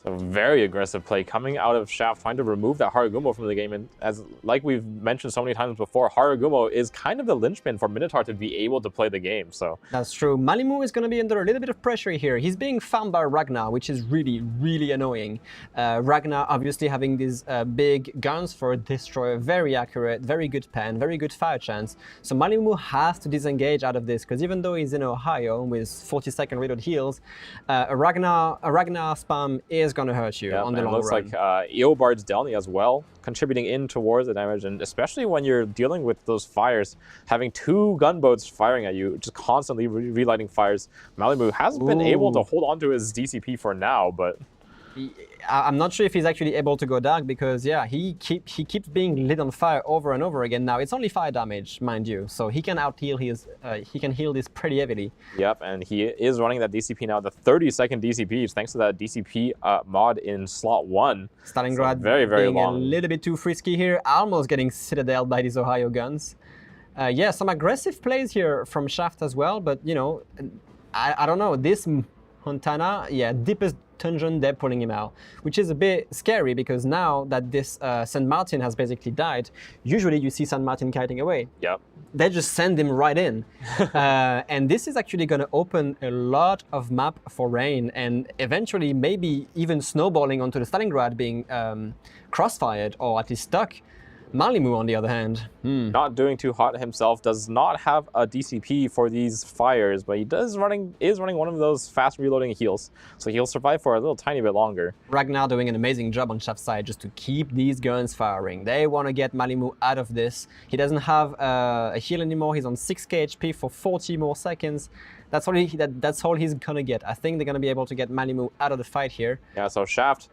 So very aggressive play coming out of Shaft, trying to remove that Harugumo from the game. And as like we've mentioned so many times before, Harugumo is kind of the linchpin for Minotaur to be able to play the game. So that's true. Malimu is going to be under a little bit of pressure here. He's being found by Ragnar, which is really, really annoying. Ragnar obviously having these big guns for a destroyer, very accurate, very good pen, very good fire chance. So Malimu has to disengage out of this, because even though he's in Ohio with 40-second reload heals, a Ragnar spam is going to hurt you on the long run. It looks like Eobard's Delny as well, contributing in towards the damage, and especially when you're dealing with those fires, having 2 gunboats firing at you, just constantly relighting fires. Malimu has been able to hold on to his DCP for now, but I'm not sure if he's actually able to go dark, because yeah, he keeps being lit on fire over and over again. Now it's only fire damage, mind you, so he can out heal his he can heal this pretty heavily. Yep, and he is running that DCP now, the 30-second DCP, thanks to that DCP mod in slot 1. Stalingrad so very being long. a little bit too frisky here, almost getting citadel by these Ohio guns. Yeah, some aggressive plays here from Shaft as well, but you know, I don't know, this Montana, yeah, deepest dungeon, they're pulling him out, which is a bit scary, because now that this San Martin has basically died, usually you see San Martin kiting away. Yep. They just send him right in. And this is actually going to open a lot of map for Rain, and eventually maybe even snowballing onto the Stalingrad being crossfired or at least stuck. Malimu, on the other hand, not doing too hot himself, does not have a DCP for these fires, but he is running one of those fast reloading heals, so he'll survive for a little tiny bit longer. Ragnar doing an amazing job on Shaft's side just to keep these guns firing. They want to get Malimu out of this. He doesn't have a heal anymore. He's on 6k HP for 40 more seconds. That's all he's gonna get. I think they're gonna be able to get Malimu out of the fight here. Yeah, so Shaft,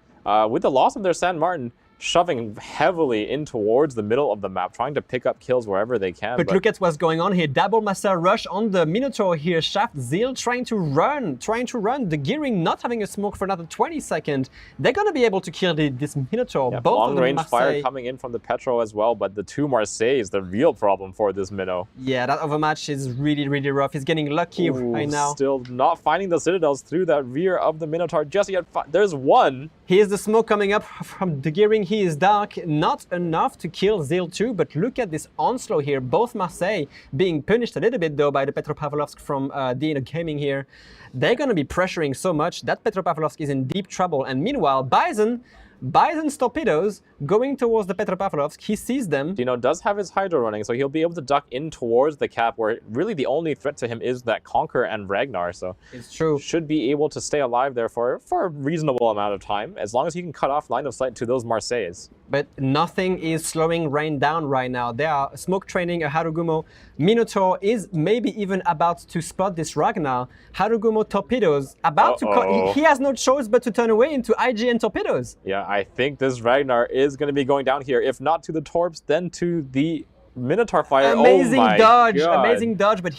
with the loss of their San Martin, shoving heavily in towards the middle of the map, trying to pick up kills wherever they can. But look at what's going on here. Double Master Rush on the Minotaur here. Shaft, Zeal trying to run. The Gearing not having a smoke for another 20 seconds. They're going to be able to kill this Minotaur. Yeah, both long of them range Marseille. fire coming in from the Petro as well, but the 2 Marseille is the real problem for this Minnow. Yeah, that overmatch is really, really rough. He's getting lucky right now. Still not finding the Citadels through that rear of the Minotaur just yet. There's one. Here's the smoke coming up from the Gearing. He is dark. Not enough to kill Zeal 2, but look at this onslaught here. Both Marseille being punished a little bit though by the Petropavlovsk from Dino Gaming here. They're going to be pressuring so much that Petropavlovsk is in deep trouble. And meanwhile, Bison's torpedoes going towards the Petropavlovsk. He sees them. Dino does have his Hydro running, so he'll be able to duck in towards the cap, where really the only threat to him is that Conqueror and Ragnar. So it's true. Should be able to stay alive there for a reasonable amount of time, as long as he can cut off line of sight to those Marseilles. But nothing is slowing Rain down right now. They are smoke training a Harugumo. Minotaur is maybe even about to spot this Ragnar. Harugumo torpedoes about to cut. He has no choice but to turn away into IGN torpedoes. Yeah, I think this Ragnar is going to be going down here. If not to the Torps, then to the Minotaur fire. Amazing oh my dodge, God. amazing dodge, but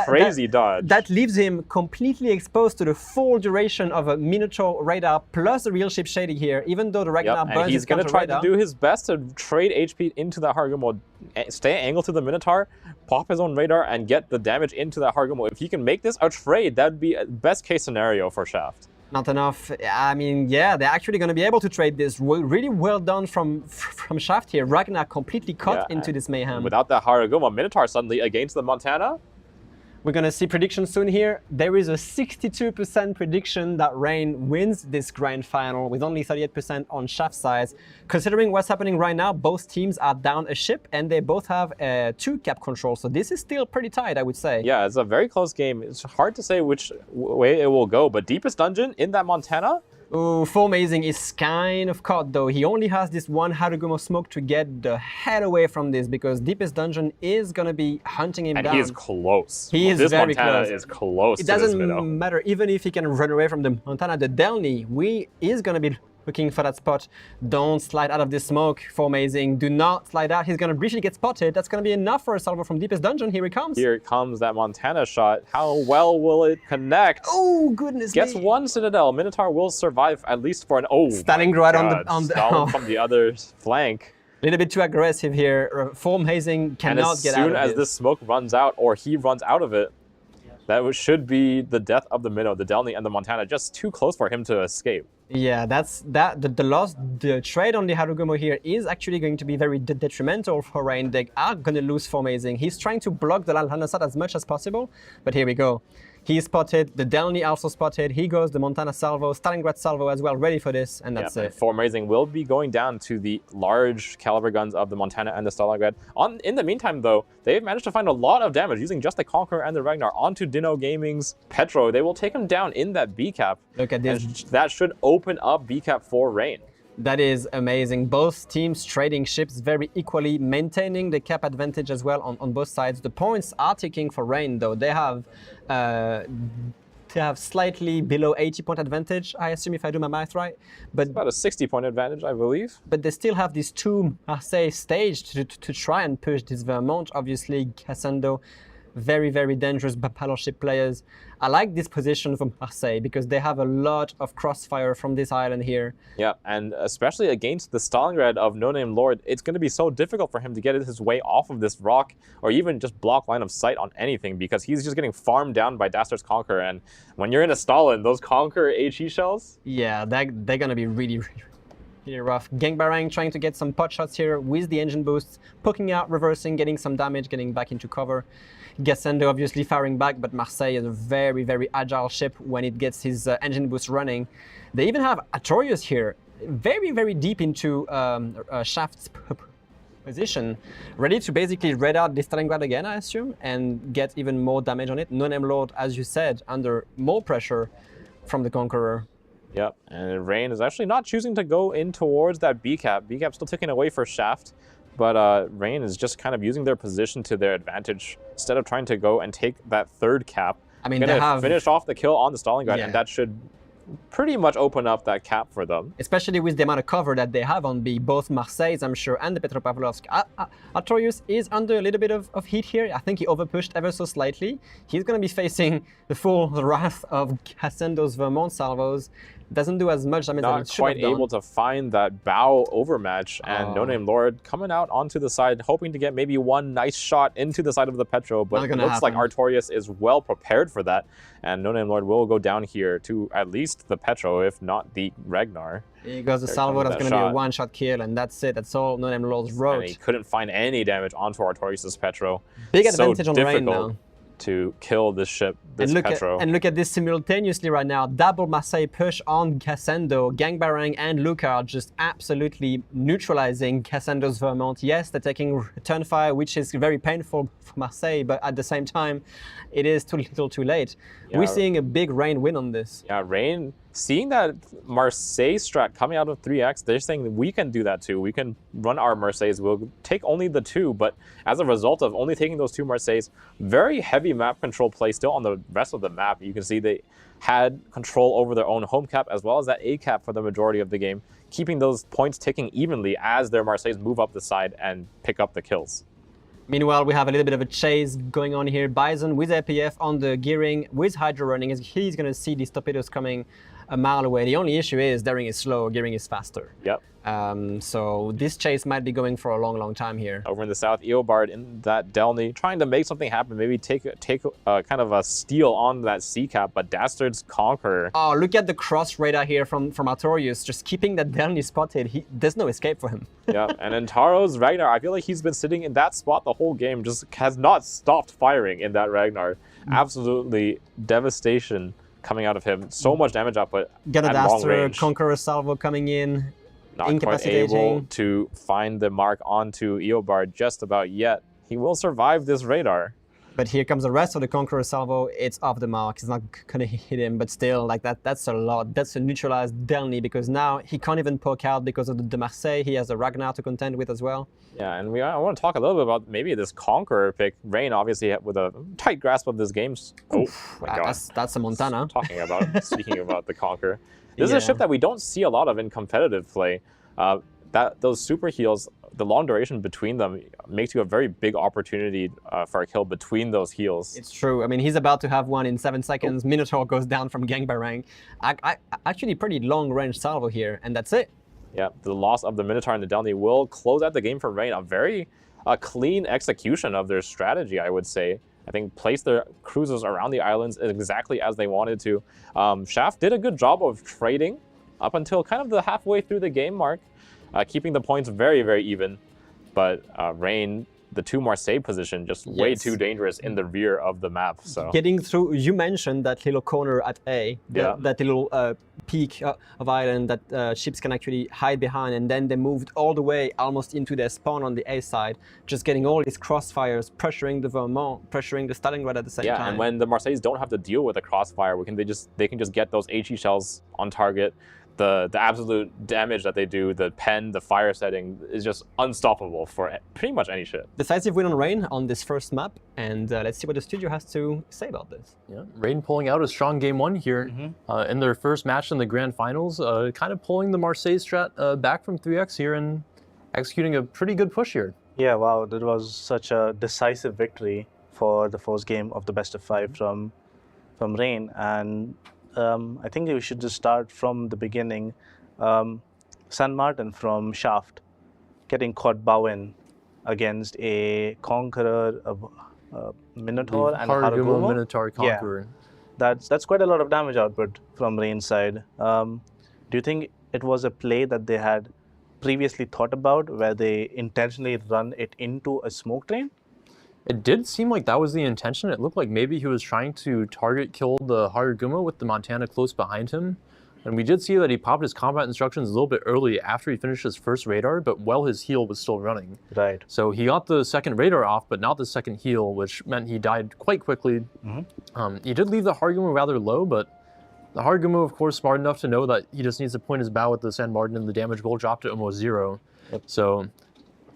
crazy dodge. That leaves him completely exposed to the full duration of a Minotaur radar plus the real ship shading here, even though the Ragnar burns and he's his going to try to radar. do his best to trade HP into that Harugumo, stay angled to the Minotaur, pop his own radar, and get the damage into that Harugumo. If he can make this a trade, that would be a best case scenario for Shaft. Not enough. I mean, yeah, they're actually going to be able to trade this. Really well done from Shaft here. Ragnar completely caught into this mayhem. Without that Harugumo, Minotaur suddenly against the Montana. We're going to see predictions soon here. There is a 62% prediction that Rain wins this grand final with only 38% on Shaft sides. Considering what's happening right now, both teams are down a ship and they both have 2 cap control. So this is still pretty tight, I would say. Yeah, it's a very close game. It's hard to say which way it will go, but Deepest Dungeon in that Montana? Ooh, Formazing is kind of caught though. He only has this one Harugumo smoke to get the head away from this because Deepest Dungeon is going to be hunting him down. And he is close. He is this very Montana close. is close It to this doesn't Minnow. matter, even if he can run away from the Montana, the Delny, is going to be looking for that spot. Don't slide out of this smoke, Formazing. Do not slide out. He's going to briefly get spotted. That's going to be enough for a salvo from Deepest Dungeon. Here he comes. Here comes that Montana shot. How well will it connect? Oh, goodness Gets me. one Citadel. Minotaur will survive at least for an... Oh, Stalingrad on the Stalin from the other flank. A little bit too aggressive here. Formazing cannot get out of And as soon as this smoke runs out, or he runs out of it, that should be the death of the Minnow, the Delny, and the Montana. Just too close for him to escape. Yeah, the trade on the Harugumo here is actually going to be very detrimental for Rain. They are going to lose Formazing. He's trying to block the Lanhasat as much as possible, but here we go. He's spotted, the Delny also spotted, he goes, the Montana salvo, Stalingrad salvo as well, ready for this, and that's it. Formazing will be going down to the large caliber guns of the Montana and the Stalingrad. In the meantime, though, they've managed to find a lot of damage using just the Conqueror and the Ragnar onto Dino Gaming's Petro. They will take him down in that B cap. Look at this. And that should open up B cap for Rain. That is amazing. Both teams trading ships very equally, maintaining the cap advantage as well on both sides. The points are ticking for Rain, though. They have slightly below 80-point advantage, I assume, if I do my math right. But it's about a 60-point advantage, I believe. But they still have these 2 Marseille staged to try and push this Vermont. Obviously, Cassando, very, very dangerous battleship players. I like this position from Marseille because they have a lot of crossfire from this island here. Yeah, and especially against the Stalingrad of No Name Lord, it's going to be so difficult for him to get his way off of this rock or even just block line of sight on anything because he's just getting farmed down by Dastard's Conqueror. And when you're in a Stalin, those Conqueror HE shells? Yeah, they're going to be really rough. Gangbarang trying to get some pot shots here with the engine boosts, poking out, reversing, getting some damage, getting back into cover. Gassendo obviously firing back, but Marseille is a very, very agile ship when it gets his engine boost running. They even have Artorius here, very, very deep into Shaft's position, ready to basically red out this Stalingrad again, I assume, and get even more damage on it. No Name Lord, as you said, under more pressure from the Conqueror. Yep, and Rain is actually not choosing to go in towards that B cap. B cap still taking away for Shaft. But Rain is just kind of using their position to their advantage instead of trying to go and take that 3rd cap. I mean, they have finish off the kill on the Stalingrad, and that should pretty much open up that cap for them. Especially with the amount of cover that they have on B, both Marseille's, I'm sure, and the Petropavlovsk. Artorius is under a little bit of heat here. I think he overpushed ever so slightly. He's going to be facing the full wrath of Cassendo's Vermont salvos. Doesn't do as much damage as it should have done. Not quite able to find that bow overmatch, and No Name Lord coming out onto the side, hoping to get maybe one nice shot into the side of the Petro, but it looks like Artorius is well prepared for that, and No Name Lord will go down here to at least the Petro, if not the Ragnar. Here goes the salvo, that's going to be a one-shot kill, and that's it. That's all No Name Lord's wrote. And he couldn't find any damage onto Artorius' Petro. Big advantage on Rain now. To kill this ship, this Petro. And look at this simultaneously right now. Double Marseille push on Cassando. Gangbarang and Lucard just absolutely neutralizing Cassando's Vermont. Yes, they're taking return fire, which is very painful for Marseille, but at the same time, it is too little too late. Yeah. We're seeing a big Rain win on this. Yeah, Rain, seeing that Marseille strat coming out of 3x, they're saying we can do that too. We can run our Marseilles. We'll take only the 2, but as a result of only taking those 2 Marseilles, very heavy map control play still on the rest of the map. You can see they had control over their own home cap as well as that A cap for the majority of the game, keeping those points ticking evenly as their Marseilles move up the side and pick up the kills. Meanwhile, we have a little bit of a chase going on here. Bison with APF on the gearing, with Hydro running, as he's going to see these torpedoes coming a mile away. The only issue is Daring is slow, gearing is faster. Yep. So this chase might be going for a long, long time here. Over in the south, Eobard in that Delny, trying to make something happen, maybe take kind of a steal on that sea cap, but Dastard's Conqueror. Oh, look at the cross radar here from Artorius, just keeping that Delny spotted. There's no escape for him. Yeah, and then Taro's Ragnar, I feel like he's been sitting in that spot the whole game, just has not stopped firing in that Ragnar. Absolutely devastation coming out of him. So much damage output Got a at long Daster, range. Conqueror Salvo coming in. Not quite able to find the mark onto Eobard just about yet. He will survive this radar. But here comes the rest of the Conqueror Salvo. It's off the mark. It's not gonna hit him, but still, like that's a lot. That's a neutralized Delny because now he can't even poke out because of the de Marseille. He has a Ragnar to contend with as well. Yeah, and I want to talk a little bit about maybe this Conqueror pick. Rain, obviously, with a tight grasp of this game. Oh my God. That's a Montana. Speaking about the Conqueror. This is a ship that we don't see a lot of in competitive play. Those super heals, the long duration between them makes you a very big opportunity for a kill between those heals. It's true. I mean, he's about to have one in 7 seconds. Minotaur goes down from gang by rank. Actually, pretty long range salvo here, and that's it. Yeah, the loss of the Minotaur and the Delny will close out the game for Rain. A very clean execution of their strategy, I would say. I think place their cruisers around the islands exactly as they wanted to. Shaft did a good job of trading up until kind of the halfway through the game mark, keeping the points very, very even. But Rain, the 2 Marseille position, just way too dangerous in the rear of the map. So getting through, you mentioned that little corner at A, that little peak of island that ships can actually hide behind, and then they moved all the way almost into their spawn on the A side, just getting all these crossfires, pressuring the Vermont, pressuring the Stalingrad at the same time. Yeah, and when the Marseilles don't have to deal with a crossfire, they can just get those HE shells on target. The absolute damage that they do, the pen, the fire setting is just unstoppable for pretty much any ship. Decisive win on Rain on this first map, and let's see what the studio has to say about this. Yeah, Rain pulling out a strong game 1 here in their first match in the grand finals, kind of pulling the Marseille strat back from 3x here and executing a pretty good push here. Yeah, wow, that was such a decisive victory for the first game of the best of 5 from Rain, and I think we should just start from the beginning. San Martin from Shaft getting caught bowing against a Conqueror, a Minotaur, and Haragumo. Minotaur Conqueror. Yeah, that's quite a lot of damage output from Rain's side. Do you think it was a play that they had previously thought about, where they intentionally run it into a smoke train? It did seem like that was the intention. It looked like maybe he was trying to target kill the Haragumo with the Montana close behind him. And we did see that he popped his combat instructions a little bit early after he finished his first radar, but while his heal was still running. Right. So he got the second radar off, but not the second heal, which meant he died quite quickly. He did leave the Haragumo rather low, but the Haragumo, of course, smart enough to know that he just needs to point his bow with the San Martin, and the damage will drop to almost 0. So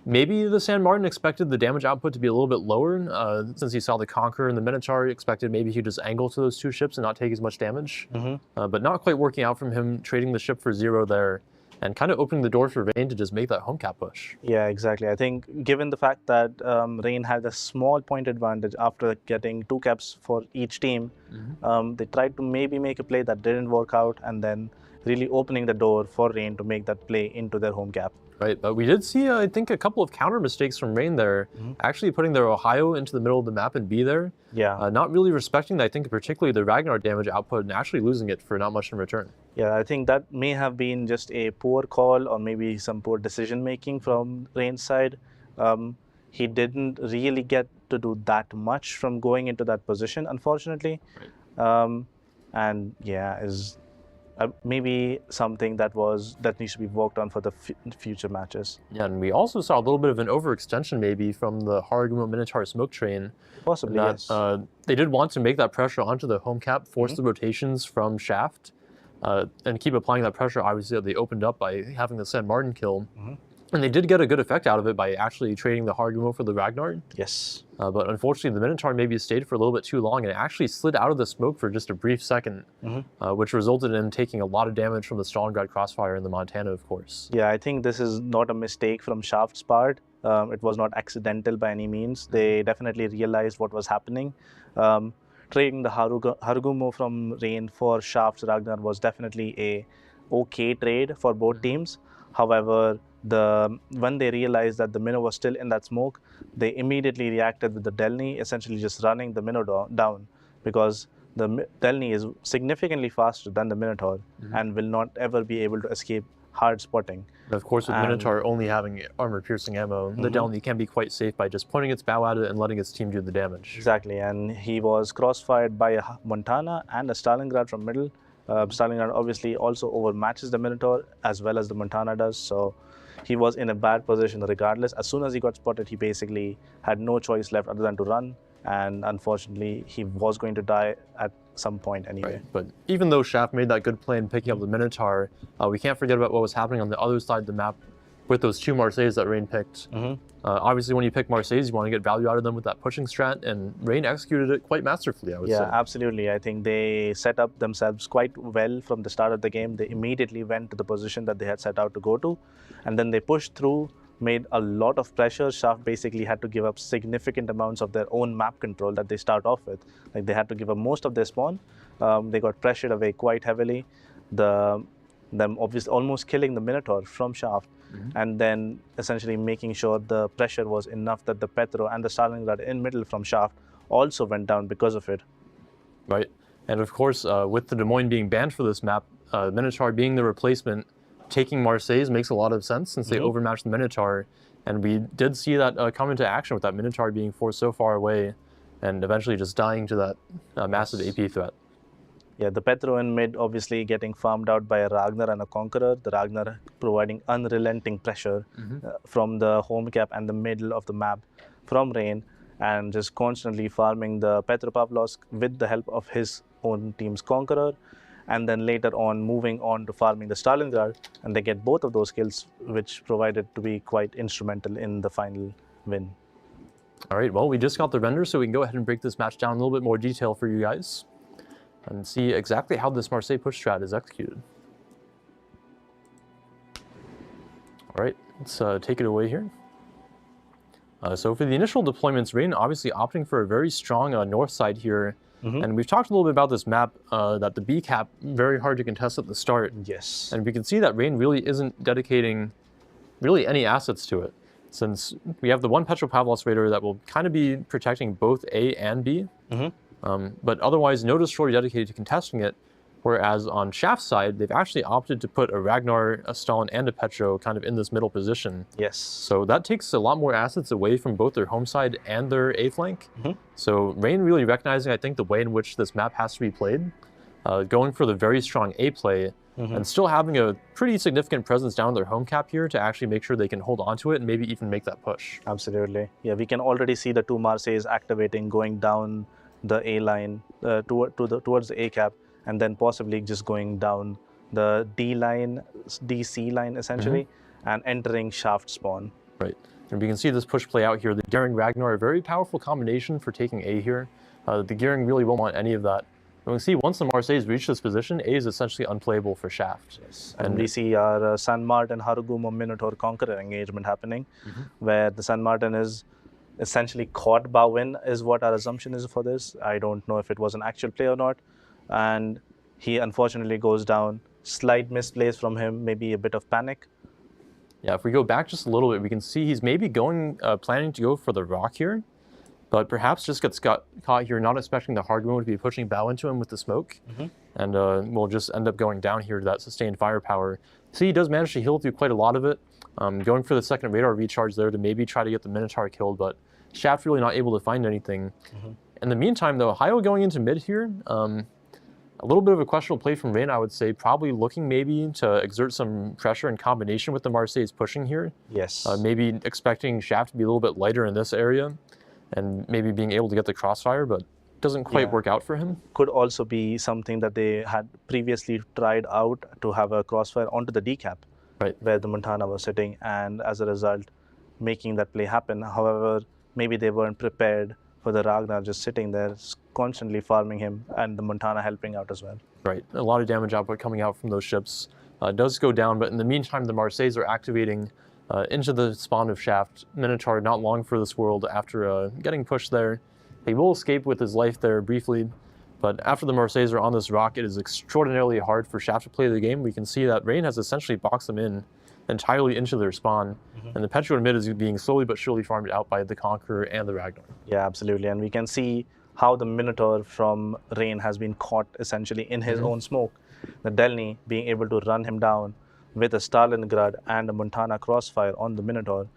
maybe the San Martin expected the damage output to be a little bit lower, since he saw the Conqueror and the Minotaur. He expected maybe he'd just angle to those 2 ships and not take as much damage. But not quite working out from him, trading the ship for 0 there, and kind of opening the door for Rain to just make that home cap push. Yeah, exactly. I think given the fact that Rain had a small point advantage after getting 2 caps for each team, they tried to maybe make a play that didn't work out, and then really opening the door for Rain to make that play into their home cap. Right, but we did see, I think, a couple of counter mistakes from Rain there, actually putting their Ohio into the middle of the map and B there. Yeah. Not really respecting, I think, particularly the Ragnar damage output, and actually losing it for not much in return. Yeah, I think that may have been just a poor call, or maybe some poor decision making from Rain's side. He didn't really get to do that much from going into that position, unfortunately. Right. And yeah, is maybe something that needs to be worked on for the future matches. Yeah, and we also saw a little bit of an overextension maybe from the Haragumo Minotaur smoke train. Possibly, that, yes. They did want to make that pressure onto the home cap, force the rotations from Shaft, and keep applying that pressure, obviously, that they opened up by having the San Martin kill. And they did get a good effect out of it by actually trading the Haragumo for the Ragnar. Yes. But unfortunately, the Minotaur maybe stayed for a little bit too long and it actually slid out of the smoke for just a brief second, which resulted in taking a lot of damage from the Stalingrad crossfire in the Montana, of course. Yeah, I think this is not a mistake from Shaft's part. It was not accidental by any means. They definitely realized what was happening. Trading the Harugumo from Rain for Shaft's Ragnar was definitely a okay trade for both teams. However, when they realized that the Minnow was still in that smoke, they immediately reacted with the Delny, essentially just running the Minnow down, because the Delny is significantly faster than the Minotaur and will not ever be able to escape hard spotting. And of course, with Minotaur only having armor-piercing ammo, the Delny can be quite safe by just pointing its bow at it and letting its team do the damage. Exactly, and he was crossfired by a Montana and a Stalingrad from middle. Stalingrad obviously also overmatches the Minotaur as well as the Montana does, so he was in a bad position regardless. As soon as he got spotted, he basically had no choice left other than to run, and unfortunately, he was going to die at some point anyway. Right. But even though Shaft made that good play in picking up the Minotaur, we can't forget about what was happening on the other side of the map with those 2 Marseilles that Rain picked. Obviously, when you pick Marseilles, you want to get value out of them with that pushing strat, and Rain executed it quite masterfully, I would say. Yeah, absolutely. I think they set up themselves quite well from the start of the game. They immediately went to the position that they had set out to go to, and then they pushed through, made a lot of pressure. Shaft basically had to give up significant amounts of their own map control that they start off with. Like, they had to give up most of their spawn. They got pressured away quite heavily. Them obviously almost killing the Minotaur from Shaft, and then essentially making sure the pressure was enough that the Petro and the Stalingrad in middle from Shaft also went down because of it. Right, and of course, with the Des Moines being banned for this map, Minotaur being the replacement, taking Marseilles makes a lot of sense since they overmatched the Minotaur, and we did see that come into action with that Minotaur being forced so far away and eventually just dying to that massive AP threat. Yeah, the Petro in mid obviously getting farmed out by a Ragnar and a Conqueror. The Ragnar providing unrelenting pressure from the home cap and the middle of the map from Rain, and just constantly farming the Petropavlovsk with the help of his own team's Conqueror, and then later on moving on to farming the Stalingrad, and they get both of those kills, which provided to be quite instrumental in the final win. All right, well, we just got the render, so we can go ahead and break this match down in a little bit more detail for you guys and see exactly how this Marseille push strat is executed. All right, let's take it away here. So for the initial deployments, Rain obviously opting for a very strong north side here. And we've talked a little bit about this map, that the B cap, very hard to contest at the start. Yes. And we can see that Rain really isn't dedicating really any assets to it, since we have the one Petropavlovsk Raider that will kind of be protecting both A and B. But otherwise, no destroyer dedicated to contesting it, whereas on Shaft's side, they've actually opted to put a Ragnar, a Stalin, and a Petro kind of in this middle position. Yes. So that takes a lot more assets away from both their home side and their A flank. So Rain really recognizing, I think, the way in which this map has to be played, going for the very strong A play, and still having a pretty significant presence down their home cap here to actually make sure they can hold on to it and maybe even make that push. Absolutely. Yeah, we can already see the 2 Marseilles activating, going down the A line towards the A cap, and then possibly just going down the D line, DC line essentially, and entering Shaft spawn. Right. And we can see this push play out here. The Gearing Ragnar, a very powerful combination for taking A here. The Gearing really won't want any of that. And we can see once the Marseilles reach this position, A is essentially unplayable for Shaft. Yes. And we see our San Martin Harugumo Minotaur Conqueror engagement happening, where the San Martin is essentially caught Bowin, is what our assumption is for this. I don't know if it was an actual play or not. And he unfortunately goes down. Slight misplays from him, maybe a bit of panic. Yeah, if we go back just a little bit, we can see he's maybe going, planning to go for the rock here, but perhaps just gets caught here, not expecting the Harugumo to be pushing bow into him with the smoke, and will just end up going down here to that sustained firepower. See, he does manage to heal through quite a lot of it, going for the second radar recharge there to maybe try to get the Minotaur killed, but Shaft really not able to find anything. In the meantime, though, Hayo going into mid here, a little bit of a questionable play from Rain, I would say, probably looking maybe to exert some pressure in combination with the Marseilles pushing here. Yes. Maybe expecting Shaft to be a little bit lighter in this area and maybe being able to get the crossfire, but doesn't quite work out for him. Could also be something that they had previously tried out to have a crossfire onto the D cap, where the Montana was sitting, and as a result, making that play happen. However, maybe they weren't prepared for the Ragnar just sitting there, constantly farming him, and the Montana helping out as well. Right, a lot of damage output coming out from those ships does go down, but in the meantime, the Marseilles are activating into the spawn of Shaft. Minotaur not long for this world after getting pushed there. He will escape with his life there briefly, but after the Marseilles are on this rock, it is extraordinarily hard for Shaft to play the game. We can see that Rain has essentially boxed them in entirely into their spawn, and the Petro mid is being slowly but surely farmed out by the Conqueror and the Ragnar. Yeah, absolutely. And we can see how the Minotaur from Rain has been caught essentially in his own smoke. The Delny being able to run him down with a Stalingrad and a Montana crossfire on the Minotaur.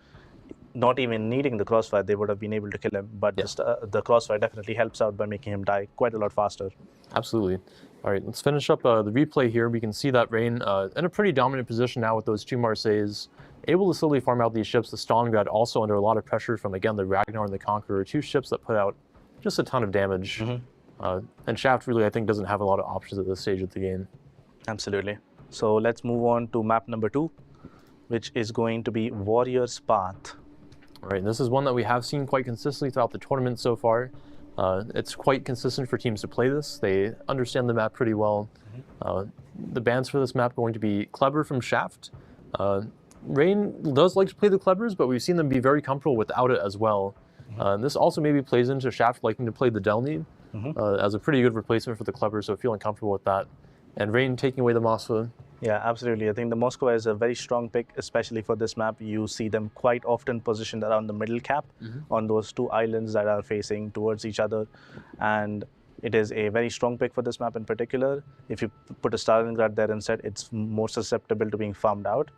Not even needing the crossfire, they would have been able to kill him. But the crossfire definitely helps out by making him die quite a lot faster. Absolutely. All right, let's finish up the replay here. We can see that Rain in a pretty dominant position now with those 2 Marseilles, able to slowly farm out these ships. The Stalingrad also under a lot of pressure from, again, the Ragnar and the Conqueror, 2 ships that put out just a ton of damage. And Shaft really, I think, doesn't have a lot of options at this stage of the game. Absolutely. So let's move on to map number 2, which is going to be Warrior's Path. All right, this is one that we have seen quite consistently throughout the tournament so far. It's quite consistent for teams to play this. They understand the map pretty well. The bans for this map are going to be Kleber from Shaft. Rain does like to play the Klebers, but we've seen them be very comfortable without it as well. This also maybe plays into Shaft liking to play the Delny as a pretty good replacement for the Kleber, so feeling comfortable with that. And Rain taking away the Moskva. Yeah, absolutely. I think the Moskva is a very strong pick, especially for this map. You see them quite often positioned around the middle cap on those 2 islands that are facing towards each other. And it is a very strong pick for this map in particular. If you put a Stalingrad there instead, it's more susceptible to being farmed out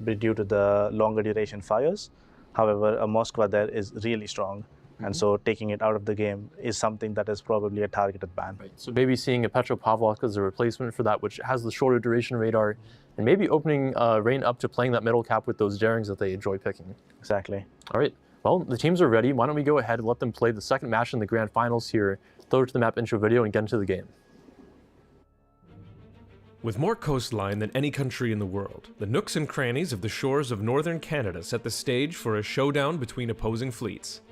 due to the longer duration fires. However, a Moskva there is really strong. And so taking it out of the game is something that is probably a targeted ban. Right. So maybe seeing a Petropavlovsk as a replacement for that, which has the shorter duration radar, and maybe opening Rain up to playing that middle cap with those Darings that they enjoy picking. Exactly. All right. Well, the teams are ready. Why don't we go ahead and let them play the second match in the grand finals here, throw it to the map intro video, and get into the game. With more coastline than any country in the world, the nooks and crannies of the shores of northern Canada set the stage for a showdown between opposing fleets.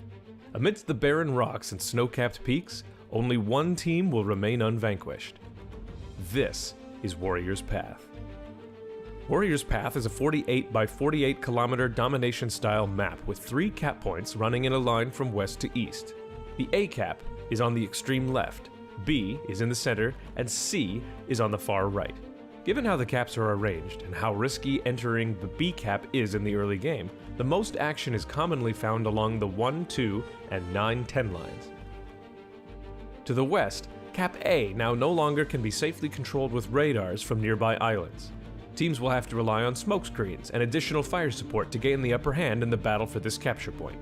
Amidst the barren rocks and snow-capped peaks, only one team will remain unvanquished. This is Warrior's Path. Warrior's Path is a 48 by 48 kilometer domination-style map with 3 cap points running in a line from west to east. The A cap is on the extreme left, B is in the center, and C is on the far right. Given how the caps are arranged and how risky entering the B cap is in the early game, the most action is commonly found along the 1, 2, and 9, 10 lines. To the west, Cap A now no longer can be safely controlled with radars from nearby islands. Teams will have to rely on smokescreens and additional fire support to gain the upper hand in the battle for this capture point.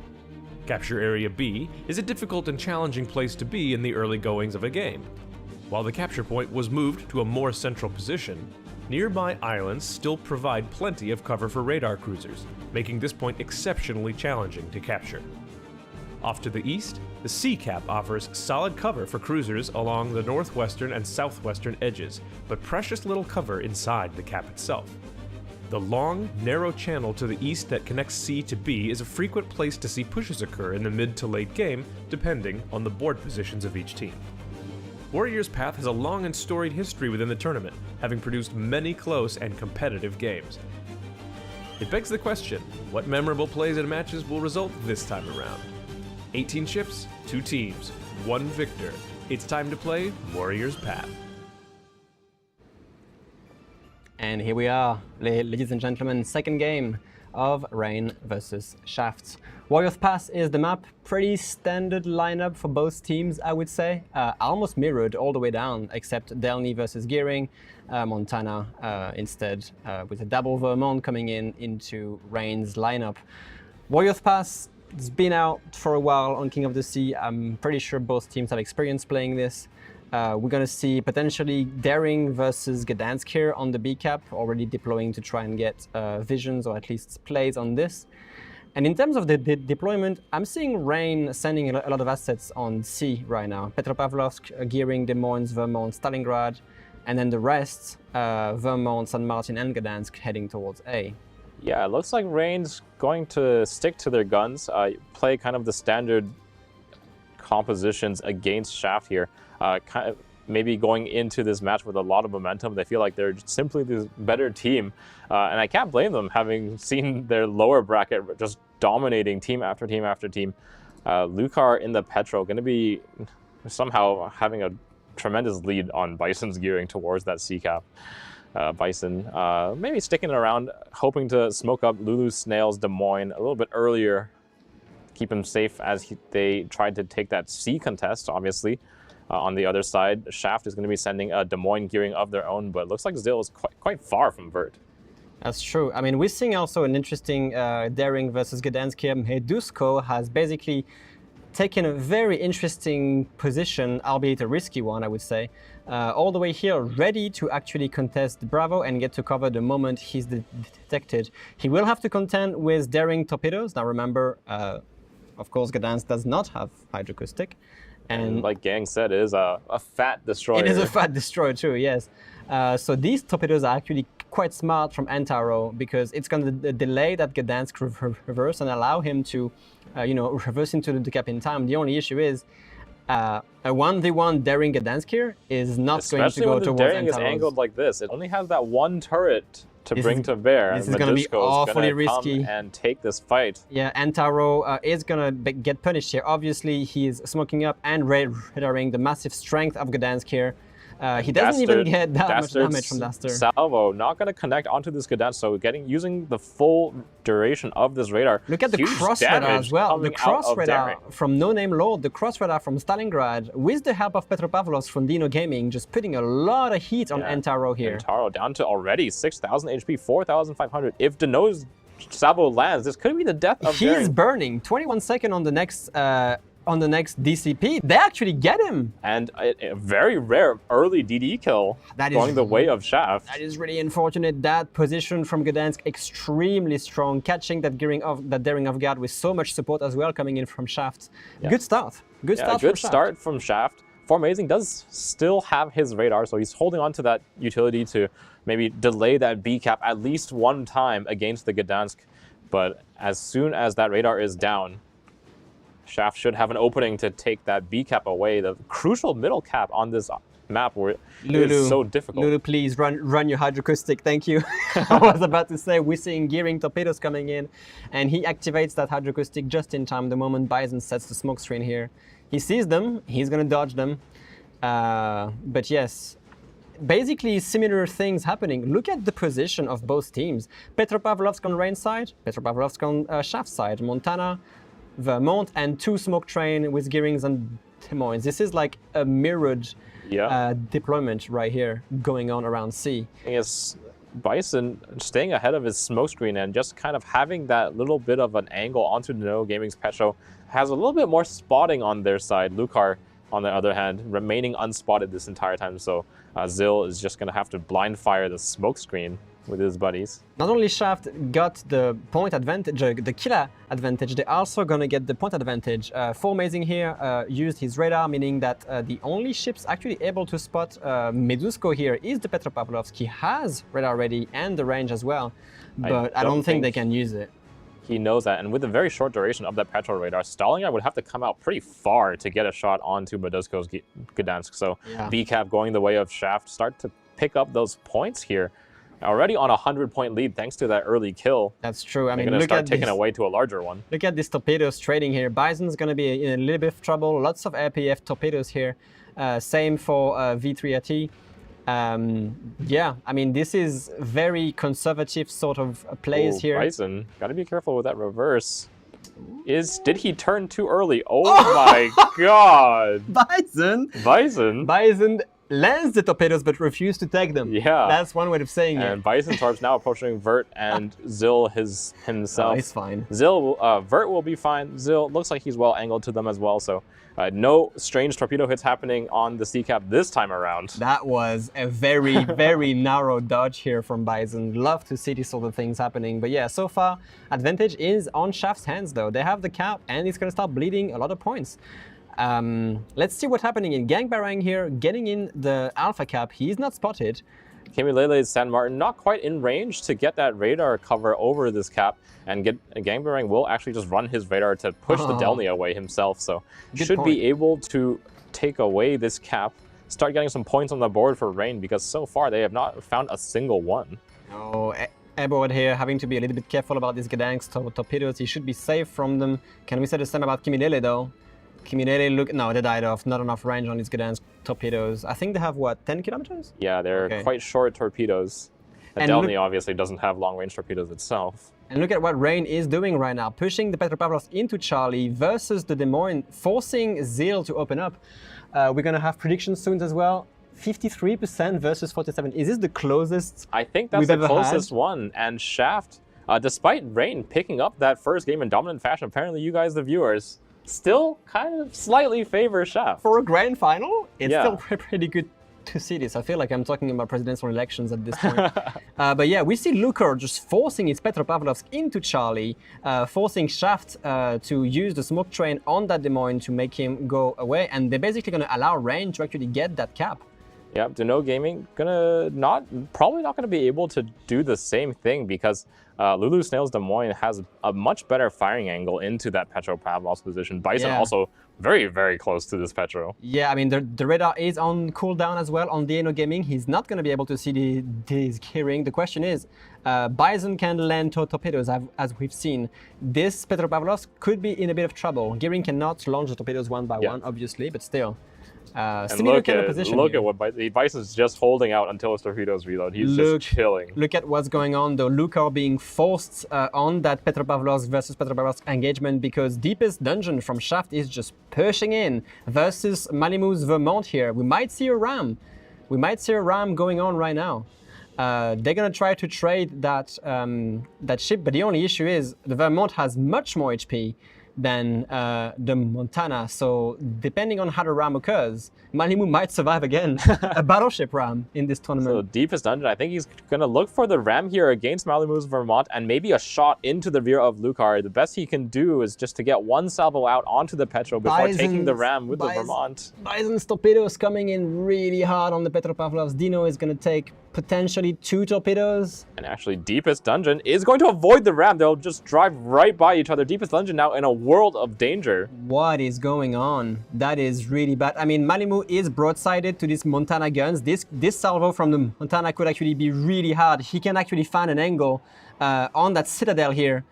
Capture Area B is a difficult and challenging place to be in the early goings of a game. While the capture point was moved to a more central position, nearby islands still provide plenty of cover for radar cruisers, making this point exceptionally challenging to capture. Off to the east, the C cap offers solid cover for cruisers along the northwestern and southwestern edges, but precious little cover inside the cap itself. The long, narrow channel to the east that connects C to B is a frequent place to see pushes occur in the mid to late game, depending on the board positions of each team. Warrior's Path has a long and storied history within the tournament, having produced many close and competitive games. It begs the question, what memorable plays and matches will result this time around? 18 ships, 2 teams, 1 victor. It's time to play Warrior's Path. And here we are, ladies and gentlemen, second game of Rain versus Shaft. Warrior's Path is the map, pretty standard lineup for both teams, I would say. Almost mirrored all the way down, except Delny versus Gearing, Montana instead, with a double Vermont coming into Rain's lineup. Warrior's Path has been out for a while on King of the Sea. I'm pretty sure both teams have experience playing this. We're going to see potentially Daring versus Gdansk here on the B cap, already deploying to try and get visions or at least plays on this. And in terms of the deployment, I'm seeing Rain sending a lot of assets on C right now. Petropavlovsk, Gearing, Des Moines, Vermont, Stalingrad, and then the rest, Vermont, San Martin, and Gdansk heading towards A. Yeah, it looks like Rain's going to stick to their guns, play kind of the standard compositions against Shaft here. maybe going into this match with a lot of momentum. They feel like they're simply the better team. And I can't blame them, having seen their lower bracket just dominating team after team after team. Lucar in the Petro going to be somehow having a tremendous lead on Bison's gearing towards that C-cap. Bison maybe sticking around, hoping to smoke up Lulu, Snails, Des Moines a little bit earlier. Keep him safe as they tried to take that C contest, obviously. On the other side, Shaft is going to be sending a Des Moines gearing of their own, but it looks like Zill is quite far from Vert. That's true. I mean, we're seeing also an interesting Daring versus Gdansk here. Medusko has basically taken a very interesting position, albeit a risky one, I would say, all the way here, ready to actually contest Bravo and get to cover the moment he's detected. He will have to contend with Daring torpedoes. Now remember, of course, Gdansk does not have hydroacoustic. And like Gang said, it is a fat destroyer. It is a fat destroyer too, yes. So these torpedoes are actually quite smart from Antaro because it's going to delay that Gdansk reverse and allow him to, reverse into the cap in time. The only issue is a 1v1 Daring Gdansk here is not going to go towards Antaro's. Especially when the Daring is angled like this. It only has that one turret to bring to bear. This is going to be awfully risky. Come and take this fight. Yeah, Antaro is going to get punished here. Obviously, he is smoking up and radaring the massive strength of Gdansk here. He doesn't even get that much damage from Dastard. Salvo not going to connect onto this Gdansk, so using the full duration of this radar. Look at the cross radar as well. The cross radar from No Name Lord, the cross radar from Stalingrad, with the help of Petropavlovsk from Dino Gaming, just putting a lot of heat on Antaro here. Antaro down to already 6,000 HP, 4,500. If Deno's Salvo lands, this could be the death of Daring. He's burning. 21 seconds on the next DCP. They actually get him. And a very rare early DD kill going the way of Shaft. That is really unfortunate. That position from Gdansk extremely strong, catching that Daring of Guard with so much support as well coming in from Shaft. Yeah. Good start. Good start from Shaft. Formazing does still have his radar, so he's holding on to that utility to maybe delay that B cap at least one time against the Gdansk. But as soon as that radar is down, Shaft should have an opening to take that B cap away, the crucial middle cap on this map where it is so difficult. Lulu, please run your hydroacoustic, thank you. I was about to say, we're seeing gearing torpedoes coming in, and he activates that hydroacoustic just in time the moment Bison sets the smoke screen here. He sees them, he's going to dodge them, but yes, basically similar things happening. Look at the position of both teams. Petropavlovsk on Rain side, Petropavlovsk on Shaft side, Montana, Vermont, and 2 smoke train with gearings and Des Moines. This is like a mirrored deployment right here going on around C. Yes, Bison staying ahead of his smoke screen and just kind of having that little bit of an angle onto No Gaming's Petro has a little bit more spotting on their side. Lucar, on the other hand, remaining unspotted this entire time. So Zill is just going to have to blind fire the smoke screen with his buddies. Not only Shaft got the point advantage, the killer advantage, they're also going to get the point advantage. Formazing here used his radar, meaning that the only ships actually able to spot Medusko here is the Petropavlovsk. He has radar ready and the range as well, but I don't think they can use it. He knows that, and with the very short duration of that Petro radar, Stalingrad would have to come out pretty far to get a shot onto Medusko's Gdansk. So B-cap going the way of Shaft, start to pick up those points here. Already on a 100-point lead thanks to that early kill. That's true. I mean, look at taking away to a larger one. Look at this torpedoes trading here. Bison's going to be in a little bit of trouble. Lots of RPF torpedoes here. Same for V3RT. Yeah, I mean, this is very conservative sort of plays here. Bison, got to be careful with that reverse. Did he turn too early? Oh my God! Bison lands the torpedoes but refused to take them. Yeah. That's one way of saying it. And Bison Torp's now approaching Vert and Zill himself. Oh, he's fine. Vert will be fine. Zill looks like he's well angled to them as well, so no strange torpedo hits happening on the C-cap this time around. That was a very, very narrow dodge here from Bison. Love to see these sort of things happening. But yeah, so far, advantage is on Shaft's hands though. They have the cap and it's going to start bleeding a lot of points. Let's see what's happening in Gangbarang here, getting in the Alpha cap. He's not spotted. Kimilele's San Martin not quite in range to get that radar cover over this cap, and Gangbarang will actually just run his radar to push the Delny away himself, so should be able to take away this cap start getting some points on the board for Rain, because so far they have not found a single one. Oh, Airboard here having to be a little bit careful about these Gdańsk torpedoes. He should be safe from them. Can we say the same about Kimilele though? Kimilele, look, no, they died off. Not enough range on these Gdańsk torpedoes. I think they have, what, 10 kilometers? Yeah, they're quite short torpedoes. The Delny obviously doesn't have long-range torpedoes itself. And look at what Rain is doing right now, pushing the Petropavlovsk into Charlie versus the Des Moines, forcing Zeal to open up. We're going to have predictions soon as well. 53% versus 47. Is this the closest? I think that's the closest one. And Shaft, despite Rain picking up that first game in dominant fashion, apparently you guys, the viewers, still kind of slightly favor Shaft. For a grand final, it's still pretty good to see this. I feel like I'm talking about presidential elections at this point. But yeah, we see Lukar just forcing his Petropavlovsk into Charlie, forcing Shaft to use the smoke train on that Des Moines to make him go away. And they're basically going to allow Rain to actually get that cap. Yeah, Deneau Gaming probably not gonna be able to do the same thing, because Lulu Snails Des Moines has a much better firing angle into that Petropavlovsk position. Bison also very, very close to this Petro. Yeah, I mean, the radar is on cooldown as well on Deneau Gaming. He's not going to be able to see these gearing. The question is, Bison can land torpedoes, as we've seen. This Petropavlovsk could be in a bit of trouble. Gearing cannot launch the torpedoes one by one, obviously, but still. And look at what Bison's just holding out until his torpedoes reload. He's just chilling. Look at what's going on though. Lukar being forced on that Petropavlovsk versus Petropavlovsk engagement, because Deepest Dungeon from Shaft is just pushing in versus Malimu's Vermont here. We might see a ram. We might see a ram going on right now. They're gonna try to trade that that ship, but the only issue is the Vermont has much more HP than the Montana, so depending on how the ram occurs, Malimu might survive again a battleship ram in this tournament. So Deepest Dungeon, I think he's gonna look for the ram here against Malimu's Vermont and maybe a shot into the rear of Lukar. The best he can do is just to get one salvo out onto the Petro before taking the ram with the Vermont. Bison's torpedoes coming in really hard on the Petropavlovsk. Dino is gonna take potentially 2 torpedoes. And actually, Deepest Dungeon is going to avoid the ram. They'll just drive right by each other. Deepest Dungeon now in a world of danger. What is going on? That is really bad. I mean, Malimu is broadsided to these Montana guns. This salvo from the Montana could actually be really hard. He can actually find an angle on that Citadel here.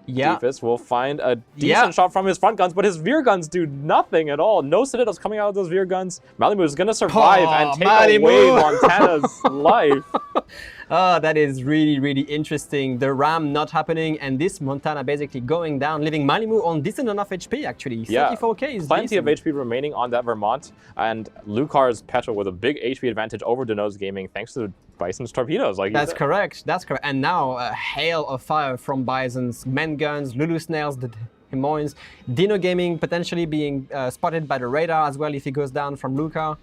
Yeah. Deepest will find a decent shot from his front guns, but his rear guns do nothing at all. No Citadels coming out of those rear guns. Malimu is going to survive and take away Montana's life. Oh, that is really, really interesting. The ram not happening, and this Montana basically going down, leaving Malimu on decent enough HP, actually. 34k is plenty decent. of HP remaining on that Vermont, and Lukar's Petro with a big HP advantage over Deneau's Gaming, thanks to Bison's torpedoes. That's correct. That's correct. And now a hail of fire from Bison's men guns, Lulu Snails, the Des Moines, Dino Gaming potentially being spotted by the radar as well if he goes down from Lukar.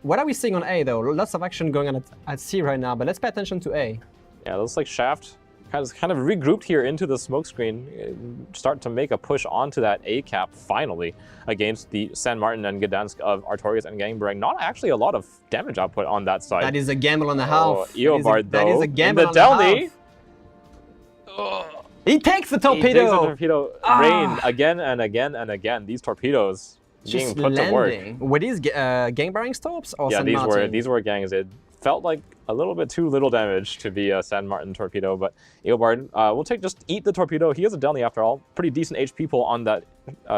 What are we seeing on A though? Lots of action going on at C right now, but let's pay attention to A. Yeah, it looks like Shaft has kind of regrouped here into the smokescreen, start to make a push onto that A cap finally against the San Martin and Gdansk of Artorias and Gangberg. Not actually a lot of damage output on that side. That is a gamble on the half. Eobard though, that is a gamble on the half. He takes the torpedo. He takes the torpedo. Rain again and again and again. These torpedoes being put to work. Were these Gangberg's torps or San Martin? these were gangs. It felt like a little bit too little damage to be a San Martin torpedo, but Eobard will just eat the torpedo. He has a Delny after all. Pretty decent HP pull on that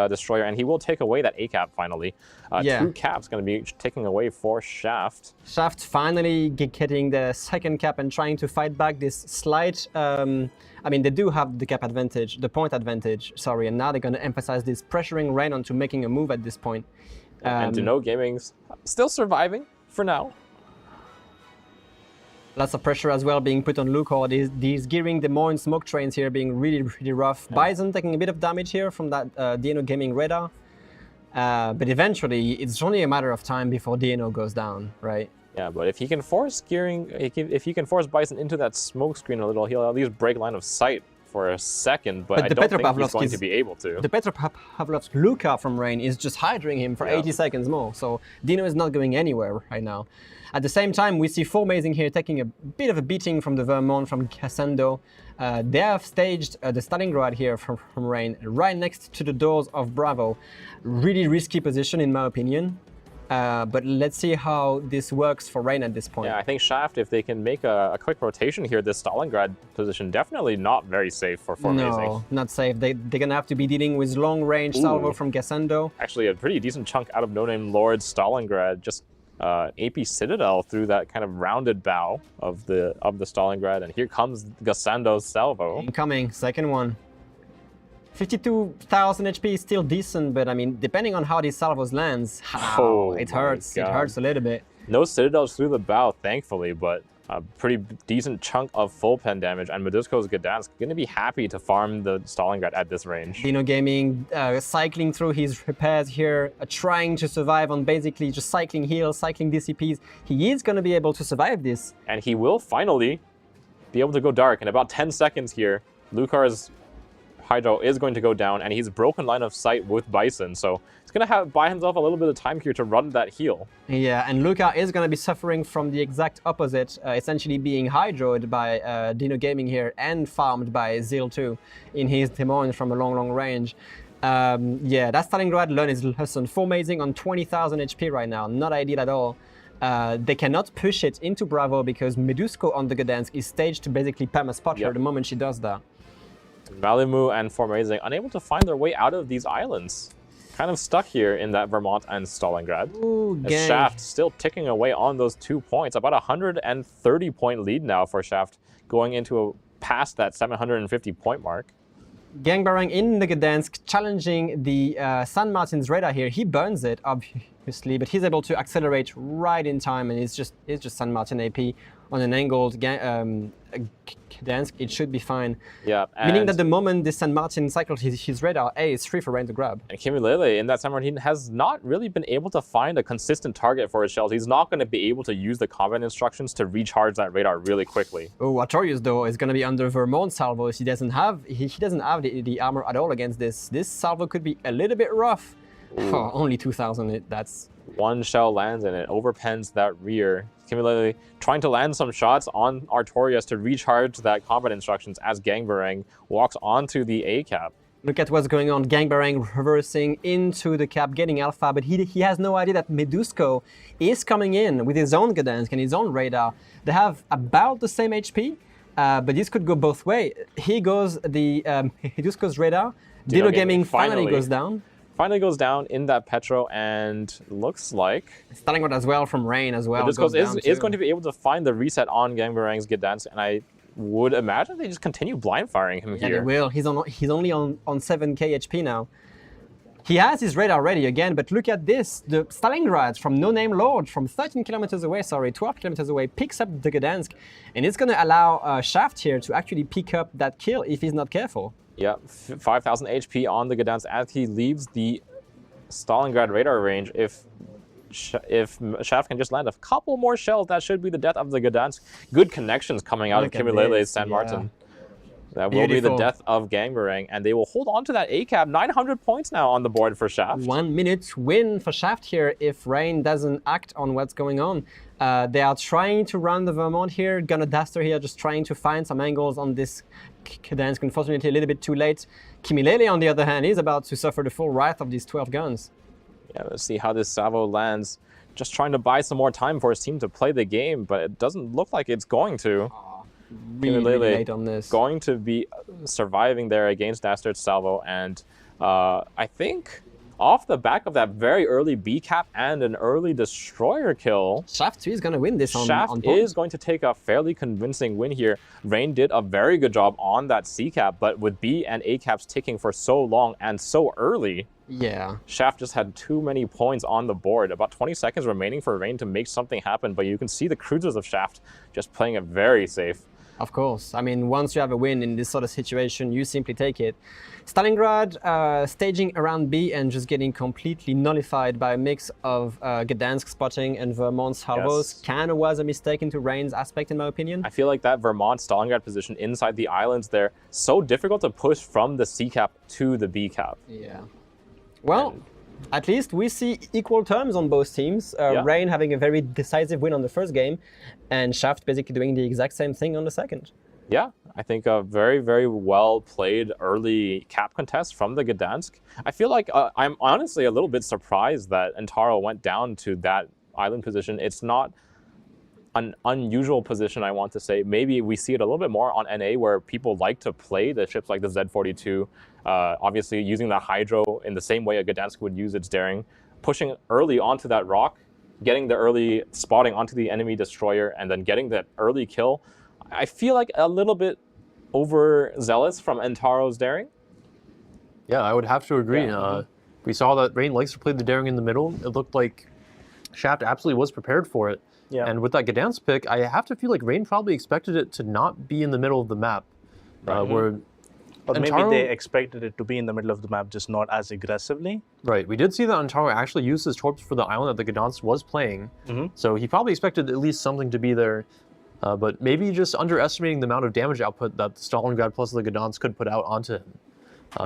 destroyer, and he will take away that A cap finally. 2 caps going to be taking away for Shaft. Shaft finally getting the second cap and trying to fight back this slight. I mean, they do have the cap advantage, the point advantage, sorry, and now they're going to emphasize this pressuring Rain onto making a move at this point. And Deneau Gaming's still surviving for now. Lots of pressure as well being put on Lukar. These gearing Des Moines smoke trains here being really, really rough. Bison taking a bit of damage here from that Deneau Gaming radar. But eventually, it's only a matter of time before Deneau goes down, right? Yeah, but if he can force gearing, if he can force Bison into that smoke screen a little, he'll at least break line of sight for a second, but I don't think he's going to be able to. The Petropavlovsk Lukar from Rain is just hydring him for 80 seconds more, so Dino is not going anywhere right now. At the same time, we see 4 Amazing here taking a bit of a beating from the Vermont, from Cassando. They have staged the Stalingrad here from Rain, right next to the doors of Bravo. Really risky position in my opinion. But let's see how this works for Rain at this point. Yeah, I think Shaft, if they can make a quick rotation here, this Stalingrad position definitely not very safe for Formazing. No, not safe. They're going to have to be dealing with long-range salvo from Gassando. Actually, a pretty decent chunk out of No Name Lord Stalingrad, just AP Citadel through that kind of rounded bow of the Stalingrad, and here comes Gassando's salvo. Incoming, second one. 52,000 HP is still decent, but I mean, depending on how these salvos lands, it hurts. It hurts a little bit. No Citadels through the bow, thankfully, but a pretty decent chunk of full pen damage, and Medusko's Gdansk going to be happy to farm the Stalingrad at this range. Dino Gaming cycling through his repairs here, trying to survive on basically just cycling heals, cycling DCPs. He is going to be able to survive this. And he will finally be able to go dark in about 10 seconds here. Lucar's Hydro is going to go down, and he's broken line of sight with Bison, so he's going to buy himself a little bit of time here to run that heal. Yeah, and Luca is going to be suffering from the exact opposite, essentially being hydroed by Dino Gaming here and farmed by Zeal 2 in his Demon from a long range. Yeah, that Stalingrad learned his lesson. Formazing on 20,000 HP right now, not ideal at all. They cannot push it into Bravo because Medusko on the Gdansk is staged to basically perma-spot her the moment she does that. Malimu and Formazing unable to find their way out of these islands. Kind of stuck here in that Vermont and Stalingrad. Ooh, as Shaft still ticking away on those 2 points. About 130 point lead now for Shaft, going into past that 750 point mark. Gangbarang in the Gdansk, challenging the San Martin's radar here. He burns it, obviously, but he's able to accelerate right in time, and it's just San Martin AP on an angled Gdansk. It should be fine. Yeah, meaning that the moment this San Martin cycles his radar, it's free for Rain to grab. And Kimilele in that San Martin has not really been able to find a consistent target for his shells. He's not going to be able to use the combat instructions to recharge that radar really quickly. Oh, Artorius though is going to be under Vermont salvos. He doesn't have the armor at all against this. This salvo could be a little bit rough. Oh, only 2,000. That's one shell lands and it overpens that rear. Kimilele trying to land some shots on Artorius to recharge that combat instructions as Gangbarang walks onto the A cap. Look at what's going on. Gangbarang reversing into the cap, getting alpha, but he has no idea that Medusko is coming in with his own Gdansk and his own radar. They have about the same HP, but this could go both ways. Here goes the Medusko's radar. Dino Gaming finally goes down. Finally goes down in that Petro, and looks like Stalingrad as well from Rain as well. Medusko is going to be able to find the reset on Gangbarang's Gdansk, and I would imagine they just continue blind firing him here. Yeah, they will. He's only on 7k HP now. He has his radar ready again, but look at this. The Stalingrad from No Name Lord from 13 kilometers away, 12 kilometers away, picks up the Gdansk, and it's going to allow Shaft here to actually pick up that kill if he's not careful. Yeah, 5,000 HP on the Gdansk as he leaves the Stalingrad radar range. If Shaft can just land a couple more shells, that should be the death of the Gdansk. Good connections coming out of Kimilele's San Martin. That will be the death of Gangbarang, and they will hold on to that A-cap. 900 points now on the board for Shaft. 1 minute win for Shaft here if Rain doesn't act on what's going on. They are trying to run the Vermont here. Gunner-Duster here just trying to find some angles on this Gdansk. Unfortunately, a little bit too late. Kimilele, on the other hand, is about to suffer the full wrath of these 12 guns. Yeah, let's see how this salvo lands. Just trying to buy some more time for his team to play the game, but it doesn't look like it's going to. Really late on this. Going to be surviving there against Dastard's salvo, and I think off the back of that very early B-cap and an early destroyer kill, Shaft is going to win this on Shaft is going to take a fairly convincing win here. Rain did a very good job on that C-cap, but with B and A-caps ticking for so long and so early, Shaft just had too many points on the board. About 20 seconds remaining for Rain to make something happen, but you can see the cruisers of Shaft just playing it very safe. Of course. I mean, once you have a win in this sort of situation, you simply take it. Stalingrad staging around B and just getting completely nullified by a mix of Gdansk spotting and Vermont salvos. Kind of was a mistake into Rain's aspect, in my opinion. I feel like that Vermont Stalingrad position inside the islands there, so difficult to push from the C-cap to the B-cap. Yeah. Well, at least we see equal terms on both teams. Rain having a very decisive win on the first game, and Shaft basically doing the exact same thing on the second. Yeah, I think a very, very well played early cap contest from the Gdansk. I feel like I'm honestly a little bit surprised that Antaro went down to that island position. It's not an unusual position, I want to say. Maybe we see it a little bit more on NA where people like to play the ships like the Z-42, obviously using the Hydro in the same way a Gdansk would use its daring, pushing early onto that rock, getting the early spotting onto the enemy destroyer, and then getting that early kill. I feel like a little bit overzealous from Antaro's daring. Yeah, I would have to agree. Yeah. We saw that Rain likes to play the daring in the middle. It looked like Shaft absolutely was prepared for it. Yeah. And with that Gdansk pick, I have to feel like Rain probably expected it to not be in the middle of the map. Where Or Antaro, maybe they expected it to be in the middle of the map, just not as aggressively. Right, we did see that Antaro actually used his torps for the island that the Gdansk was playing. So he probably expected at least something to be there. But maybe just underestimating the amount of damage output that Stalingrad plus the Gdansk could put out onto him.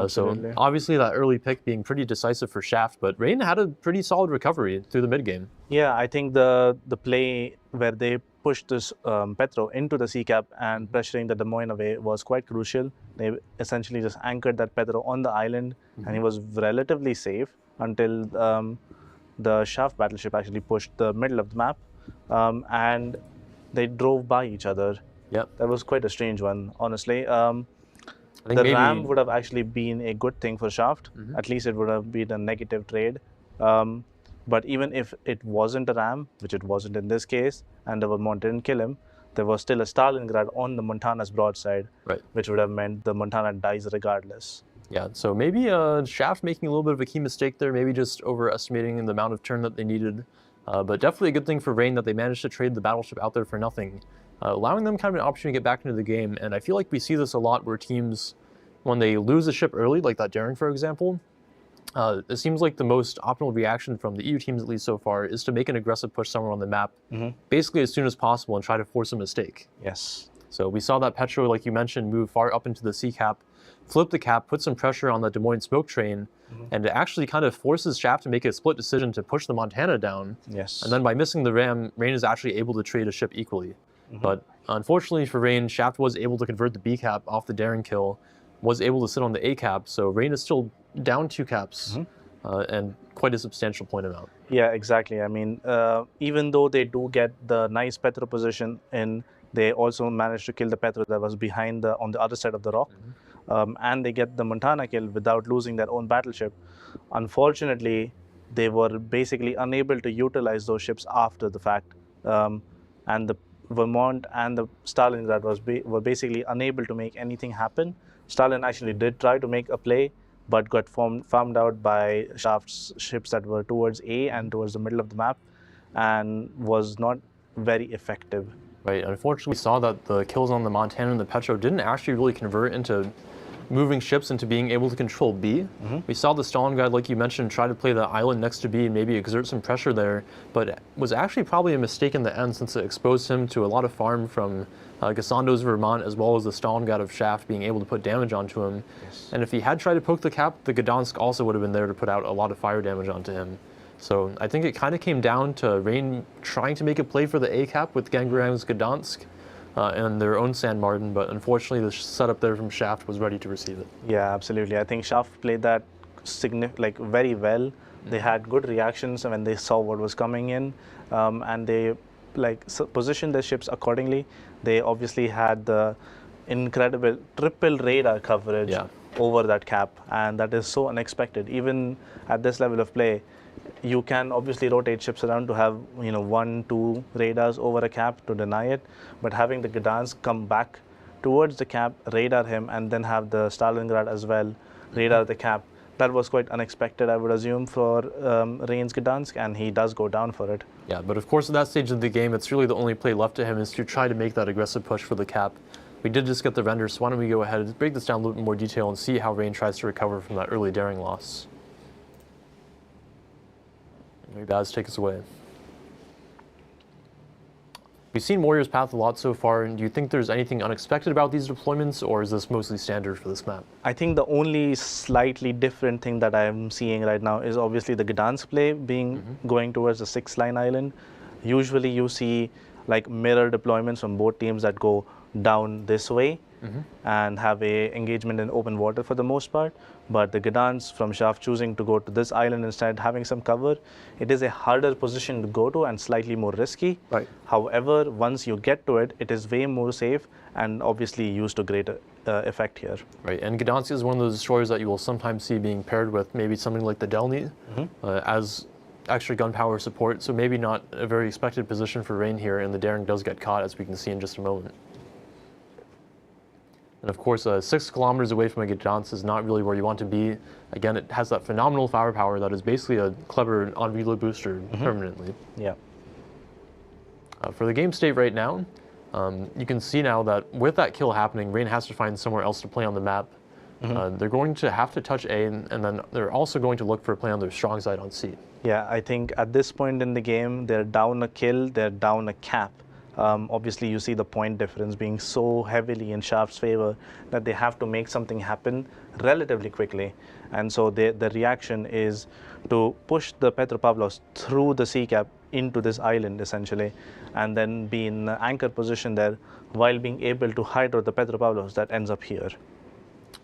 So obviously that early pick being pretty decisive for Shaft, but Rain had a pretty solid recovery through the mid game. Yeah, I think the play where they pushed this Petro into the C cap and pressuring the Des Moines away was quite crucial. They essentially just anchored that Petro on the island, and he was relatively safe until the Shaft battleship actually pushed the middle of the map, and they drove by each other. Yep. That was quite a strange one, honestly. I think the maybe, ram would have actually been a good thing for Shaft. At least it would have been a negative trade. But even if it wasn't a ram, which it wasn't in this case, and the Vermont didn't kill him, there was still a Stalingrad on the Montana's broadside, which would have meant the Montana dies regardless. Yeah, so maybe Shaft making a little bit of a key mistake there, maybe just overestimating the amount of turn that they needed. But definitely a good thing for Rain that they managed to trade the battleship out there for nothing, allowing them kind of an opportunity to get back into the game. And I feel like we see this a lot where teams, when they lose a ship early, like that daring, for example, it seems like the most optimal reaction from the EU teams, at least so far, is to make an aggressive push somewhere on the map, basically as soon as possible and try to force a mistake. Yes. So we saw that Petro, like you mentioned, move far up into the C cap, flip the cap, put some pressure on the Des Moines smoke train, and it actually kind of forces Shaft to make a split decision to push the Montana down. Yes. And then by missing the ram, Rain is actually able to trade a ship equally. But unfortunately for Rain, Shaft was able to convert the B cap off the daring kill, was able to sit on the A cap, so Rain is still down 2 caps, and quite a substantial point amount. Yeah, exactly. I mean, even though they do get the nice Petro position in, they also managed to kill the Petro that was behind on the other side of the rock, and they get the Montana kill without losing their own battleship. Unfortunately, they were basically unable to utilize those ships after the fact, and the Vermont and the Stalingrad were basically unable to make anything happen. Stalin actually did try to make a play, but got farmed out by Shaft's ships that were towards A and towards the middle of the map, and was not very effective. Right, unfortunately we saw that the kills on the Montana and the Petro didn't actually really convert into moving ships into being able to control B. We saw the Stalingrad, like you mentioned, try to play the island next to B and maybe exert some pressure there, but it was actually probably a mistake in the end since it exposed him to a lot of farm from Gassando's Vermont as well as the Stalingrad of Shaft being able to put damage onto him. And if he had tried to poke the cap, the Gdansk also would have been there to put out a lot of fire damage onto him. So I think it kind of came down to Rain trying to make a play for the A cap with Gangrang's Gdansk and their own San Martin, but unfortunately the setup there from Shaft was ready to receive it. Yeah, absolutely. I think Shaft played that very well. They had good reactions when they saw what was coming in, and they positioned their ships accordingly. They obviously had the incredible triple radar coverage over that cap, and that is so unexpected. Even at this level of play, you can obviously rotate ships around to have 1-2 radars over a cap to deny it, but having the Gdansk come back towards the cap, radar him, and then have the Stalingrad as well radar the cap, that was quite unexpected, I would assume, for Rain's Gdansk, and he does go down for it. Yeah, but of course at that stage of the game, it's really the only play left to him is to try to make that aggressive push for the cap. We did just get the render, so why don't we go ahead and break this down a little bit more detail and see how Rain tries to recover from that early daring loss. Maybe Baz, take us away. We've seen Warrior's Path a lot so far, and do you think there's anything unexpected about these deployments, or is this mostly standard for this map? I think the only slightly different thing that I'm seeing right now is obviously the Gdansk play going towards the 6-line island. Usually you see mirror deployments from both teams that go down this way and have a engagement in open water for the most part. But the Gdansk from Shaft choosing to go to this island instead, having some cover, it is a harder position to go to and slightly more risky. Right. However, once you get to it, it is way more safe and obviously used to greater effect here. Right, and Gdansk is one of those destroyers that you will sometimes see being paired with maybe something like the Delny as extra gunpowder support, so maybe not a very expected position for Rain here, and the Daring does get caught, as we can see in just a moment. And of course, 6 kilometers away from a Gdansk is not really where you want to be. Again, it has that phenomenal firepower that is basically a clever on-reload booster permanently. Yeah. For the game state right now, you can see now that with that kill happening, Rain has to find somewhere else to play on the map. They're going to have to touch A, and then they're also going to look for a play on their strong side on C. Yeah, I think at this point in the game, they're down a kill, they're down a cap. Obviously, you see the point difference being so heavily in Shaft's favor that they have to make something happen relatively quickly. And so the reaction is to push the Petropavlovsk through the sea cap into this island, essentially, and then be in anchor position there while being able to hydro the Petropavlovsk that ends up here.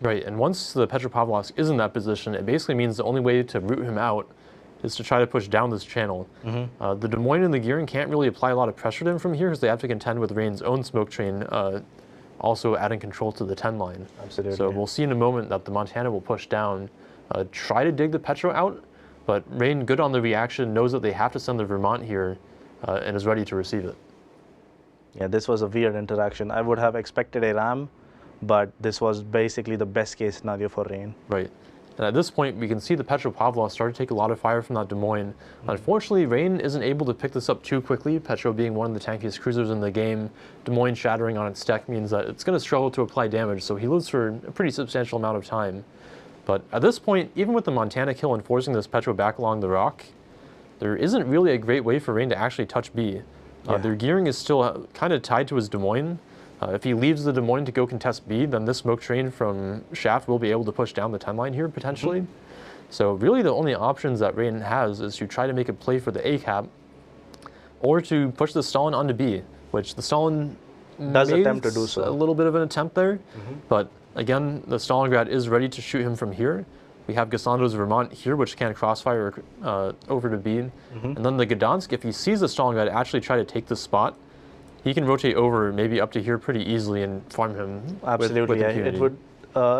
Right, and once the Petropavlovsk is in that position, it basically means the only way to root him out is to try to push down this channel. The Des Moines and the Gearing can't really apply a lot of pressure to him from here because they have to contend with Rain's own smoke train, also adding control to the 10 line. Absolutely. So we'll see in a moment that the Montana will push down, try to dig the Petro out, but Rain, good on the reaction, knows that they have to send the Vermont here and is ready to receive it. Yeah, this was a weird interaction. I would have expected a ram, but this was basically the best case scenario for Rain. Right. And at this point, we can see the Petropavlovsk start to take a lot of fire from that Des Moines. Unfortunately, Rain isn't able to pick this up too quickly. Petro being one of the tankiest cruisers in the game, Des Moines shattering on its deck means that it's going to struggle to apply damage, so he lives for a pretty substantial amount of time. But at this point, even with the Montana kill and forcing this Petro back along the rock, there isn't really a great way for Rain to actually touch B. Their Gearing is still kind of tied to his Des Moines. If he leaves the Des Moines to go contest B, then this smoke train from Shaft will be able to push down the 10 line here, potentially. So really the only options that Rain has is to try to make a play for the A cap, or to push the Stalin onto B, which the Stalin does attempt to do so. A little bit of an attempt there, but again, the Stalingrad is ready to shoot him from here. We have Gassandro's Vermont here, which can crossfire over to B. And then the Gdansk, if he sees the Stalingrad actually try to take this spot, he can rotate over maybe up to here pretty easily and farm him. Absolutely, with yeah. It would,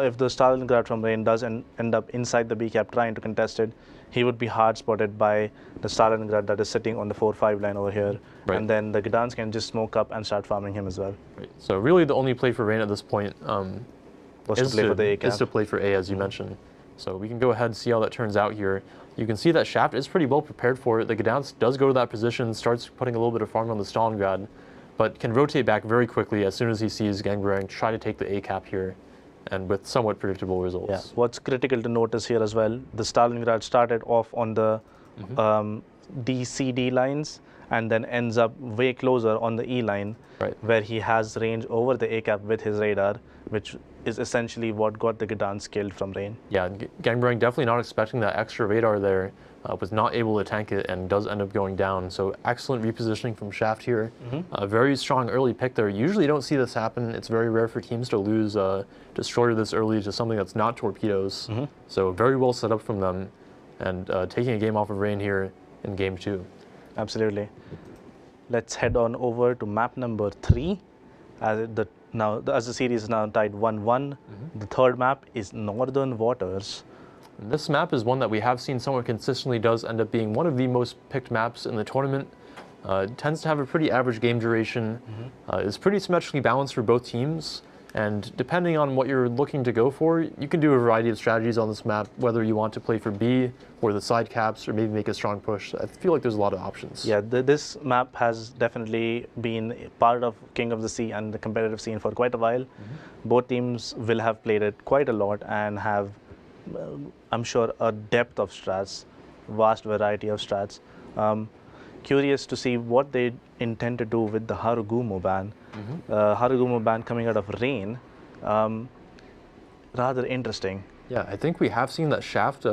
if the Stalingrad from Rain does end up inside the B cap trying to contest it, he would be hard spotted by the Stalingrad that is sitting on the 4-5 line over here. Right. And then the Gdansk can just smoke up and start farming him as well. Right. So really the only play for Rain at this point was to play for the A cap. Is to play for A, as you mentioned. So we can go ahead and see how that turns out here. You can see that Shaft is pretty well prepared for it. The Gdansk does go to that position, starts putting a little bit of farm on the Stalingrad, but can rotate back very quickly as soon as he sees Gangrang try to take the A cap here, and with somewhat predictable results. Yeah. What's critical to notice here as well, the Stalingrad started off on the D-CD lines and then ends up way closer on the E line, where he has range over the A cap with his radar, which is essentially what got the Gdansk killed from Rain. Yeah, Gangrang definitely not expecting that extra radar there, was not able to tank it and does end up going down. So excellent repositioning from Shaft here. A very strong early pick there. Usually you don't see this happen. It's very rare for teams to lose a destroyer this early to something that's not torpedoes. So very well set up from them, and taking a game off of Rain here in game 2. Absolutely. Let's head on over to map number 3. As the series is now tied 1-1, the third map is Northern Waters. And this map is one that we have seen somewhat consistently does end up being one of the most picked maps in the tournament. It tends to have a pretty average game duration. It's pretty symmetrically balanced for both teams. And depending on what you're looking to go for, you can do a variety of strategies on this map, whether you want to play for B or the side caps or maybe make a strong push. I feel like there's a lot of options. Yeah, this map has definitely been part of King of the Sea and the competitive scene for quite a while. Both teams will have played it quite a lot and have, I'm sure, a depth of strats, vast variety of strats. Curious to see what they intend to do with the Harugumo ban. Harugumo ban coming out of Rain, rather interesting. Yeah, I think we have seen that Shaft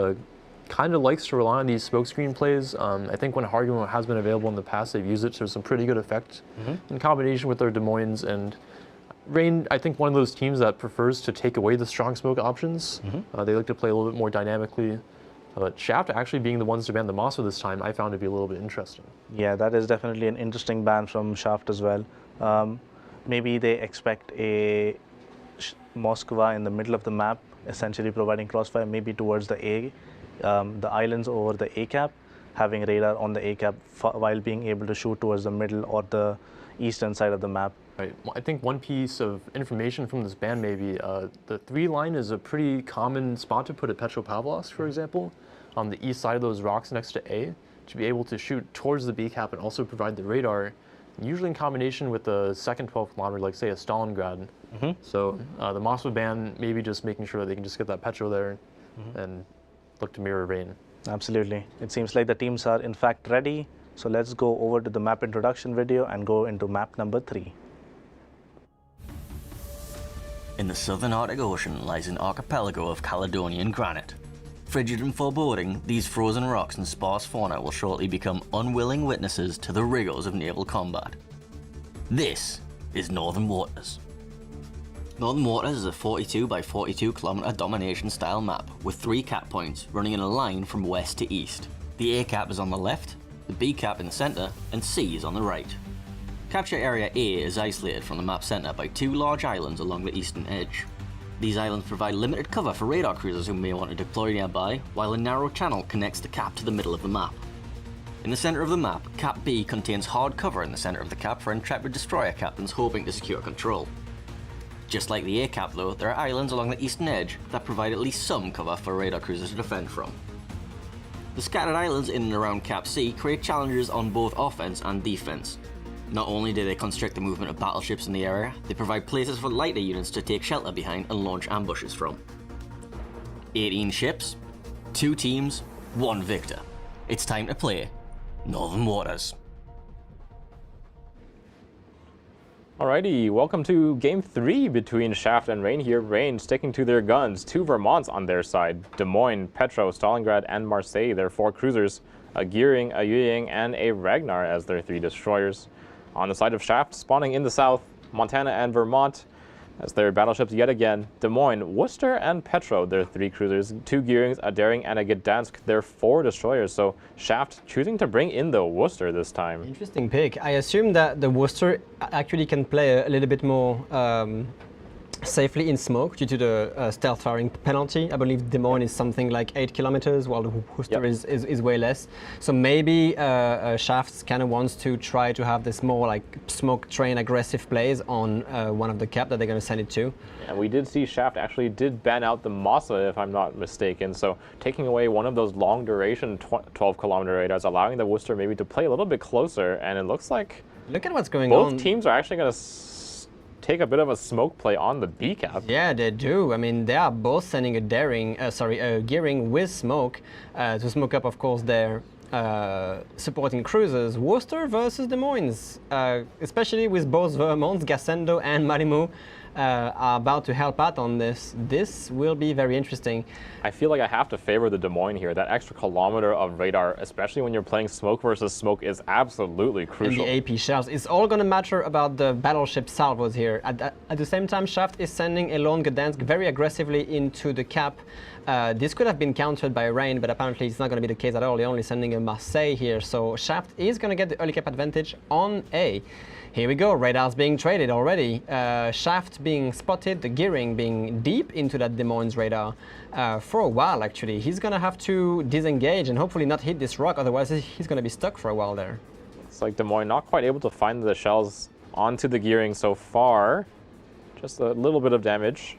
kind of likes to rely on these smokescreen plays. I think when Harugumo has been available in the past, they've used it to some pretty good effect in combination with their Des Moines, and Rain, I think one of those teams that prefers to take away the strong smoke options. They like to play a little bit more dynamically. But Shaft actually being the ones to ban the Mosso this time, I found to be a little bit interesting. Yeah, that is definitely an interesting ban from Shaft as well. Maybe they expect a Moskva in the middle of the map, essentially providing crossfire, maybe towards the islands over the A cap, having radar on the A cap while being able to shoot towards the middle or the eastern side of the map. Right. I think one piece of information from this ban maybe, the 3 line is a pretty common spot to put a Petropavlovsk, for example, on the east side of those rocks next to A, to be able to shoot towards the B cap and also provide the radar, usually in combination with the second 12 kilometer, like say a Stalingrad. So the Moskva ban, maybe just making sure that they can just get that Petro there and look to mirror Rain. Absolutely. It seems like the teams are in fact ready. So let's go over to the map introduction video and go into map number 3. In the southern Arctic Ocean lies an archipelago of Caledonian granite. Frigid and foreboding, these frozen rocks and sparse fauna will shortly become unwilling witnesses to the rigors of naval combat. This is Northern Waters. Northern Waters is a 42 by 42 kilometer domination style map with 3 cap points running in a line from west to east. The A cap is on the left, the B cap in the center, and C is on the right. Capture Area A is isolated from the map center by 2 large islands along the eastern edge. These islands provide limited cover for radar cruisers who may want to deploy nearby, while a narrow channel connects the cap to the middle of the map. In the center of the map, Cap B contains hard cover in the center of the cap for intrepid destroyer captains hoping to secure control. Just like the A cap though, there are islands along the eastern edge that provide at least some cover for radar cruisers to defend from. The scattered islands in and around Cap C create challenges on both offense and defense. Not only do they constrict the movement of battleships in the area, they provide places for lighter units to take shelter behind and launch ambushes from. 18 ships, 2 teams, 1 victor. It's time to play Northern Waters. Alrighty, welcome to Game 3 between Shaft and Rain here. Rain sticking to their guns, 2 Vermonts on their side. Des Moines, Petro, Stalingrad, and Marseille, their 4 cruisers. A Gearing, a Yuying, and a Ragnar as their 3 destroyers. On the side of Shaft, spawning in the south, Montana and Vermont as their battleships yet again. Des Moines, Worcester, and Petro, their 3 cruisers. 2 Gearings, a Daring, and a Gdansk, their 4 destroyers. So Shaft choosing to bring in the Worcester this time. Interesting pick. I assume that the Worcester actually can play a little bit more safely in smoke due to the stealth firing penalty. I believe Des Moines is something like 8 kilometers, while the Worcester is way less. So maybe Shafts kind of wants to try to have this more like smoke train aggressive plays on one of the cap that they're going to send it to. And we did see Shaft actually did ban out the Mossa, if I'm not mistaken. So taking away one of those long duration 12 kilometer radars, allowing the Worcester maybe to play a little bit closer. And it looks like look at what's going on. Both teams are actually going to take a bit of a smoke play on the B cap. Yeah, they do. I mean, they are both sending a Gearing with smoke to smoke up, of course, their supporting cruisers. Worcester versus Des Moines, especially with both Vermont, Gassendo, and Marimu are about to help out on this. This will be very interesting. I feel like I have to favor the Des Moines here. That extra kilometer of radar, especially when you're playing smoke versus smoke, is absolutely crucial. And the AP shells. It's all going to matter about the battleship salvos here. At the same time, Shaft is sending a lone Gdansk very aggressively into the cap. This could have been countered by Rain, but apparently it's not going to be the case at all. They're only sending a Marseille here. So Shaft is going to get the early cap advantage on A. Here we go, radars being traded already. Shaft being spotted, the Gearing being deep into that Des Moines radar for a while actually. He's gonna have to disengage and hopefully not hit this rock, otherwise he's gonna be stuck for a while there. It's like Des Moines not quite able to find the shells onto the Gearing so far. Just a little bit of damage.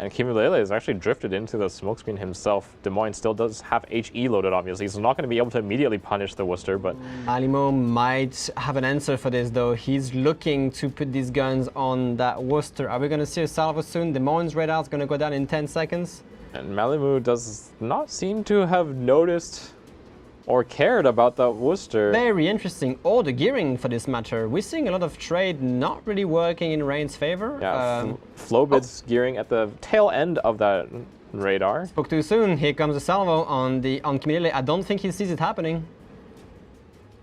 And Kimulele has actually drifted into the smokescreen himself. Des Moines still does have HE loaded, obviously, so not going to be able to immediately punish the Worcester, but... Malimo might have an answer for this, though. He's looking to put these guns on that Worcester. Are we going to see a salvo soon? Des Moines' radar is going to go down in 10 seconds. And Malimu does not seem to have noticed or cared about that Worcester. Very interesting. Or the Gearing, for this matter. We're seeing a lot of trade not really working in Rain's favor. Yeah, Flowbit's Gearing at the tail end of that radar. Spoke too soon. Here comes a salvo on Kimilele. I don't think he sees it happening.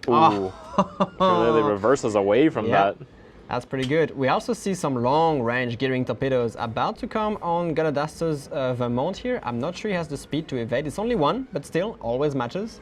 Ooh. Kimilele reverses away from that. That's pretty good. We also see some long-range gearing torpedoes about to come on Gunnerduster's Vermont here. I'm not sure he has the speed to evade. It's only one, but still, always matters.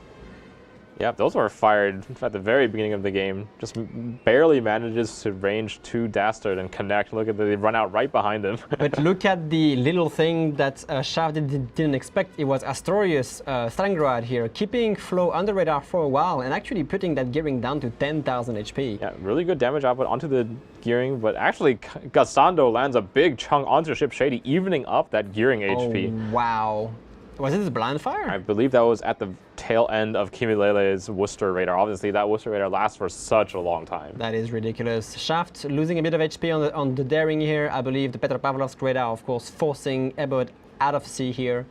Yeah, those were fired at the very beginning of the game. Just barely manages to range to Dastard and connect. Look at they run out right behind him. But look at the little thing that Shaft didn't expect. It was Astorius Stalingrad here, keeping flow under radar for a while and actually putting that gearing down to 10,000 HP. Yeah, really good damage output onto the gearing, but actually Gassando lands a big chunk onto Ship Shady, evening up that gearing HP. Oh, wow. Was it his blind fire? I believe that was at the tail end of Kimilele's Worcester radar. Obviously, that Worcester radar lasts for such a long time. That is ridiculous. Shaft losing a bit of HP on the daring here. I believe the Petropavlovsk radar, of course, forcing Ebert out of sea here.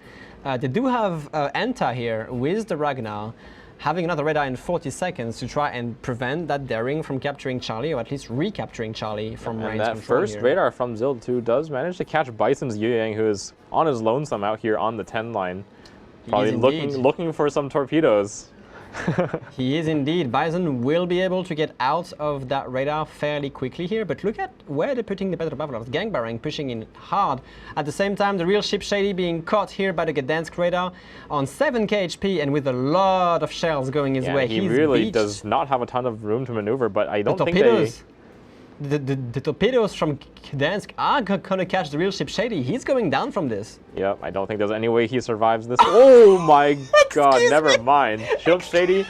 They do have Enta here with the Ragnar, having another radar in 40 seconds to try and prevent that daring from capturing Charlie, or at least recapturing Charlie from range control. And that first radar from Zild 2 does manage to catch Bison's Yuyang, who is on his lonesome out here on the 10 line. Probably looking for some torpedoes. He is indeed. Bison will be able to get out of that radar fairly quickly here, but look at where they're putting the Petropavlovsk. Gangbarang pushing in hard. At the same time, the real Ship Shady being caught here by the Gdansk radar on 7k HP and with a lot of shells going his way. He really does not have a ton of room to maneuver, but I don't think they... The torpedoes from Gdansk are going to catch the real Ship Shady. He's going down from this. Yep, I don't think there's any way he survives this. Oh my god, never mind. Ship Shady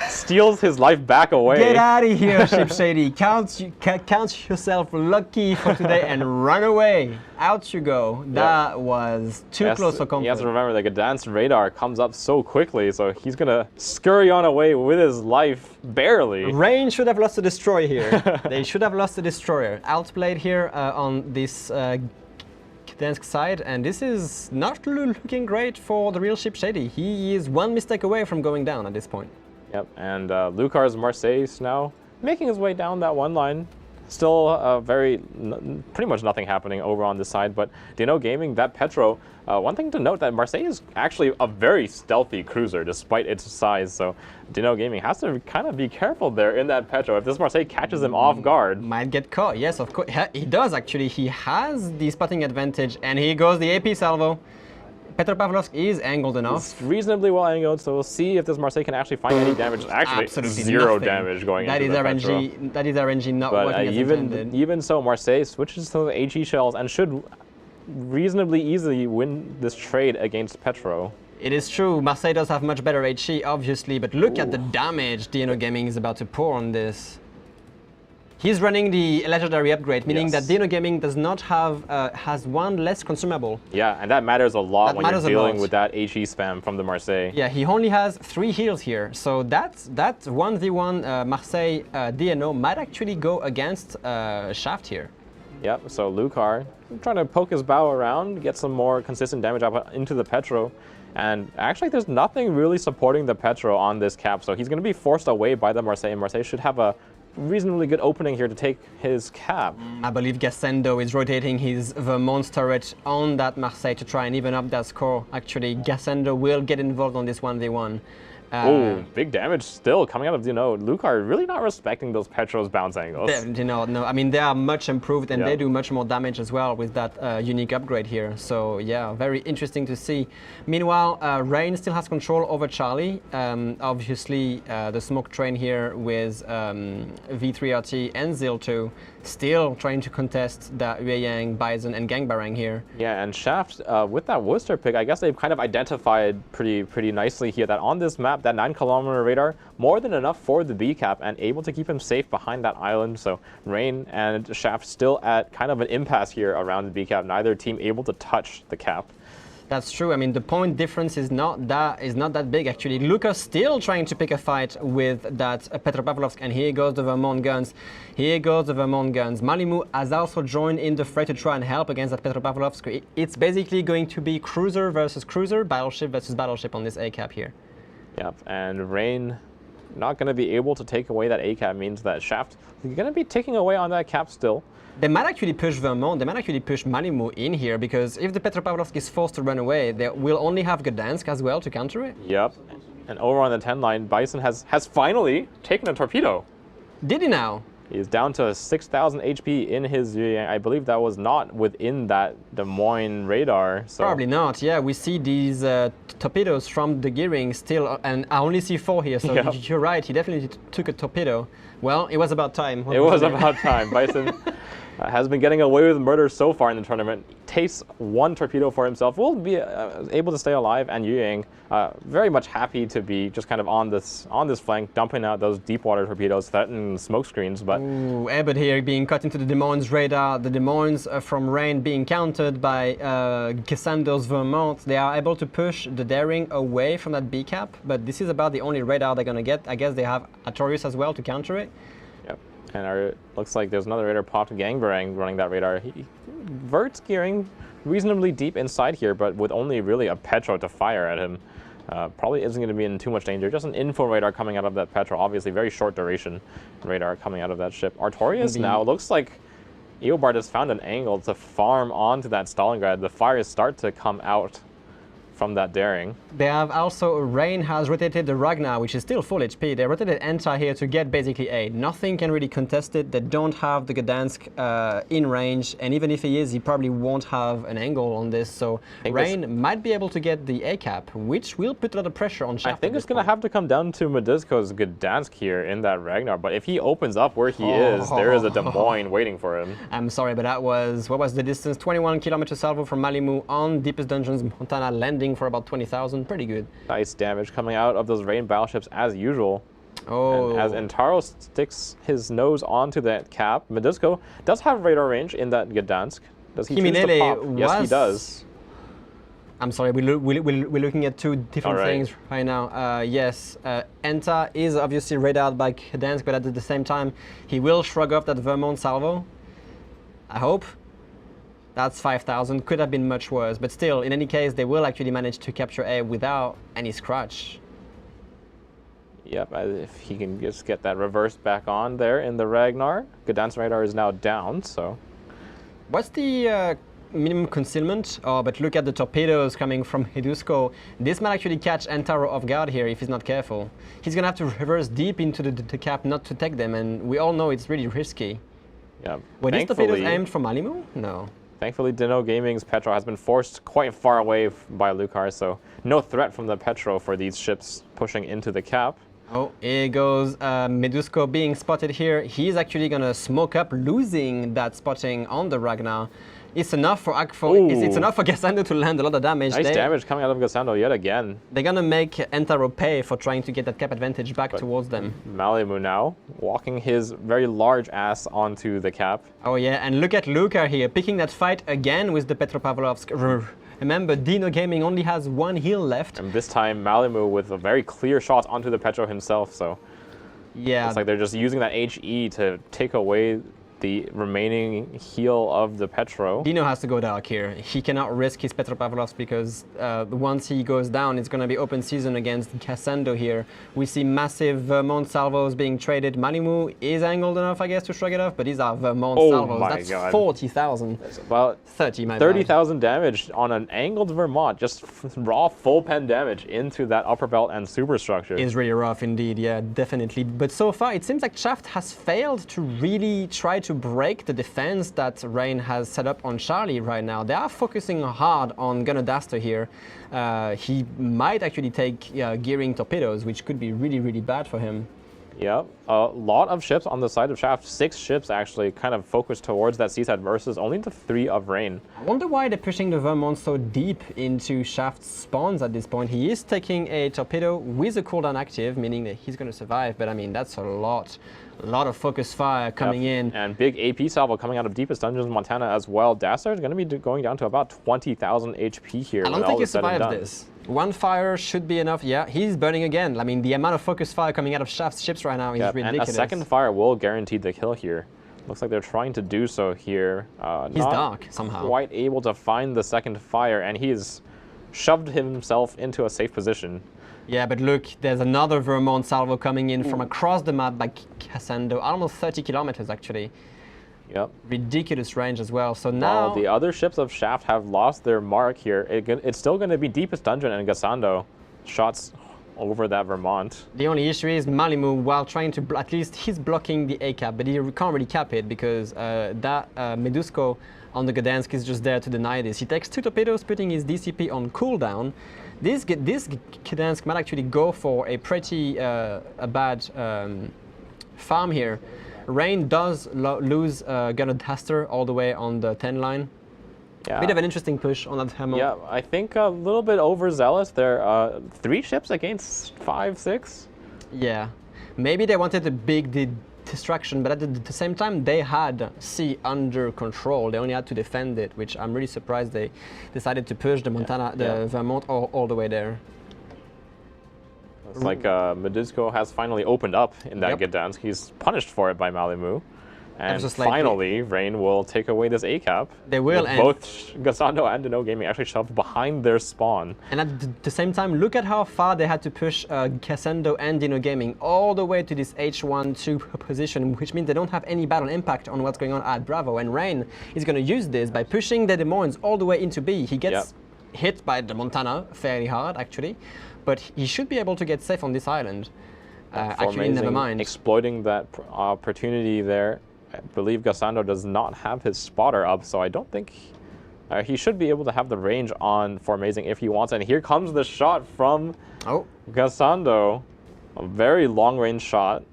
steals his life back away. Get out of here, Ship Shady. Count yourself lucky for today and run away. Out you go. That was too close for comfort. He has to remember the Gdansk radar comes up so quickly, so he's going to scurry on away with his life, barely. Rain should have lost a destroyer here. They should have lost a destroyer. Outplayed here on this Gdansk side, and this is not looking great for the real Ship Shady. He is one mistake away from going down at this point. Yep, and Lucar's Marseille now making his way down that one line. Still pretty much nothing happening over on this side, but Dino Gaming, that Petro, one thing to note that Marseille is actually a very stealthy cruiser despite its size, so Dino Gaming has to kind of be careful there in that Petro. If this Marseille catches him off guard. Might get caught, yes, of course. He does actually. He has the spotting advantage, and here goes the AP salvo. Petropavlovsk is angled enough. It's reasonably well angled, so we'll see if this Marseille can actually find any damage. Actually, absolutely zero nothing. Damage going into the Petro. That is RNG not but, working as intended. Even so, Marseille switches to the HE shells and should reasonably easily win this trade against Petro. It is true, Marseille does have much better HE, obviously, but look at the damage Dino Gaming is about to pour on this. He's running the legendary upgrade, meaning that Dino Gaming does not have has one less consumable. Yeah, and that matters a lot when you're dealing with that HE spam from the Marseille. Yeah, he only has 3 heals here, so that 1v1 Marseille DNO might actually go against Shaft here. Yep, so Lucar trying to poke his bow around, get some more consistent damage output into the Petro. And actually, there's nothing really supporting the Petro on this cap, so he's going to be forced away by the Marseille, and Marseille should have a reasonably good opening here to take his cap. I believe Gassendo is rotating his Vermont turret on that Marseille to try and even up that score. Actually, Gassendo will get involved on this 1v1. Oh, big damage still coming out of, Lucar really not respecting those Petro's bounce angles. No, I mean, they are much improved and they do much more damage as well with that unique upgrade here. So yeah, very interesting to see. Meanwhile, Rain still has control over Charlie. Obviously, the smoke train here with V3RT and Zil2 still trying to contest the Yueyang, Bison, and Gangbarang here. Yeah, and Shaft, with that Worcester pick, I guess they've kind of identified pretty nicely here that on this map, that 9-kilometer radar, more than enough for the B cap and able to keep him safe behind that island. So Rain and Shaft still at kind of an impasse here around the B cap, neither team able to touch the cap. That's true. I mean, the point difference is not that big, actually. Lucas still trying to pick a fight with that Petropavlovsk, and here goes the Vermont guns. Here goes the Vermont guns. Malimu has also joined in the fray to try and help against that Petropavlovsk. It's basically going to be cruiser versus cruiser, battleship versus battleship on this A-cap here. Yep, and Rain not going to be able to take away that A-cap means that Shaft is going to be taking away on that cap still. They might actually push Vermont, they might actually push Malimu in here, because if the Petropavlovsk is forced to run away, they will only have Gdansk as well to counter it. Yep, and over on the 10 line, Bison has finally taken a torpedo. Did he now? He's down to 6,000 HP in his Yuyang. I believe that was not within that Des Moines radar. So. Probably not, yeah. We see these torpedoes from the gearing still, and I only see 4 here, so Yep. you're right, he definitely took a torpedo. Well, it was about time. It was about time. Bison has been getting away with murder so far in the tournament. Tastes 1 torpedo for himself. Will be able to stay alive, and Yuyang very much happy to be just kind of on this flank, dumping out those deep water torpedoes, threatening smoke screens. But Ooh, Ebert here being cut into the Des Moines radar. The Des Moines from Rain being countered by Cassando's Vermont. They are able to push the Daring away from that B cap, but this is about the only radar they're gonna get. I guess they have Artorius as well to counter it. Yep. And looks like there's another radar popped. Gangbarang running that radar. Vert's gearing reasonably deep inside here, but with only really a Petro to fire at him. Probably isn't going to be in too much danger. Just an info radar coming out of that Petro. Obviously, very short duration radar coming out of that ship. Artorius now looks like Eobard has found an angle to farm onto that Stalingrad. The fires start to come out from that Daring. They have also, Rain has rotated the Ragnar, which is still full HP. They rotated Enta here to get basically A. Nothing can really contest it. They don't have the Gdansk in range, and even if he is, he probably won't have an angle on this. So Rain might be able to get the A cap, which will put a lot of pressure on Shaft. I think it's going to have to come down to Medisko's Gdansk here in that Ragnar, but if he opens up where he is, there is a Des Moines waiting for him. I'm sorry, but that was, what was the distance? 21 kilometer salvo from Malimu on Deepest Dungeons, Montana, landing for about 20,000. Pretty good. Nice damage coming out of those Rain battleships as usual. Oh. And as Entaro sticks his nose onto that cap, Medisko does have radar range in that Gdansk. Does he choose to pop? Yes, he does. I'm sorry, we're looking at 2 different things right now. Yes, Enta is obviously radared by Gdansk, but at the same time, he will shrug off that Vermont salvo. I hope. That's 5,000, could have been much worse, but still, in any case, they will actually manage to capture A without any scratch. Yep, if he can just get that reverse back on there in the Ragnar. Gdansk radar is now down, so. What's the minimum concealment? Oh, but look at the torpedoes coming from Hidusko. This might actually catch Entaro off guard here if he's not careful. He's gonna have to reverse deep into the cap not to take them, and we all know it's really risky. Yeah. Were these torpedoes aimed from Malimu? No. Thankfully, Dino Gaming's Petro has been forced quite far away by Lucar, so no threat from the Petro for these ships pushing into the cap. Oh, here goes Medusko being spotted here. He's actually gonna smoke up, losing that spotting on the Ragnar. It's enough for it's enough for Gassando to land a lot of damage. Nice damage coming out of Gassando yet again. They're gonna make Entaro pay for trying to get that cap advantage back towards them. Malimu now walking his very large ass onto the cap. Oh yeah, and look at Lucar here, picking that fight again with the Petropavlovsk. Remember, Dino Gaming only has 1 heal left. And this time Malimu with a very clear shot onto the Petro himself, so yeah, it's like they're just using that HE to take away the remaining heal of the Petro. Dino has to go dark here. He cannot risk his Petropavlovsk because once he goes down, it's going to be open season against Cassando here. We see massive Vermont salvos being traded. Malimu is angled enough, I guess, to shrug it off, but these are Vermont salvos. That's 40,000. That's about 30,000 damage on an angled Vermont. Just raw full pen damage into that upper belt and superstructure. Is really rough indeed, yeah, definitely. But so far, it seems like Shaft has failed to really try to break the defense that Rain has set up on Charlie right now. They are focusing hard on Gunadaster here. He might actually take gearing torpedoes, which could be really, really bad for him. Yep, a lot of ships on the side of Shaft. 6 ships actually kind of focused towards that seaside versus only the 3 of Rain. I wonder why they're pushing the Vermont so deep into Shaft's spawns at this point. He is taking a torpedo with a cooldown active, meaning that he's going to survive, but I mean, that's a lot of focus fire coming in. And big AP salvo coming out of Deepest Dungeons, Montana as well. Dassler is going to be going down to about 20,000 HP here. I don't think he survives this. 1 fire should be enough. Yeah, he's burning again. I mean, the amount of focus fire coming out of Shaft's ships right now is ridiculous. And a second fire will guarantee the kill here. Looks like they're trying to do so here. He's dark somehow. Quite able to find the second fire, and he's shoved himself into a safe position. Yeah, but look, there's another Vermont salvo coming in from across the map by Cassando, almost 30 kilometers actually. Yep. Ridiculous range as well. So now the other ships of Shaft have lost their mark here. It's still going to be Deepest Dungeon and Gassando. Shots over that Vermont. The only issue is Malimu, while trying to, at least he's blocking the A cap, but he can't really cap it because that Medusko on the Gdansk is just there to deny this. He takes 2 torpedoes, putting his DCP on cooldown. This Gdansk might actually go for a pretty bad farm here. Rain does lose Gunner Taster all the way on the 10 line. Yeah. Bit of an interesting push on that hammer. Yeah, I think a little bit overzealous. They're 3 ships against 5, 6. Yeah, maybe they wanted a big distraction, but at the same time, they had C under control. They only had to defend it, which I'm really surprised they decided to push the Vermont all the way there. It's like Medusko has finally opened up in that Gdansk. He's punished for it by Malimu. And finally, Rain will take away this A cap. They will. And both Gassando and Deno Gaming actually shoved behind their spawn. And at the same time, look at how far they had to push Gassando and Dino Gaming all the way to this H1-2 position, which means they don't have any battle impact on what's going on at Bravo. And Rain is going to use this by pushing the Des Moines all the way into B. He gets hit by the Montana fairly hard, actually, but he should be able to get safe on this island. Actually, never mind. Exploiting that opportunity there. I believe Gassando does not have his spotter up, so I don't think he should be able to have the range on Formazing if he wants. And here comes the shot from Gassando. A very long-range shot.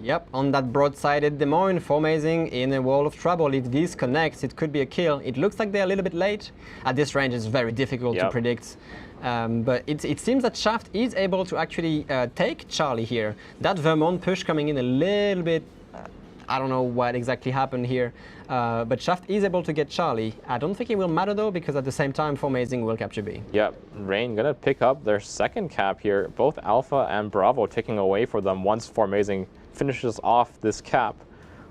Yep, on that broadsided Des Moines, Formazing in a wall of trouble. If this connects, it could be a kill. It looks like they're a little bit late. At this range, it's very difficult to predict. But it seems that Shaft is able to actually take Charlie here. That Vermont push coming in a little bit, I don't know what exactly happened here, but Shaft is able to get Charlie. I don't think it will matter though, because at the same time, Formazing will capture B. Yep, Rain gonna pick up their second cap here. Both Alpha and Bravo taking away for them once Formazing finishes off this cap.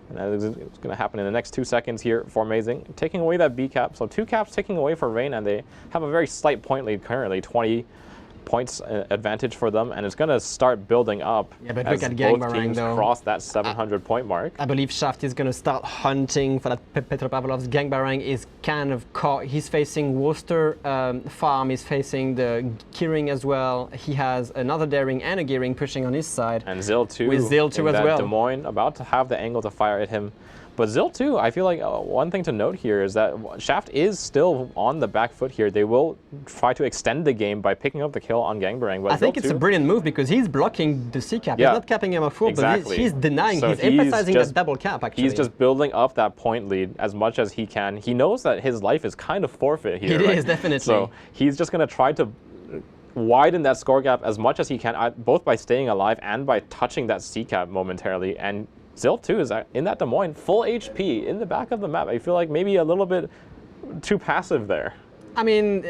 And it's gonna happen in the next 2 seconds here. Formazing taking away that B cap. So 2 caps taking away for Rain, and they have a very slight point lead currently, 20 points advantage for them, and it's going to start building up but as look at both teams cross that 700 point mark. I believe Shaft is going to start hunting for that Petropavlov's. Gangbarang is kind of caught. He's facing Worcester farm, he's facing the Gearing as well. He has another Daring and a Gearing pushing on his side. And Zil 2 with Zil 2 as well. Des Moines about to have the angle to fire at him. But Zil 2, I feel like one thing to note here is that Shaft is still on the back foot here. They will try to extend the game by picking up the kill on Gangbarang. But I think it's a brilliant move because he's blocking the C cap. He's not capping him a full, but he's denying, he's emphasizing that double cap, actually. He's just building up that point lead as much as he can. He knows that his life is kind of forfeit here. It is, definitely. So he's just going to try to widen that score gap as much as he can, both by staying alive and by touching that C cap momentarily. And Zil 2 is in that Des Moines, full HP in the back of the map. I feel like maybe a little bit too passive there. I mean,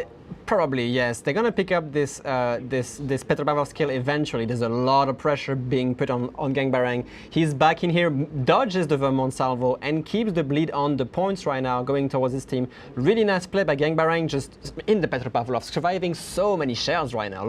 probably, yes. They're going to pick up this Petropavlov's kill eventually. There's a lot of pressure being put on Gangbarang. He's back in here, dodges the Vermont salvo, and keeps the bleed on the points right now, going towards his team. Really nice play by Gangbarang, just in the Petropavlov, surviving so many shells right now.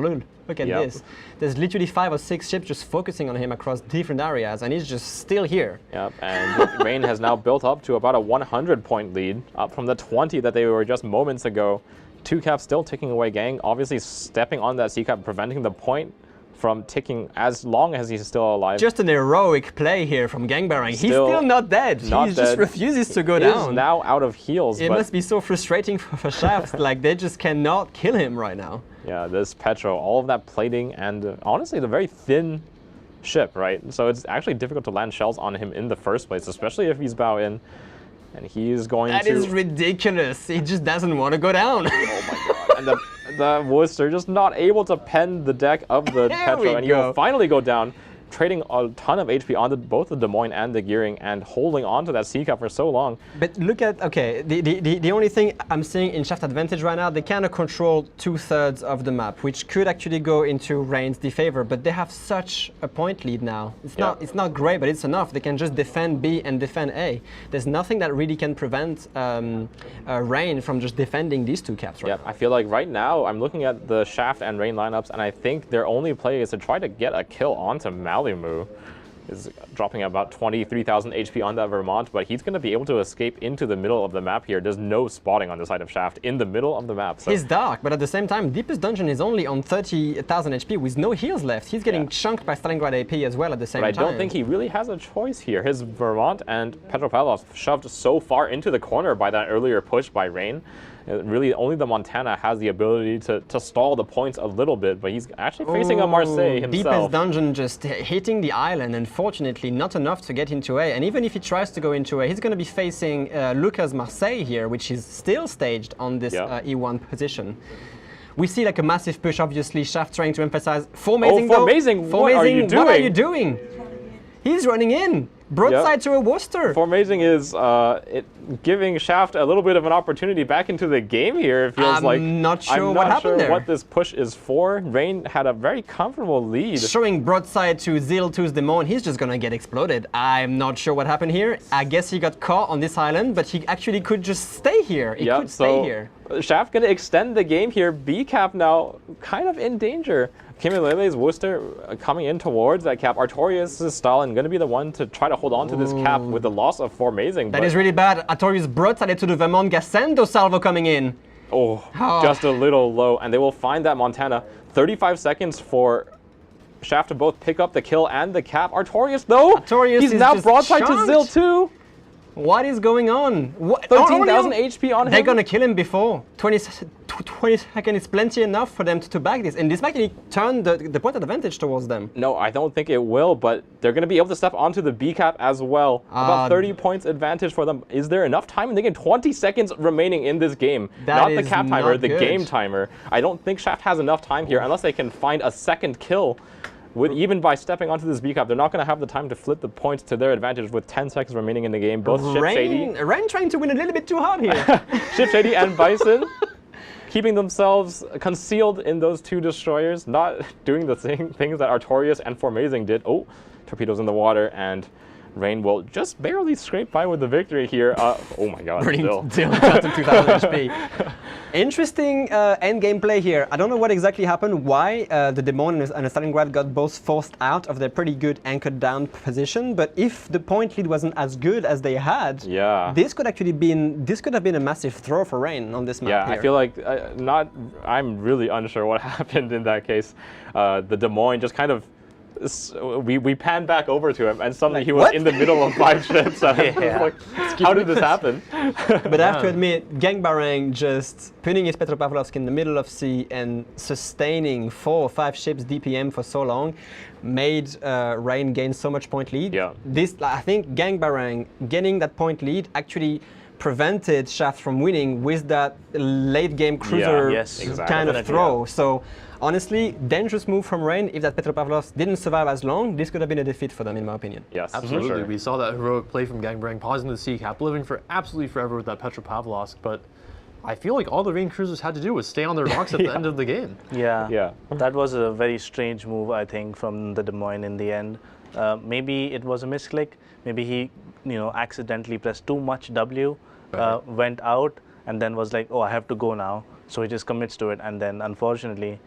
Look at this. There's literally 5 or 6 ships just focusing on him across different areas, and he's just still here. Yep, and Rain has now built up to about a 100-point lead, up from the 20 that they were just moments ago. 2 caps still ticking away. Gang obviously stepping on that C cap, preventing the point from ticking as long as he's still alive. Just an heroic play here from Gangbarang. He's still not dead. He just refuses to go down. He's now out of heals. It must be so frustrating for Shaft. Like, they just cannot kill him right now. Yeah, this Petro, all of that plating, and honestly, the very thin ship, right? So it's actually difficult to land shells on him in the first place, especially if he's bow in. And he's going to... That is ridiculous. He just doesn't want to go down. Oh my god. And the Worcester just not able to pen the deck of the Petro. And he will finally go down, trading a ton of HP onto both the Des Moines and the Gearing and holding on to that C cap for so long. But look at, okay, the only thing I'm seeing in Shaft advantage right now, they kind of control 2/3 of the map, which could actually go into Rain's defavor, but they have such a point lead now. It's not great, but it's enough. They can just defend B and defend A. There's nothing that really can prevent Rain from just defending these 2 caps right now. I feel like right now, I'm looking at the Shaft and Rain lineups, and I think their only play is to try to get a kill onto Malimu. is dropping about 23,000 HP on that Vermont, but he's going to be able to escape into the middle of the map here. There's no spotting on the side of Shaft in the middle of the map. So. He's dark, but at the same time, Deepest Dungeon is only on 30,000 HP with no heals left. He's getting chunked by Stalingrad AP as well at the same time. But I don't think he really has a choice here. His Vermont and Petropavlov shoved so far into the corner by that earlier push by Rain. Really, only the Montana has the ability to stall the points a little bit, but he's actually facing a Marseille himself. Deepest Dungeon just hitting the island, unfortunately, not enough to get into A. And even if he tries to go into A, he's going to be facing Lucas Marseille here, which is still staged on this E1 position. We see like a massive push, obviously. Shaft trying to emphasize Formazing. Oh, Formazing, what are you doing? What are you doing? He's running in. Broadside to a Worcester. Formazing is giving Shaft a little bit of an opportunity back into the game here. It feels like I'm not sure what this push is for. Rain had a very comfortable lead. Showing broadside to Zil2's Demon, he's just gonna get exploded. I'm not sure what happened here. I guess he got caught on this island, but he actually could just stay here. He could stay here. Shaft gonna extend the game here. B-Cap now kind of in danger. Kimilele's Worcester coming in towards that cap. Artorias' Stalin going to be the one to try to hold on to this cap with the loss of Formazing. That is really bad. Artorias broadsided to the Vermont. Gassendo salvo coming in. Just a little low. And they will find that Montana. 35 seconds for Shaft to both pick up the kill and the cap. Artorias, though, he's now broadside to Zil too. What is going on? 13,000 HP on him. They're gonna kill him before. 20 seconds is plenty enough for them to back this. And this might actually turn the point advantage towards them. No, I don't think it will, but they're gonna be able to step onto the B cap as well. About 30 points advantage for them. Is there enough time? They get 20 seconds remaining in this game. Not the cap timer, the game timer. I don't think Shaft has enough time here unless they can find a second kill. Even by stepping onto this B cap, they're not going to have the time to flip the points to their advantage with 10 seconds remaining in the game. Both Rain trying to win a little bit too hard here. Ship Shady and Bison keeping themselves concealed in those two destroyers, not doing the same things that Artorias and Formazing did. Oh, torpedoes in the water, and Rain will just barely scrape by with the victory here. Oh my god, still 2000 HP. Interesting end game play here. I don't know what exactly happened, why the Demon and the Stalingrad got both forced out of their pretty good anchored down position, but if the point lead wasn't as good as they had, this could have been a massive throw for Rain on this map here. I feel like I'm really unsure what happened in that case. The Des Moines just kind of we panned back over to him, and suddenly he was in the middle of 5 ships. Like, how did this happen? But I have to admit, Gang Barang just putting his Petropavlovsk in the middle of sea and sustaining 4 or 5 ships DPM for so long made Rain gain so much point lead. I think Gang Barang getting that point lead actually prevented Shaft from winning with that late game cruiser kind of throw. So honestly, dangerous move from Rain. If that Petropavlovsk didn't survive as long, this could have been a defeat for them, in my opinion. Yes, absolutely. Sure. We saw that heroic play from Gangbrang, pausing the sea cap, living for absolutely forever with that Petropavlovsk, but I feel like all the Rain cruisers had to do was stay on their rocks at the end of the game. That was a very strange move, I think, from the Des Moines in the end. Maybe it was a misclick. Maybe he, accidentally pressed too much W, went out, and then was like, oh, I have to go now. So he just commits to it, and then unfortunately,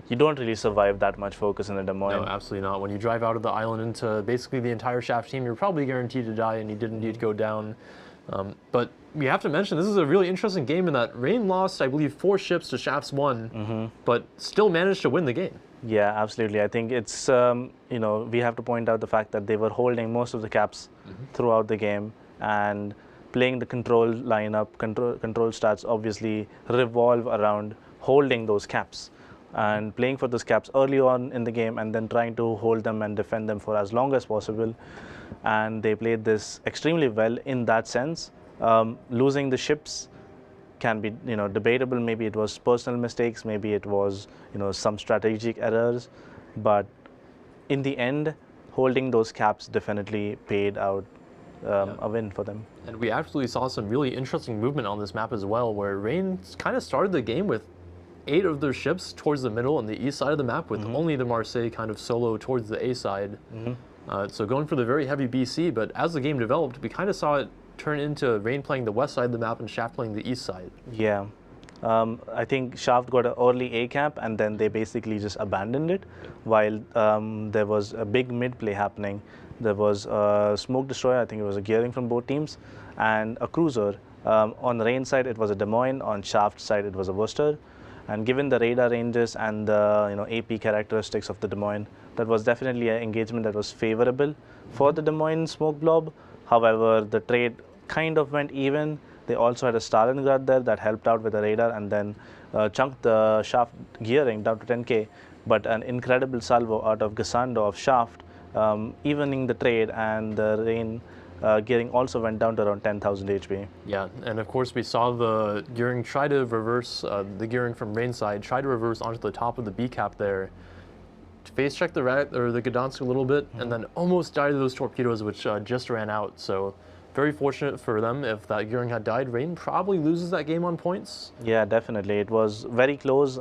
you don't really survive that much focus in the Des Moines. No, absolutely not. When you drive out of the island into basically the entire Shaft team, you're probably guaranteed to die, and he did indeed go down. But we have to mention, this is a really interesting game in that Rain lost, I believe, 4 ships to Shaft's 1, but still managed to win the game. Yeah, absolutely. I think it's, we have to point out the fact that they were holding most of the caps throughout the game, and playing the control lineup, control stats obviously revolve around holding those caps and playing for those caps early on in the game, and then trying to hold them and defend them for as long as possible. And they played this extremely well in that sense. Losing the ships can be, debatable. Maybe it was personal mistakes, maybe it was, some strategic errors, but in the end, holding those caps definitely paid out a win for them. And we actually saw some really interesting movement on this map as well, where Rain kind of started the game with 8 of their ships towards the middle on the east side of the map, with only the Marseille kind of solo towards the A side. So going for the very heavy BC, but as the game developed, we kind of saw it turn into Rain playing the west side of the map and Shaft playing the east side. Yeah, I think Shaft got an early A cap and then they basically just abandoned it, while there was a big mid play happening. There was a smoke destroyer, I think it was a gearing from both teams, and a cruiser. On the Rain side, it was a Des Moines. On Shaft side, it was a Worcester. And given the radar ranges and the AP characteristics of the Des Moines, that was definitely an engagement that was favorable for the Des Moines smoke blob. However, the trade kind of went even. They also had a Stalingrad there that helped out with the radar and then chunked the Shaft gearing down to 10k. But an incredible salvo out of Gassando of Shaft, evening the trade, and the Rain gearing also went down to around 10,000 HP. Yeah, and of course we saw the gearing try to reverse, the gearing from Rain side, try to reverse onto the top of the B cap there, to face check the Gdansk a little bit, and then almost died to those torpedoes, which just ran out. So very fortunate for them. If that gearing had died, Rain probably loses that game on points. Yeah, definitely. It was very close.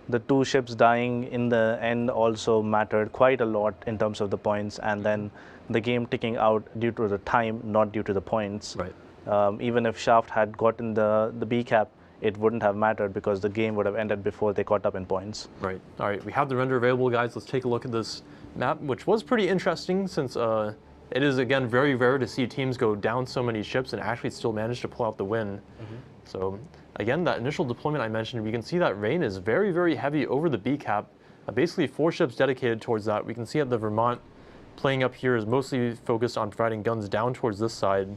The two ships dying in the end also mattered quite a lot in terms of the points, and then the game ticking out due to the time, not due to the points. Right. Even if Shaft had gotten the B cap, it wouldn't have mattered because the game would have ended before they caught up in points. Right. All right, we have the render available, guys. Let's take a look at this map, which was pretty interesting since it is, again, very rare to see teams go down so many ships and actually still manage to pull out the win. So, again, that initial deployment I mentioned, we can see that Rain is very, very heavy over the B cap. Basically, 4 ships dedicated towards that. We can see that the Vermont playing up here is mostly focused on providing guns down towards this side,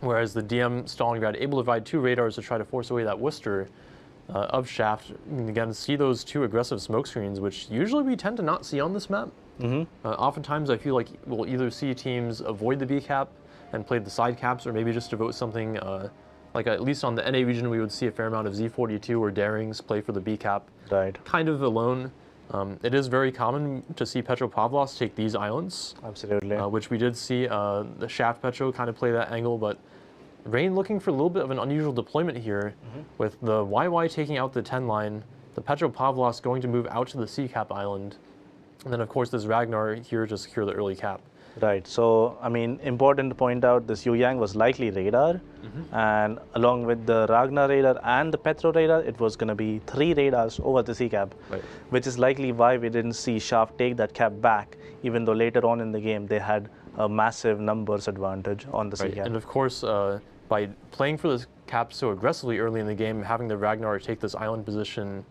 whereas the DM Stalingrad able to provide 2 radars to try to force away that Worcester of Shaft. And again, see those 2 aggressive smoke screens, which usually we tend to not see on this map. Oftentimes, I feel like we'll either see teams avoid the B cap and play the side caps, or maybe just devote something like at least on the NA region, we would see a fair amount of Z42 or Darings play for the B cap, kind of alone. It is very common to see Petropavlovsk take these islands. Absolutely. Which we did see the Shaft Petro kind of play that angle, but Rain looking for a little bit of an unusual deployment here, with the YY taking out the 10 line, the Petropavlovsk going to move out to the C cap island, and then of course this Ragnar here to secure the early cap. Right. So, I mean, important to point out, this Yu Yang was likely radar, and along with the Ragnar radar and the Petro radar, it was going to be 3 radars over the C cap, which is likely why we didn't see Shaft take that cap back, even though later on in the game they had a massive numbers advantage on the C cap. And of course, by playing for this cap so aggressively early in the game, having the Ragnar take this island position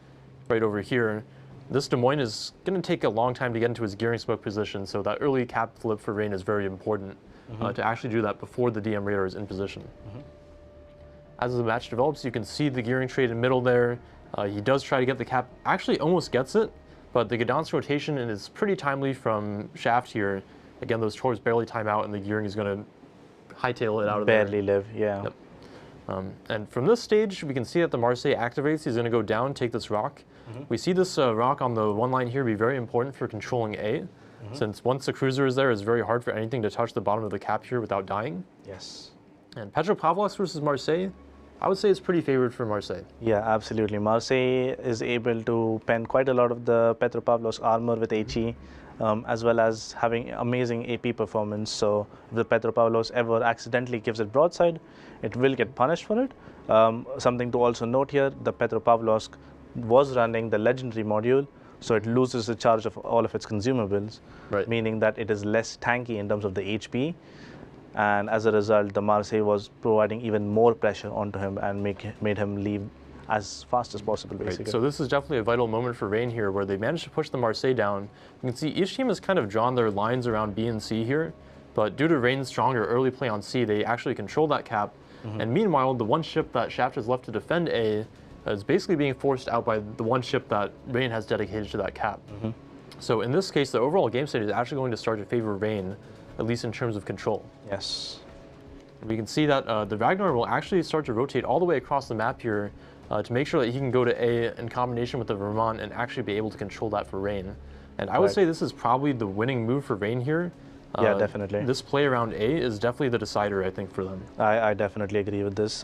right over here, this Des Moines is going to take a long time to get into his gearing smoke position, so that early cap flip for Rain is very important to actually do that before the DM radar is in position. As the match develops, you can see the gearing trade in middle there. He does try to get the cap, actually almost gets it, but the Gdansk rotation is pretty timely from Shaft here. Again, those torps barely time out, and the gearing is going to hightail it out of there. Barely live, yeah. And from this stage, we can see that the Marseille activates. He's going to go down, take this rock. We see this rock on the 1 line here be very important for controlling A, since once the cruiser is there, it's very hard for anything to touch the bottom of the cap here without dying. Yes. And Petropavlovsk versus Marseille, I would say it's pretty favored for Marseille. Yeah, absolutely. Marseille is able to pen quite a lot of the Petropavlovsk armor with HE, as well as having amazing AP performance. So if the Petropavlovsk ever accidentally gives it broadside, it will get punished for it. Something to also note here, the Petropavlovsk was running the legendary module, so it loses the charge of all of its consumables, meaning that it is less tanky in terms of the HP. And as a result, the Marseille was providing even more pressure onto him and made him leave as fast as possible, basically. So this is definitely a vital moment for Rain here, where they managed to push the Marseille down. You can see each team has kind of drawn their lines around B and C here, but due to Rain's stronger early play on C, they actually control that cap. And meanwhile, the one ship that Shaft has left to defend A is basically being forced out by the one ship that Rain has dedicated to that cap. So in this case, the overall game state is actually going to start to favor Rain, at least in terms of control. Yes. We can see that the Ragnar will actually start to rotate all the way across the map here to make sure that he can go to A in combination with the Vermont and actually be able to control that for Rain. And I would say this is probably the winning move for Rain here. Yeah, definitely. This play around A is definitely the decider, I think, for them. I definitely agree with this.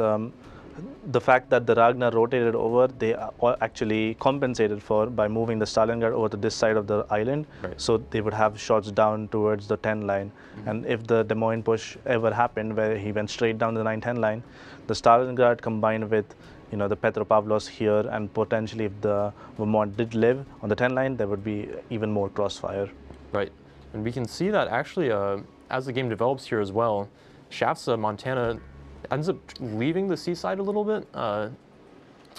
The fact that the Ragnar rotated over, they actually compensated for by moving the Stalingrad over to this side of the island, so they would have shots down towards the 10 line. And if the Des Moines push ever happened, where he went straight down the 9-10 line, the Stalingrad combined with the Petropavlos here, and potentially if the Vermont did live on the 10 line, there would be even more crossfire. Right, and we can see that actually as the game develops here as well, Shaft's Montana ends up leaving the seaside a little bit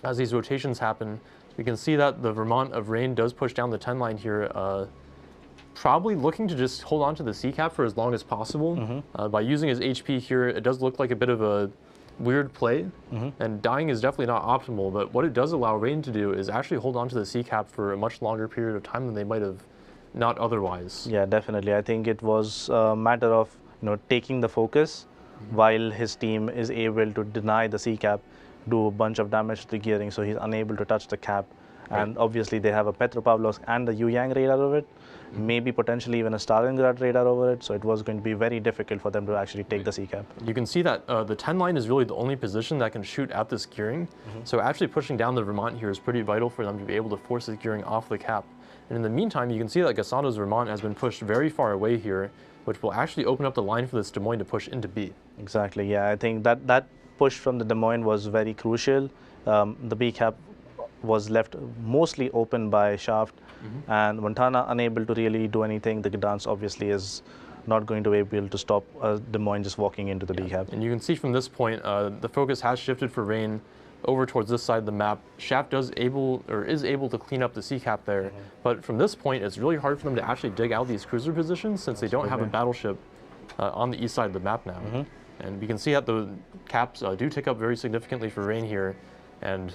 as these rotations happen. We can see that the Vermont of Rain does push down the 10 line here, probably looking to just hold on to the C cap for as long as possible. By using his HP here, it does look like a bit of a weird play, and dying is definitely not optimal, but what it does allow Rain to do is actually hold on to the C cap for a much longer period of time than they might have not otherwise. Yeah, definitely. I think it was a matter of taking the focus while his team is able to deny the C cap, do a bunch of damage to the gearing, so he's unable to touch the cap. And obviously they have a Petropavlovsk and a Uyang radar over it, maybe potentially even a Stalingrad radar over it, so it was going to be very difficult for them to actually take the C cap. You can see that the 10 line is really the only position that can shoot at this gearing, so actually pushing down the Vermont here is pretty vital for them to be able to force the gearing off the cap. And in the meantime, you can see that Gassando's Vermont has been pushed very far away here, which will actually open up the line for this Des Moines to push into B. Exactly, yeah, I think that push from the Des Moines was very crucial. The B cap was left mostly open by Shaft, and Montana unable to really do anything. The Gdansk obviously is not going to be able to stop Des Moines just walking into the B cap. And you can see from this point, the focus has shifted for Rain over towards this side of the map. Shaft is able to clean up the C cap there, but from this point, it's really hard for them to actually dig out these cruiser positions since they don't have a battleship on the east side of the map now. And we can see that the caps do tick up very significantly for Rain here, and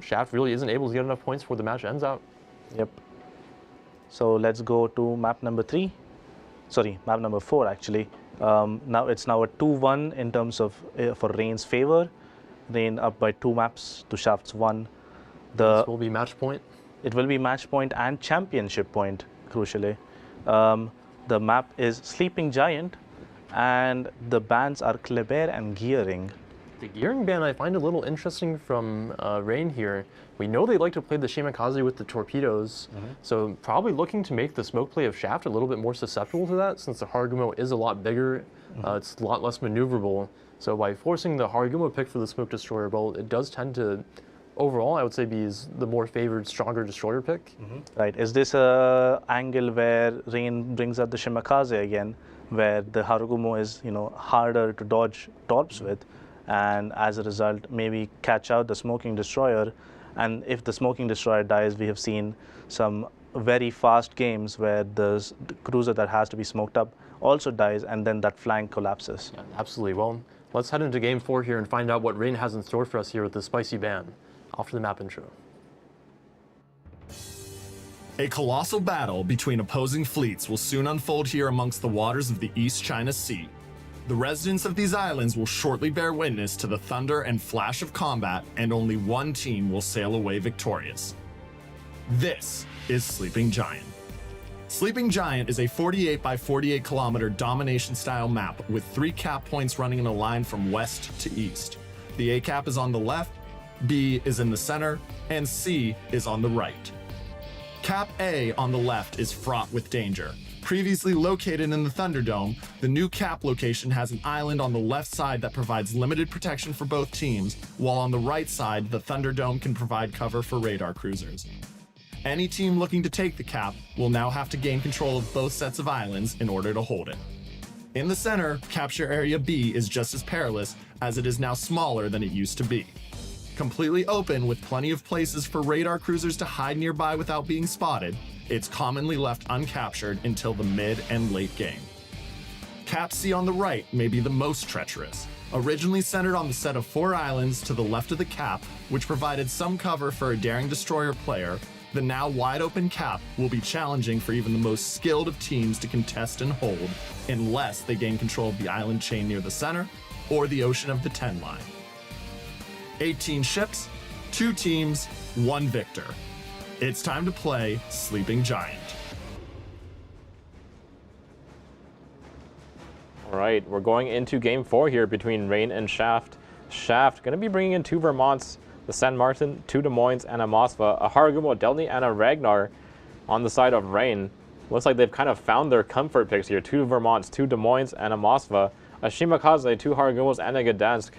Shaft really isn't able to get enough points before the match ends out. Yep. So let's go to map number 3. Sorry, map number 4 actually. Now it's a 2-1 in terms of for Rain's favor. Rain up by 2 maps to Shaft's 1. This will be match point. It will be match point and championship point, crucially. The map is Sleeping Giant, and the bans are Kleber and Gearing. The gearing ban I find a little interesting from Rain here. We know they like to play the Shimakaze with the torpedoes, so probably looking to make the smoke play of Shaft a little bit more susceptible to that, since the Harugumo is a lot bigger, it's a lot less maneuverable. So by forcing the Harugumo pick for the smoke destroyer, well, it does tend to, overall, I would say, be the more favored, stronger destroyer pick. Right. Is this a angle where Rain brings out the Shimakaze again, where the Harugumo is, harder to dodge torps with, and as a result, maybe catch out the smoking destroyer? And if the smoking destroyer dies, we have seen some very fast games where the cruiser that has to be smoked up also dies, and then that flank collapses. Yeah, absolutely. Well, let's head into game 4 here and find out what Rain has in store for us here with the spicy ban. Off to the map intro. A colossal battle between opposing fleets will soon unfold here amongst the waters of the East China Sea. The residents of these islands will shortly bear witness to the thunder and flash of combat, and only one team will sail away victorious. This is Sleeping Giant. Sleeping Giant is a 48 by 48 kilometer domination style map with 3 cap points running in a line from west to east. The A cap is on the left, B is in the center, and C is on the right. Cap A on the left is fraught with danger. Previously located in the Thunderdome, the new cap location has an island on the left side that provides limited protection for both teams, while on the right side, the Thunderdome can provide cover for radar cruisers. Any team looking to take the cap will now have to gain control of both sets of islands in order to hold it. In the center, capture area B is just as perilous, as it is now smaller than it used to be. Completely open with plenty of places for radar cruisers to hide nearby without being spotted, it's commonly left uncaptured until the mid and late game. Cap C on the right may be the most treacherous. Originally centered on the set of 4 islands to the left of the cap, which provided some cover for a daring destroyer player, the now wide open cap will be challenging for even the most skilled of teams to contest and hold, unless they gain control of the island chain near the center or the ocean of the 10 line. 18 ships, 2 teams, 1 victor. It's time to play Sleeping Giant. All right, we're going into game 4 here between Rain and Shaft. Shaft going to be bringing in 2 Vermonts, the San Martin, 2 Des Moines, and a Moskva, a Harugumo Delny, and a Ragnar on the side of Rain. Looks like they've kind of found their comfort picks here. 2 Vermonts, 2 Des Moines, and a Moskva, a Shimakaze, 2 Harugumos, and a Gdansk.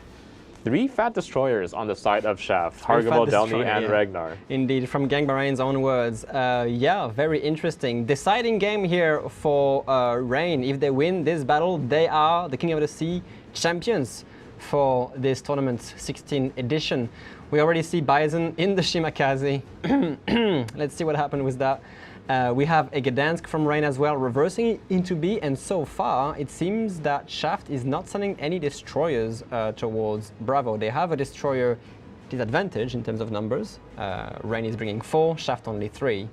3 fat destroyers on the side of Shaft. Fat Hargamo, Delny, destroyer, and yeah. Ragnar. Indeed, from Gangbarain's own words. Yeah, very interesting. Deciding game here for Rain. If they win this battle, they are the King of the Sea champions for this tournament's 16th edition. We already see Bison in the Shimakaze. Let's see what happened with that. We have a Gdansk from Rain as well, reversing into B, and so far it seems that Shaft is not sending any destroyers towards Bravo. They have a destroyer disadvantage in terms of numbers. Rain is bringing 4, Shaft only 3.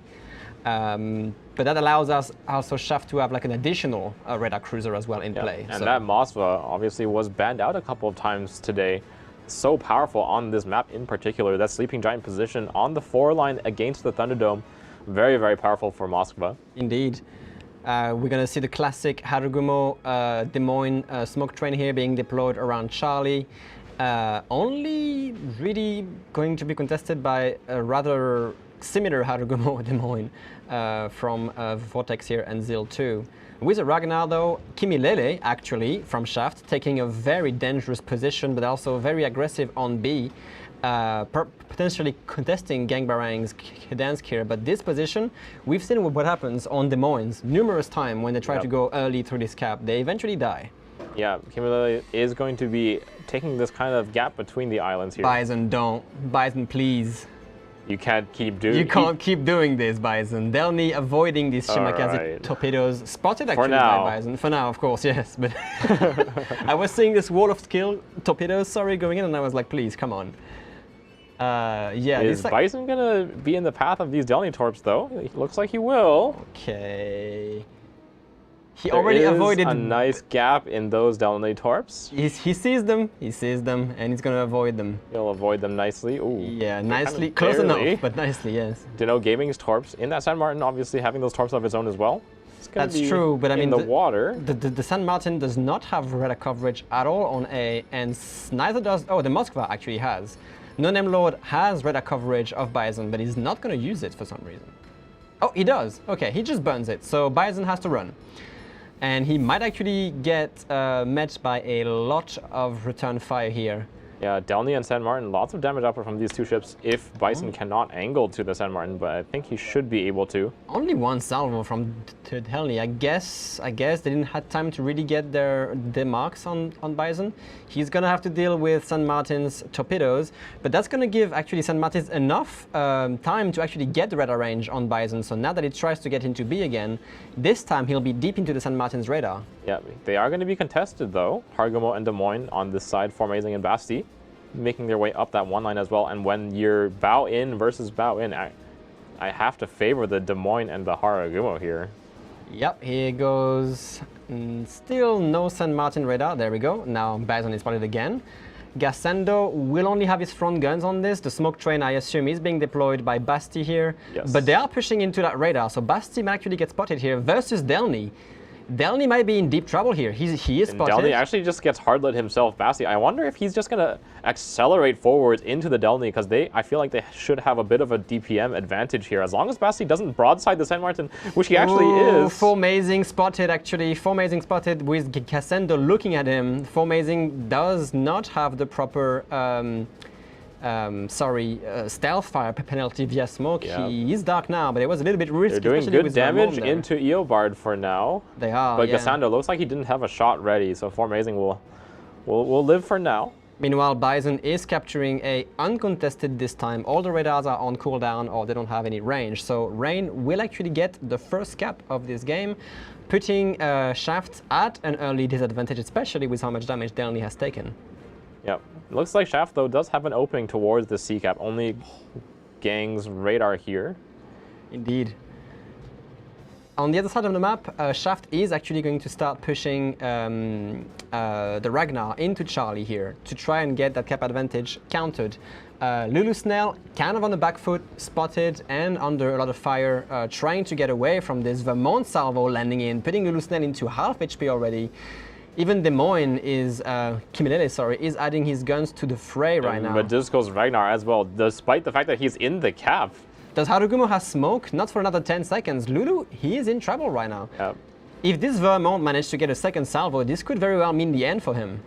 But that allows us also Shaft to have like an additional radar cruiser as well in play. And that Moskva obviously was banned out a couple of times today. So powerful on this map in particular. That Sleeping Giant position on the 4 line against the Thunderdome. Very, very powerful for Moskva. Indeed. We're going to see the classic Harugumo Des Moines smoke train here being deployed around Charlie. Only really going to be contested by a rather similar Harugumo Des Moines from Vortex here and Zil 2. With a Ragnar though, Kimilele actually from Shaft taking a very dangerous position but also very aggressive on B. Potentially contesting Gangbarang's Gdansk here, but this position, we've seen what happens on Des Moines numerous times when they try to go early through this cap. They eventually die. Yeah, Kimilele is going to be taking this kind of gap between the islands here. Bison, don't. Bison, please. You can't keep doing. You can't keep doing this, Bison. Delny avoiding these Shimakaze torpedoes, spotted actually by Bison. For now, of course, yes. But I was seeing this wall of skill torpedoes, going in, and I was like, please, come on. Yeah. Is Bison gonna be in the path of these Delny torps though? It looks like he will. Okay. He There already is avoided a nice gap in those Delny torps. He sees them, and he's gonna avoid them. He'll avoid them nicely. Ooh. Yeah, nicely, kind of close barely. enough, but nicely, yes. Dino Gaming's torps in that San Martin, obviously having those torps of its own as well. That's true, but I mean, the water. The San Martin does not have radar coverage at all on A, and neither does. Oh, the Moskva actually has. No Name Lord has radar coverage of Bison, but he's not going to use it for some reason. Oh, he does. Okay, he just burns it. So Bison has to run. And he might actually get met by a lot of return fire here. Yeah, Delny and San Martin, lots of damage output from these two ships if Bison cannot angle to the San Martin, but I think he should be able to. Only one salvo from Delny. I guess they didn't have time to really get their marks on Bison. He's gonna have to deal with San Martin's torpedoes, but that's gonna give actually San Martin's enough time to actually get the radar range on Bison. So now that he tries to get into B again, this time he'll be deep into the San Martin's radar. Yeah, they are going to be contested though. Hargamo and Des Moines on this side, Formazing and Basti, making their way up that one line as well. And when you're bow in versus bow in, I have to favor the Des Moines and the Hargumo here. Yep, here goes. Still no San Martin radar. There we go. Now Bison is spotted again. Gassendo will only have his front guns on this. The smoke train, I assume, is being deployed by Basti here. Yes. But they are pushing into that radar, so Basti might actually get spotted here versus Delny. Delny might be in deep trouble here. He is spotted. Delny actually just gets hardlit himself, Basti. I wonder if he's just going to accelerate forwards into the Delny, because I feel like they should have a bit of a DPM advantage here. As long as Basti doesn't broadside the San Martin, which he actually is. Formazing spotted, actually. Formazing spotted with Gassendo looking at him. Formazing does not have the proper stealth fire penalty via smoke. Yeah. He is dark now, but it was a little bit risky. They're doing good damage into Eobard for now. They are, But yeah. Gassando looks like he didn't have a shot ready, so Formazing will live for now. Meanwhile, Bison is capturing a uncontested this time. All the radars are on cooldown or they don't have any range. So Rain will actually get the first cap of this game, putting Shaft at an early disadvantage, especially with how much damage Delny has taken. Yep. Looks like Shaft, though, does have an opening towards the C-cap. Only Gang's radar here. Indeed. On the other side of the map, Shaft is actually going to start pushing the Ragnar into Charlie here to try and get that cap advantage countered. Lulu Snell kind of on the back foot, spotted and under a lot of fire, trying to get away from this Vermont salvo landing in, putting Lulu Snell into half HP already. Even Des Moines is, Kimilele, is adding his guns to the fray right now. But this goes Ragnar as well, despite the fact that he's in the cap. Does Harugumo have smoke? Not for another 10 seconds. Lulu, he is in trouble right now. Yep. If this Vermont managed to get a second salvo, this could very well mean the end for him.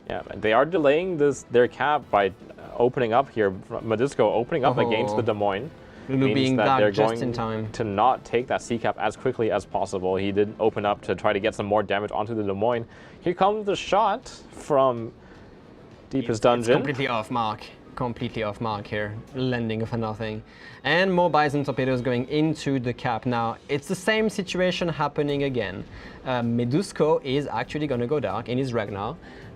Yeah, they are delaying their cap by opening up here. Medusko opening up against the Des Moines. Lulu being that they're just going in time to not take that C cap as quickly as possible. He did open up to try to get some more damage onto the Des Moines. Here comes the shot from Deepest Dungeon. It's completely off mark. Completely off mark here, landing for nothing. And more Bison torpedoes going into the cap. Now, it's the same situation happening again. Medusko is actually going to go dark in his Ragnar.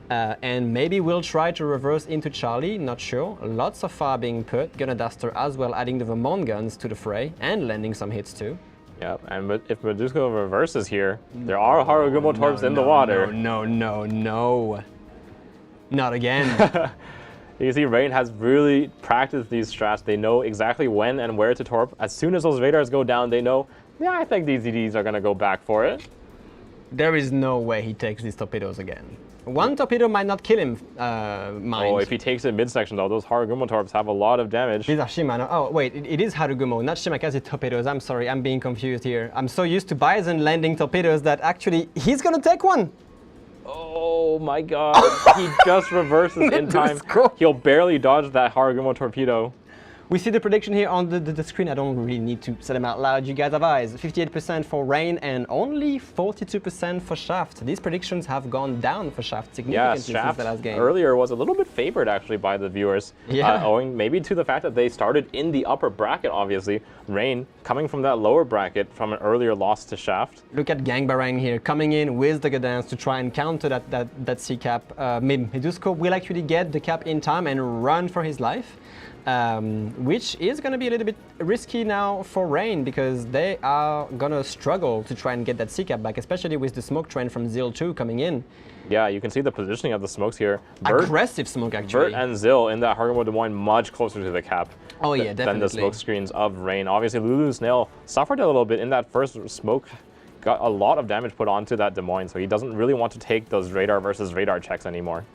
And maybe we'll try to reverse into Charlie, not sure. Lots of fire being put, Gunner Duster as well, adding the Vermont guns to the fray and landing some hits too. Yep, and if Medusko reverses here, there are Harugumo torps in the water. No. Not again. You see, Rain has really practiced these strats. They know exactly when and where to torp. As soon as those radars go down, they know, yeah, I think these EDs are going to go back for it. There is no way he takes these torpedoes again. One torpedo might not kill him, mind. Oh, if he takes it midsection though, those Harugumo torps have a lot of damage. These are Shimano. Oh, wait, it is Harugumo, not Shimakaze torpedoes. I'm sorry, I'm being confused here. I'm so used to Bison landing torpedoes that actually he's going to take one. Oh my god, he just reverses in time. He'll barely dodge that Harugumo torpedo. We see the prediction here on the screen. I don't really need to say them out loud. You guys have eyes. 58% for Rain and only 42% for Shaft. These predictions have gone down for Shaft significantly since the last game. Earlier was a little bit favored actually by the viewers, owing maybe to the fact that they started in the upper bracket, obviously. Rain coming from that lower bracket from an earlier loss to Shaft. Look at Gangbarang here, coming in with the Gadans to try and counter that C cap. Medusko will actually get the cap in time and run for his life. Which is going to be a little bit risky now for Rain because they are going to struggle to try and get that C-cap back, especially with the smoke train from Zil 2 coming in. Yeah, you can see the positioning of the smokes here. Aggressive smoke, actually. Bert and Zil in that Harugumo Des Moines much closer to the cap than the smoke screens of Rain. Obviously, Lulu's Nail suffered a little bit in that first smoke, got a lot of damage put onto that Des Moines, so he doesn't really want to take those radar versus radar checks anymore.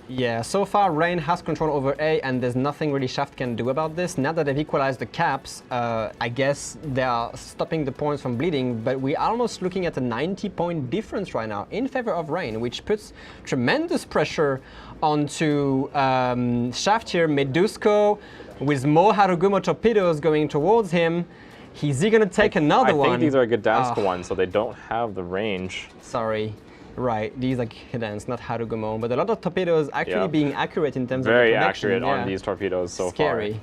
Yeah, so far Rain has control over A and there's nothing really Shaft can do about this. Now that they've equalized the caps, I guess they are stopping the points from bleeding, but we're almost looking at a 90-point difference right now in favor of Rain, which puts tremendous pressure onto Shaft here. Medusko with more Harugumo torpedoes going towards him. Is he going to take another one? I think these are Gdansk ones, so they don't have the range. Sorry. Right, these are Gdansk, not Harugumo, but a lot of torpedoes actually being accurate in terms of very accurate on these torpedoes so Scary. far.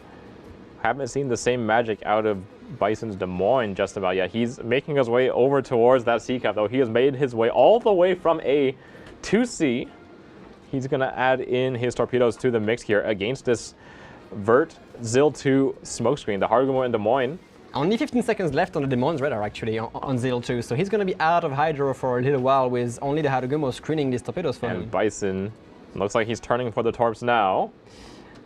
Haven't seen the same magic out of Bison's Des Moines just about yet. He's making his way over towards that C cap though. He has made his way all the way from A to C. He's gonna add in his torpedoes to the mix here against this Vert Zil 2 smokescreen, the Harugumo in Des Moines. Only 15 seconds left on the Des Moines radar actually on Zil 2, so he's going to be out of Hydro for a little while with only the Harugumo screening these torpedoes for him. And Bison looks like he's turning for the torps now.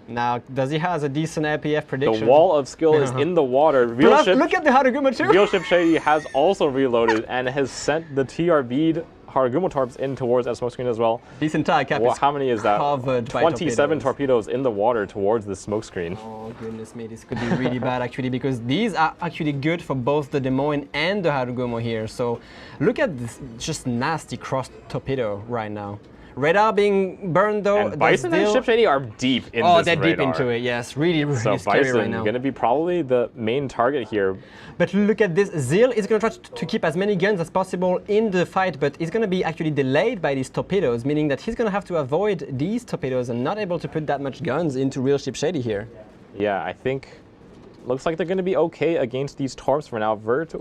Now, does he have a decent APF prediction? The wall of skill is in the water. Plus, look at the Harugumo too! Real Ship Shady has also reloaded and has sent the TRB'd Harugumo torps in towards that smokescreen as well. This entire cap is how many is that? Covered 27 torpedoes in the water towards the smokescreen. Oh goodness me, this could be really bad actually because these are actually good for both the Des Moines and the Harugumo here. So look at this just nasty cross torpedo right now. Radar being burned though. And Bison and Ship Shady are deep in this radar. Oh, they're deep into it, yes. Really so scary Bison right now. Going to be probably the main target here. But look at this. Zil is going to try to keep as many guns as possible in the fight, but he's going to be actually delayed by these torpedoes, meaning that he's going to have to avoid these torpedoes and not able to put that much guns into Real Ship Shady here. Yeah, I think looks like they're going to be okay against these torps for now. Vert,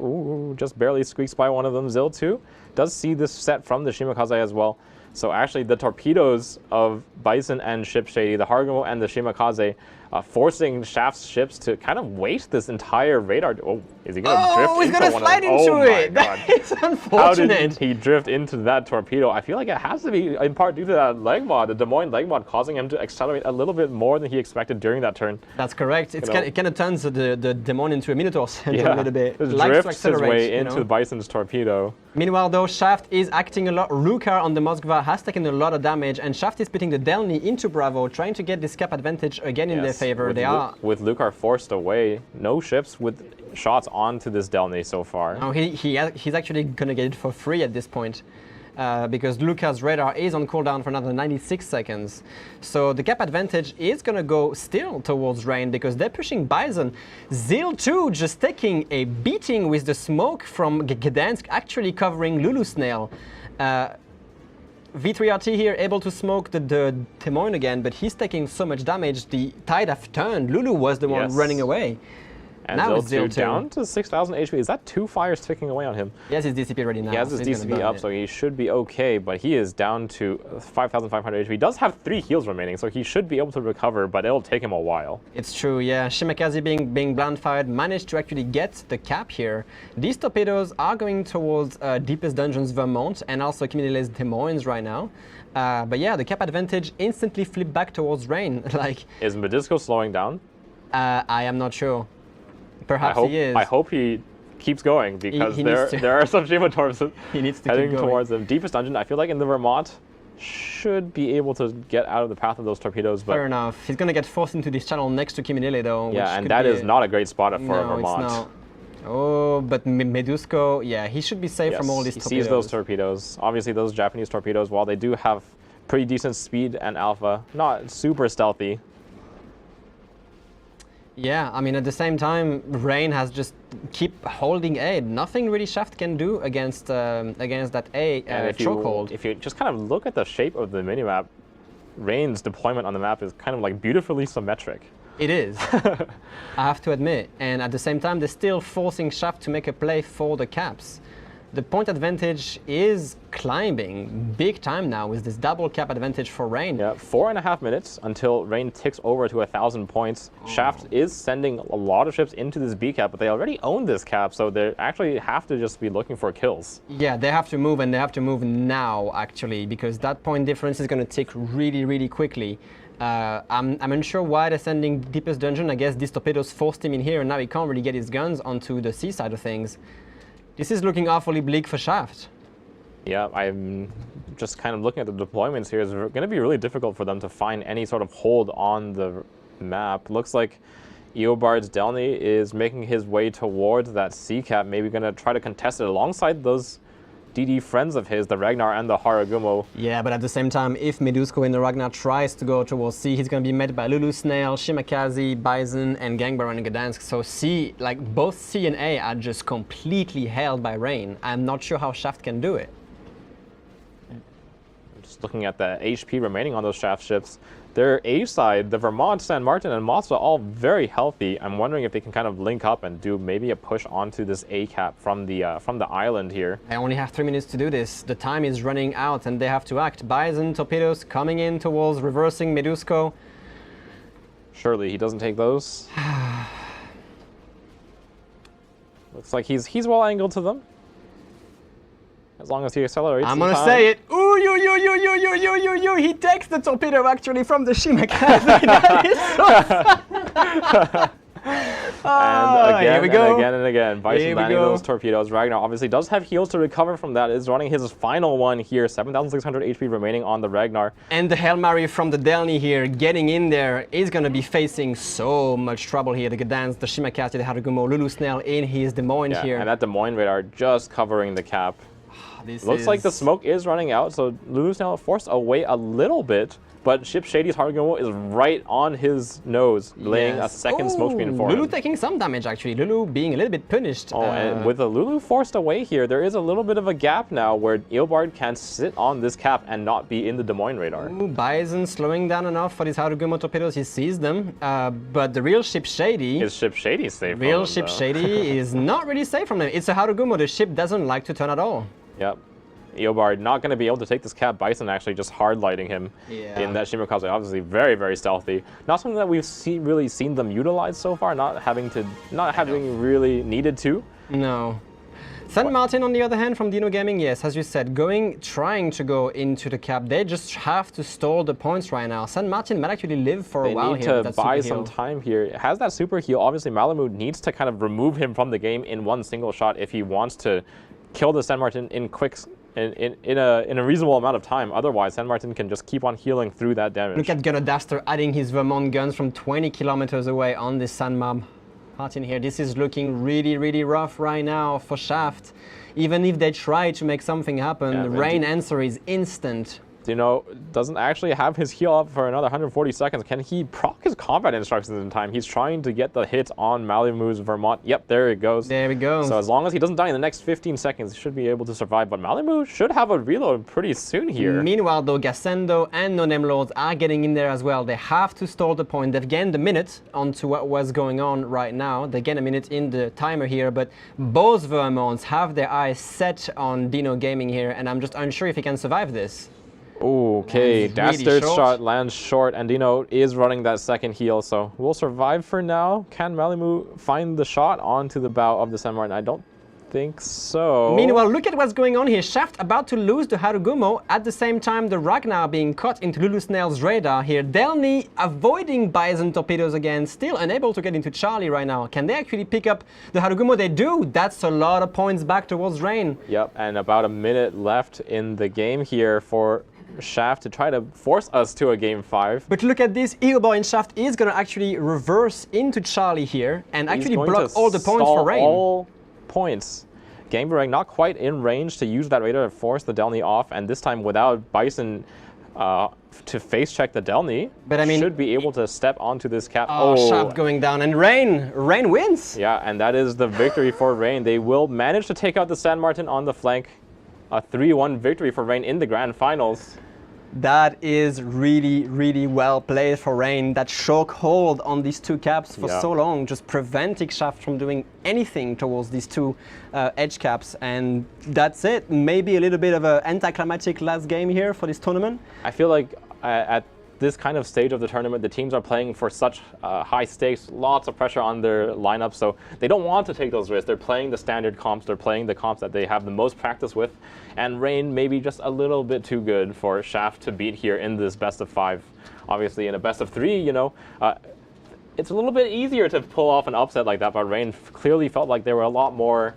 just barely squeaks by one of them. Zil, too, does see this set from the Shimakaze as well. So actually the torpedoes of Bison and Ship Shady, the Harugumo and the Shimakaze, forcing Shaft's ships to kind of waste this entire radar. Oh, is he going to drift into one of them? Oh, he's going to slide into it. That is unfortunate. How did he drift into that torpedo? I feel like it has to be in part due to that leg mod, the Des Moines leg mod, causing him to accelerate a little bit more than he expected during that turn. That's correct. It kind of turns the Des Moines into a Minotaur a little bit. It drifts his way into Bison's torpedo. Meanwhile, though, Shaft is acting a lot. Lukar on the Moskva has taken a lot of damage, and Shaft is putting the Delny into Bravo, trying to get this cap advantage again in their favor. With Lukar forced away, no ships with shots onto this Delny so far. No, he's actually going to get it for free at this point. because Luca's radar is on cooldown for another 96 seconds. So the cap advantage is going to go still towards Rain because they're pushing Bison. Zeal 2 just taking a beating with the smoke from Gdansk actually covering Lulu Snail. V3RT here able to smoke the Des Moines again, but he's taking so much damage, the tide have turned. Lulu was the one running away. And now it's Zeal 2 down to 6,000 HP. Is that 2 fires ticking away on him? He has his DCP ready now. He has his DCP up, so he should be okay, but he is down to 5,500 HP. He does have 3 heals remaining, so he should be able to recover, but it'll take him a while. It's true, yeah. Shimakaze being blind fired managed to actually get the cap here. These torpedoes are going towards Deepest Dungeons Vermont and also Kiminile's Des Moines right now. But yeah, the cap advantage instantly flipped back towards Rain. Like, is Medisco slowing down? I am not sure. Perhaps he is. I hope he keeps going because there are some Shima Torps heading towards them. Deepest Dungeon, I feel like in the Vermont, should be able to get out of the path of those torpedoes. But fair enough. He's going to get forced into this channel next to Kiminile though. Yeah, and that is not a great spot for a Vermont. It's not. Oh, but Medusco, yeah, he should be safe from all these torpedoes. He sees those torpedoes. Obviously, those Japanese torpedoes, while they do have pretty decent speed and alpha, not super stealthy. Yeah, I mean, at the same time, Rain has just keep holding A. Nothing really Shaft can do against that A chokehold. If you just kind of look at the shape of the minimap, Rain's deployment on the map is kind of like beautifully symmetric. It is, I have to admit. And at the same time, they're still forcing Shaft to make a play for the caps. The point advantage is climbing big time now with this double cap advantage for Rain. Yeah, 4.5 minutes until Rain ticks over to 1,000 points. Shaft is sending a lot of ships into this B cap, but they already own this cap, so they actually have to just be looking for kills. Yeah, they have to move, and they have to move now, actually, because that point difference is going to tick really, really quickly. I'm unsure why they're sending Deepest Dungeon. I guess these torpedoes forced him in here, and now he can't really get his guns onto the sea side of things. This is looking awfully bleak for Shaft. Yeah, I'm just kind of looking at the deployments here. It's going to be really difficult for them to find any sort of hold on the map. Looks like Eobard's Delny is making his way towards that sea cap, maybe going to try to contest it alongside those DD friends of his, the Ragnar and the Haragumo. Yeah, but at the same time, if Medusco in the Ragnar tries to go towards C, he's going to be met by Lulu Snail, Shimakaze, Bison, and Gangbaron and Gdansk. So C, like both C and A are just completely held by Rain. I'm not sure how Shaft can do it. Just looking at the HP remaining on those Shaft ships, their A side, the Vermont, San Martin, and Mazda all very healthy. I'm wondering if they can kind of link up and do maybe a push onto this A cap from the island here. I only have 3 minutes to do this. The time is running out and they have to act. Bison torpedoes coming in towards reversing Medusco. Surely he doesn't take those. Looks like he's well angled to them. As long as he accelerates. I'm gonna say it. Ooh, you. He takes the torpedo actually from the Shimakaze. That is so and again, here we go. and again. Bison landing those torpedoes. Ragnar obviously does have heals to recover from that. Is running his final one here. 7,600 HP remaining on the Ragnar. And the Hail Mary from the Delny here, getting in there, is gonna be facing so much trouble here. The Gdansk, the Shimakaze, the Haragumo, Lulu Snail in his Des Moines here. And that Des Moines radar just covering the cap. Looks like the smoke is running out, so Lulu's now forced away a little bit, but Ship Shady's Haragumo is right on his nose, laying a second smoke screen for him. Lulu taking some damage, actually. Lulu being a little bit punished. Oh, and with the Lulu forced away here, there is a little bit of a gap now where Eobard can sit on this cap and not be in the Des Moines radar. Ooh, Bison slowing down enough for these Haragumo torpedoes. He sees them, but the real Ship Shady... Is Ship Shady safe Real from Ship them, Shady is not really safe from them. It's a Haragumo. The ship doesn't like to turn at all. Yep. Eobard not going to be able to take this cap. Bison actually just hard lighting him in that Shimakaze. Obviously very, very stealthy. Not something that we've really seen them utilize so far. Not having really needed to. No. San Martin, on the other hand, from Dino Gaming, yes, as you said, trying to go into the cap. They just have to stall the points right now. San Martin might actually live for a while here. They need to buy some time here. It has that super heal. Obviously, Malamud needs to kind of remove him from the game in one single shot if he wants to kill the San Martin in a reasonable amount of time. Otherwise, San Martin can just keep on healing through that damage. Look at Gunnerdaster adding his Vermont guns from 20 kilometers away on this San Mab. hot in here. This is looking really, really rough right now for Shaft. Even if they try to make something happen, Yeah, the Rain answer is instant. You know, doesn't actually have his heal up for another 140 seconds. Can he proc his combat instructions in time? He's trying to get the hit on Malimu's Vermont. Yep, there it goes. There we go. So as long as he doesn't die in the next 15 seconds, he should be able to survive. But Malimu should have a reload pretty soon here. Meanwhile, though, Gasendo and No Name Lords are getting in there as well. They have to stall the point. They've gained a minute onto what was going on right now. They gain a minute in the timer here, but both Vermonts have their eyes set on Dino Gaming here, and I'm just unsure if he can survive this. Okay, Lands that really third shot lands short, and Dino is running that second heal, so we'll survive for now. Can Malimu find the shot onto the bow of the San Martin? I don't think so. Meanwhile, look at what's going on here. Shaft about to lose to Harugumo. At the same time, the Ragnar being caught into Lulu Snail's radar here. Delny avoiding Bison torpedoes again, still unable to get into Charlie right now. Can they actually pick up the Harugumo? They do. That's a lot of points back towards Rain. Yep, and about a minute left in the game here for Shaft to try to force us to a game 5. But look at this, Ego Boy and Shaft is going to actually reverse into Charlie here and actually block all the points for Rain. All points. Game Boomerang not quite in range to use that radar to force the Delny off, and this time without Bison to face check the Delny, but I mean, should be able to step onto this cap. Oh, Shaft going down, and Rain wins. Yeah, and that is the victory for Rain. They will manage to take out the San Martin on the flank. A 3-1 victory for Rain in the grand finals. That is really, really well played for Rain. That choke hold on these two caps for so long, just preventing Shaft from doing anything towards these two edge caps. And that's it. Maybe a little bit of an anticlimactic last game here for this tournament. I feel like at this kind of stage of the tournament, the teams are playing for such high stakes, lots of pressure on their lineup, so they don't want to take those risks. They're playing the standard comps, they're playing the comps that they have the most practice with, and Rain maybe just a little bit too good for Shaft to beat here in this best of 5. Obviously, in a best of 3, you know, it's a little bit easier to pull off an upset like that, but Rain clearly felt like they were a lot more,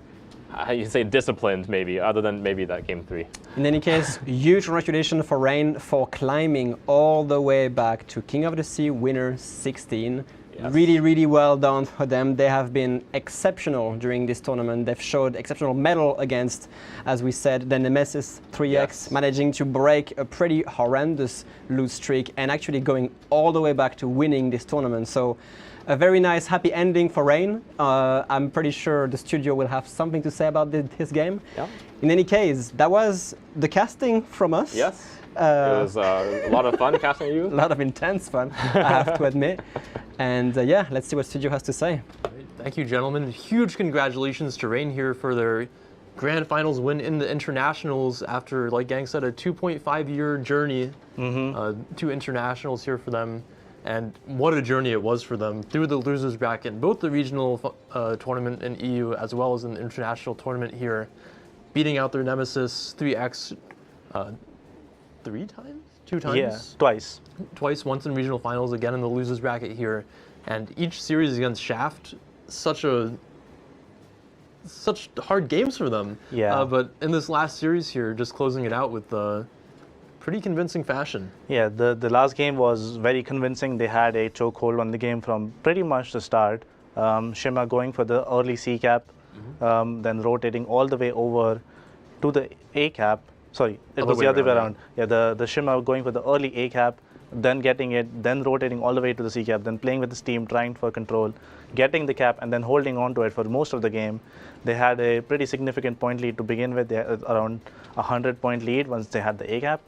how you say, disciplined maybe, other than maybe that game 3. In any case, huge congratulations for Rain for climbing all the way back to King of the Sea winner 16. Yes. Really, really well done for them. They have been exceptional during this tournament. They've showed exceptional mettle against, as we said, the Nemesis 3X, managing to break a pretty horrendous lose streak and actually going all the way back to winning this tournament. So a very nice, happy ending for Rain. I'm pretty sure the studio will have something to say about this game. Yeah. In any case, that was the casting from us. Yes. It was a lot of fun casting you. A lot of intense fun, I have to admit. And yeah, let's see what studio has to say. Thank you, gentlemen. Huge congratulations to Rain here for their grand finals win in the internationals after, like Gang said, a 2.5-year journey to internationals here for them. And what a journey it was for them through the losers bracket, both the regional tournament in EU as well as in the international tournament here, beating out their nemesis 3X 3 times? 2 times? Yeah, twice. Twice, once in regional finals, again in the losers bracket here. And each series against Shaft, such hard games for them. Yeah. But in this last series here, just closing it out with pretty convincing fashion. Yeah, the last game was very convincing. They had a chokehold on the game from pretty much the start. Shima going for the early C cap, then rotating all the way over to the A cap. Sorry, it was the other way around. Yeah, the Shima going for the early A cap, then getting it, then rotating all the way to the C cap, then playing with the steam, trying for control, getting the cap, and then holding on to it for most of the game. They had a pretty significant point lead to begin with. They had around 100-point lead once they had the A cap,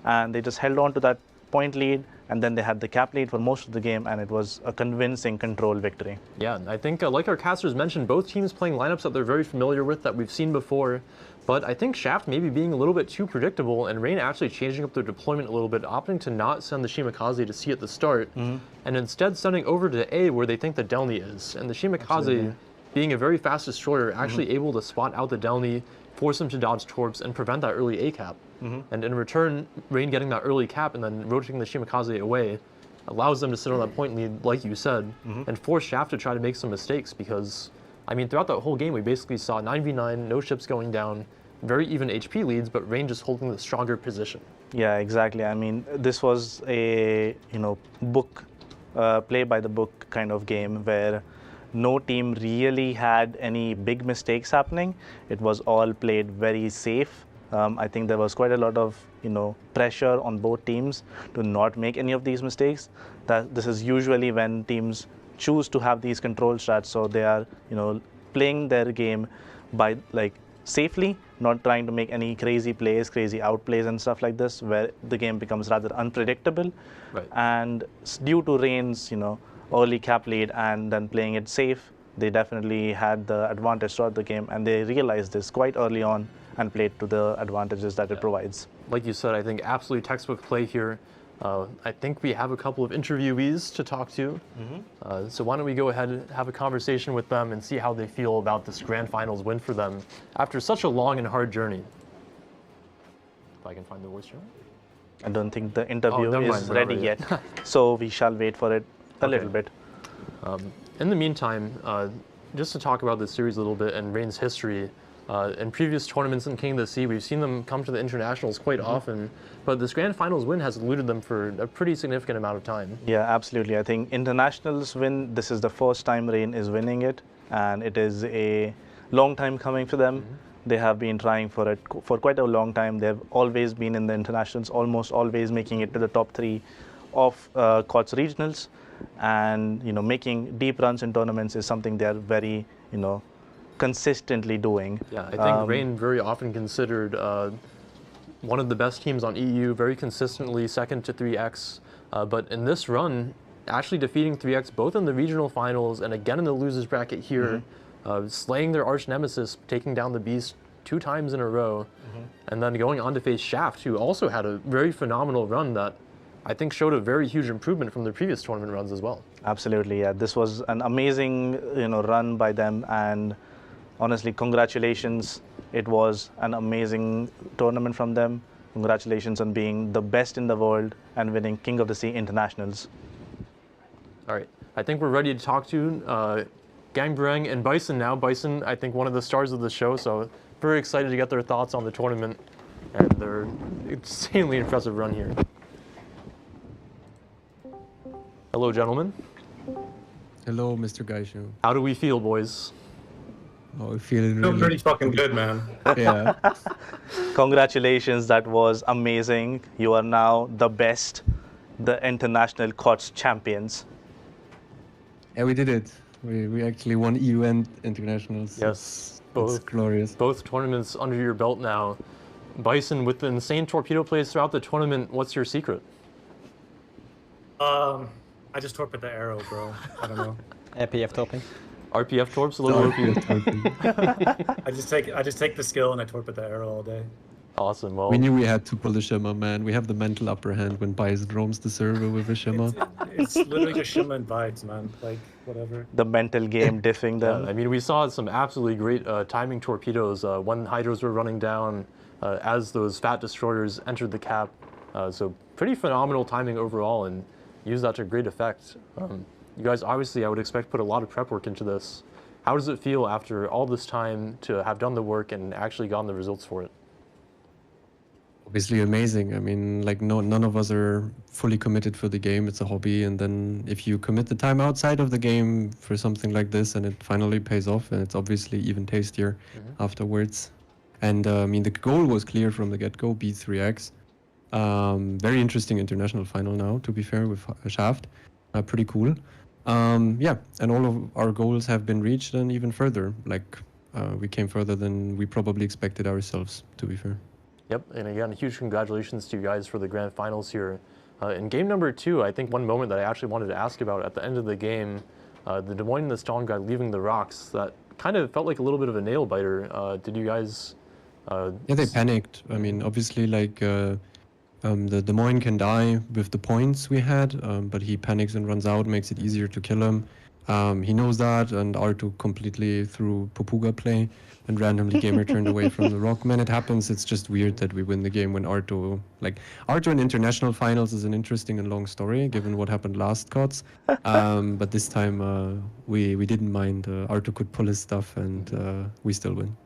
and they just held on to that point lead, and then they had the cap lead for most of the game, and it was a convincing control victory. Yeah, I think like our casters mentioned, both teams playing lineups that they're very familiar with, that we've seen before. But I think Shaft maybe being a little bit too predictable, and Rain actually changing up their deployment a little bit, opting to not send the Shimakaze to C at the start, and instead sending over to A where they think the Delny is. And the Shimakaze, being a very fast destroyer, actually able to spot out the Delny, force him to dodge torps, and prevent that early A cap. And in return, Rain getting that early cap and then rotating the Shimakaze away allows them to sit on that point lead, like you said, and force Shaft to try to make some mistakes, because I mean, throughout that whole game, we basically saw 9v9, no ships going down, very even HP leads, but Rain just holding the stronger position. Yeah, exactly. I mean, this was a, play by the book kind of game where no team really had any big mistakes happening. It was all played very safe. I think there was quite a lot of pressure on both teams to not make any of these mistakes. That this is usually when teams choose to have these control strats, so they are playing their game by safely, not trying to make any crazy plays, crazy outplays and stuff like this, where the game becomes rather unpredictable. Right. And due to Rain's early cap lead and then playing it safe, they definitely had the advantage throughout the game, and they realized this quite early on and played to the advantages that it provides. Like you said, I think absolutely textbook play here. I think we have a couple of interviewees to talk to. So why don't we go ahead and have a conversation with them and see how they feel about this grand finals win for them after such a long and hard journey. If I can find the voice channel. I don't think the interview is we're ready yet, so we shall wait for it a little bit. In the meantime, just to talk about this series a little bit and Rain's history, in previous tournaments in King of the Sea, we've seen them come to the internationals quite often, but this grand finals win has eluded them for a pretty significant amount of time. Yeah, absolutely. I think internationals win, this is the first time Rain is winning it, and it is a long time coming for them. They have been trying for it for quite a long time. They've always been in the internationals, almost always making it to the top 3 of COTS regionals, and making deep runs in tournaments is something they are very consistently doing. Yeah, I think Rain very often considered one of the best teams on EU, very consistently second to 3X. But in this run, actually defeating 3X both in the regional finals and again in the losers bracket here, slaying their arch nemesis, taking down the Beast 2 times in a row, and then going on to face Shaft, who also had a very phenomenal run that I think showed a very huge improvement from the previous tournament runs as well. Absolutely, yeah. This was an amazing run by them, and honestly, congratulations. It was an amazing tournament from them. Congratulations on being the best in the world and winning King of the Sea Internationals. All right, I think we're ready to talk to Gangbrang and Bison now. Bison, I think one of the stars of the show, so very excited to get their thoughts on the tournament and their insanely impressive run here. Hello, gentlemen. Hello, Mr. Gaishu. How do we feel, boys? Oh, we feel pretty fucking good, man. Yeah. Congratulations, that was amazing. You are now the best, the international COTS champions. Yeah, we did it. We actually won EU and internationals. Yes, both glorious. Both tournaments under your belt now. Bison, with the insane torpedo plays throughout the tournament, what's your secret? I just torped the arrow, bro. I don't know. RPF torping. RPF torps, a little RPF I just take the skill and I torp the arrow all day. Awesome. Well, we knew we had to pull the Shimmer, man. We have the mental upper hand when Bison roams the server with a Shimmer. It's literally just Shimmer and Bites, man. Like, whatever. The mental game diffing them. I mean, we saw some absolutely great timing torpedoes when hydros were running down as those fat destroyers entered the cap. So pretty phenomenal timing overall, and use that to great effect. You guys, obviously, I would expect put a lot of prep work into this. How does it feel after all this time to have done the work and actually gotten the results for it? Obviously amazing. I mean, like none of us are fully committed for the game. It's a hobby, and then if you commit the time outside of the game for something like this, and it finally pays off, and it's obviously even tastier afterwards. And I mean, the goal was clear from the get-go: beat 3X. Very interesting international final now, to be fair, with Shaft. Pretty cool. Yeah, and all of our goals have been reached and even further. Like, we came further than we probably expected ourselves, to be fair. Yep, and again, huge congratulations to you guys for the grand finals here. In game number 2, I think one moment that I actually wanted to ask about at the end of the game, the Des Moines and the Stone guy leaving the rocks, that kind of felt like a little bit of a nail biter. Did you guys... Yeah, they panicked. I mean, obviously, like, the Des Moines can die with the points we had, but he panics and runs out, makes it easier to kill him. He knows that, and R2 completely threw Popuga play, and randomly Gamer turned away from the rock. Man, it happens. It's just weird that we win the game when R2... Like, R2 in international finals is an interesting and long story, given what happened last COTS. But this time, we didn't mind. R2 could pull his stuff, and we still win.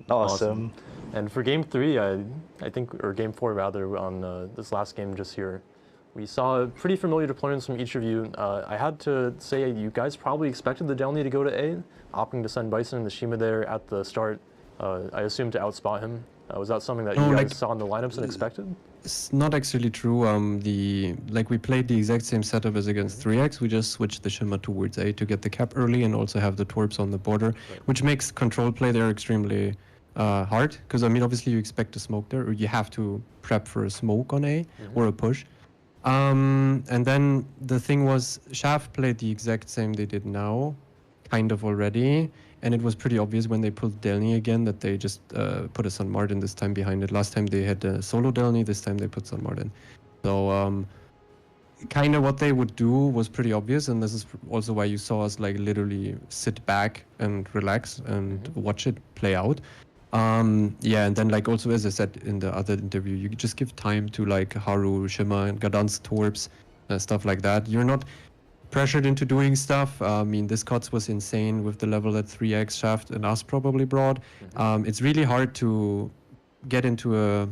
Awesome. And for game 3, I think, or game 4 rather, on this last game just here, We saw pretty familiar deployments from each of you. I had to say you guys probably expected the Delny to go to A, opting to send Bison and the Shima there at the start. I assume to outspot him. Was that something that you guys saw in the lineups and expected? It's not actually true. We played the exact same setup as against 3x. We just switched the Shima towards A to get the cap early and also have the torps on the border, which makes control play there extremely hard. Because I mean, obviously you expect a smoke there, or you have to prep for a smoke on A or a push. And then the thing was, Shaft played the exact same they did now, kind of already. And it was pretty obvious when they pulled Delny again that they just put a San Martin this time behind it. Last time they had a solo Delny, this time they put San Martin. So kind of what they would do was pretty obvious, and this is also why you saw us like literally sit back and relax and watch it play out. Yeah, and then like also as I said in the other interview, you just give time to like Haru, Shima, and Gadansk torps, stuff like that. You're not pressured into doing stuff. I mean, this COTS was insane with the level that 3x Shaft and us probably brought. It's really hard to get into a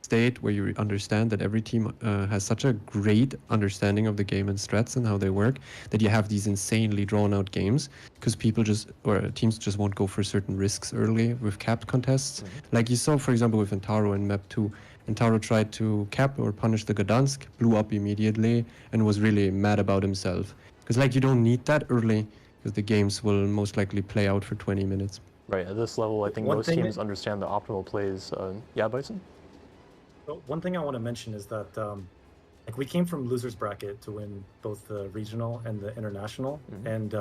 state where you understand that every team has such a great understanding of the game and strats and how they work, that you have these insanely drawn out games because teams just won't go for certain risks early with capped contests. Like you saw, for example, with Entaro in map 2. Entaro tried to cap or punish the Gdansk, blew up immediately, and was really mad about himself. Because like you don't need that early, because the games will most likely play out for 20 minutes. Right, at this level, I think most teams understand the optimal plays. Yeah, Bison? One thing I want to mention is that like we came from losers bracket to win both the regional and the international, and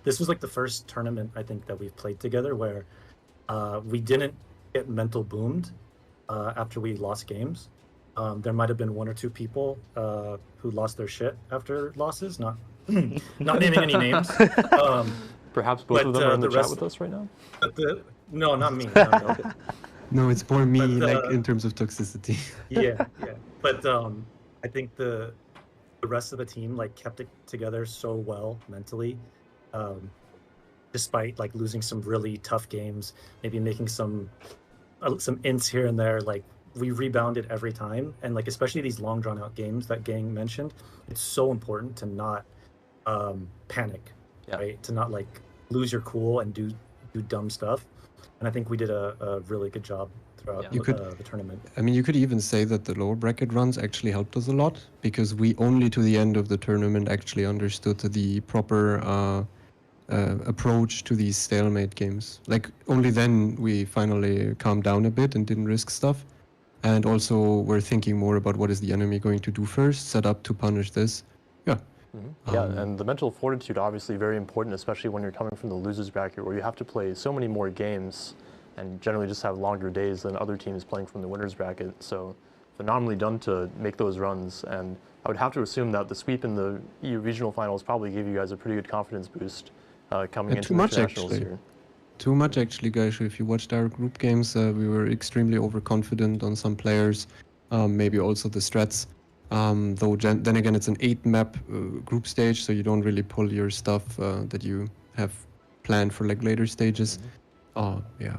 this was like the first tournament I think that we've played together where we didn't get mental boomed after we lost games. There might have been one or two people who lost their shit after losses, not naming any names. Perhaps both of them are in the chat with us right now? No, not me. No. No, it's more me, like in terms of toxicity. yeah. But I think the rest of the team like kept it together so well mentally, despite like losing some really tough games, maybe making some ints here and there. Like we rebounded every time, and like especially these long drawn out games that Gang mentioned, it's so important to not panic, right? To not like lose your cool and do dumb stuff. And I think we did a really good job throughout the tournament. I mean, you could even say that the lower bracket runs actually helped us a lot, because we only to the end of the tournament actually understood the proper approach to these stalemate games. Like only then we finally calmed down a bit and didn't risk stuff. And also we're thinking more about what is the enemy going to do first, set up to punish this. Yeah. Yeah, and the mental fortitude obviously very important, especially when you're coming from the losers bracket where you have to play so many more games and generally just have longer days than other teams playing from the winners bracket. So phenomenally done to make those runs, and I would have to assume that the sweep in the EU regional finals probably gave you guys a pretty good confidence boost coming into the internationals here. Too much actually, guys. If you watched our group games, we were extremely overconfident on some players, maybe also the strats. Though then again, it's an 8-map group stage, so you don't really pull your stuff that you have planned for like later stages. Yeah.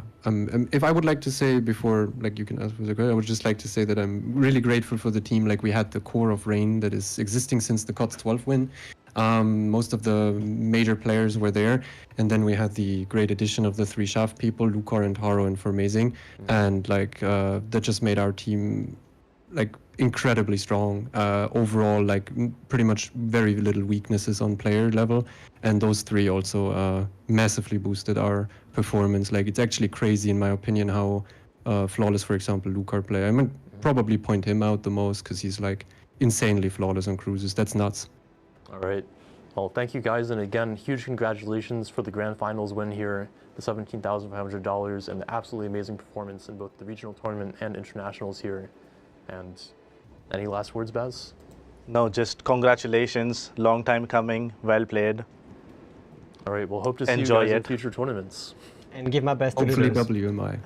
If I would like to say before, like you can ask for the question, I would just like to say that I'm really grateful for the team. Like we had the core of Rain that is existing since the COTS 12 win. Most of the major players were there, and then we had the great addition of the 3 Shaft people, Lukar and Haro, and Formazing, and like that just made our team like incredibly strong overall, like pretty much very little weaknesses on player level, and those 3 also massively boosted our performance. Like it's actually crazy in my opinion how flawless, for example, Lukar play. I mean, probably point him out the most because he's like insanely flawless on cruises. That's nuts. All right, well, thank you guys, and again, huge congratulations for the grand finals win here, the $17,500, and the absolutely amazing performance in both the regional tournament and internationals here. And any last words, Baz? No, just congratulations. Long time coming. Well played. All right, we'll hope to see Enjoy you guys it. in future tournaments. And give my best to Hopefully Lulu. WMI.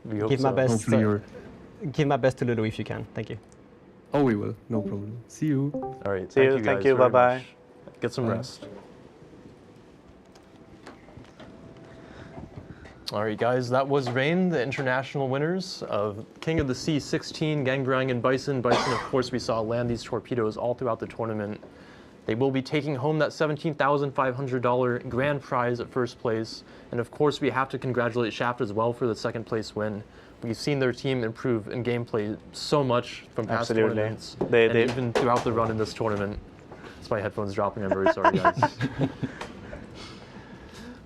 We hope Give my so. best. Hopefully you're... Give my best to Lulu if you can. Thank you. Oh, we will. No problem. See you. All right, See thank you. you guys Thank you. very Bye-bye. much. Get some rest. All right, guys, that was Rain, the international winners of King of the Sea 16, Gangrang and Bison. Bison, of course, we saw land these torpedoes all throughout the tournament. They will be taking home that $17,500 grand prize at first place. And of course, we have to congratulate Shaft as well for the second place win. We've seen their team improve in gameplay so much from past tournaments, and even throughout the run in this tournament. That's my headphones dropping, I'm very sorry, guys.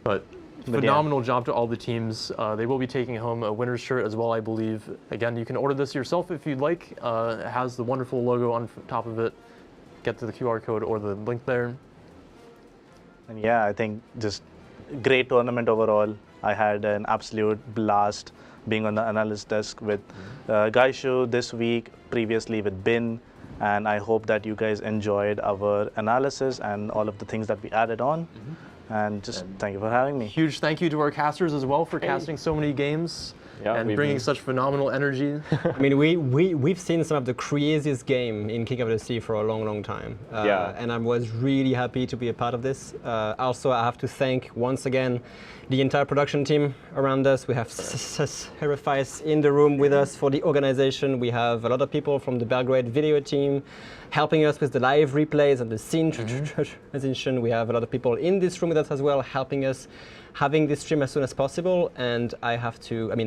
But phenomenal job to all the teams. They will be taking home a winner's shirt as well, I believe. Again, you can order this yourself if you'd like. It has the wonderful logo on top of it. Get to the QR code or the link there. And yeah, I think just great tournament overall. I had an absolute blast being on the analyst desk with Gaishu this week, previously with Bin, and I hope that you guys enjoyed our analysis and all of the things that we added on. And just thank you for having me. Huge thank you to our casters as well for casting so many games and bringing such phenomenal energy. I mean, we've seen some of the craziest game in King of the Sea for a long, long time. And I was really happy to be a part of this. Also, I have to thank once again the entire production team around us. We have Seraphice in the room with us for the organization. We have a lot of people from the Belgrade video team helping us with the live replays and the scene transition. We have a lot of people in this room with us as well, helping us having this stream as soon as possible. And I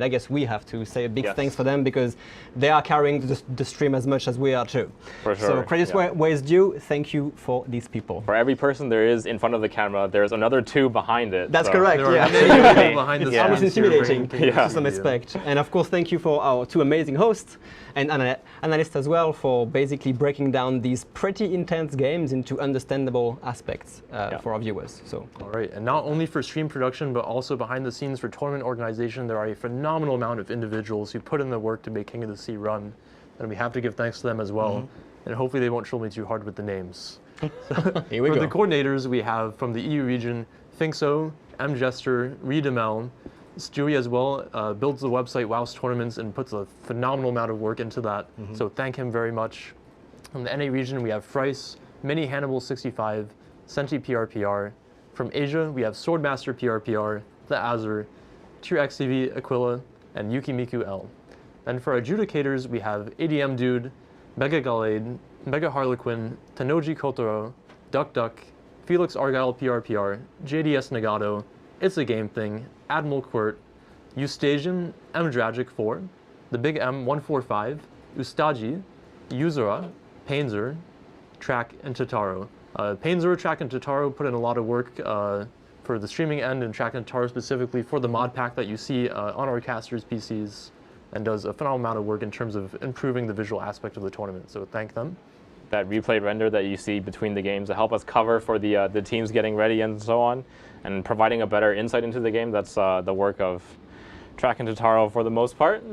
guess we have to say a big thanks for them, because they are carrying the stream as much as we are too. For sure. So credit where is due. Thank you for these people. For every person there is in front of the camera, there's another 2 behind it. That's correct. It's almost intimidating to some aspect. And of course, thank you for our 2 amazing hosts and analysts as well for basically breaking down these pretty intense games into understandable aspects for our viewers. So. All right, and not only for stream production, but also behind the scenes for tournament organization, there are a phenomenal amount of individuals who put in the work to make King of the Sea run, and we have to give thanks to them as well. And hopefully they won't troll me too hard with the names. Here we go. For the coordinators, we have from the EU region, Finkso, M. Jester, Reedemel, Stewie as well, builds the website Wows Tournaments and puts a phenomenal amount of work into that. So thank him very much. From the NA region, we have Frice, Mini Hannibal 65, Senti PRPR. From Asia, we have Swordmaster PRPR, The Azur, Tier XTV Aquila, and Yukimiku L. And for our adjudicators, we have ADM Dude, Mega Galade, Mega Harlequin, Tanoji Kotaro, Duck Duck, Felix Argyle PRPR, JDS Nagato, It's a Game Thing, Admiral Quirt, Eustasian, M. Dragic 4, The Big M 145, Ustaji, Yuzura, Painzer, Track, and Tataro. Painzer, Track, and Tataro put in a lot of work for the streaming end, and Track and Tataro specifically for the mod pack that you see on our casters' PCs, and does a phenomenal amount of work in terms of improving the visual aspect of the tournament. So thank them. That replay render that you see between the games to help us cover for the teams getting ready and so on, and providing a better insight into the game, that's the work of Track and Tataro for the most part.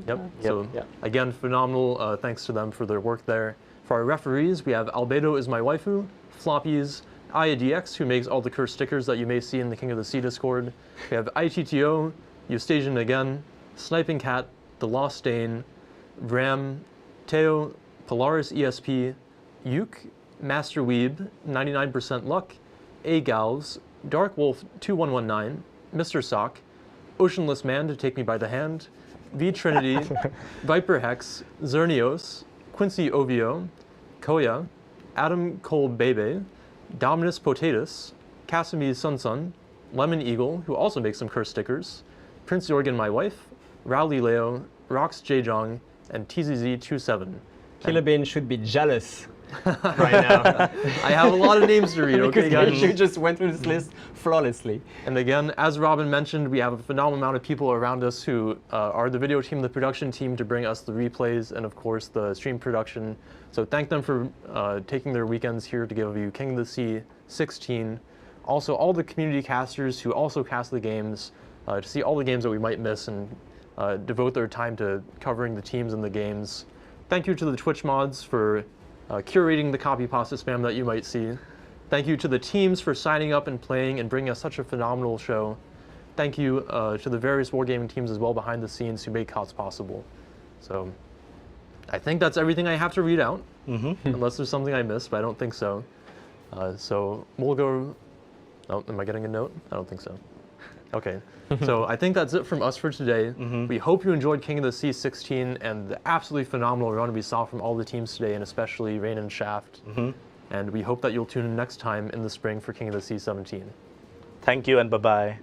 So again, phenomenal thanks to them for their work there. For our referees, we have Albedo is my waifu, Floppies, IADX, who makes all the cursed stickers that you may see in the King of the Sea Discord. We have ITTO, Eustasian again, Sniping Cat, The Lost Dane, Ram, Teo, Polaris ESP, Yuke, Master Weeb, 99% Luck, A Gals, Dark Wolf 2119, Mr. Sock, Oceanless Man to take me by the hand, V Trinity, Viper Hex, Zernios, Quincy Ovio, Koya, Adam Cole Bebe, Dominus Potatus, Casimir Sun, Lemon Eagle, who also makes some curse stickers, Prince Jorgen My Wife, Rowley Leo, Rox Jejong, and TZZ27. Killer Bean should be jealous right now. I have a lot of names to read, okay, guys? You just went through this list flawlessly. And again, as Robin mentioned, we have a phenomenal amount of people around us who are the video team, the production team, to bring us the replays, and of course the stream production. So thank them for taking their weekends here to give you King of the Sea 16. Also, all the community casters who also cast the games, to see all the games that we might miss and devote their time to covering the teams and the games. Thank you to the Twitch mods for curating the copy pasta spam that you might see. Thank you to the teams for signing up and playing and bringing us such a phenomenal show. Thank you to the various wargaming teams as well behind the scenes who make COTS possible. So I think that's everything I have to read out, unless there's something I missed, but I don't think so. So we'll go, oh, am I getting a note? I don't think so. Okay, so I think that's it from us for today. We hope you enjoyed King of the Sea 16 and the absolutely phenomenal run we saw from all the teams today, and especially Rain and Shaft. And we hope that you'll tune in next time in the spring for King of the Sea 17. Thank you and bye-bye.